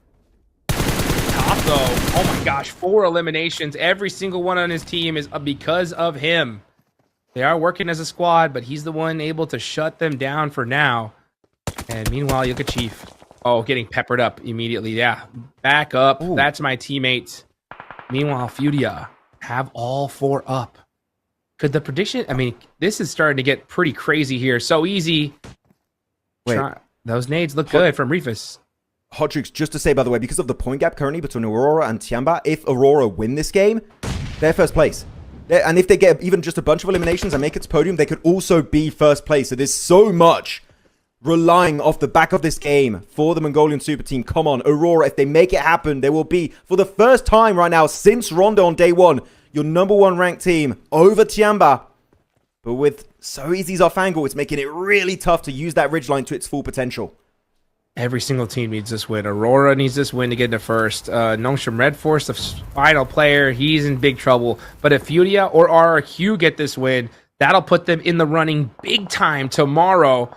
Top though. Oh my gosh, 4 eliminations. Every single one on his team is because of him. They are working as a squad, but he's the one able to shut them down for now. And meanwhile, look at Chief. Oh, getting peppered up immediately. Yeah, back up. Ooh. That's my teammate. Meanwhile, FURIA have all 4 up. Could the prediction... I mean, this is starting to get pretty crazy here. So easy. Wait, Those nades look good from Reefus. Hot Jukes, just to say, by the way, because of the point gap currently between Aurora and TIANBA, if Aurora win this game, they're first place. And if they get even just a bunch of eliminations and make it to podium, they could also be first place. So there's so much relying off the back of this game for the Mongolian super team. Come on, Aurora, if they make it happen, they will be, for the first time right now since Ronda on day one, your #1 ranked team over TIANBA. But with so easy as our Fangle, it's making it really tough to use that ridgeline to its full potential. Every single team needs this win. Aurora needs this win to get into first. Nongshim Red Force, the final player, he's in big trouble. But if FURIA or RRQ get this win, that'll put them in the running big time tomorrow.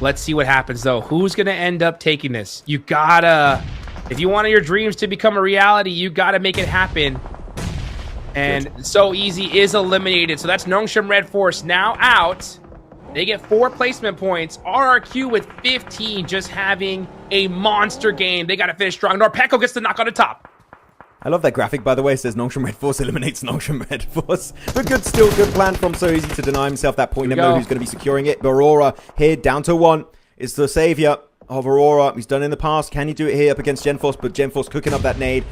Let's see what happens, though. Who's going to end up taking this? You gotta, if you want your dreams to become a reality, you gotta make it happen. And So Easy is eliminated. So that's Nongshim Red Force now out. They get 4 placement points. RRQ with 15, just having a monster game. They got to finish strong. Norpeco gets the knock on the top. I love that graphic, by the way. It says Nongshim Red Force eliminates Nongshim Red Force. But still good plan from So Easy to deny himself that point. Never know who's going to be securing it. But Aurora here down to 1 is the savior of Aurora. He's done it in the past. Can he do it here up against GenForce? But GenForce cooking up that nade.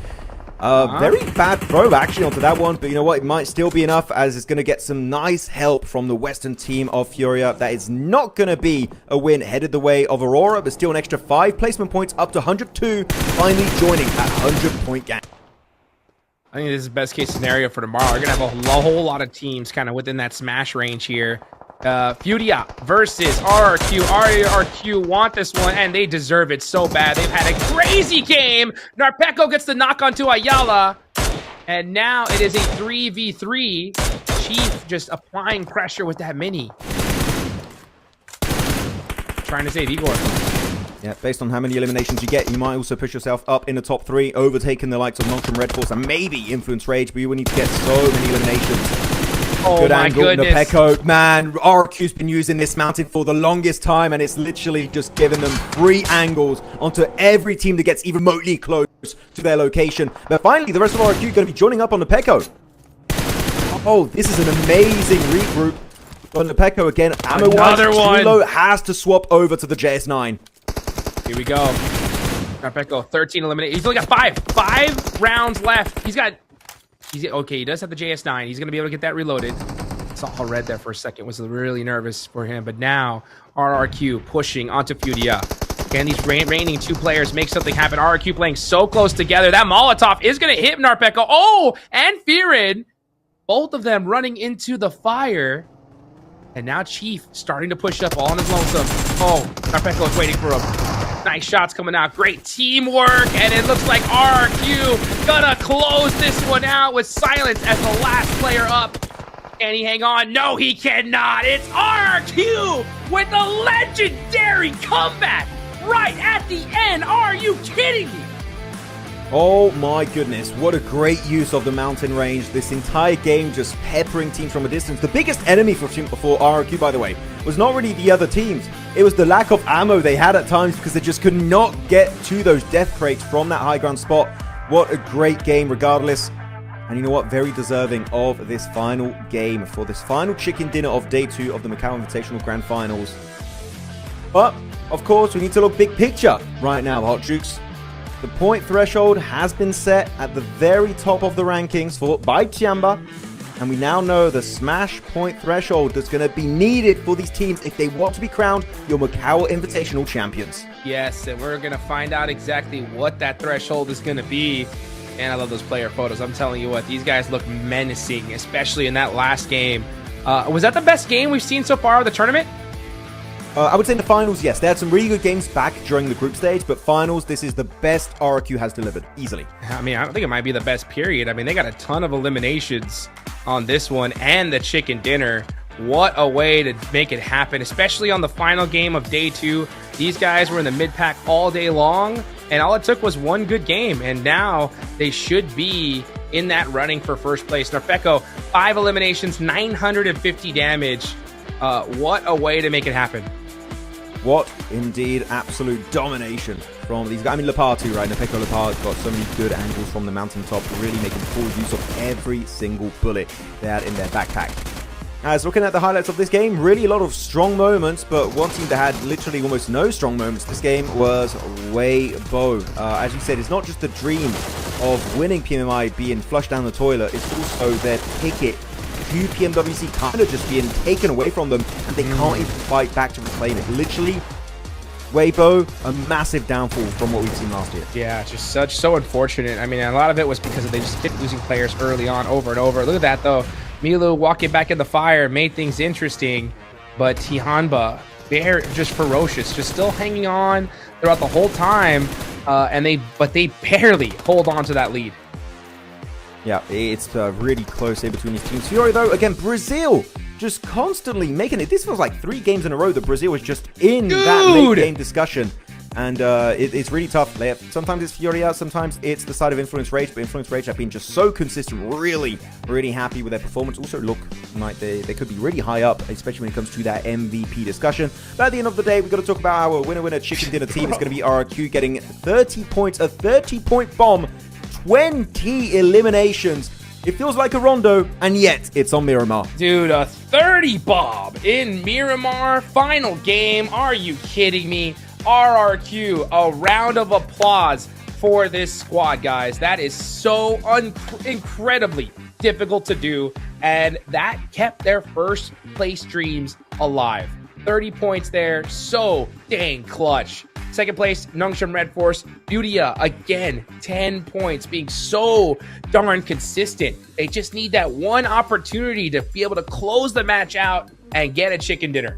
Very bad throw actually onto that one, but you know what, it might still be enough as it's going to get some nice help from the Western team of FURIA. That is not going to be a win headed the way of Aurora, but still an extra 5 placement points up to 102, finally joining that 100-point gang. I think this is the best case scenario for tomorrow. We're going to have a whole lot of teams kind of within that smash range here. FURIA versus RRQ. RRQ want this one, and they deserve it so bad. They've had a crazy game. Norpeco gets the knock onto Ayala, and now it is a 3v3. Chief just applying pressure with that mini. Trying to save Igor. Yeah, based on how many eliminations you get, you might also push yourself up in the top 3, overtaking the likes of Nongshim Red Force and maybe Influence Rage, but you will need to get so many eliminations. Oh, good my angle, goodness. Norpeco. Man, RQ's been using this mountain for the longest time, and it's literally just giving them 3 angles onto every team that gets even remotely close to their location. But finally, the rest of RQ going to be joining up on Norpeco. Oh, this is an amazing regroup. On Norpeco again, ammo-wise, too low, has to swap over to the JS9. Here we go. Norpeco, 13 eliminated. He's only got 5 rounds left. Okay, he does have the JS9. He's going to be able to get that reloaded. Saw all red there for a second. Was really nervous for him. But now, RRQ pushing onto FURIA. Can these reigning 2 players make something happen? RRQ playing so close together. That Molotov is going to hit Norpeco. Oh, and Fearin. Both of them running into the fire. And now Chief starting to push up all on his lonesome. Oh, Norpeco is waiting for him. Nice shots coming out. Great teamwork. And it looks like RRQ gonna close this one out with silence as the last player up. Can he hang on? No, he cannot. It's RRQ with a legendary comeback right at the end. Are you kidding me? Oh my goodness, what a great use of the mountain range. This entire game just peppering teams from a distance. The biggest enemy for RRQ, by the way, was not really the other teams. It was the lack of ammo they had at times because they just could not get to those death crates from that high ground spot. What a great game regardless. And you know what? Very deserving of this final game for this final chicken dinner of day 2 of the MACAO Invitational Grand Finals. But, of course, we need to look big picture right now, Hot Jukes. The point threshold has been set at the very top of the rankings by TIANBA, and we now know the smash point threshold that's going to be needed for these teams if they want to be crowned your MACAO Invitational champions. Yes, and we're going to find out exactly what that threshold is going to be. And I love those player photos. I'm telling you what, these guys look menacing, especially in that last game. Was that the best game we've seen so far of the tournament? I would say in the finals, yes. They had some really good games back during the group stage, but finals, this is the best RRQ has delivered, easily. I mean, I don't think it might be the best period. I mean, they got a ton of eliminations on this one and the chicken dinner. What a way to make it happen, especially on the final game of day 2. These guys were in the mid-pack all day long, and all it took was one good game, and now they should be in that running for first place. Norpeco, 5 eliminations, 950 damage. What a way to make it happen. What indeed absolute domination from these guys. I mean, Lepar too, right? Norpeco Lepar got so many good angles from the mountaintop, really making full use of every single bullet they had in their backpack. As looking at the highlights of this game, really a lot of strong moments, but one team that had literally almost no strong moments this game was Weibo. As you said, it's not just the dream of winning PMMI being flushed down the toilet, it's also their ticket to PMWC kind of just being taken away from them, and they can't even fight back to reclaim it. Literally, Weibo, a massive downfall from what we've seen last year. Yeah, it's just so unfortunate. I mean, a lot of it was because they just kept losing players early on over and over. Look at that, though. Milu walking back in the fire made things interesting, but TIANBA, they're just ferocious, just still hanging on throughout the whole time, but they barely hold on to that lead. Yeah, it's really close here between these teams. FURIA, though, again, Brazil just constantly making it. This feels like 3 games in a row that Brazil was just in that late game discussion. And it's really tough. Sometimes it's FURIA, sometimes it's the side of Influence Rage, but Influence Rage have been just so consistent, really, really happy with their performance. Also look like they could be really high up, especially when it comes to that MVP discussion. But at the end of the day, we've got to talk about our winner chicken dinner team. It's going to be RRQ getting 30 points, a 30-point bomb, 20 eliminations. It feels like a rondo, and yet it's on Miramar. Dude, a 30 bomb in Miramar, final game. Are you kidding me? RRQ, a round of applause for this squad, guys. That is so incredibly difficult to do, and that kept their first place dreams alive. 30 points there, so dang clutch. Second place, Nongshim Red Force. Furia, again, 10 points, being so darn consistent. They just need that one opportunity to be able to close the match out and get a chicken dinner.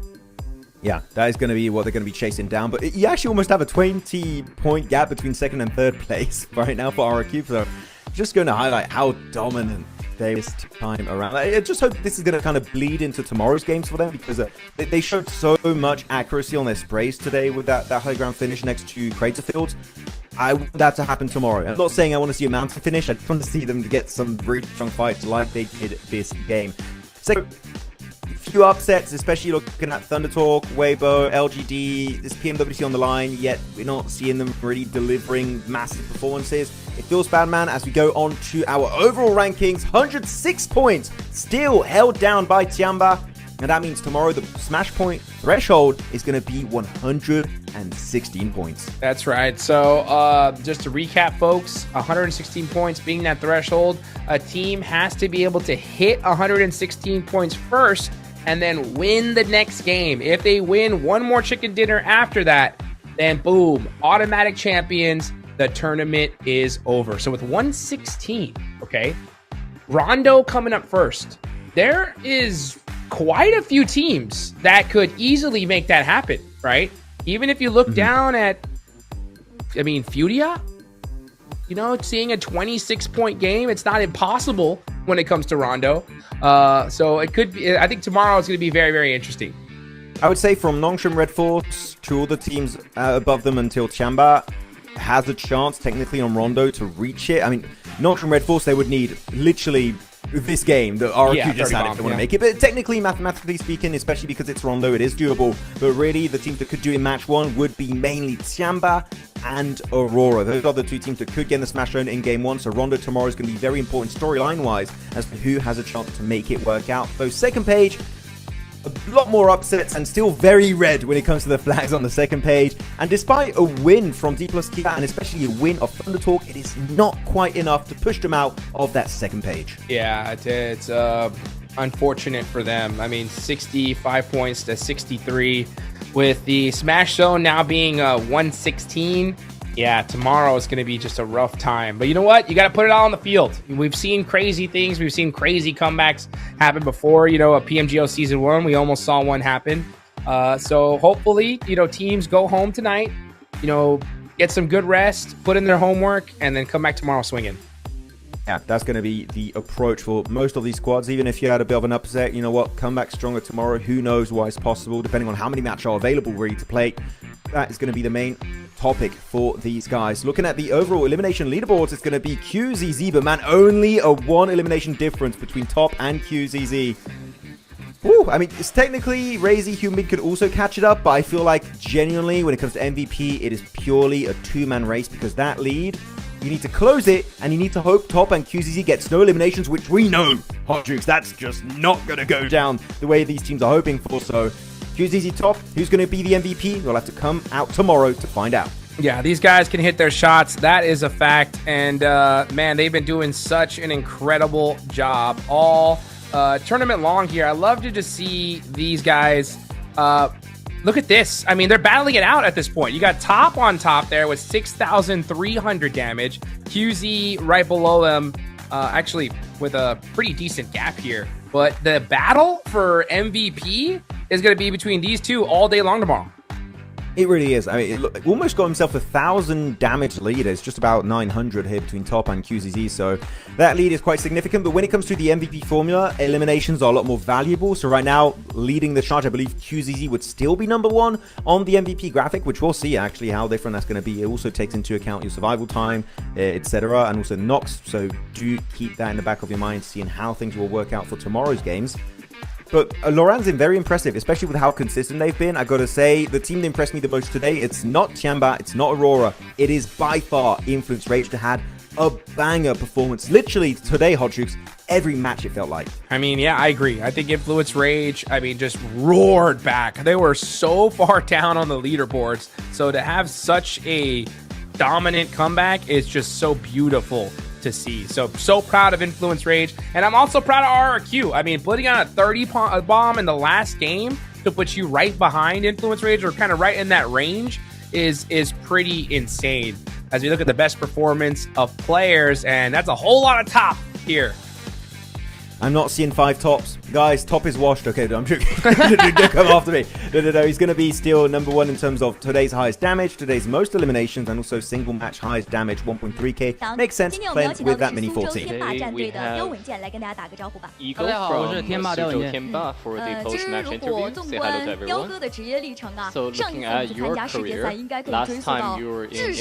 Yeah, that is going to be what they're going to be chasing down. But you actually almost have a 20-point gap between second and third place right now for RRQ. So just going to highlight how dominant they this time around. I just hope this is going to kind of bleed into tomorrow's games for them, because they showed so much accuracy on their sprays today with that high ground finish next to Crater Fields. I want that to happen tomorrow. I'm not saying I want to see a mountain finish. I just want to see them get some really strong fights like they did this game. So, few upsets, especially looking at Thunder Talk, Weibo, LGD, this PMWC on the line, yet we're not seeing them really delivering massive performances. It feels bad, man, as we go on to our overall rankings. 106 points, still held down by TIANBA, and that means tomorrow the smash point threshold is going to be 116 points. That's right. So just to recap, folks, 116 points being that threshold, a team has to be able to hit 116 points first and then win the next game. If they win one more chicken dinner after that, then boom, automatic champions. The tournament is over. So with 116, okay, Rondo coming up first. There is quite a few teams that could easily make that happen, right? Even if you look down at, I mean, Furia, you know, seeing a 26-point game, it's not impossible when it comes to Rondo. So it could be, I think tomorrow is going to be very, very interesting. I would say from Nongshim Red Force to all the teams above them until TIANBA has a chance technically on Rondo to reach it. I mean, Nongshim Red Force, they would need literally this game that RRQ just had if they want to make it. But technically, mathematically speaking, especially because it's Rondo, it is doable. But really, the teams that could do it in match 1 would be mainly TIANBA and AURORA. Those are the 2 teams that could get in the smash zone in game 1. So Rondo tomorrow is going to be very important storyline-wise as to who has a chance to make it work out. So second page, a lot more upsets and still very red when it comes to the flags on the second page. And despite a win from D plus Kia and especially a win of Thunder Talk, it is not quite enough to push them out of that second page. Yeah, it's unfortunate for them. I mean, 65 points to 63 with the smash zone now being 116. Yeah, tomorrow is going to be just a rough time. But you know what? You got to put it all on the field. We've seen crazy things. We've seen crazy comebacks happen before. You know, a PMGO Season 1, we almost saw one happen. So hopefully, you know, teams go home tonight, you know, get some good rest, put in their homework, and then come back tomorrow swinging. Yeah, that's going to be the approach for most of these squads. Even if you had a bit of an upset, you know what? Come back stronger tomorrow. Who knows what is possible, depending on how many matches are available ready to play. That is going to be the main topic for these guys. Looking at the overall elimination leaderboards, it's going to be QZZ, but man, only a 1 elimination difference between top and QZZ. Woo, I mean, it's technically Razy Humid could also catch it up, but I feel like genuinely when it comes to MVP, it is purely a 2-man race because that lead You need to close it, and you need to hope Top and QZZ gets no eliminations, which we know, Hot Jukes, that's just not going to go down the way these teams are hoping for. So QZZ Top, who's going to be the MVP? We'll have to come out tomorrow to find out. Yeah, these guys can hit their shots. That is a fact. And, man, they've been doing such an incredible job all tournament long here. I love to just see these guys. Look at this. I mean, they're battling it out at this point. You got Top on top there with 6,300 damage. QZ right below them, actually with a pretty decent gap here. But the battle for MVP is going to be between these two all day long tomorrow. It really is. I mean, it almost got himself 1,000 damage lead. It's just about 900 here between Top and QZZ, so that lead is quite significant. But when it comes to the MVP formula, eliminations are a lot more valuable. So right now, leading the charge, I believe QZZ would still be #1 on the MVP graphic, which we'll see actually how different that's going to be. It also takes into account your survival time, etc., and also knocks. So do keep that in the back of your mind, seeing how things will work out for tomorrow's games. But Laurent's been very impressive, especially with how consistent they've been. I gotta say, the team that impressed me the most today, it's not TIANBA, it's not AURORA. It is by far Influence Rage that had a banger performance. Literally, today, Hot Jukes, every match it felt like. I mean, yeah, I agree. I think Influence Rage, I mean, just roared back. They were so far down on the leaderboards. So to have such a dominant comeback is just so beautiful to see. So proud of Influence Rage. And I'm also proud of RRQ. I mean, putting on a 30 bomb in the last game to put you right behind Influence Rage or kind of right in that range is pretty insane as we look at the best performance of players. And that's a whole lot of top here. I'm not seeing 5 tops. Guys, Top is washed. Okay, I'm joking. Don't come after me. No. He's going to be still #1 in terms of today's highest damage, today's most eliminations, and also single match highest damage, 1.3k. Makes sense playing with that mini 14. Hello, TIANBA for the post-match interview. Say hello to everyone. So looking at your career, last time you were in an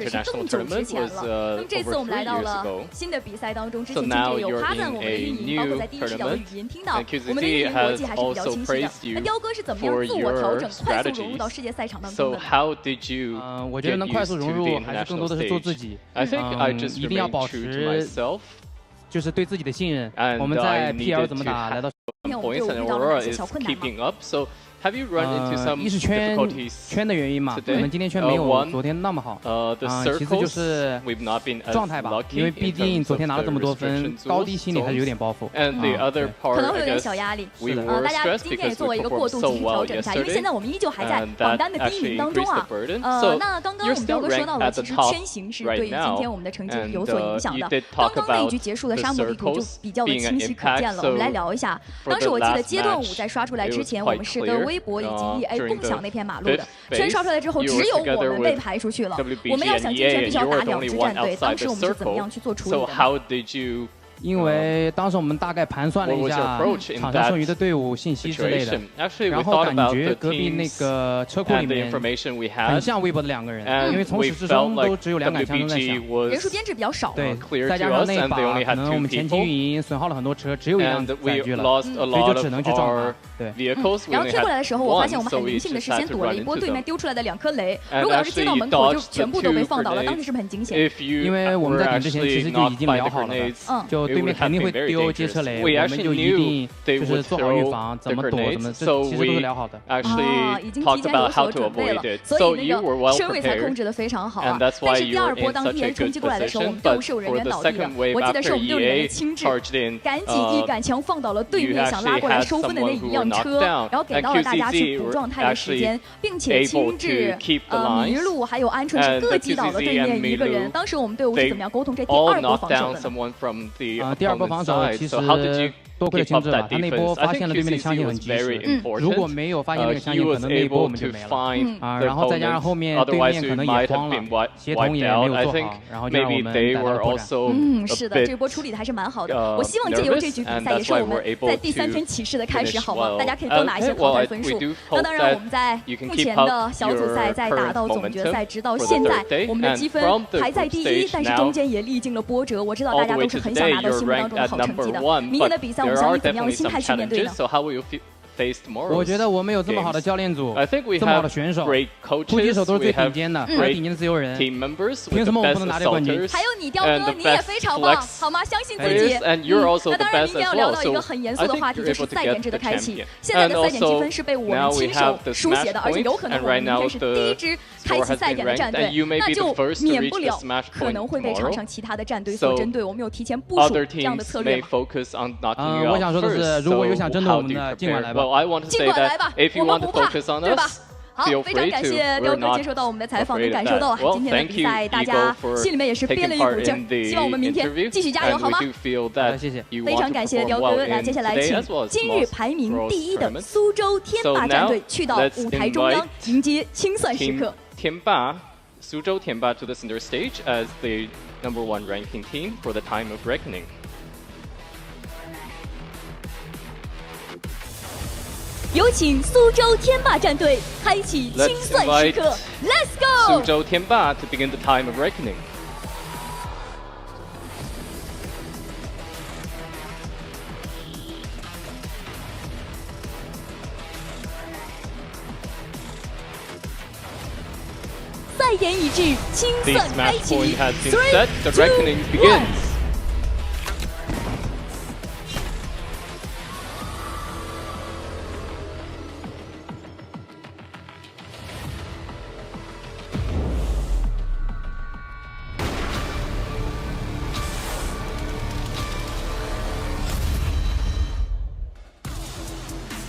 international tournament was over 3 years ago. So now you're in a new tournament, and QZZ has also praised you for your strategies. So how did you get used to the international stage? I think I just remained true to myself. 就是对自己的信任。 And 我们 I 在 PL needed 怎么 to 打，来到 have points, and Aurora is keeping up. So have you run into some 一是圈 difficulties 的原因嘛，我 today? 们今天圈没有昨天那么好。 The 其次就 circles 是 we've not been as 状态吧， lucky 因为 in 毕竟 terms 昨天 of 拿了这么 the 多分， restriction 高低心里还是有点包袱。 And the other part, 可能会 I 有点 guess 小压力。 we were 大家 stressed 今天也 because 做了 we 一个过 performed 渡 so 进行调 well 整一下，因为现 yesterday. 在我们依旧还在 And 榜 that 单的第1 actually 名当中 increased 啊 the。burden. So 那刚刚 you're 我们彪 still 哥说到 ranked 了， at 其 the 实 top 圈型是 right 对今 now. 天我们的成绩 And 有所影响 you 的 did。刚 talk 刚那一 about 局结束的 the 沙漠地图就 circles 比较的 being 清 an 晰可 impact. 见了。我们来 So 聊一下， for 当时 the 我记得 last 阶段5 match, 在刷出来 it 之 was 前，我 quite 们是 clear. 跟微博以及 EA During 共享 the 那片马路的。 fifth 圈刷出来之后， phase, 只 you 有 were 我 together 们被 with 排出去了。 WBG 我们要想 and 进圈， EA, 必须要 and you 打 were the 2 only 支 one 战队。 outside 当时 the 我们是怎么 circle. 样去做处理 So 的？ how did you 因为当时我们大概盘算了 What 一 was your 下 approach in 场上 that 剩余的队伍信息之类的 situation? Actually, we 然后 thought 感 about 觉 the 隔壁那 teams 个车库里 and the 面 information we 很 had. 像微博的2个人， And 因为从 we 始至 felt 终 like 都只有2杆枪正在响。 WBG 人数 was 编制比较少。对 clear，再加 to 上 us, 那 and 把 they only 可 had 能 two 我们前期 people. 运营损耗了很多车，只有1辆 And 载 we 具了， lost a 所以 lot 就只 of 能去撞 our 它。对， vehicles. We 然后 only 推过来的 had 时候，我发现我 one, 们 so 很 we 灵性的 just 是 had 先 to 躲了 run 一波 into 对面 them. 丢出来的2颗雷。 And 如果要是接到 actually 门口就 dodged 全部 the 都被 two 放倒了， grenades. 当时是不是很惊险？ If you 因为我们 were 在顶之前其 actually 实就 not 已经 by 聊 the 好了的， grenades, 就 it 对面 would 肯 have 定会 been very 丢接车 dangerous. 雷， We 我们 actually 就一 knew 定 they 就是 would 做好预 throw 防， the 怎么躲，怎么 grenades, 这 so 其实都是 we 聊好的。 actually 已经提 talked 前有 about how 所 to 准备 avoid 了， it. 所 So 以 you 那 were 个 well 身位才控 prepared. 制的非常好啊 And。that's 但 why 是第 you 2 were 波 in 当 such 敌人 a 冲 good 击过来的时候，我 position. 们队伍 But 是有人 for 员 the 倒地的 second。wave 我记得是 after 我们队伍里面 EA 的青雉 charged in, 赶紧一杆枪放倒了对 you 面想拉 actually 过来 had 收分的那 someone 一 who 辆 were knocked 车， down. 然后给 And 到了大家去 QZZ 补 were 状态的时间 actually，并且 able 青 to 雉 keep the lines. 麋鹿还有鹌鹑是 And 各 the 击倒了 QZZ 对面 and 一个人。 Milu，当时我们队伍是 they 怎么样沟通这第 all 2波 knocked 防守 down 的呢？ someone from the 第2波 opponent's 防守 side. 其实 So how did you 多亏了 keep 青 up 雉吧 that，他那波 defense? I 发现 think 了对面的 QZZ 枪性很 was 及 very 时， important. 如果没有发现那个枪 He 性，可 was 能那一波我 able 们就 to 没了。 find the 然后再加上 opponents. 后面对 Otherwise, 面 we 可能也 might have 慌了 been，协同 wiped 也没 out. 有 I 做 think 好，然后就让我 maybe 们 they 带来 were 了破绽。 also 是 a 的， bit 这波处理的还是蛮好的。 nervous, 我希望借由这局比 and 赛，也 that's 是 why 我们 we're able 在第3 to 圈起势的开始， finish 好吗？ well. 大家可以多拿一些 Okay, 淘 well, 汰 I- 分 we 数 do。那 hope 当然，我 that 们在 you can 目 keep 前 up 的小组赛 your 在打到 current 总决赛， momentum 直到 for the 现在 third day, 我们的 and 积分 from the 还在 group 第 stage 1，但是 now, 中间也历经了波折。我知道 all 大 the 家 way 都是 to 很想 today, 拿到 you're 心目当 ranked 中的 at 好成绩 number 的。 1, 明年的 but 比赛，我 there 们将 are 以怎么样的 definitely 心 some 态去面对 challenges. 呢？ So how will you 我觉得我们有这么好的教练组，这么好的选手，突击手都是最顶尖的，还是顶尖的自由人，凭什么我们不能拿到冠军？还有你雕哥，你也非常棒，好吗？相信自己。那当然，明天要聊到一个很严肃的话题，就是赛点制的开启。现在的赛点积分是被我们亲手书写的，而且有可能我们明天是第一支开启赛点的战队，那就免不了可能会被场上其他的战队所针对。我们有提前部署这样的策略吗？我想说的是，如果有想针对我们的，尽管来吧，尽管来吧，我们不怕，对吧？好，非常感谢雕哥接受到我们的采访，能感受到今天的比赛，大家心里面也是憋了一股劲儿。希望我们明天继续加油，好吗？谢谢。非常感谢雕哥，那接下来请今日排名第一的苏州天霸战队去到舞台中央，迎接清算时刻。苏州天霸 to the center stage as the #1 ranking team for the time of reckoning. 有请苏州天霸战队开启清算时刻 ，Let's go！ 苏州天霸 to begin the time of reckoning. 赛点已至，清算开启 ，3、2、1。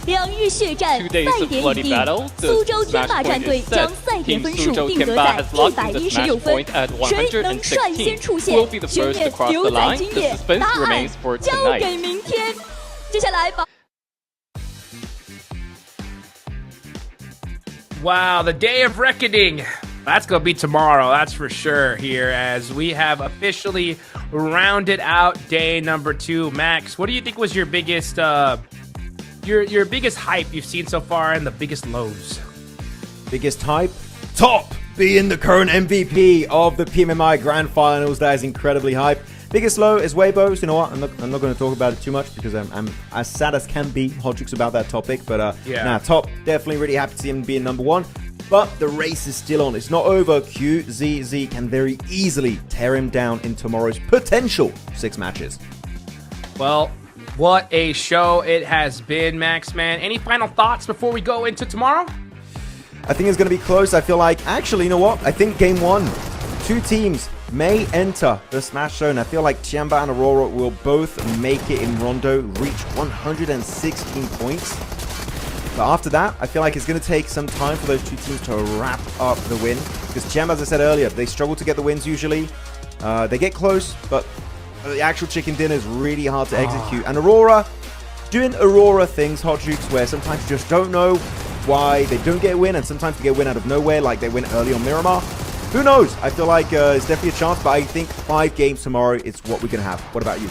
2日血战，赛点已定。苏州天霸战队将赛点分数定格在116分，谁能率先出现，悬念留在今夜，答案交给明天。接下来吧。Wow, the day of reckoning. That's going to be tomorrow, that's for sure, here as we have officially rounded out day number 2. Max, what do you think was your biggest your biggest hype you've seen so far and the biggest lows? Biggest hype? Top being the current MVP of the PMMI Grand Finals. That is incredibly hype. Biggest low is Weibo's. You know what? I'm not going to talk about it too much because I'm as sad as can be, Hodrix, about that topic. But yeah, Top, definitely really happy to see him being #1. But the race is still on. It's not over. QZZ can very easily tear him down in tomorrow's potential 6 matches. Well, what a show it has been, Max, man. Any final thoughts before we go into tomorrow? I think it's going to be close. I feel like, actually, you know what? I think game 1, 2 teams may enter the Smash Zone. I feel like TIANBA and AURORA will both make it in Rondo, reach 116 points. But after that, I feel like it's going to take some time for those 2 teams to wrap up the win. Because TIANBA, as I said earlier, they struggle to get the wins usually. They get close, but the actual chicken dinner is really hard to execute. And AURORA, doing AURORA things, Hodrix, where sometimes you just don't know why they don't get a win, and sometimes they get a win out of nowhere, like they win early on Miramar. Who knows? I feel like it's definitely a chance, but I think 5 games tomorrow is what we're going to have. What about you?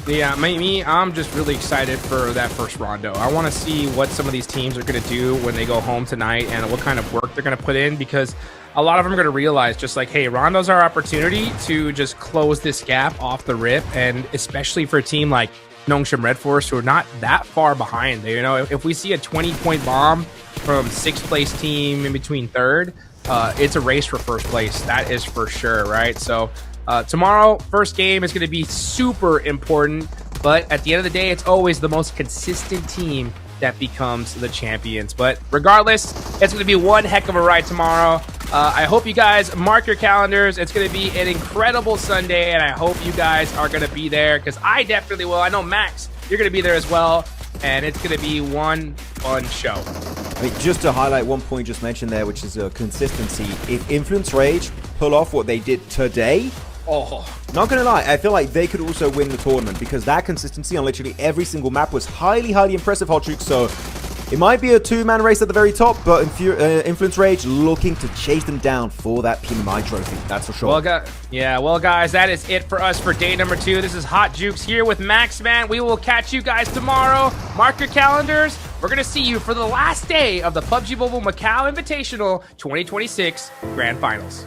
Yeah, me, I'm just really excited for that first Rondo. I want to see what some of these teams are going to do when they go home tonight and what kind of work they're going to put in, because a lot of them are going to realize just like, hey, Rondo's our opportunity to just close this gap off the rip, and especially for a team like Nongshim Red Force, who are not that far behind. You know, if we see a 20-point bomb from 6th place team in between 3rd, it's a race for 1st place. That is for sure, right? So tomorrow, first game is going to be super important, but at the end of the day, it's always the most consistent team that becomes the champions. But regardless, it's going to be one heck of a ride tomorrow. I hope you guys mark your calendars. It's going to be an incredible Sunday, and I hope you guys are going to be there, because I definitely will. I know, Max, you're going to be there as well, and it's going to be one fun show. I mean, just to highlight one point you just mentioned there, which is consistency. If Influence Rage pull off what they did today, not gonna lie, I feel like they could also win the tournament, because that consistency on literally every single map was highly, highly impressive, Hodrix. So it might be a 2-man race at the very top, but Influence Rage looking to chase them down for that PMMI trophy. That's for sure. Well, guys, that is it for us for day number 2. This is Hot Jukes here with Max, man. We will catch you guys tomorrow. Mark your calendars. We're going to see you for the last day of the PUBG Mobile Macau Invitational 2026 Grand Finals.